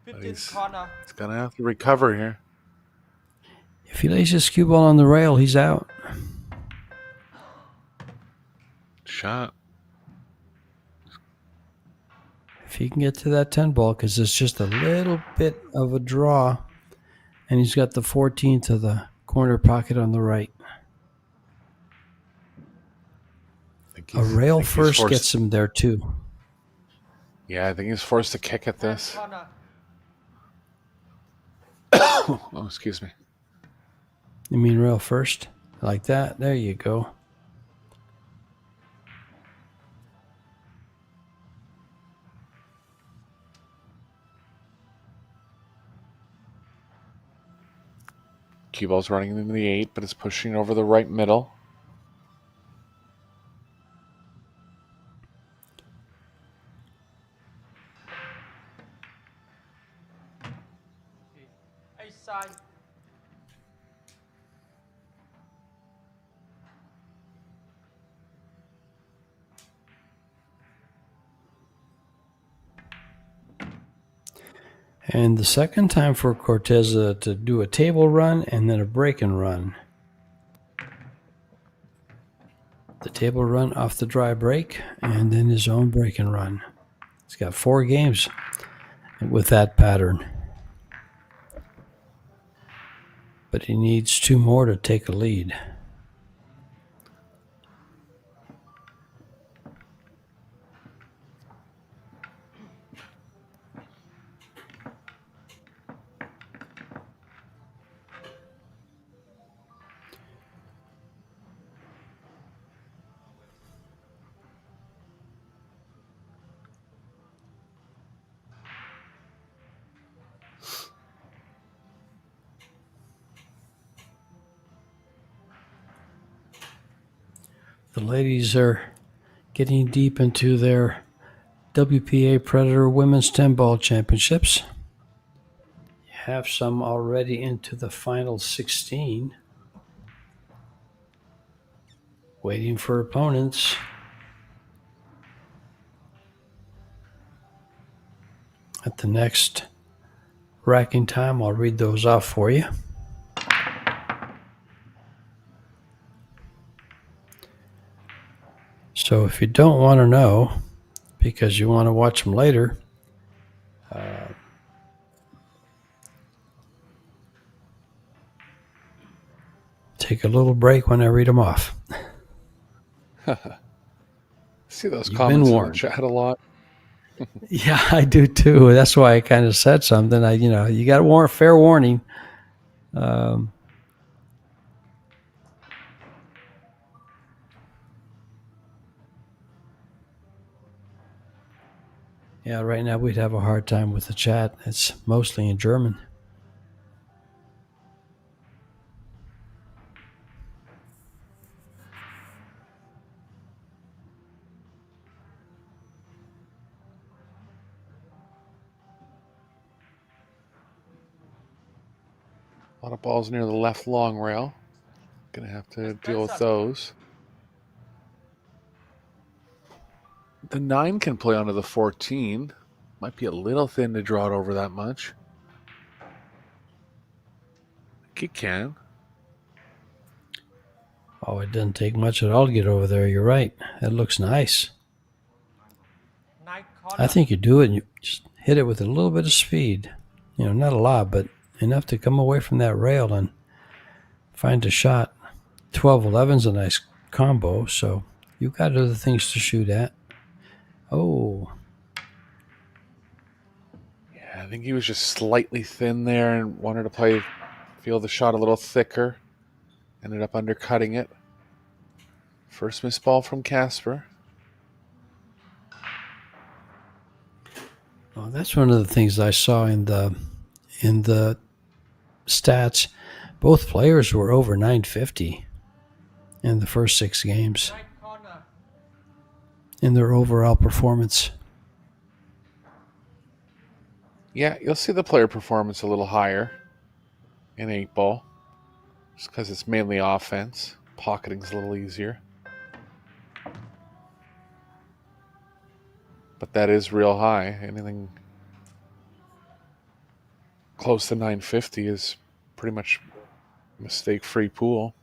But 15 he's corner. going to have to recover here. If he lays his cue ball on the rail, he's out. Shot. If he can get to that 10 ball, because it's just a little bit of a draw, and he's got the 14 to the corner pocket on the right. A rail first gets him there too. Yeah, I think he's forced to kick at 10 this. corner. Oh, excuse me. You mean rail first? Like that? There you go. Cue ball's running into the 8, but it's pushing over the right middle. A side. And the second time for Cortez to do a table run and then a break and run. The table run off the dry break and then his own break and run. He's got 4 games with that pattern. But he needs 2 more to take a lead. The ladies are getting deep into their WPA Predator Women's 10 Ball Championships. You have some already into the final 16. Waiting for opponents. At the next racking time, I'll read those off for you. So if you don't want to know, because you want to watch them later, take a little break when I read them off. See those You've comments been in warned. the chat a lot. Yeah, I do too. That's why I kind of said something. You got fair warning. Yeah, right now we'd have a hard time with the chat. It's mostly in German. A lot of balls near the left long rail. Gonna have to deal with those. The 9 can play onto the 14. Might be a little thin to draw it over that much. I think he can. Oh, it doesn't take much at all to get over there. You're right. That looks nice. 9 corner. I think you do it and you just hit it with a little bit of speed. Not a lot, but enough to come away from that rail and find a shot. 12-11's a nice combo, so you've got other things to shoot at. Oh. Yeah, think he was just slightly thin there and wanted to feel the shot a little thicker. Ended up undercutting it. First missed ball from Casper. Oh, that's one of the things I saw in the stats. Both players were over 950 in the first 6 games Right corner. in their overall performance. Yeah, you'll see the player performance a little higher in 8-ball. Just because it's mainly offense. Pocketing's a little easier. But that is real high. Anything close to 950 is pretty much mistake-free pool.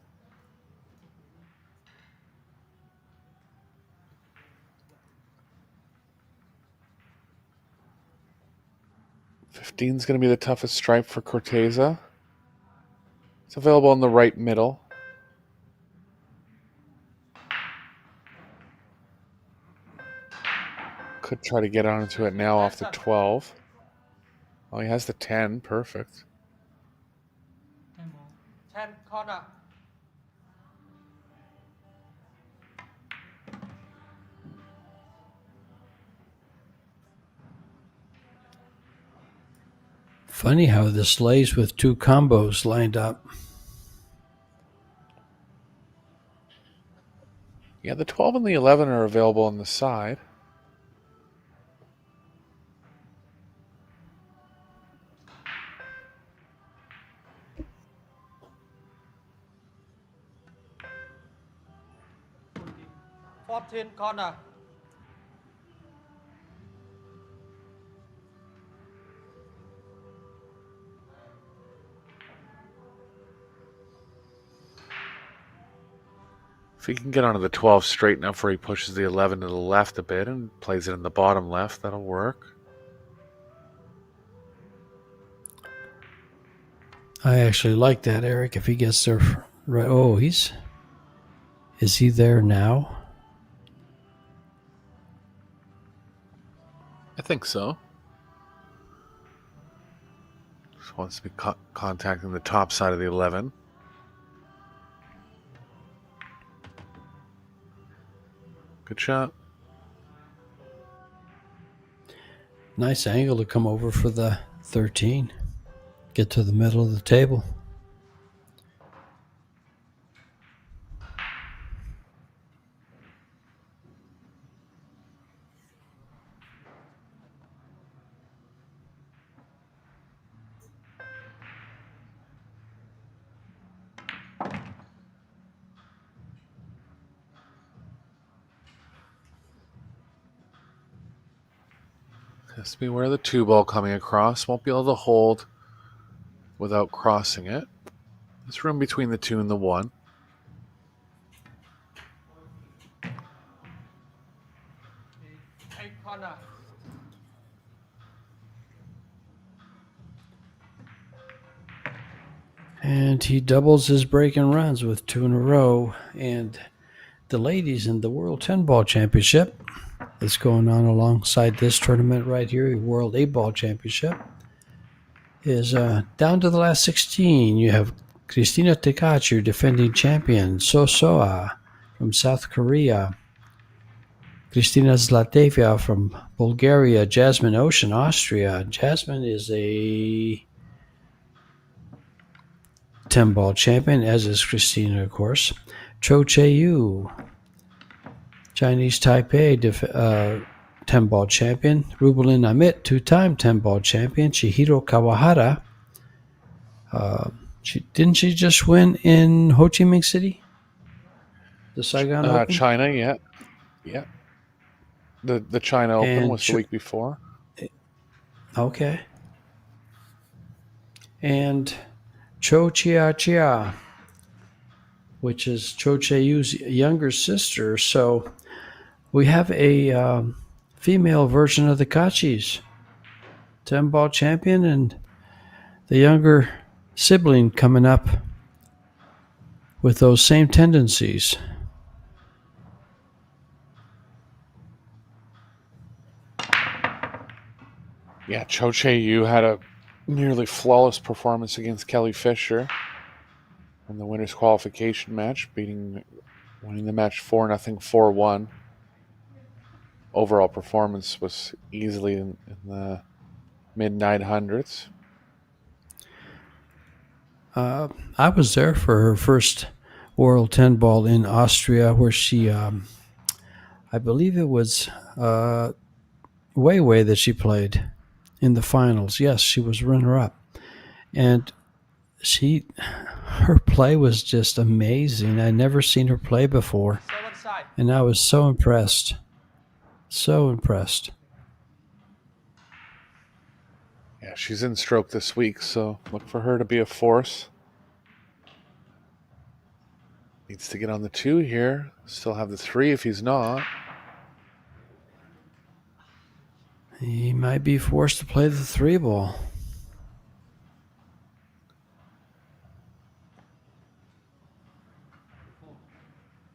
$15's going to be the toughest stripe for Corteza. It's available in the right middle. Could try to get onto it now off the 12. Oh, he has the 10. Perfect. 10 corner. Funny how this lays with 2 combos lined up. Yeah, the 12 and the 11 are available on the side. Fourteen corner. If he can get onto the 12 straight enough where he pushes the 11 to the left a bit and plays it in the bottom left, that'll work. I actually like that, Eric. If he gets there right. Oh, is he there now? I think so. Just wants to be contacting the top side of the 11. Good shot. Nice angle to come over for the 13. Get to the middle of the table. Has to be where the 2 ball coming across. Won't be able to hold without crossing it. There's room between the 2 and the 1. Eight corner. And he doubles his break and runs with 2 in a row. And the ladies in the World 10 Ball Championship that's going on alongside this tournament right here, the World 8 Ball Championship, is down to the last 16. You have Kristina Tkach, your defending champion, Sosoa from South Korea, Kristina Zlateva from Bulgaria, Jasmine Ocean, Austria. Jasmine is a 10-ball champion, as is Christina, of course. Cho Che-yu, Chinese Taipei 10-ball champion. Rubelin Amit, 2-time 10-ball champion. Chihiro Kawahara. Didn't she just win in Ho Chi Minh City? The Saigon Open? China, yeah. Yeah. The China Open And was the week before. Okay. And Cho Chia, which is Cho Che-yu's younger sister. So we have a female version of the Kachis, 10-ball champion, and the younger sibling coming up with those same tendencies. Yeah, Cho Che-yu had a nearly flawless performance against Kelly Fisher in the winners qualification match, winning the match 4-0, 4-1. Overall performance was easily in the mid 900s. I was there for her first World 10 Ball in Austria, where she, I believe it was Weiwei that she played in the finals. Yes, she was runner-up, and her play was just amazing. I'd never seen her play before, Stay left side. and I was so impressed. So impressed. Yeah, she's in stroke this week, so look for her to be a force. Needs to get on the 2 here. Still have the 3 if he's not. He might be forced to play the 3 ball.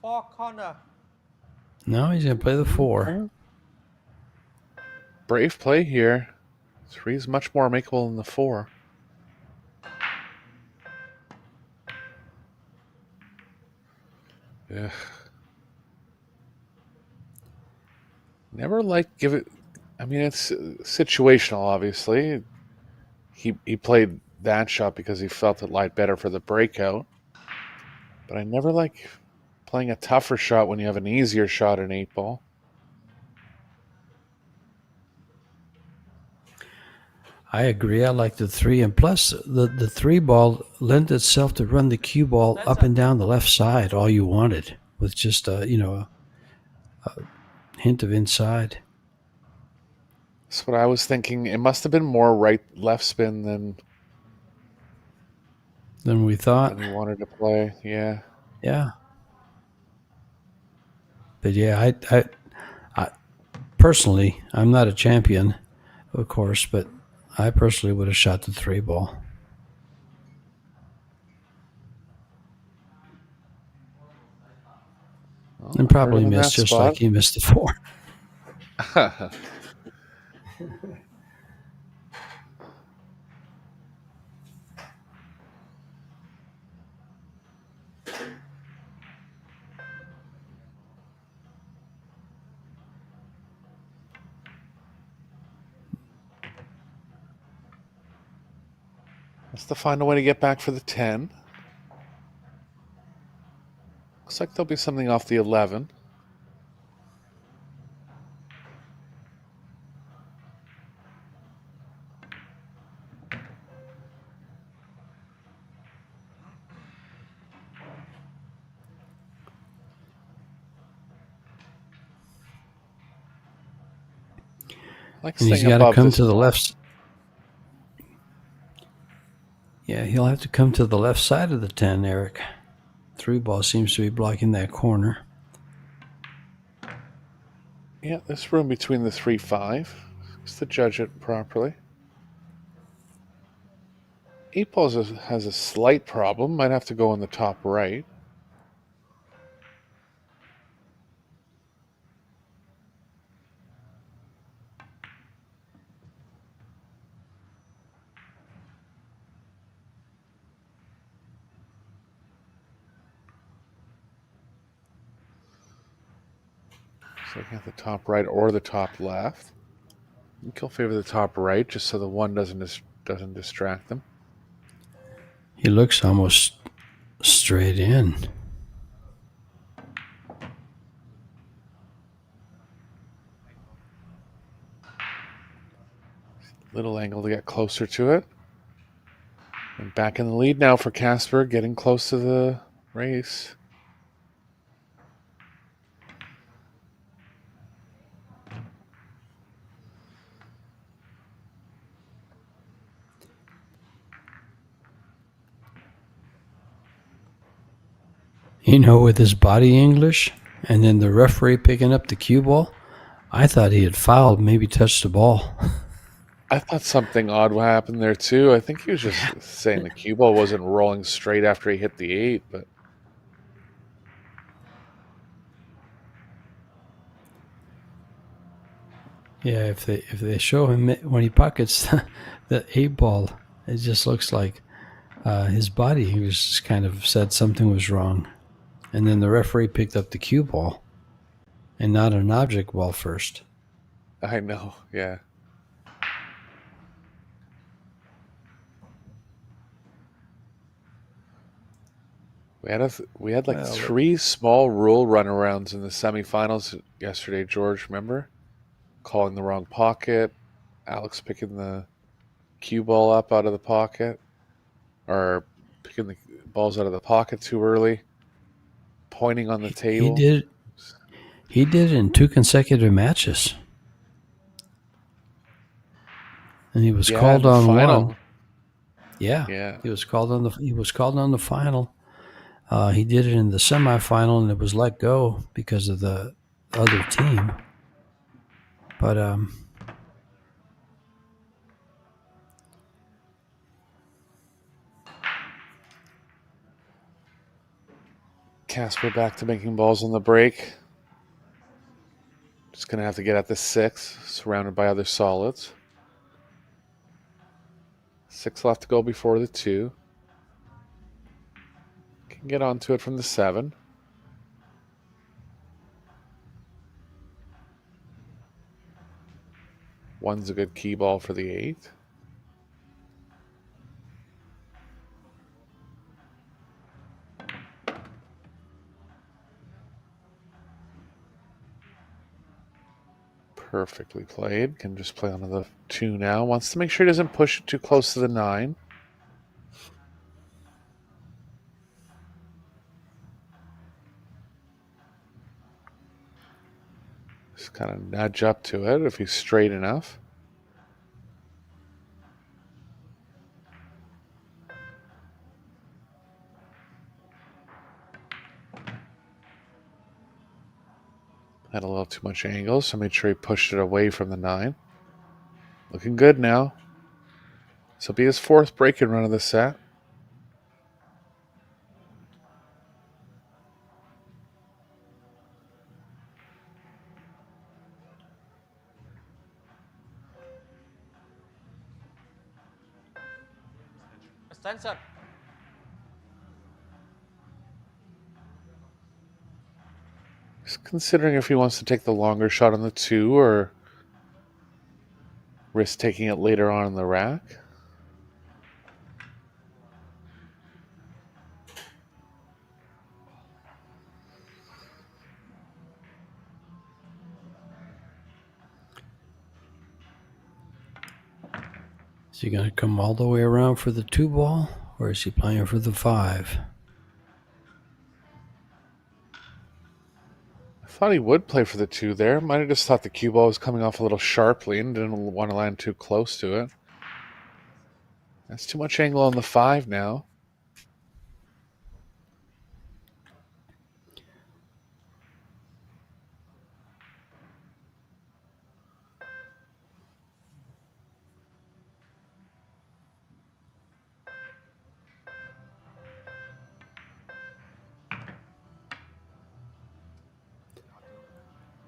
Four corner. No, he's going to play the 4. Brave play here. 3 is much more makeable than the 4. Ugh. Never give it. I mean, it's situational, obviously. He played that shot because he felt it lied better for the breakout. But I never like playing a tougher shot when you have an easier shot in 8 ball. I agree. I like the 3, and plus the 3 ball lent itself to run the cue ball up and down the left side all you wanted, with just a hint of inside. That's what I was thinking. It must have been more right-left spin than we thought. Than he wanted to play. Yeah. Yeah. But yeah, I personally, I'm not a champion, of course, but I personally would have shot the 3 ball. Well, And I heard probably him in missed that just spot. like he missed the 4. Has to find a way to get back for the 10. Looks like there'll be something off the 11. Like And he's staying got to above come this to the ball. left. Yeah, he'll have to come to the left side of the 10, Eric. 3 ball seems to be blocking that corner. Yeah, there's room between the 3-5. Just to judge it properly. 8 ball has a slight problem. Might have to go on the top right. So looking at the top right or the top left. I think he'll favor the top right just so the 1 doesn't distract them. He looks almost straight in. Little angle to get closer to it. And back in the lead now for Casper, getting close to the race. With his body English, and then the referee picking up the cue ball, I thought he had fouled, maybe touched the ball. I thought something odd would happen there too. I think he was just saying the cue ball wasn't rolling straight after he hit the 8, but Yeah, if they show him when he pockets the 8-ball, it just looks like his body. He was just kind of said something was wrong, and then the referee picked up the cue ball and not an object ball first. I know, yeah. We had like Well, 3 small rule runarounds in the semifinals yesterday, George, remember? Calling the wrong pocket, Alex picking the cue ball up out of the pocket, or picking the balls out of the pocket too early, pointing on the He table. did. He did it in 2 consecutive matches, and he was Yeah, in called the on final. one. Yeah, Yeah. he was called on the final. He did it in the semifinal, and it was let go because of the other team. But Casper back to making balls on the break. Just going to have to get at the 6, surrounded by other solids. 6 left to go before the 2. Can get onto it from the 7. One's a good key ball for the 8. Perfectly played. Can just play onto the 2 now. Wants to make sure he doesn't push it too close to the 9. Just kind of nudge up to it if he's straight enough. Had a little too much angle, so made sure he pushed it away from the 9. Looking good now. This will be his 4th break-in run of the set. Stands up. Just considering if he wants to take the longer shot on the 2 or risk taking it later on in the rack. is he going to come all the way around for the 2-ball, or is he playing for the 5? I thought he would play for the 2 there. Might have just thought the cue ball was coming off a little sharply and didn't want to land too close to it. That's too much angle on the 5 now.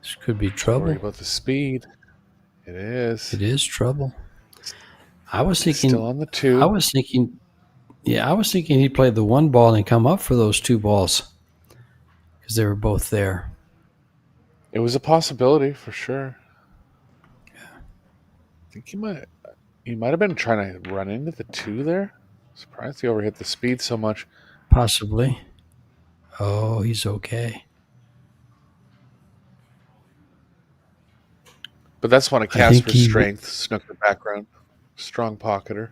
This could be Worry trouble. about the speed. It is. It is trouble. I was thinking. Still on the 2. I was thinking he'd play the 1 ball and come up for those 2 balls because they were both there. It was a possibility for sure. Yeah. I think he might have been trying to run into the 2 there. Surprised he overhit the speed so much. Possibly. Oh, he's okay. But that's one of I think Casper's strengths, snooker background. Strong pocketer.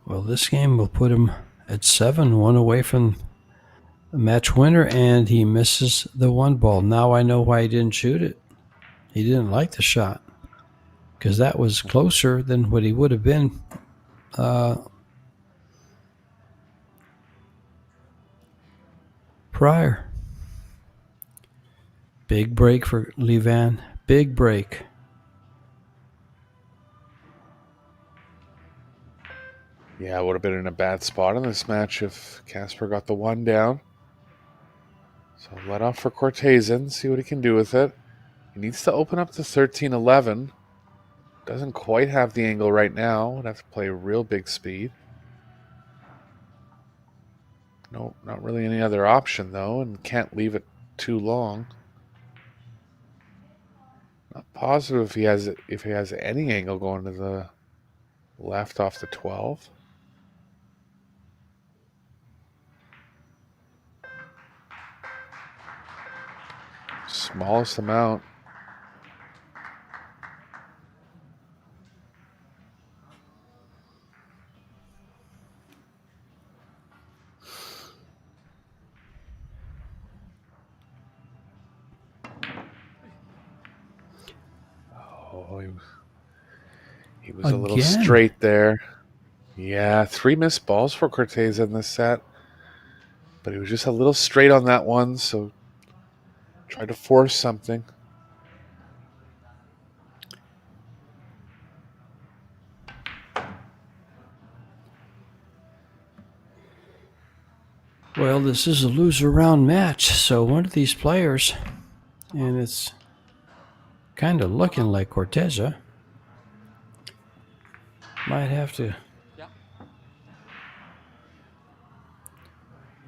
Well, this game will put him at 7, 1 away from a match winner, and he misses the 1 ball. Now I know why he didn't shoot it. He didn't like the shot because that was closer than what he would have been prior. Big break for Levan. Big break. Yeah, would have been in a bad spot in this match if Casper got the 1 down. So let off for Cortezan, see what he can do with it. He needs to open up to 13-11. Doesn't quite have the angle right now. Would have to play real big speed. No, not really any other option though, and can't leave it too long. Not positive if he has any angle going to the left off the 12. Smallest amount. Oh, he was a little Again. straight there. Yeah, 3 missed balls for Cortez in this set. But he was just a little straight on that one, so tried to force something. Well, this is a loser round match, so one of these players, and it's kind of looking like Corteza, might have to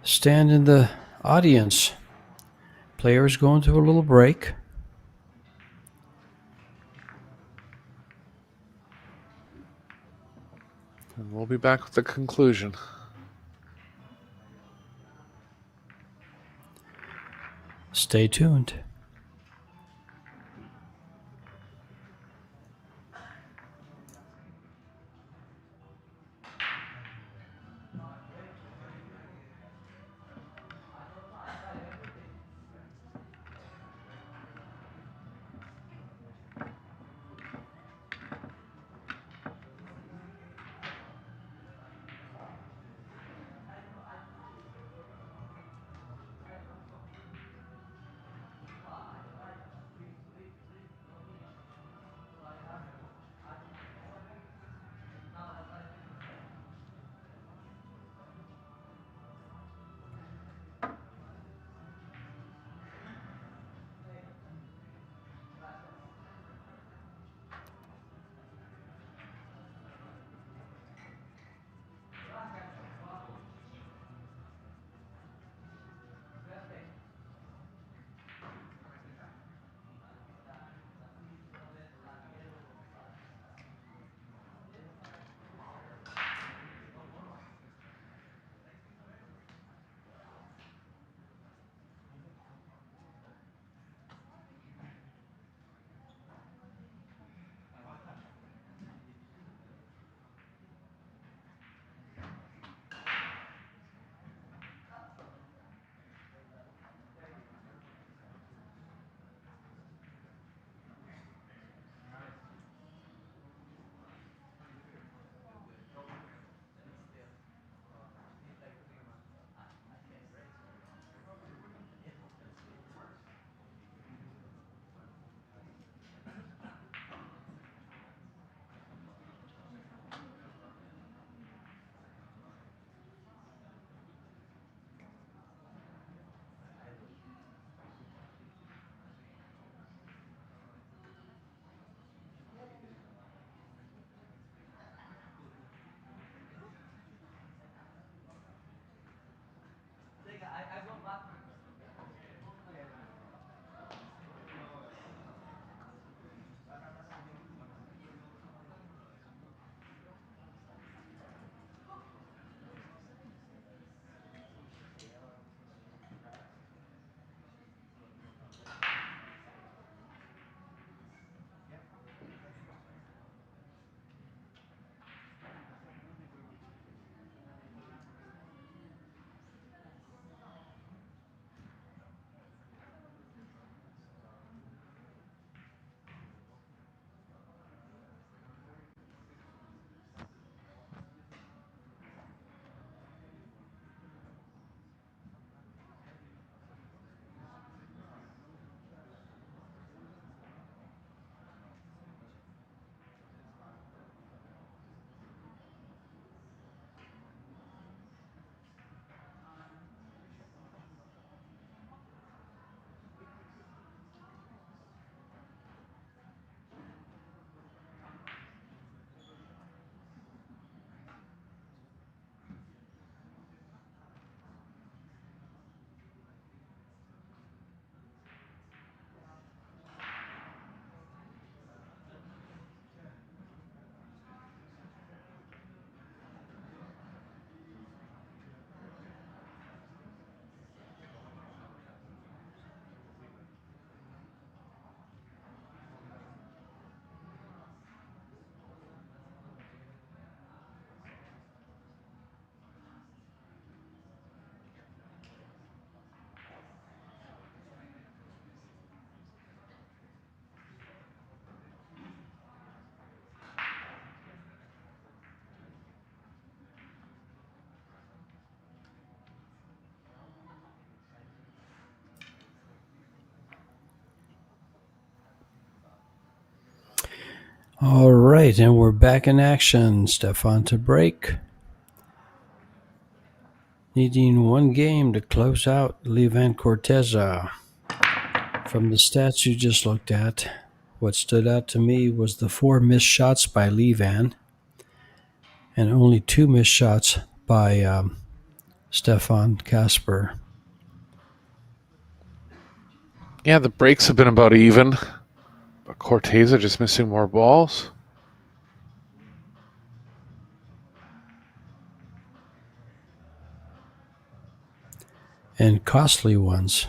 stand in the audience. Players going to a little break. And we'll be back with the conclusion. Stay tuned. All right, and we're back in action. Stefan to break. Needing one game to close out Levan Corteza. From the stats you just looked at, what stood out to me was the 4 missed shots by Levan and only 2 missed shots by Stefan Kasper. Yeah, the breaks have been about even, but Corteza just missing more balls. And costly ones.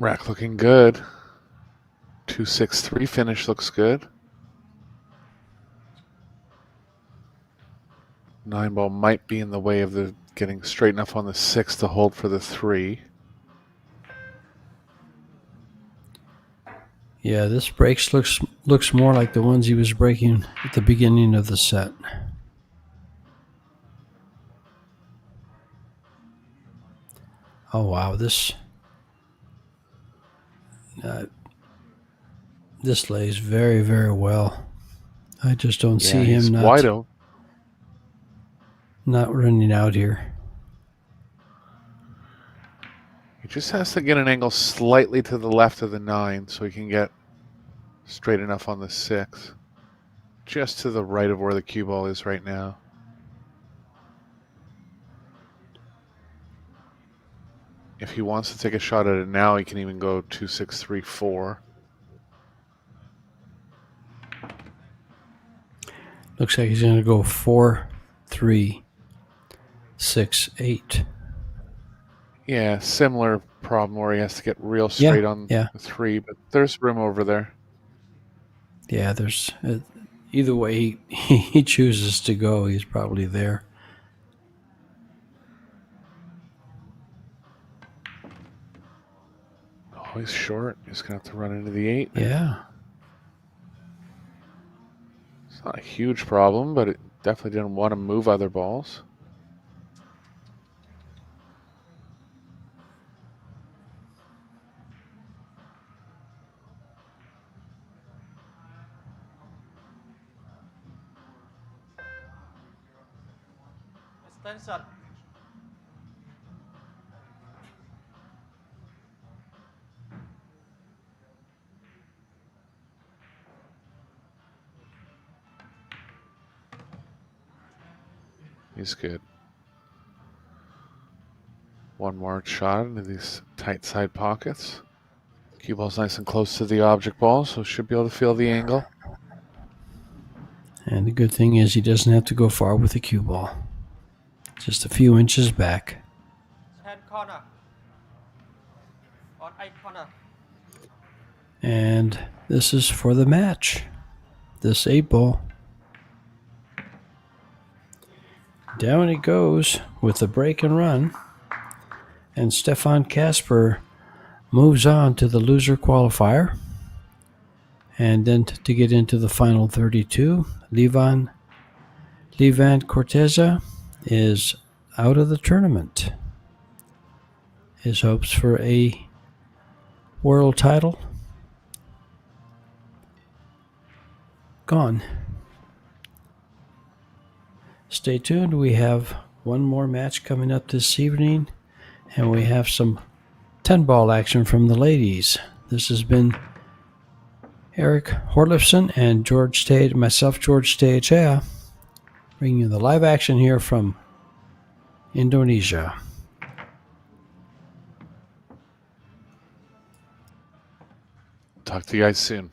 Rack looking good. 2-6-3 finish looks good. 9 ball might be in the way of the getting straight enough on the 6 to hold for the 3. Yeah, this breaks looks more like the ones he was breaking at the beginning of the set. Oh wow, this lays very, very well. I just don't see he's him wide open. not running out here. He just has to get an angle slightly to the left of the 9 so he can get straight enough on the 6. Just to the right of where the cue ball is right now. If he wants to take a shot at it now, he can even go 2-6-3-4. Looks like he's going to go 4, 3, 6, 8. Yeah, similar problem where he has to get real straight on the 3, but there's room over there. Yeah, there's either way he chooses to go, he's probably there. Oh, he's short. He's going to have to run into the 8. Yeah. It's not a huge problem, but it definitely didn't want to move other balls. Extension. He's good. One more shot into these tight side pockets. Cue ball's nice and close to the object ball, so should be able to feel the angle. And the good thing is he doesn't have to go far with the cue ball. Just a few inches back. 10 corner. On 8 corner. And this is for the match. This 8 ball. Down he goes with the break and run. And Stefan Kasper moves on to the loser qualifier. And then to get into the final 32, Levan Corteza is out of the tournament. His hopes for a world title gone. Stay tuned. We have one more match coming up this evening, and we have some 10-ball action from the ladies. This has been Eric Horlifson and myself, George Teachea, bringing you the live action here from Indonesia. Talk to you guys soon.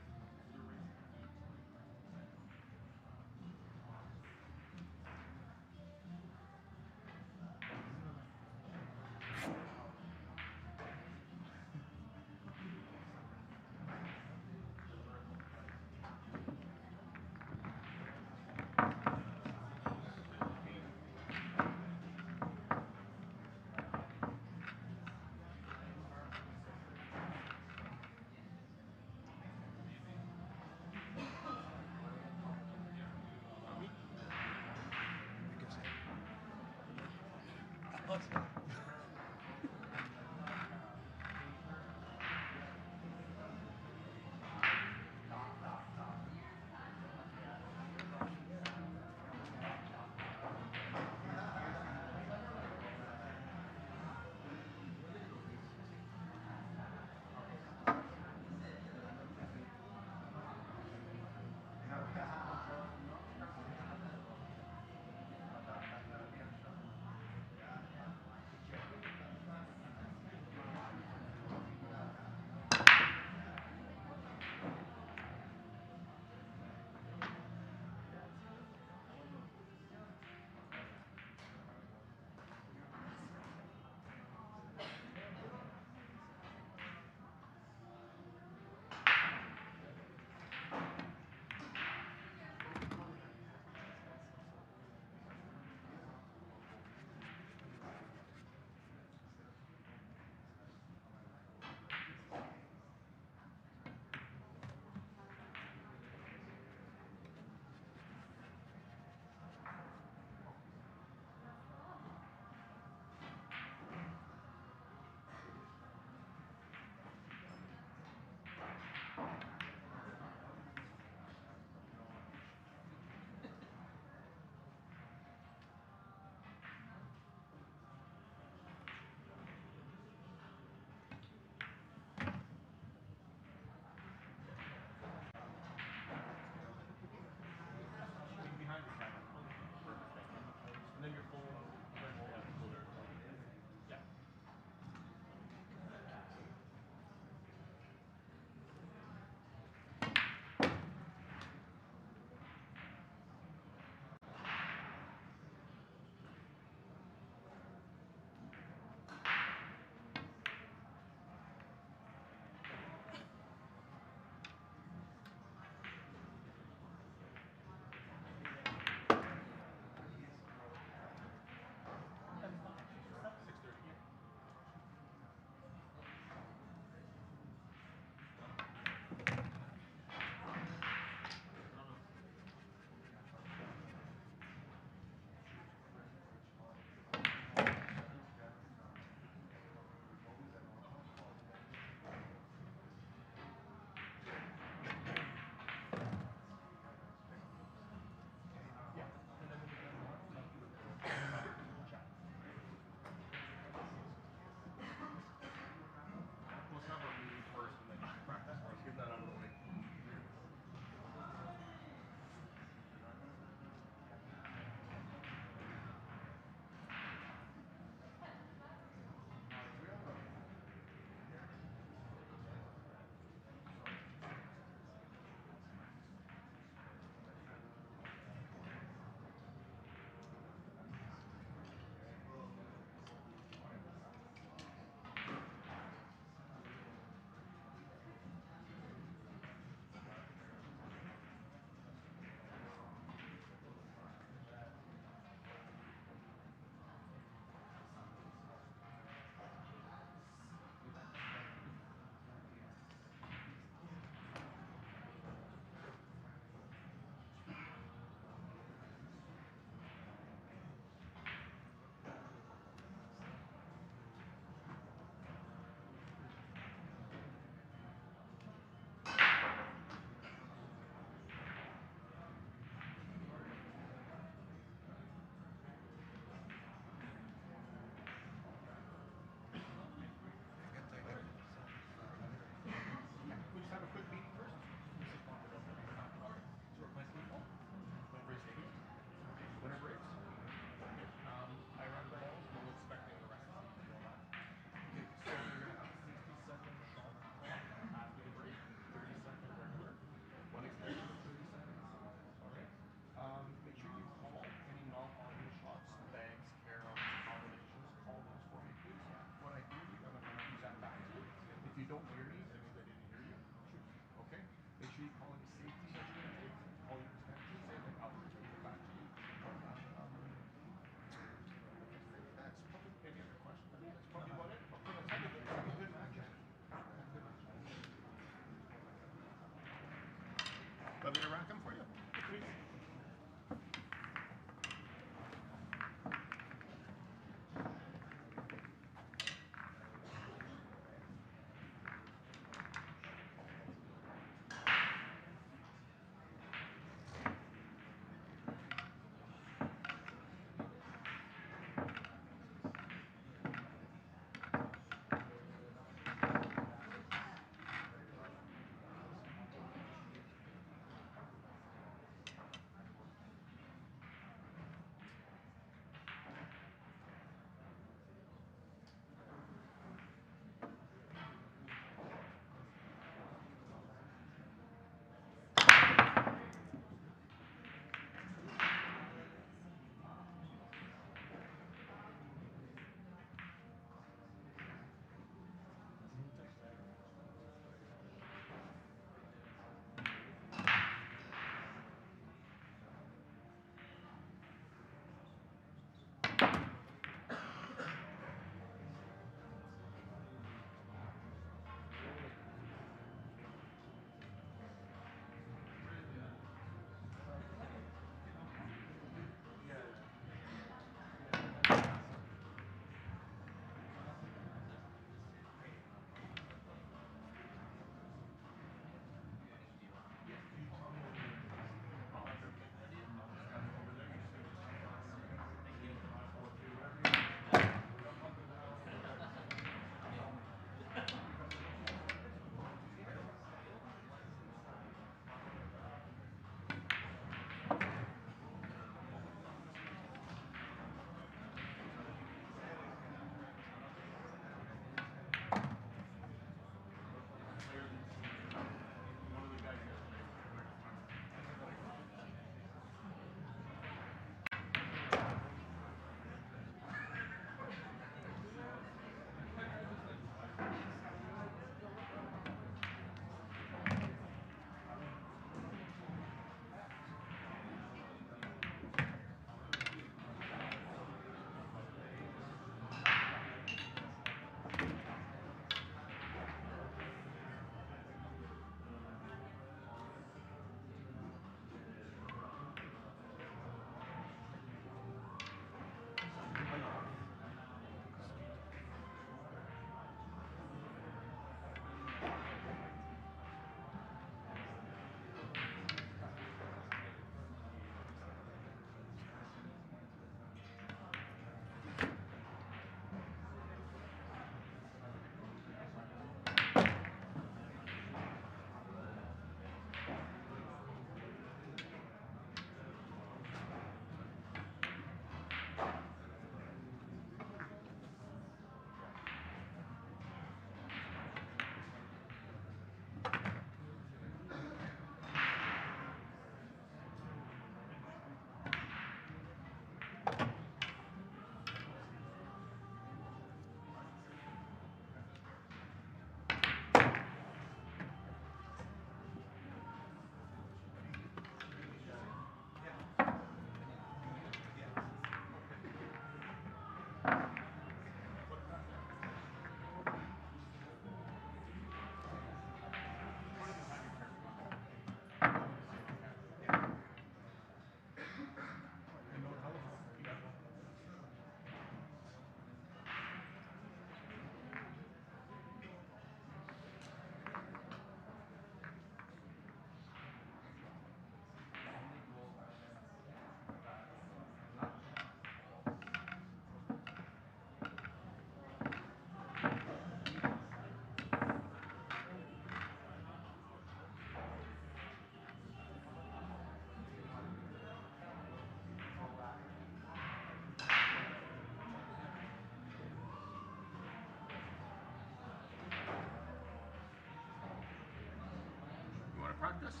practice?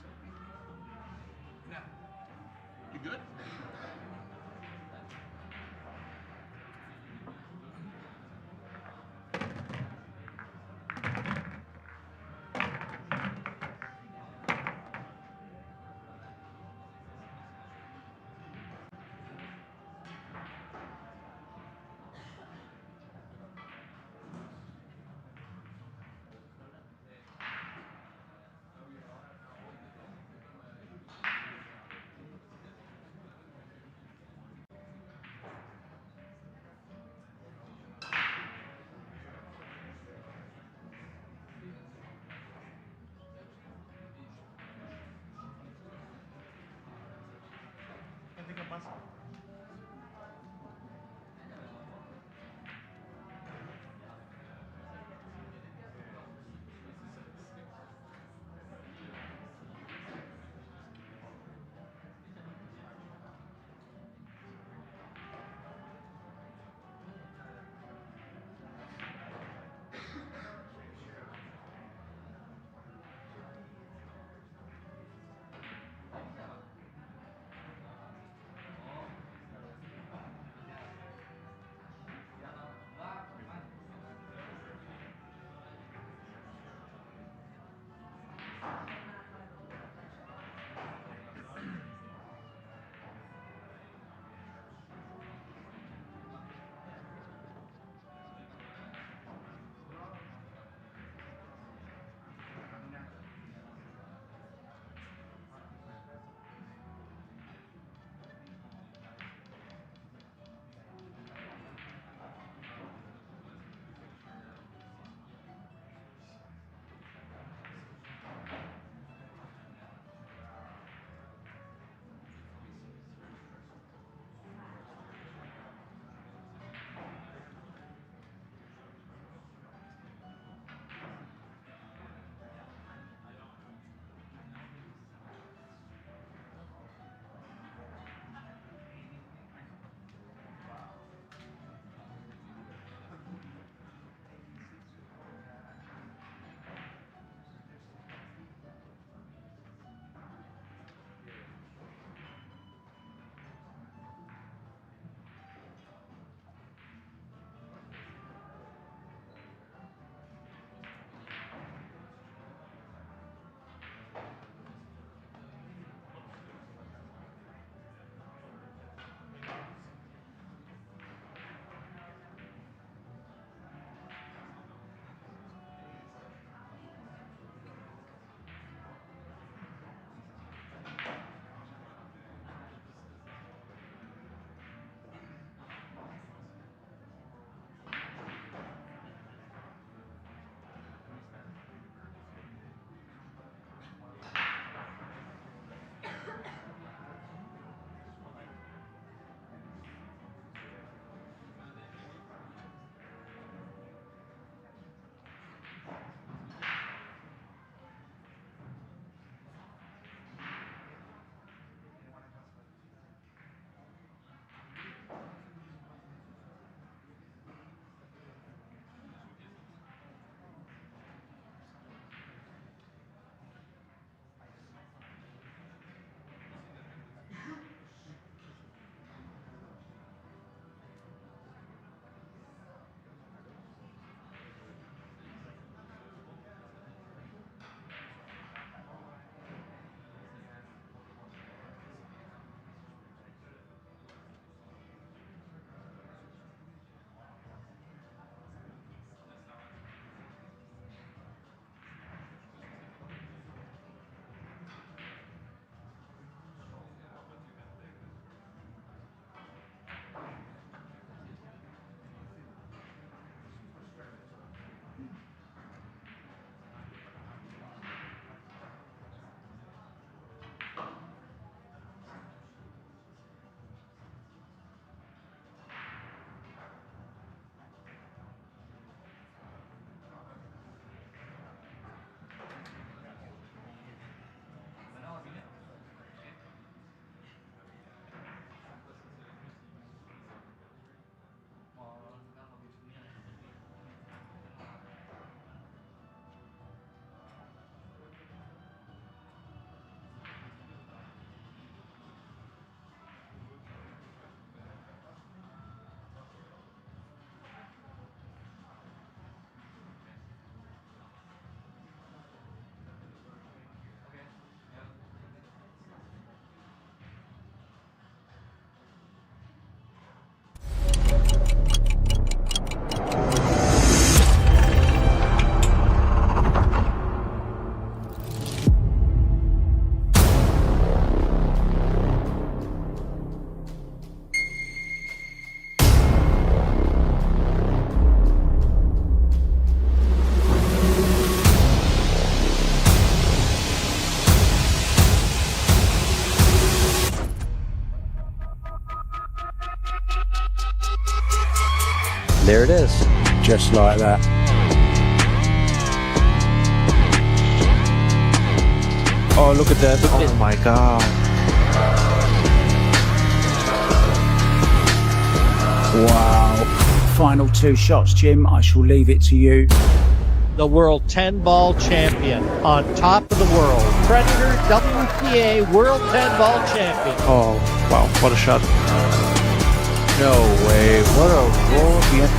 Yeah. You good? there it is. Just like that. Oh, look at that. Oh my god. Wow. Final 2 shots, Jim. I shall leave it to you. The world 10-ball champion on top of the world. Predator WPA World 10-ball champion. Oh, wow. What a shot. No way. What a roll at the end.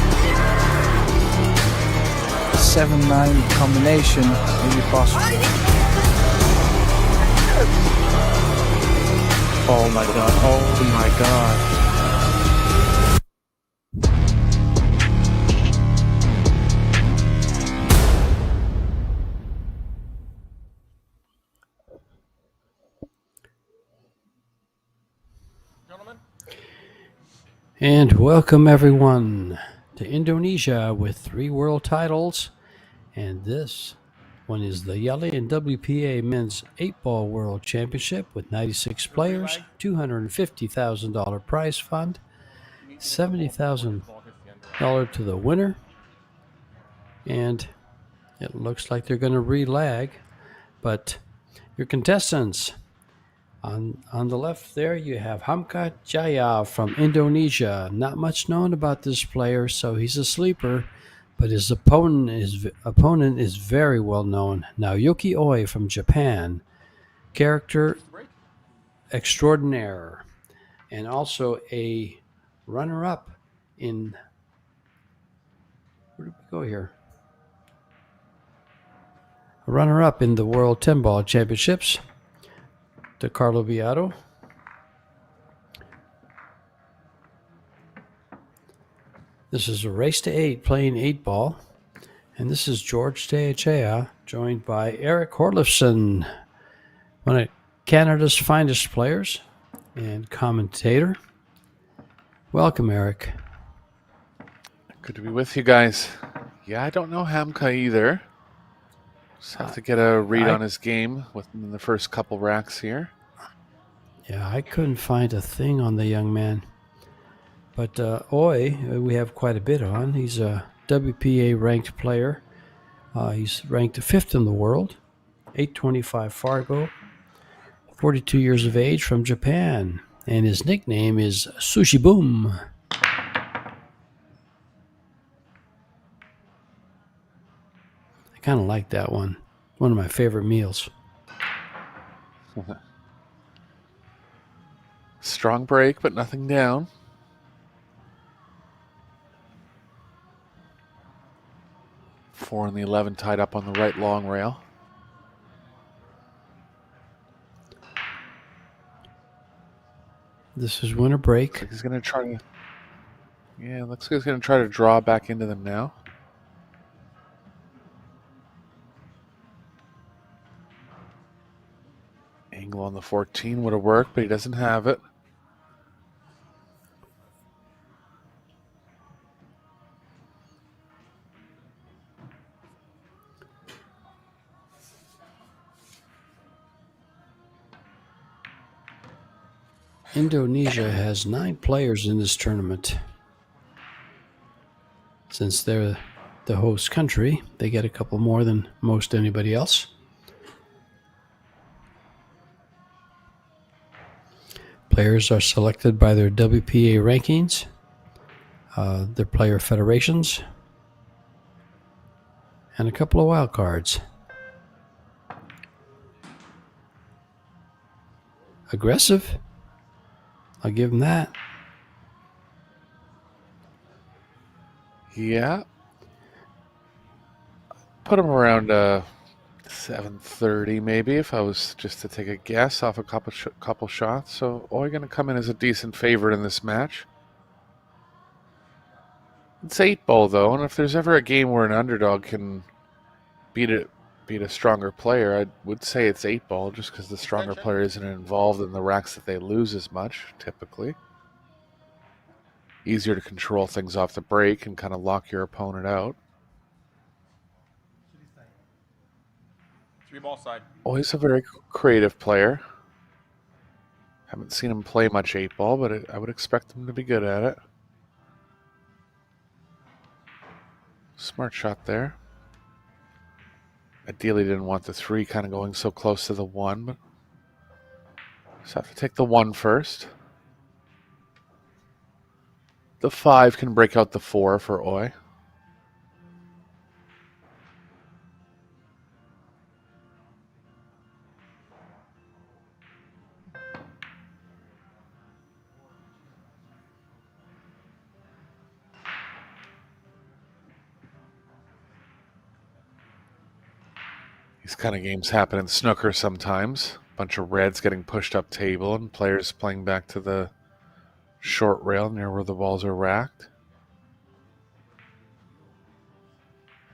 7-9 combination, maybe possible. Oh my god. Oh my god. And welcome everyone to Indonesia with 3 world titles. And this one is the YALIN WPA Men's 8-Ball World Championship with 96 players, $250,000 prize fund, $70,000 to the winner. And it looks like they're going to re-lag. But your contestants, on the left there, you have Hamka Jaya from Indonesia. Not much known about this player, so he's a sleeper, but his opponent is very well known. Now, Yuki Oi from Japan, character extraordinaire, and also a runner-up in... Where did we go here? A runner-up in the World 10-Ball Championships, de Carlo Viado. This is a race to 8 playing 8-ball. And this is George Teachea, joined by Eric Horlifson, one of Canada's finest players and commentator. Welcome, Eric. Good to be with you guys. Yeah, I don't know Hamka either. Just have to get a read on his game within the first couple racks here. Yeah, I couldn't find a thing on the young man. But Oi, we have quite a bit on. He's a WPA ranked player. He's ranked 5th in the world, 825 Fargo, 42 years of age, from Japan. And his nickname is Sushi Boom. I kind of like that one. One of my favorite meals. Strong break, but nothing down. Four and the 11 tied up on the right long rail. This is winner break. Looks like he's going to try to... Yeah, looks like he's going to try to draw back into them now. Angle on the 14 would have worked, but he doesn't have it. Indonesia has 9 players in this tournament. Since they're the host country, they get a couple more than most anybody else. Players are selected by their WPA rankings, their player federations, and a couple of wild cards. Aggressive. I'll give him that. Yeah. Put him around 7:30 maybe, if I was just to take a guess off a couple shots. So Oi going to come in as a decent favorite in this match. It's 8-ball though, and if there's ever a game where an underdog can beat a stronger player, I would say it's 8-ball, just because the stronger player isn't involved in the racks that they lose as much, typically. Easier to control things off the break and kind of lock your opponent out. 3-ball side. Always a very creative player. Haven't seen him play much 8-ball, but I would expect him to be good at it. Smart shot there. Ideally didn't want the 3 kind of going so close to the 1, but just have to take the 1 first. The 5 can break out the 4 for Oi. These kind of games happen in snooker sometimes. Bunch of reds getting pushed up table and players playing back to the short rail near where the balls are racked.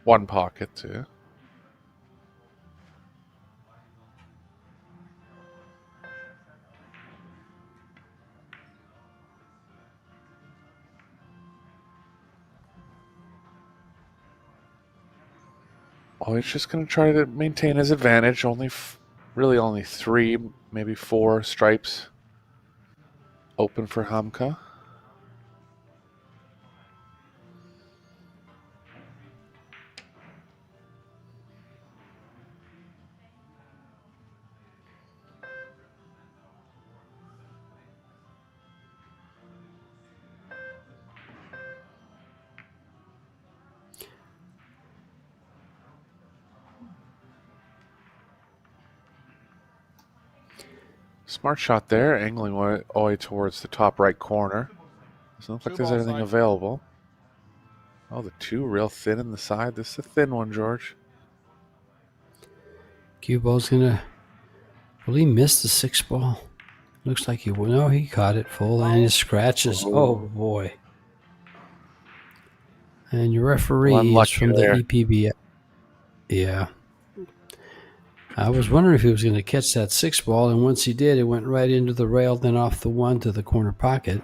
1 pocket too. Oh, he's just going to try to maintain his advantage. Really only 3, maybe 4 stripes open for Hamka. Smart shot there, angling Oi towards the top right corner. Doesn't look like there's anything available. Oh, the 2 real thin in the side. This is a thin one, George. Cue ball's gonna. Will he miss the 6 ball? Looks like he will. No, he caught it full and he scratches. Oh boy! And your referee is from the EPB. Yeah. I was wondering if he was going to catch that 6 ball, and once he did, it went right into the rail, then off the 1 to the corner pocket.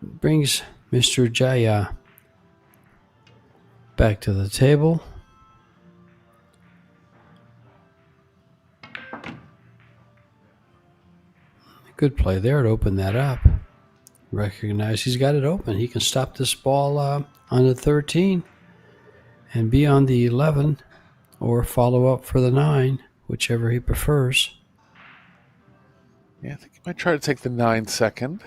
Brings Mr. Jaya back to the table. Good play there to open that up. Recognize he's got it open. He can stop this ball on the 13 and be on the 11 or follow up for the 9, whichever he prefers. Yeah, I think he might try to take the 9 second.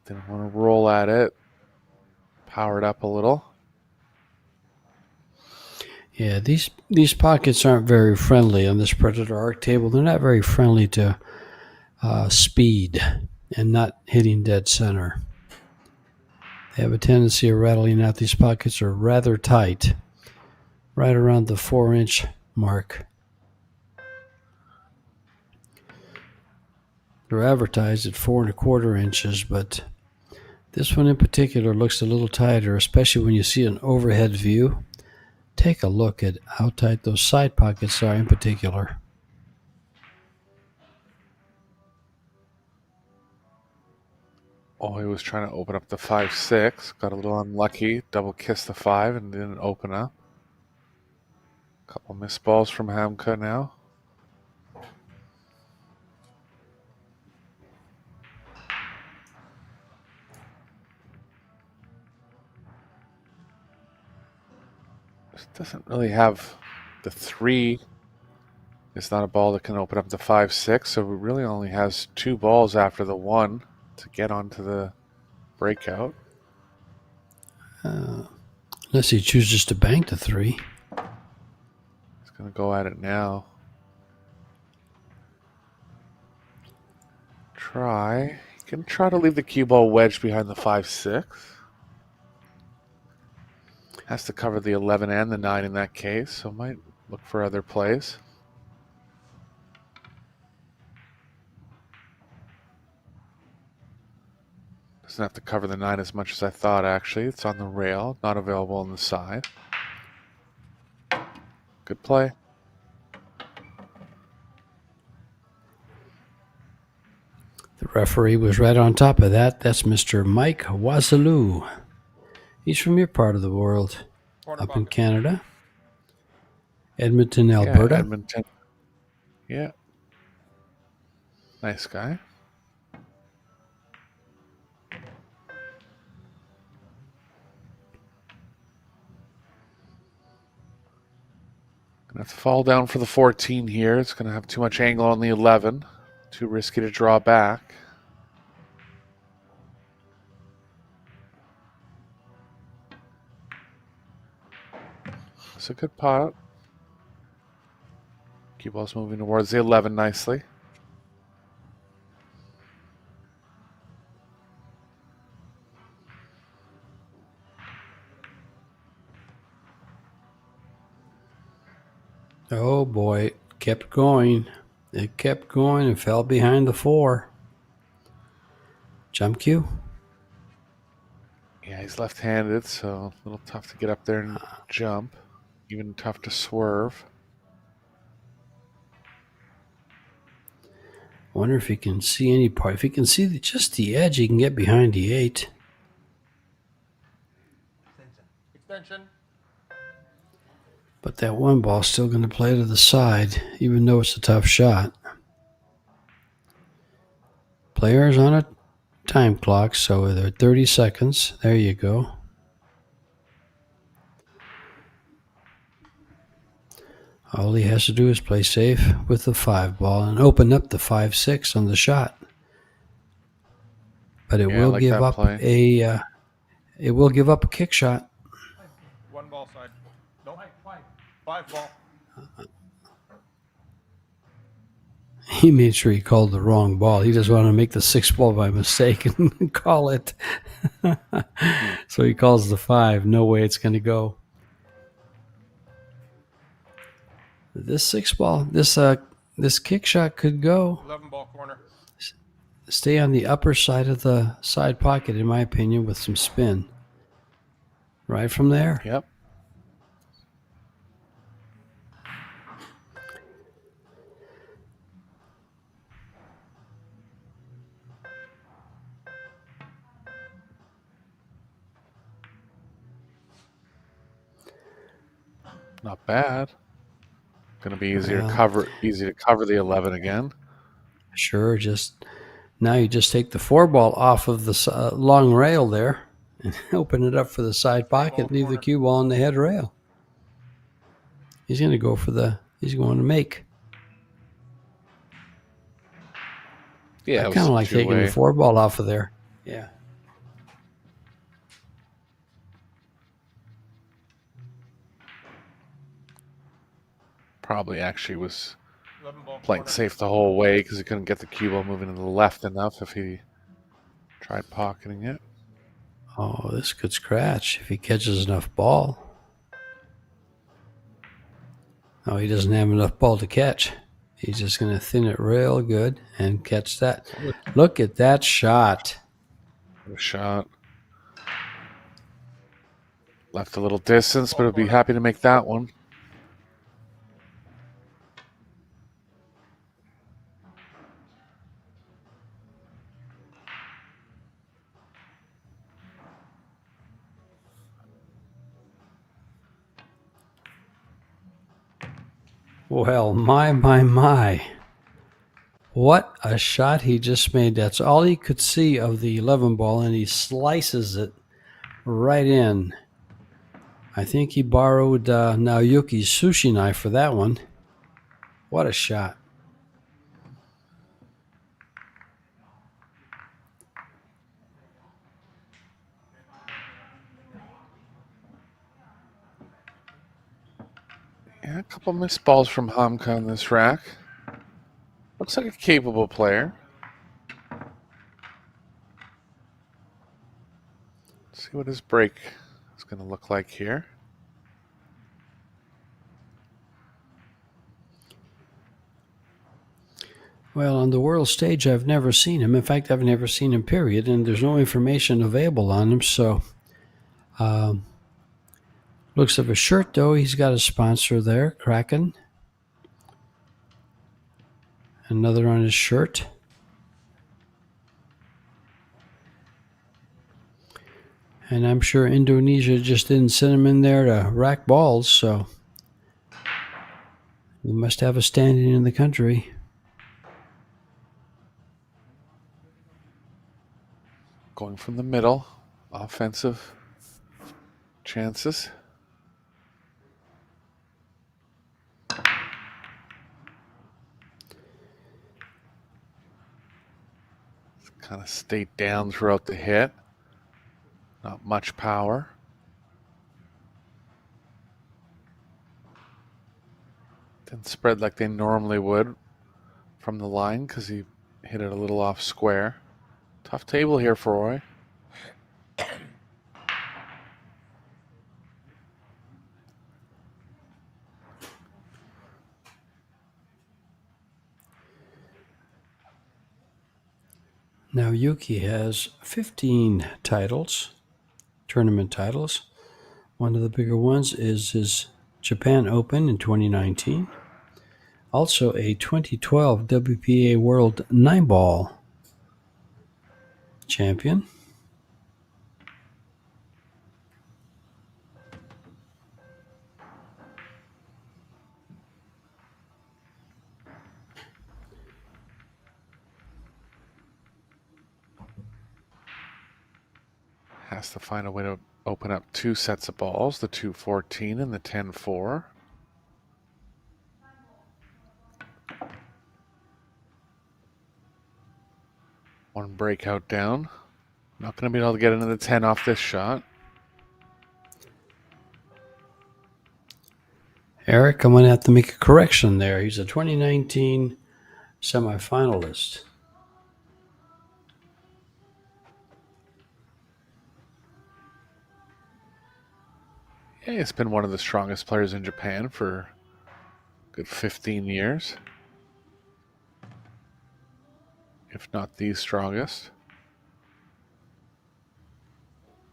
Didn't want to roll at it. Power it up a little. Yeah, these pockets aren't very friendly on this Predator Arc table. They're not very friendly to speed and not hitting dead center. They have a tendency of rattling out. These pockets are rather tight, right around the 4-inch mark. They're advertised at 4 1/4 inches, but this one in particular looks a little tighter, especially when you see an overhead view. Take a look at how tight those side pockets are in particular. Oh, he was trying to open up the 5-6. Got a little unlucky. Double kissed the 5 and didn't open up. Couple missed balls from Hamka now. This doesn't really have the 3. It's not a ball that can open up the 5-6, so it really only has 2 balls after the 1 to get onto the breakout. Unless he chooses to bank the 3. He's going to go at it now. He can try to leave the cue ball wedged behind the 5-6. Has to cover the 11 and the 9 in that case, so might look for other plays. Doesn't have to cover the 9 as much as I thought, actually. It's on the rail, not available on the side. Good play. The referee was right on top of that. That's Mr. Mike Wasaloo. He's from your part of the world, up in Canada. Edmonton, Alberta. Yeah, Edmonton. Yeah. Nice guy. Gonna have to fall down for the 14 here. It's gonna have too much angle on the 11. Too risky to draw back. It's a good pot. Cue ball's moving towards the 11 nicely. Oh boy, it kept going. It kept going and fell behind the 4. Jump cue? Yeah, he's left-handed, so a little tough to get up there and jump. Even tough to swerve. I wonder if he can see any part. If he can see just the edge, he can get behind the 8. Extension. But that 1 ball's still going to play to the side, even though it's a tough shot. Player's on a time clock, so they're 30 seconds. There you go. All he has to do is play safe with the 5 ball and open up the 5-6 on the shot. But it will give up a it will give up a kick shot. 1 ball side. No, 5 ball. He made sure he called the wrong ball. He just wanted to make the 6 ball by mistake and call it. So he calls the 5. No way it's going to go. This 6 ball, this kick shot could go. 11 ball corner. Stay on the upper side of the side pocket, in my opinion, with some spin. Right from there. Yep. Not bad. Going to be easy to cover the 11 again. Sure, just now you just take the 4 ball off of the long rail there and open it up for the side pocket and leave the cue ball on the head rail. He's going to go for he's going to make. Yeah, I kind of like taking the 4 ball off of there. Yeah. Probably actually was playing safe the whole way because he couldn't get the cue ball moving to the left enough if he tried pocketing it. Oh, this could scratch if he catches enough ball. Oh, he doesn't have enough ball to catch. He's just going to thin it real good and catch that. Look at that shot. Good shot. Left a little distance, but he'll be happy to make that one. Well, my. What a shot he just made. That's all he could see of the 11 ball, and he slices it right in. I think he borrowed Naoyuki's sushi knife for that one. What a shot. Yeah, a couple missed balls from Hamka on this rack. Looks like a capable player. Let's see what his break is going to look like here. Well, on the world stage, I've never seen him. In fact, I've never seen him, period, and there's no information available on him, so... looks of a shirt, though. He's got a sponsor there, Kraken. Another on his shirt. And I'm sure Indonesia just didn't send him in there to rack balls, so we must have a standing in the country. Going from the middle. Offensive chances. Kind of stayed down throughout the hit. Not much power. Didn't spread like they normally would from the line because he hit it a little off square. Tough table here for Roy. Now Yuki has 15 titles, tournament titles. One of the bigger ones is his Japan Open in 2019. Also a 2012 WPA World 9-ball champion. Has to find a way to open up 2 sets of balls, the 2-14 and the 10-4. One breakout down. Not going to be able to get into the 10 off this shot. Eric, I'm going to have to make a correction there. He's a 2019 semifinalist. Yeah, he's been one of the strongest players in Japan for a good 15 years. If not the strongest.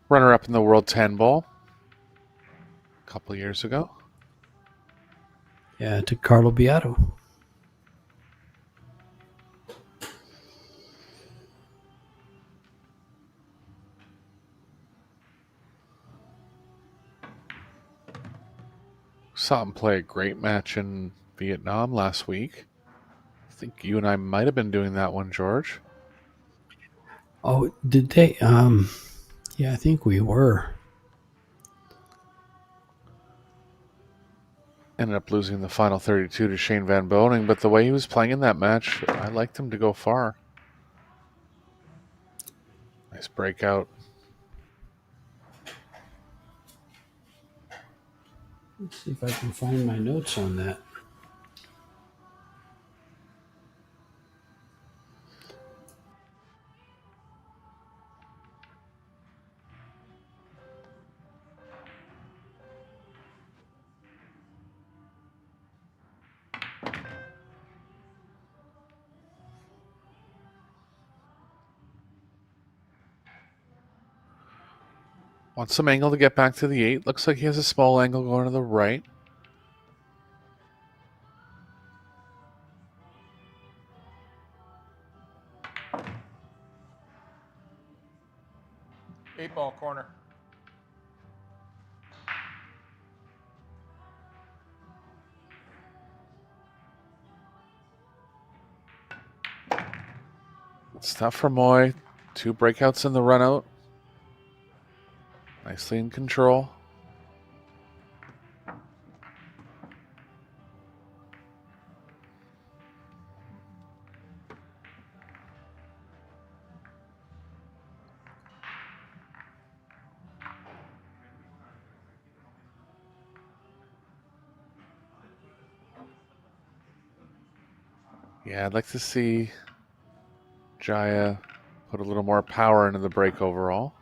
Runner-up in the World 10 ball a couple years ago. Yeah, to Carlo Beato. Saw him play a great match in Vietnam last week. I think you and I might have been doing that one, George. Oh, did they? Yeah, I think we were. Ended up losing the final 32 to Shane Van Boning, but the way he was playing in that match, I liked him to go far. Nice breakout. Let's see if I can find my notes on that. Wants some angle to get back to the 8. Looks like he has a small angle going to the right. Eight ball corner. It's tough for Moy. 2 breakouts in the run out. Nicely in control. Yeah, I'd like to see Jaya put a little more power into the break overall.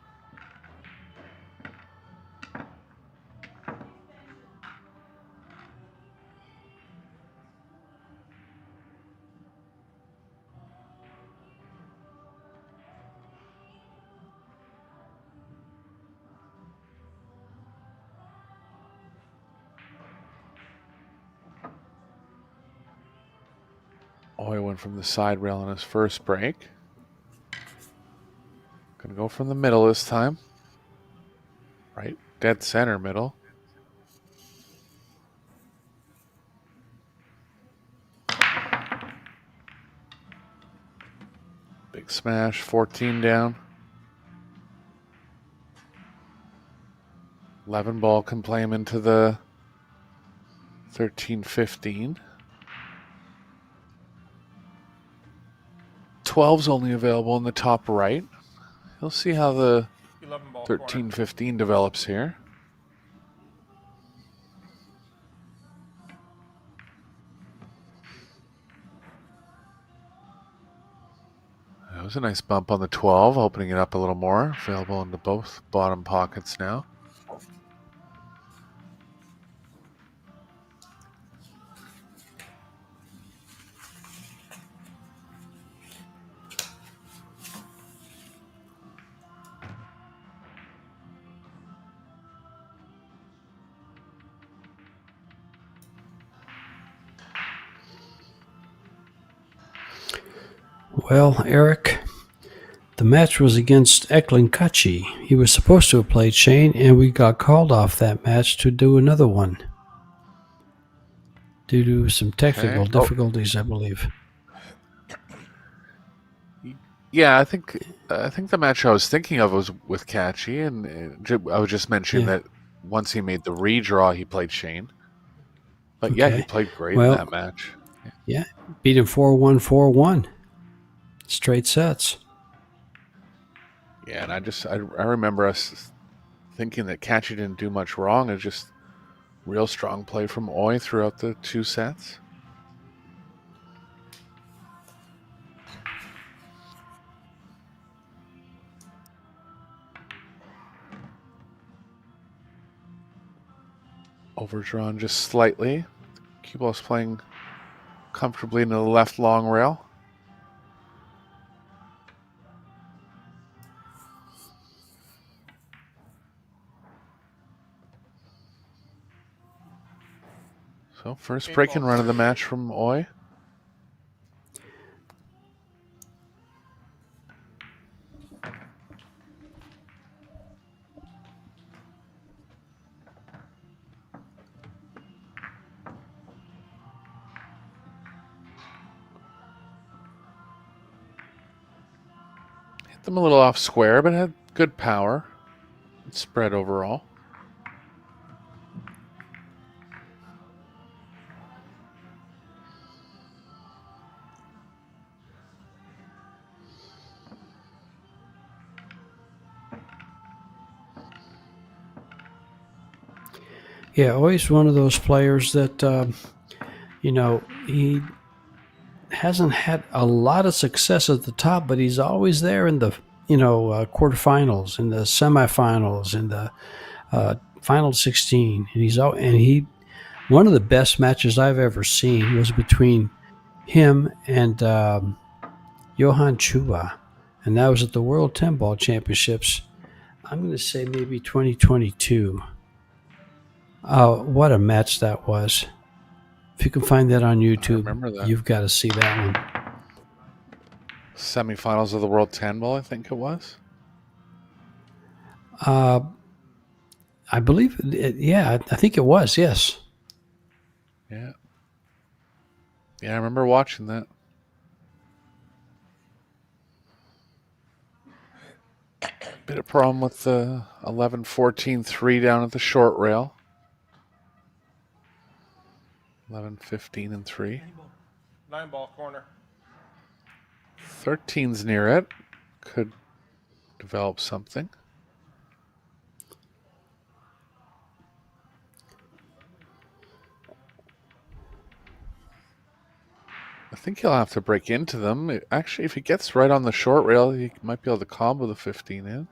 Oh, he went from the side rail on his first break. Gonna go from the middle this time. Right, dead center middle. Big smash, 14 down. 11 ball can play him into the 13-15. 12's only available in the top right. We'll see how the 11 ball 13-15 develops here. That was a nice bump on the 12, opening it up a little more. Available into both bottom pockets now. Well, Eric, the match was against Eklund Kachi. He was supposed to have played Shane, and we got called off that match to do another one due to some technical difficulties, I believe. Yeah, I think the match I was thinking of was with Kachi, and I was just mentioning that once he made the redraw, he played Shane. But yeah, he played great in that match. Yeah, beat him 4-1, 4-1. Straight sets. Yeah, and I remember us thinking that Kachi didn't do much wrong. It's just real strong play from Oi throughout the 2 sets. Overdrawn just slightly. Cue ball's playing comfortably into the left long rail. So first break and run of the match from Oi. Hit them a little off square, but had good power and spread overall. Yeah, always one of those players that, he hasn't had a lot of success at the top, but he's always there in the, quarterfinals, in the semifinals, in the final 16. And one of the best matches I've ever seen was between him and Johan Chua, and that was at the World 10 Ball Championships. I'm going to say maybe 2022. What a match that was. If you can find that on YouTube, you've got to see that one. Semifinals of the World 10 Ball, I think it was. I believe, I think it was, yes. Yeah. Yeah, I remember watching that. Bit of problem with the 11-14-3 down at the short rail. 11-15-3. 9 ball corner. 13's near it. Could develop something. I think he'll have to break into them. Actually, if he gets right on the short rail, he might be able to combo the 15 in.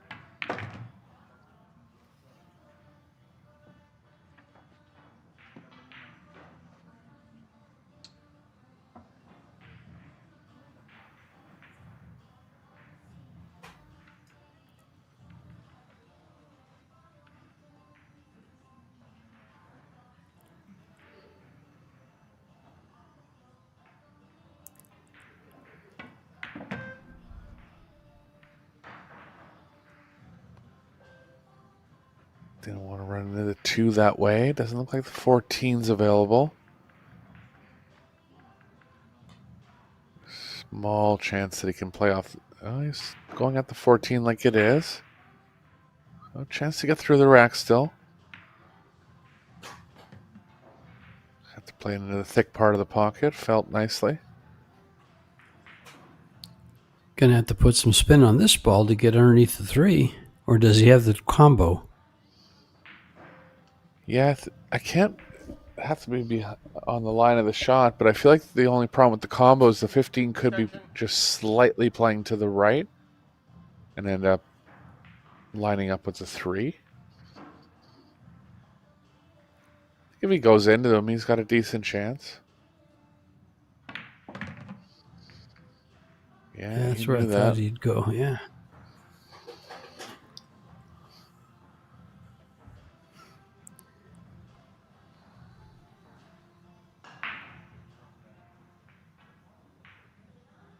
Didn't want to run into the 2 that way. Doesn't look like the 14's available. Small chance that he can play off. Oh, he's going at the 14 like it is. No chance to get through the rack still. Playing into the thick part of the pocket. Felt nicely. Gonna have to put some spin on this ball to get underneath the 3. Or does he have the combo? Yeah, I can't have to be on the line of the shot, but I feel like the only problem with the combo is the 15 could be just slightly playing to the right and end up lining up with the 3. If he goes into them, he's got a decent chance. Yeah, That's where I thought he'd go, yeah.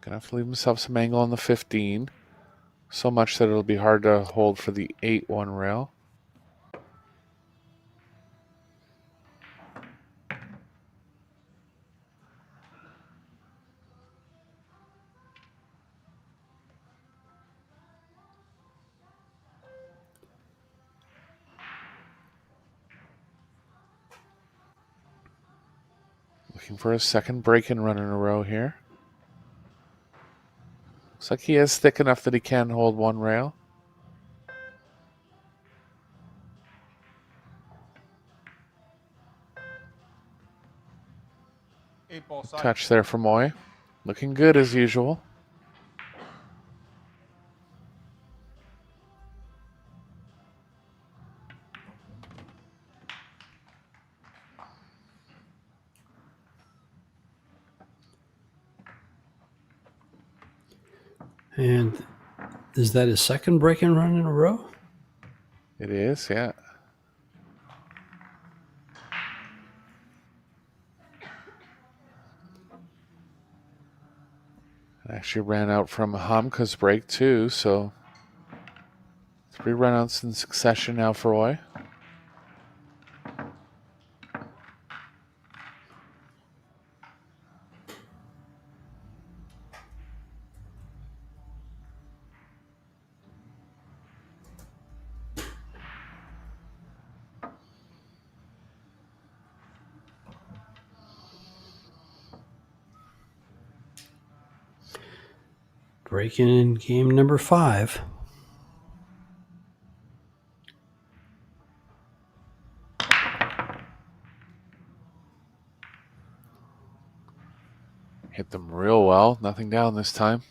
Gonna have to leave himself some angle on the 15. So much that it'll be hard to hold for the 8-1 rail. Looking for a second break-in run in a row here. Looks like he is thick enough that he can hold one rail. Touch there for Moy. Looking good as usual. And is that his second break-in run in a row? It is, yeah. Actually ran out from Hamka's break too, so 3 runouts in succession now for Roy. Breaking in game number 5. Hit them real well. Nothing down this time.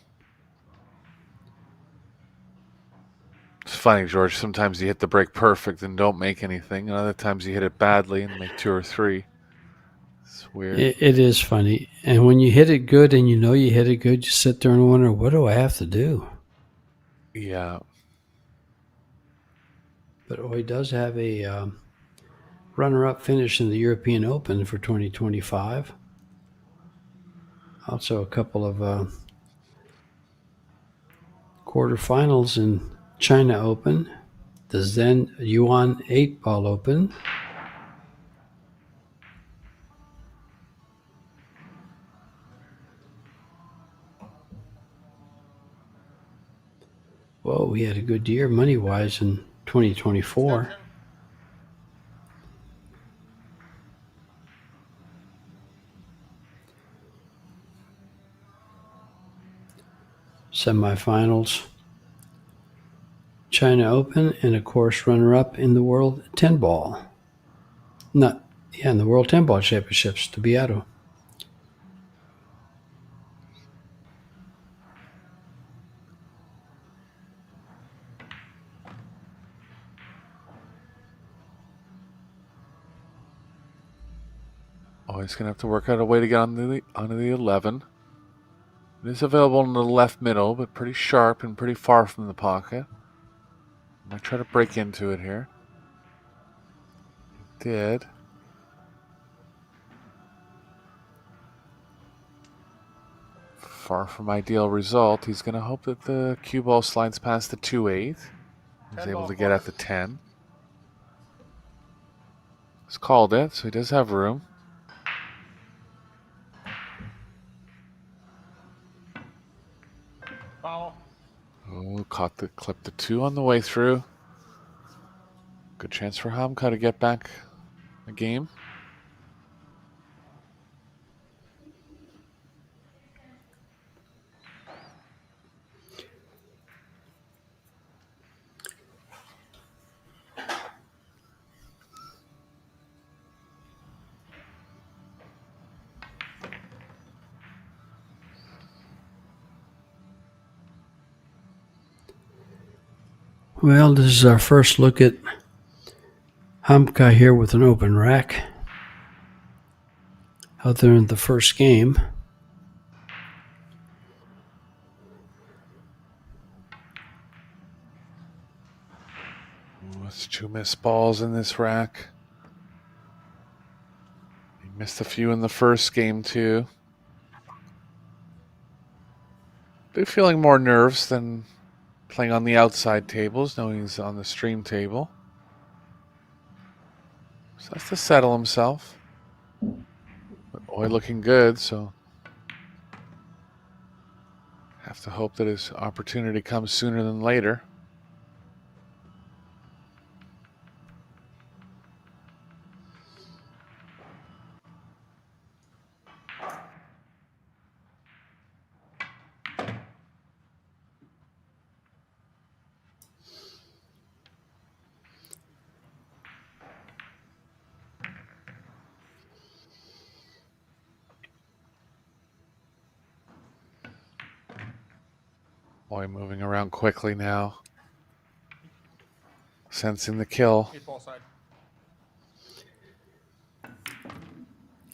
It's funny, George. Sometimes you hit the break perfect and don't make anything, and other times you hit it badly and make 2 or 3. It's weird. It is funny. And when you hit it good and you know you hit it good, you sit there and wonder, what do I have to do? Yeah. But he does have a runner-up finish in the European Open for 2025. Also a couple of quarterfinals in China Open, the Zen Yuan 8-Ball Open. Whoa, he had a good year money-wise in 2024. Semifinals, China Open, and of course runner-up in the World 10-Ball. In the World 10-Ball Championships to Beato. Oh, he's going to have to work out a way to get onto the 11. It is available in the left middle, but pretty sharp and pretty far from the pocket. Might try to break into it here. He did. Far from ideal result. He's going to hope that the cue ball slides past the 2-8. He's able to get at the 10. He's called it, so he does have room. Foul. Oh, clipped the 2 on the way through. Good chance for Hamka to get back a game. Well, this is our first look at Hamka here with an open rack. Out there in the first game. That's 2 missed balls in this rack. He missed a few in the first game too. Been feeling more nerves than playing on the outside tables, knowing he's on the stream table. So has to settle himself. But boy, looking good, so have to hope that his opportunity comes sooner than later. Boy, moving around quickly now. Sensing the kill. 8 ball side.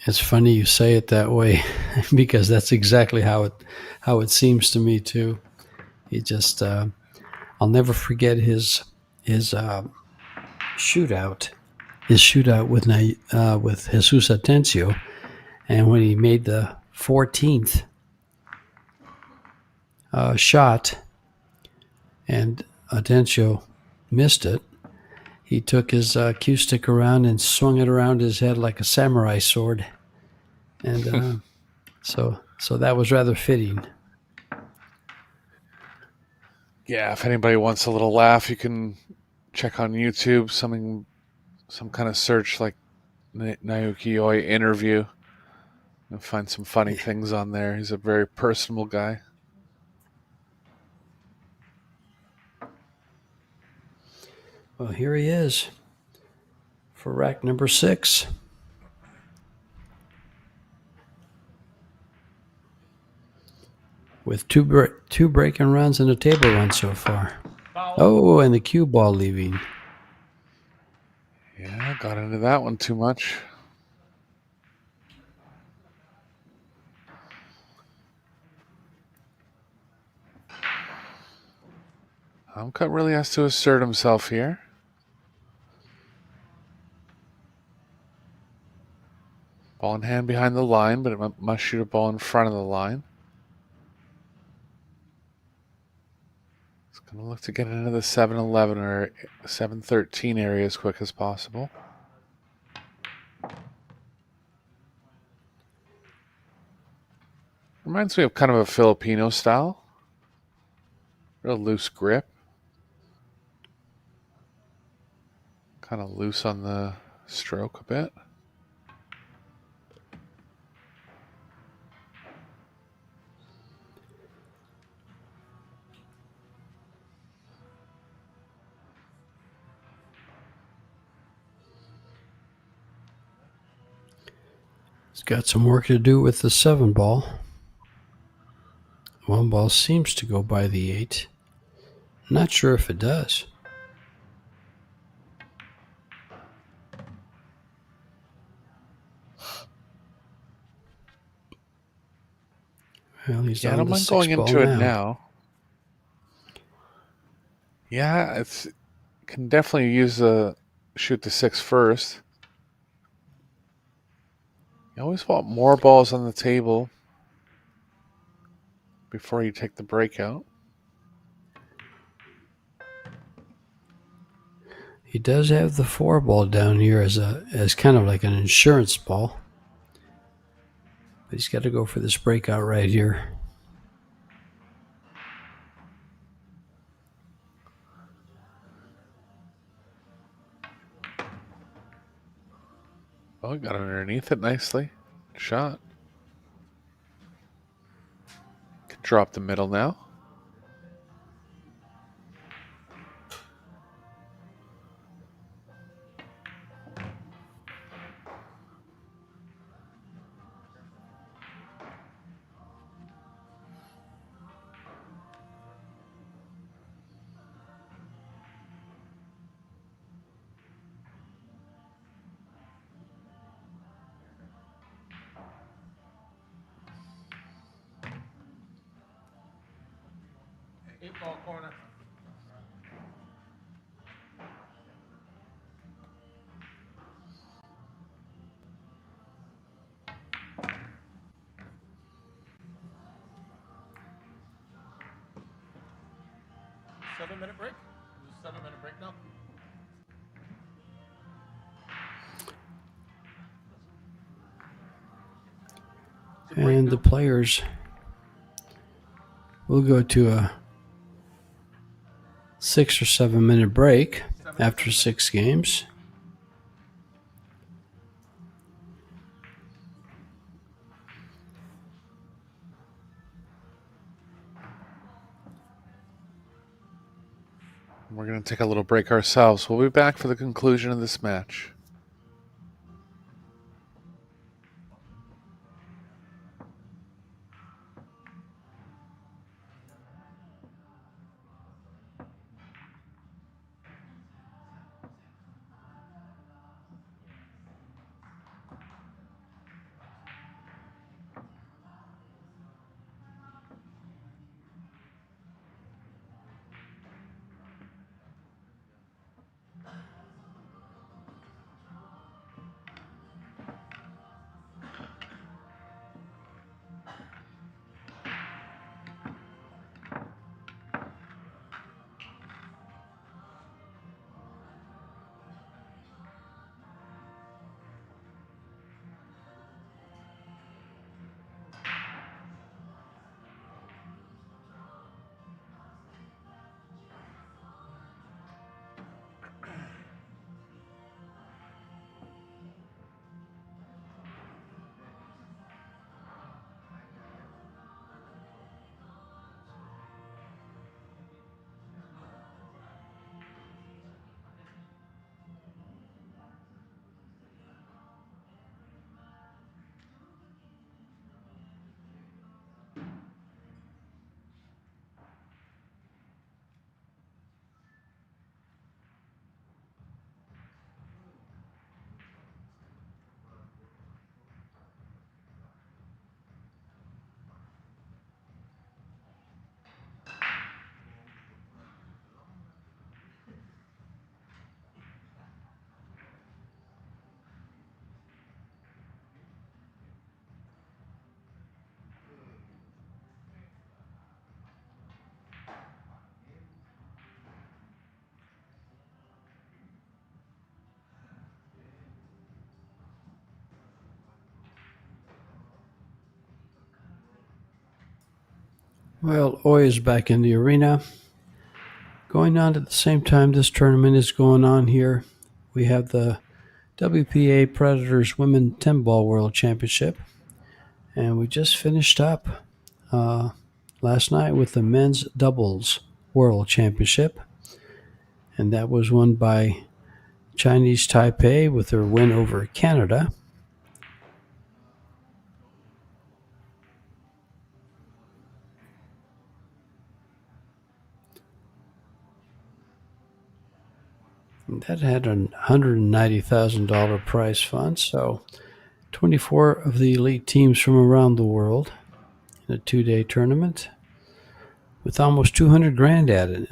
It's funny you say it that way because that's exactly how it seems to me too. He just I'll never forget his shootout. His shootout with Jesus Atencio, and when he made the 14th shot and Atencio missed it, he took his cue stick around and swung it around his head like a samurai sword. And so that was rather fitting. Yeah, if anybody wants a little laugh, you can check on YouTube some kind of search like Naoki Oi interview and find some funny things on there. He's a very personable guy. Well, here he is for rack number 6. With two breaking runs and a table run so far. Foul. Oh, and the cue ball leaving. Yeah, got into that one too much. Hamka really has to assert himself here. Ball in hand behind the line, but it must shoot a ball in front of the line. It's going to look to get into the 7-11 or 7-13 area as quick as possible. Reminds me of kind of a Filipino style. Real loose grip. Kind of loose on the stroke a bit. He's got some work to do with the 7 ball. 1 ball seems to go by the 8. Not sure if it does. Well, he's Yeah, I on don't the mind 6 going ball into it now. now. Yeah, it's can definitely shoot the 6 first. You always want more balls on the table before you take the breakout. He does have the 4 ball down here as kind of like an insurance ball. But he's got to go for this breakout right here. Oh, got underneath it nicely. Shot. Can drop the middle now. 8 ball corner. Seven-minute break. This is a 7-minute break now. And the players will go to a 6 or 7 minute break after 6 games. We're going to take a little break ourselves. We'll be back for the conclusion of this match. Well, Oi is back in the arena. Going on at the same time this tournament is going on here, we have the WPA Predators Women 10-Ball World Championship. And we just finished up last night with the Men's Doubles World Championship. And that was won by Chinese Taipei with their win over Canada. That had a $190,000 prize fund, so 24 of the elite teams from around the world in a 2-day tournament with almost 200 grand added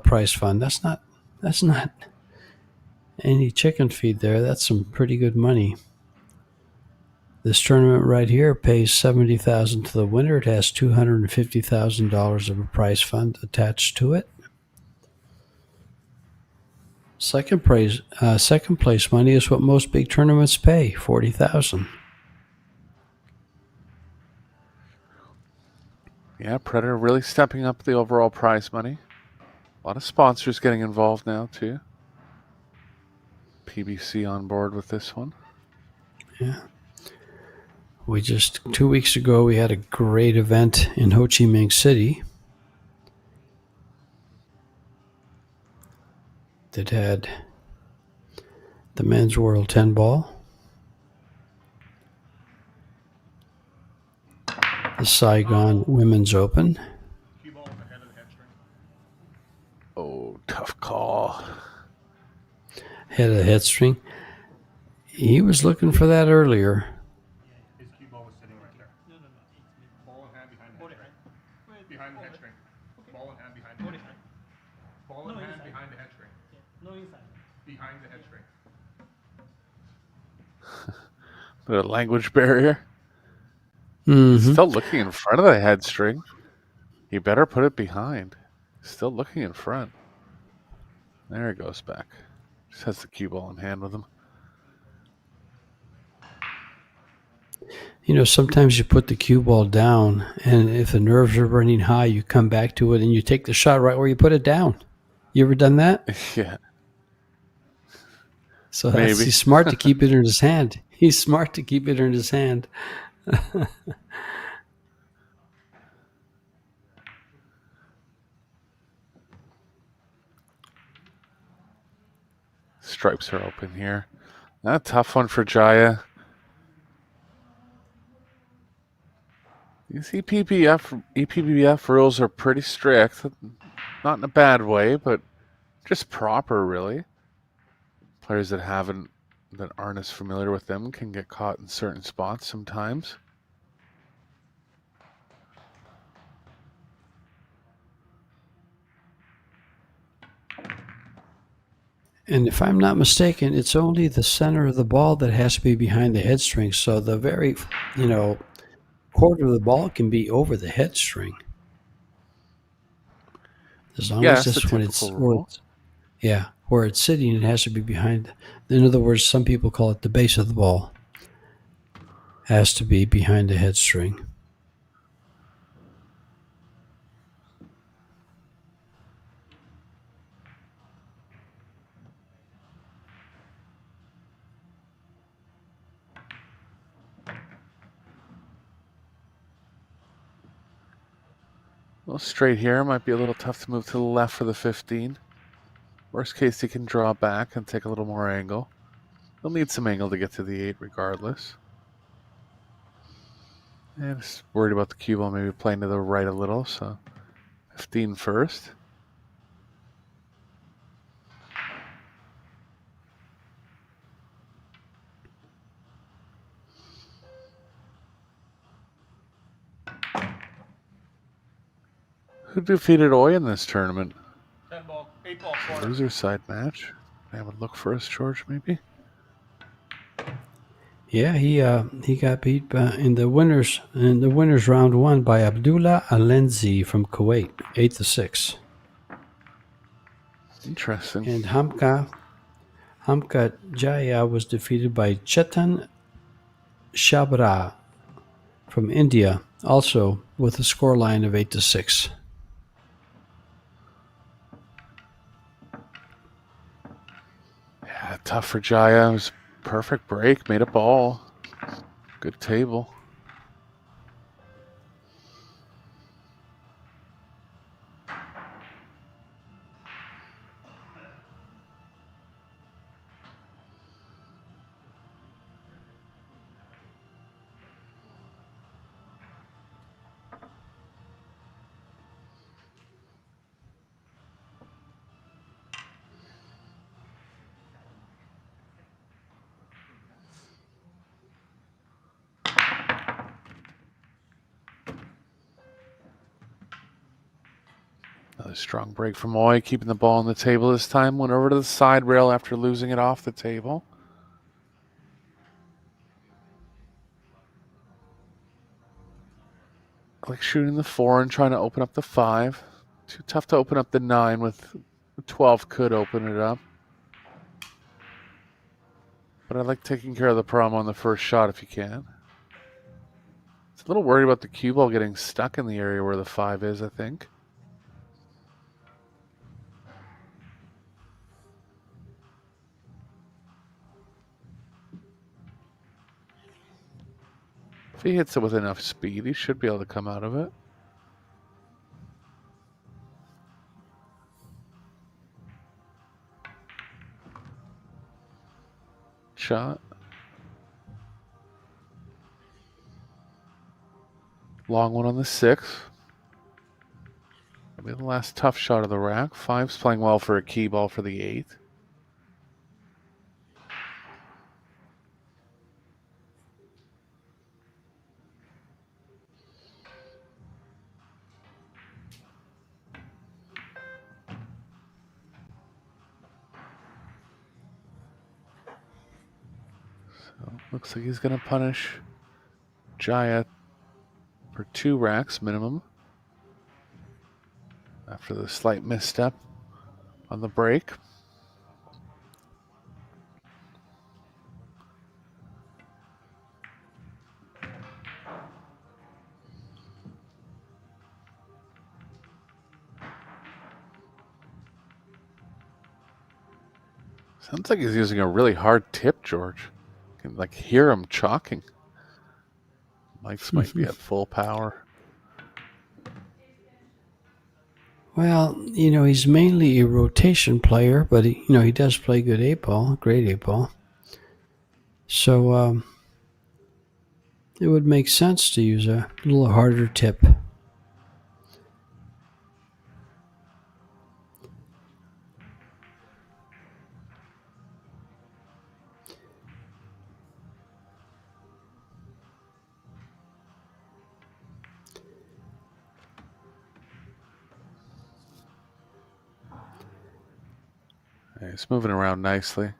prize fund. That's not any chicken feed there. That's some pretty good money. This tournament right here pays $70,000 to the winner. It has $250,000 of a prize fund attached to it. Second place money is what most big tournaments pay, $40,000. Yeah, Predator really stepping up the overall prize money. A lot of sponsors getting involved now, too. PBC on board with this one. Yeah. 2 weeks ago, we had a great event in Ho Chi Minh City that had the Men's World 10 Ball, the Saigon Women's Open. Cue ball with the head of the head string. Oh, tough call. Head of the head string. He was looking for that earlier. His cue ball was sitting right there. Ball in hand behind the head string. Behind the head string. Ball in hand behind string. The language barrier. Mm-hmm. Still looking in front of the head string. He better put it behind. Still looking in front. There he goes back. Just has the cue ball in hand with him. You know, sometimes you put the cue ball down, and if the nerves are running high, you come back to it and you take the shot right where you put it down. You ever done that? Yeah, So maybe. he's smart to keep it in his hand. He's smart to keep it in his hand. Stripes are open here. Not a tough one for Jaya. These EPBF rules are pretty strict. Not in a bad way, but just proper, really. Players that aren't as familiar with them can get caught in certain spots sometimes. And if I'm not mistaken, it's only the center of the ball that has to be behind the head string. So the very, quarter of the ball can be over the head string. As long as That's the it's when it's, typical rule. where it's sitting, it has to be behind. In other words, some people call it the base of the ball. Has to be behind the head string. Well, straight here might be a little tough to move to the left for the 15. Worst case, he can draw back and take a little more angle. He'll need some angle to get to the 8 regardless. And just worried about the cue ball maybe playing to the right a little, so 15 first. Who defeated Oy in this tournament? 10 ball, 8 ball corner. Loser side match. I would look for us, George, maybe. Yeah, he got beat in the winners round 1 by Abdullah Alenzi from Kuwait, 8-6. Interesting. And Hamka Jaya was defeated by Chetan Shabra from India, also with a scoreline of 8-6. Yeah, tough for Jaya. It was perfect break, made a ball. Good table. Another strong break from Oy, keeping the ball on the table this time. Went over to the side rail after losing it off the table. Like shooting the 4 and trying to open up the 5. Too tough to open up the 9 with the 12 could open it up. But I like taking care of the problem on the first shot if you can. It's a little worried about the cue ball getting stuck in the area where the 5 is, I think. If he hits it with enough speed, he should be able to come out of it. Shot. Long one on the 6. That'll be the last tough shot of the rack. 5's playing well for a key ball for the 8. Looks like he's going to punish Jaya for 2 racks minimum after the slight misstep on the break. Sounds like he's using a really hard tip, George. You can hear him chalking. Mics might be at full power. Well, he's mainly a rotation player, but he does play good 8-ball, great 8-ball. So it would make sense to use a little harder tip. He's moving around nicely.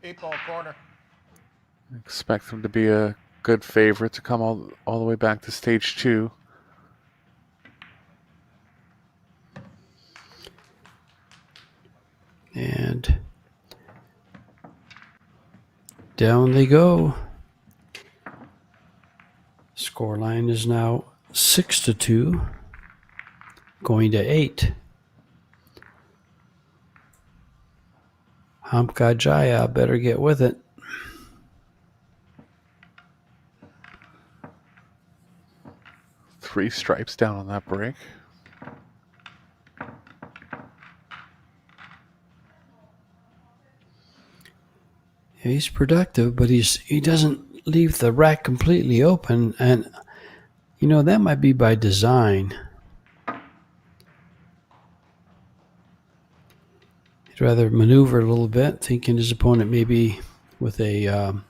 8-ball corner. Expect him to be a good favorite to come all the way back to stage 2. And down they go. Scoreline is now 6-2, going to 8. Hamka Jaya better get with it. Three stripes down on that break. Yeah, he's productive, but he doesn't leave the rack completely open, and that might be by design. He'd rather maneuver a little bit, thinking his opponent maybe with a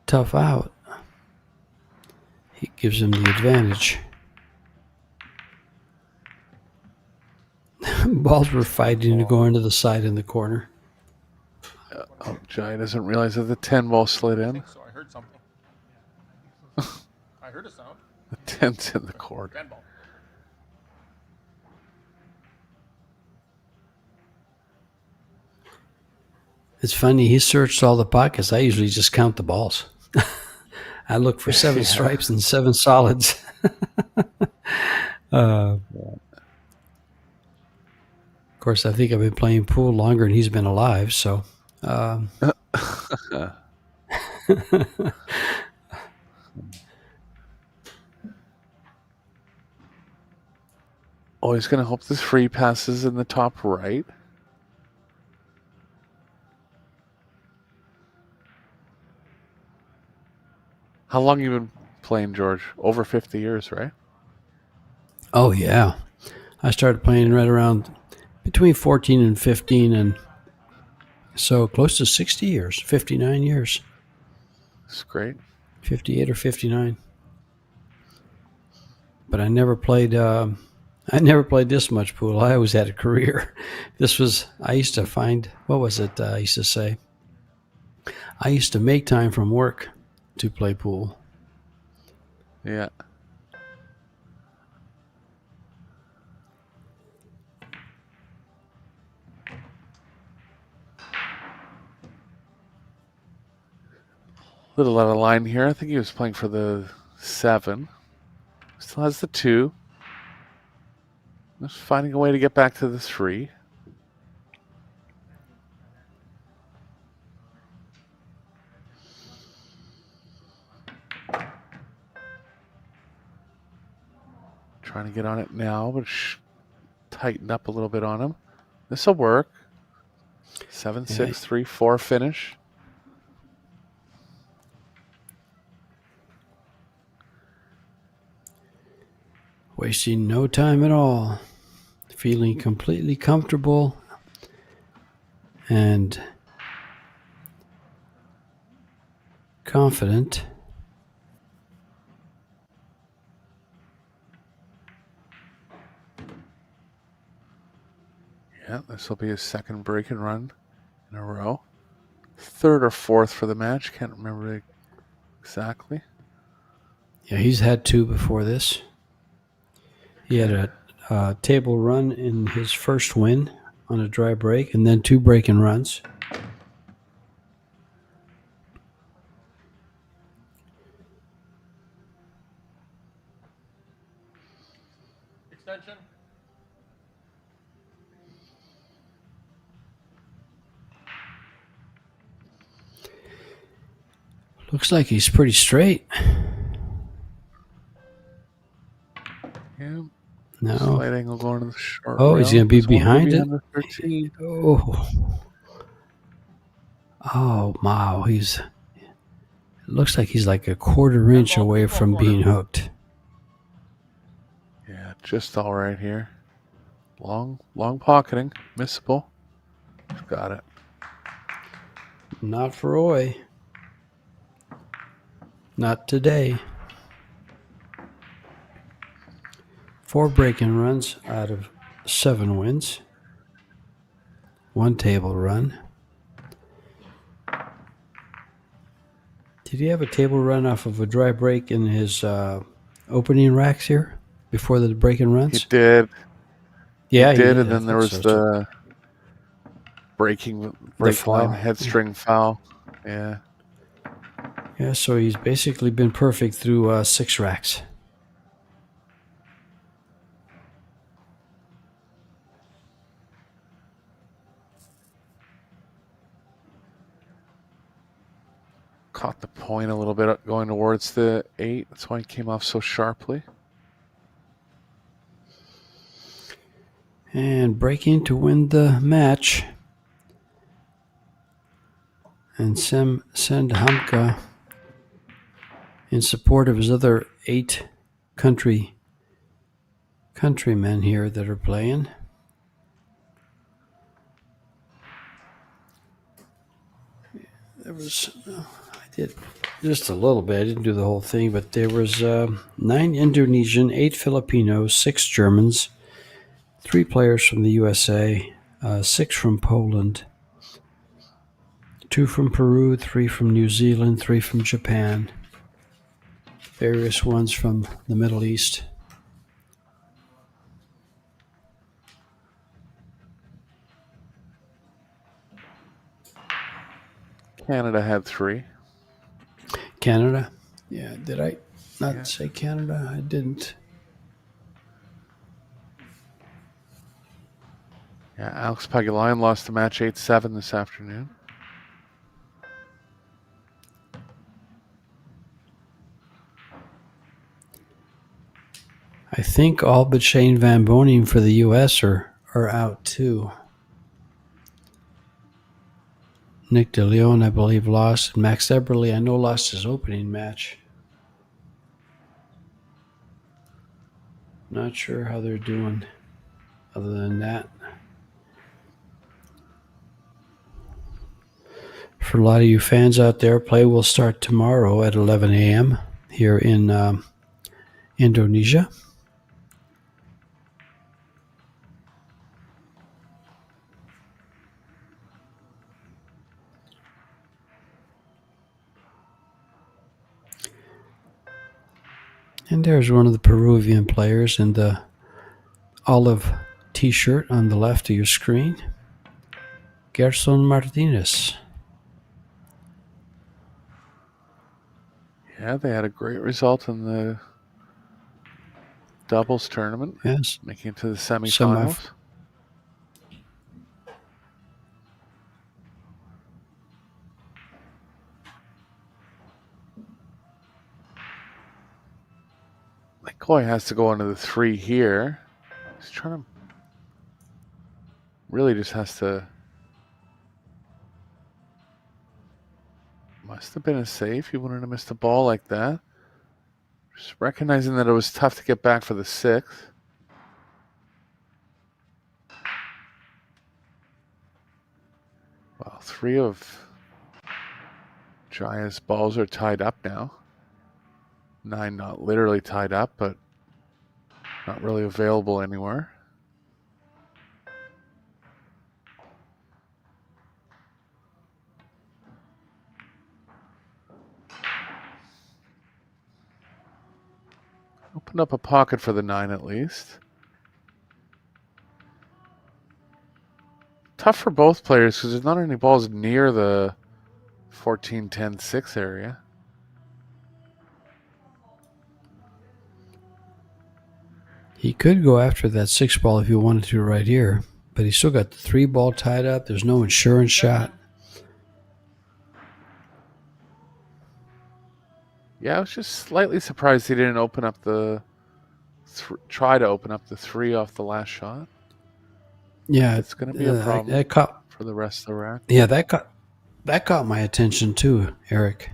tough out. He gives him the advantage. Balls were fighting to go into the side in the corner. Jai doesn't realize that the 10 ball slid I in. think so. I heard something. I heard a sound. The 10's in the corner. 10-ball. It's funny, he searched all the pockets. I usually just count the balls. I look for 7 stripes and 7 solids. Of course, I think I've been playing pool longer than he's been alive, so... Oh, he's going to hope this free passes in the top right. How long you been playing, George? Over 50 years, right? Oh, yeah. I started playing right around between 14 and 15, and so close to 60 years, 59 years. That's great. 58 or 59. But I never played this much pool. I always had a career. I used to find, what was it I used to say? I used to make time from work to play pool. Yeah. Little out of line here. I think he was playing for the 7. Still has the 2. Just finding a way to get back to the 3. Trying to get on it now, but tightened up a little bit on him. This will work. 7-6-3-4 finish. Wasting no time at all. Feeling completely comfortable and confident. Yeah, this will be his second break and run in a row. Third or fourth for the match. Can't remember exactly. Yeah, he's had 2 before this. He had a table run in his first win on a dry break, and then 2 break and runs. Extension. Looks like he's pretty straight. Yeah. No. Slight angle going to the short Oh, rail. he's going to be Doesn't wanna behind it. behind the 13. Oh, wow. It looks like he's like a quarter inch away from being hooked. Yeah, just all right here. Long pocketing. Missable. Got it. Not for Roy. Not today. 4 break-in runs out of 7 wins. 1 table run. Did he have a table run off of a dry break in his opening racks here before the break-in runs? He did. Yeah, he did, I and then there thought was so, the break line foul. headstring foul. Yeah. Yeah, so he's basically been perfect through 6 racks. Caught the point a little bit going towards the 8. That's why he came off so sharply. And breaking to win the match. And send Hamka in support of his other 8 countrymen here that are playing. There was, I did just a little bit. I didn't do the whole thing, but there was 9 Indonesian, 8 Filipinos, 6 Germans, 3 players from the USA, 6 from Poland, 2 from Peru, 3 from New Zealand, 3 from Japan, various ones from the Middle East. Canada had 3. Canada? Yeah, did I not say Canada? I didn't. Yeah, Alex Pagulayan lost the match 8-7 this afternoon. I think all but Shane Van Boning for the U.S. are out too. Nick DeLeon, I believe, lost. And Max Eberle, I know, lost his opening match. Not sure how they're doing other than that. For a lot of you fans out there, play will start tomorrow at 11 a.m. here in Indonesia. And there's one of the Peruvian players in the olive t-shirt on the left of your screen. Gerson Martinez. Yeah, they had a great result in the doubles tournament. Yes. Making it to the semifinals. Koi has to go into the 3 here. He's trying to... Really just has to... Must have been a save. He wouldn't have missed a ball like that. Just recognizing that it was tough to get back for the 6th. Well, 3 of Jaya's balls are tied up now. 9 not literally tied up, but not really available anywhere. opened up a pocket for the 9 at least. Tough for both players because there's not any balls near the 14, 10, 6 area. He could go after that 6 ball if he wanted to right here, but he's still got the 3 ball tied up. There's no insurance shot. Yeah, I was just slightly surprised he didn't open up the try to open up the 3 off the last shot. Yeah, It's going to be a problem that caught, for the rest of the rack. yeah, that caught my attention too, Eric.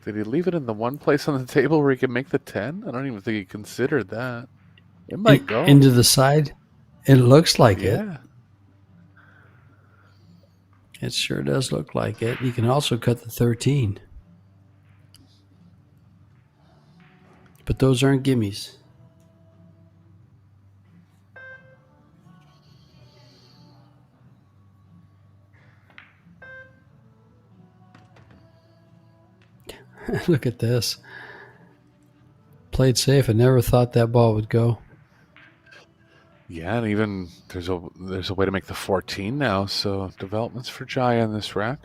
Did he leave it in the one place on the table where he could make the 10? I don't even think he considered that. It might go. Into the side? It looks like it. Yeah. It sure does look like it. You can also cut the 13. But those aren't gimmies. Look at this. Played safe. I never thought that ball would go. Yeah, and even there's a way to make the 14 now, so developments for Jaya in this rack.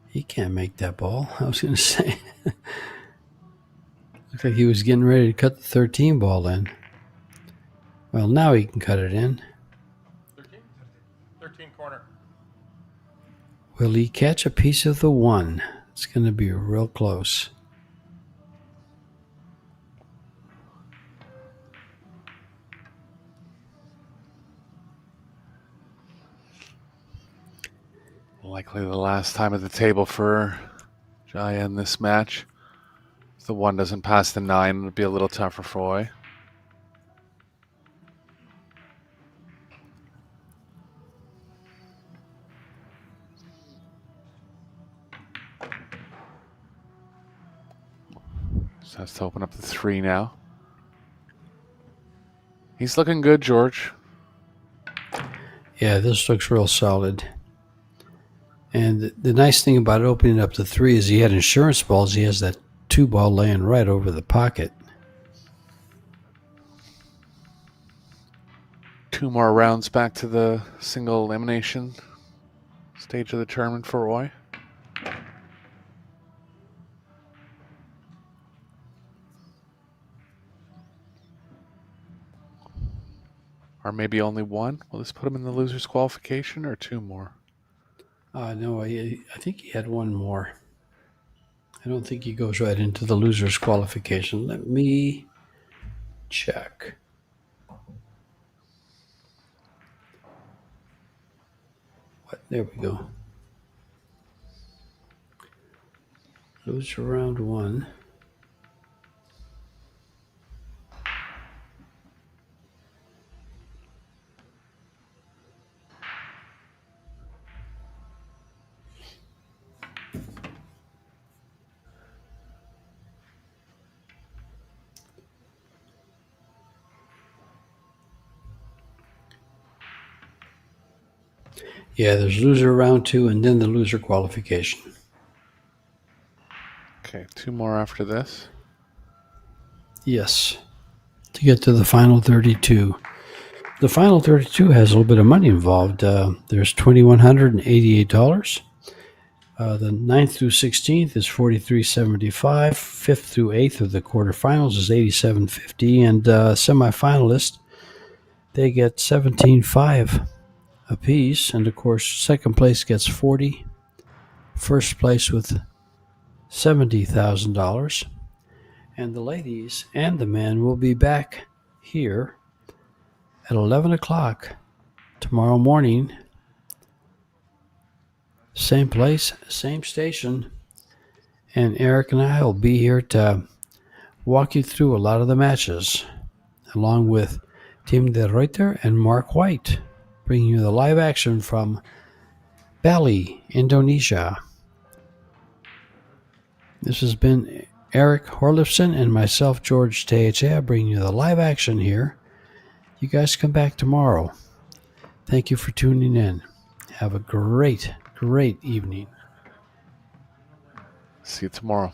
He can't make that ball. I was going to say. Looks like he was getting ready to cut the 13 ball in. Well, now he can cut it in. 13 corner. Will he catch a piece of the 1? It's going to be real close. Likely the last time at the table for Jaya in this match. If the 1 doesn't pass the 9, it'll be a little tougher for Roy. Just has to open up the 3 now. He's looking good, George. Yeah, this looks real solid. And the nice thing about opening up the 3 is he had insurance balls. He has that 2 ball laying right over the pocket. 2 more rounds back to the single elimination stage of the tournament for Roy. Or maybe only 1? Will this put him in the loser's qualification, or 2 more? No, I think he had 1 more. I don't think he goes right into the loser's qualification. Let me check. What? There we go. Loser round 1. Yeah, there's loser round 2 and then the loser qualification. Okay, 2 more after this. Yes, to get to the final 32. The final 32 has a little bit of money involved. There's $2,188. The 9th through 16th is $43.75. 5th through 8th of the quarterfinals is $87.50. And semifinalists, they get $17.5 a piece. And of course, second place gets $40. First place with $70,000. And the ladies and the men will be back here at 11 o'clock tomorrow morning. Same place, same station. And Eric and I will be here to walk you through a lot of the matches, along with Tim de Reuter and Mark White, bringing you the live action from Bali, Indonesia. This has been Eric Horlifson and myself, George Tehechea, bringing you the live action here You guys come back tomorrow. Thank you for tuning in. Have a great, great evening. See you tomorrow.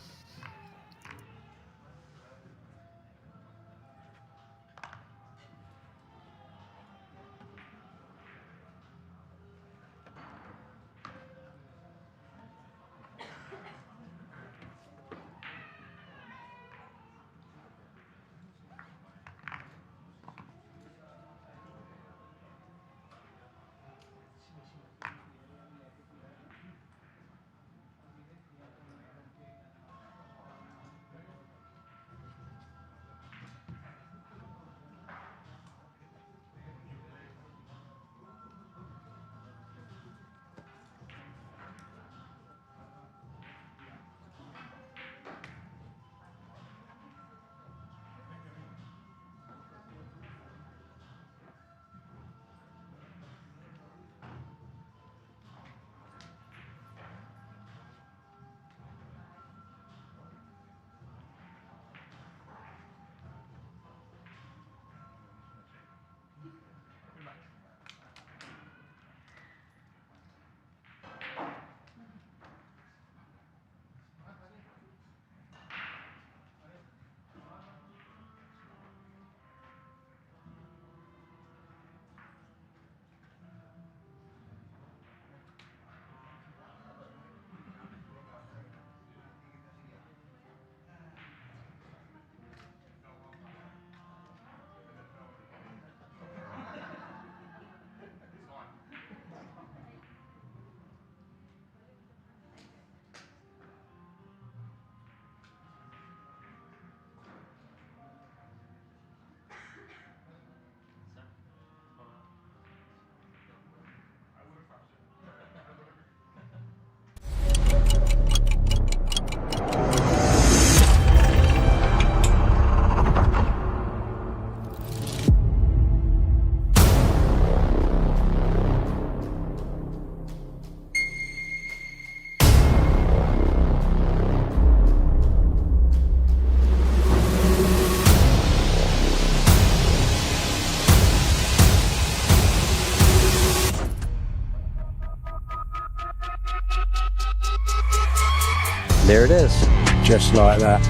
There it is. Just like that.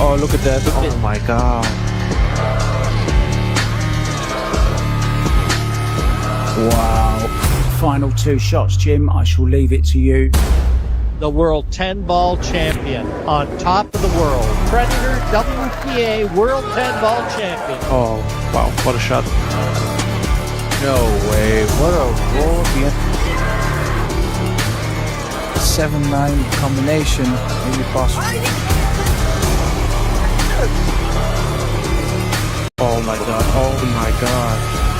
Oh, look at that. Oh my god. Wow. Final 2 shots, Jim. I shall leave it to you. The world 10-ball champion on top of the world. Predator WPA World 10-ball champion. Oh, wow. What a shot. No way. What a roll again. 7-9 combination. Maybe possible. Oh my god. Oh my god.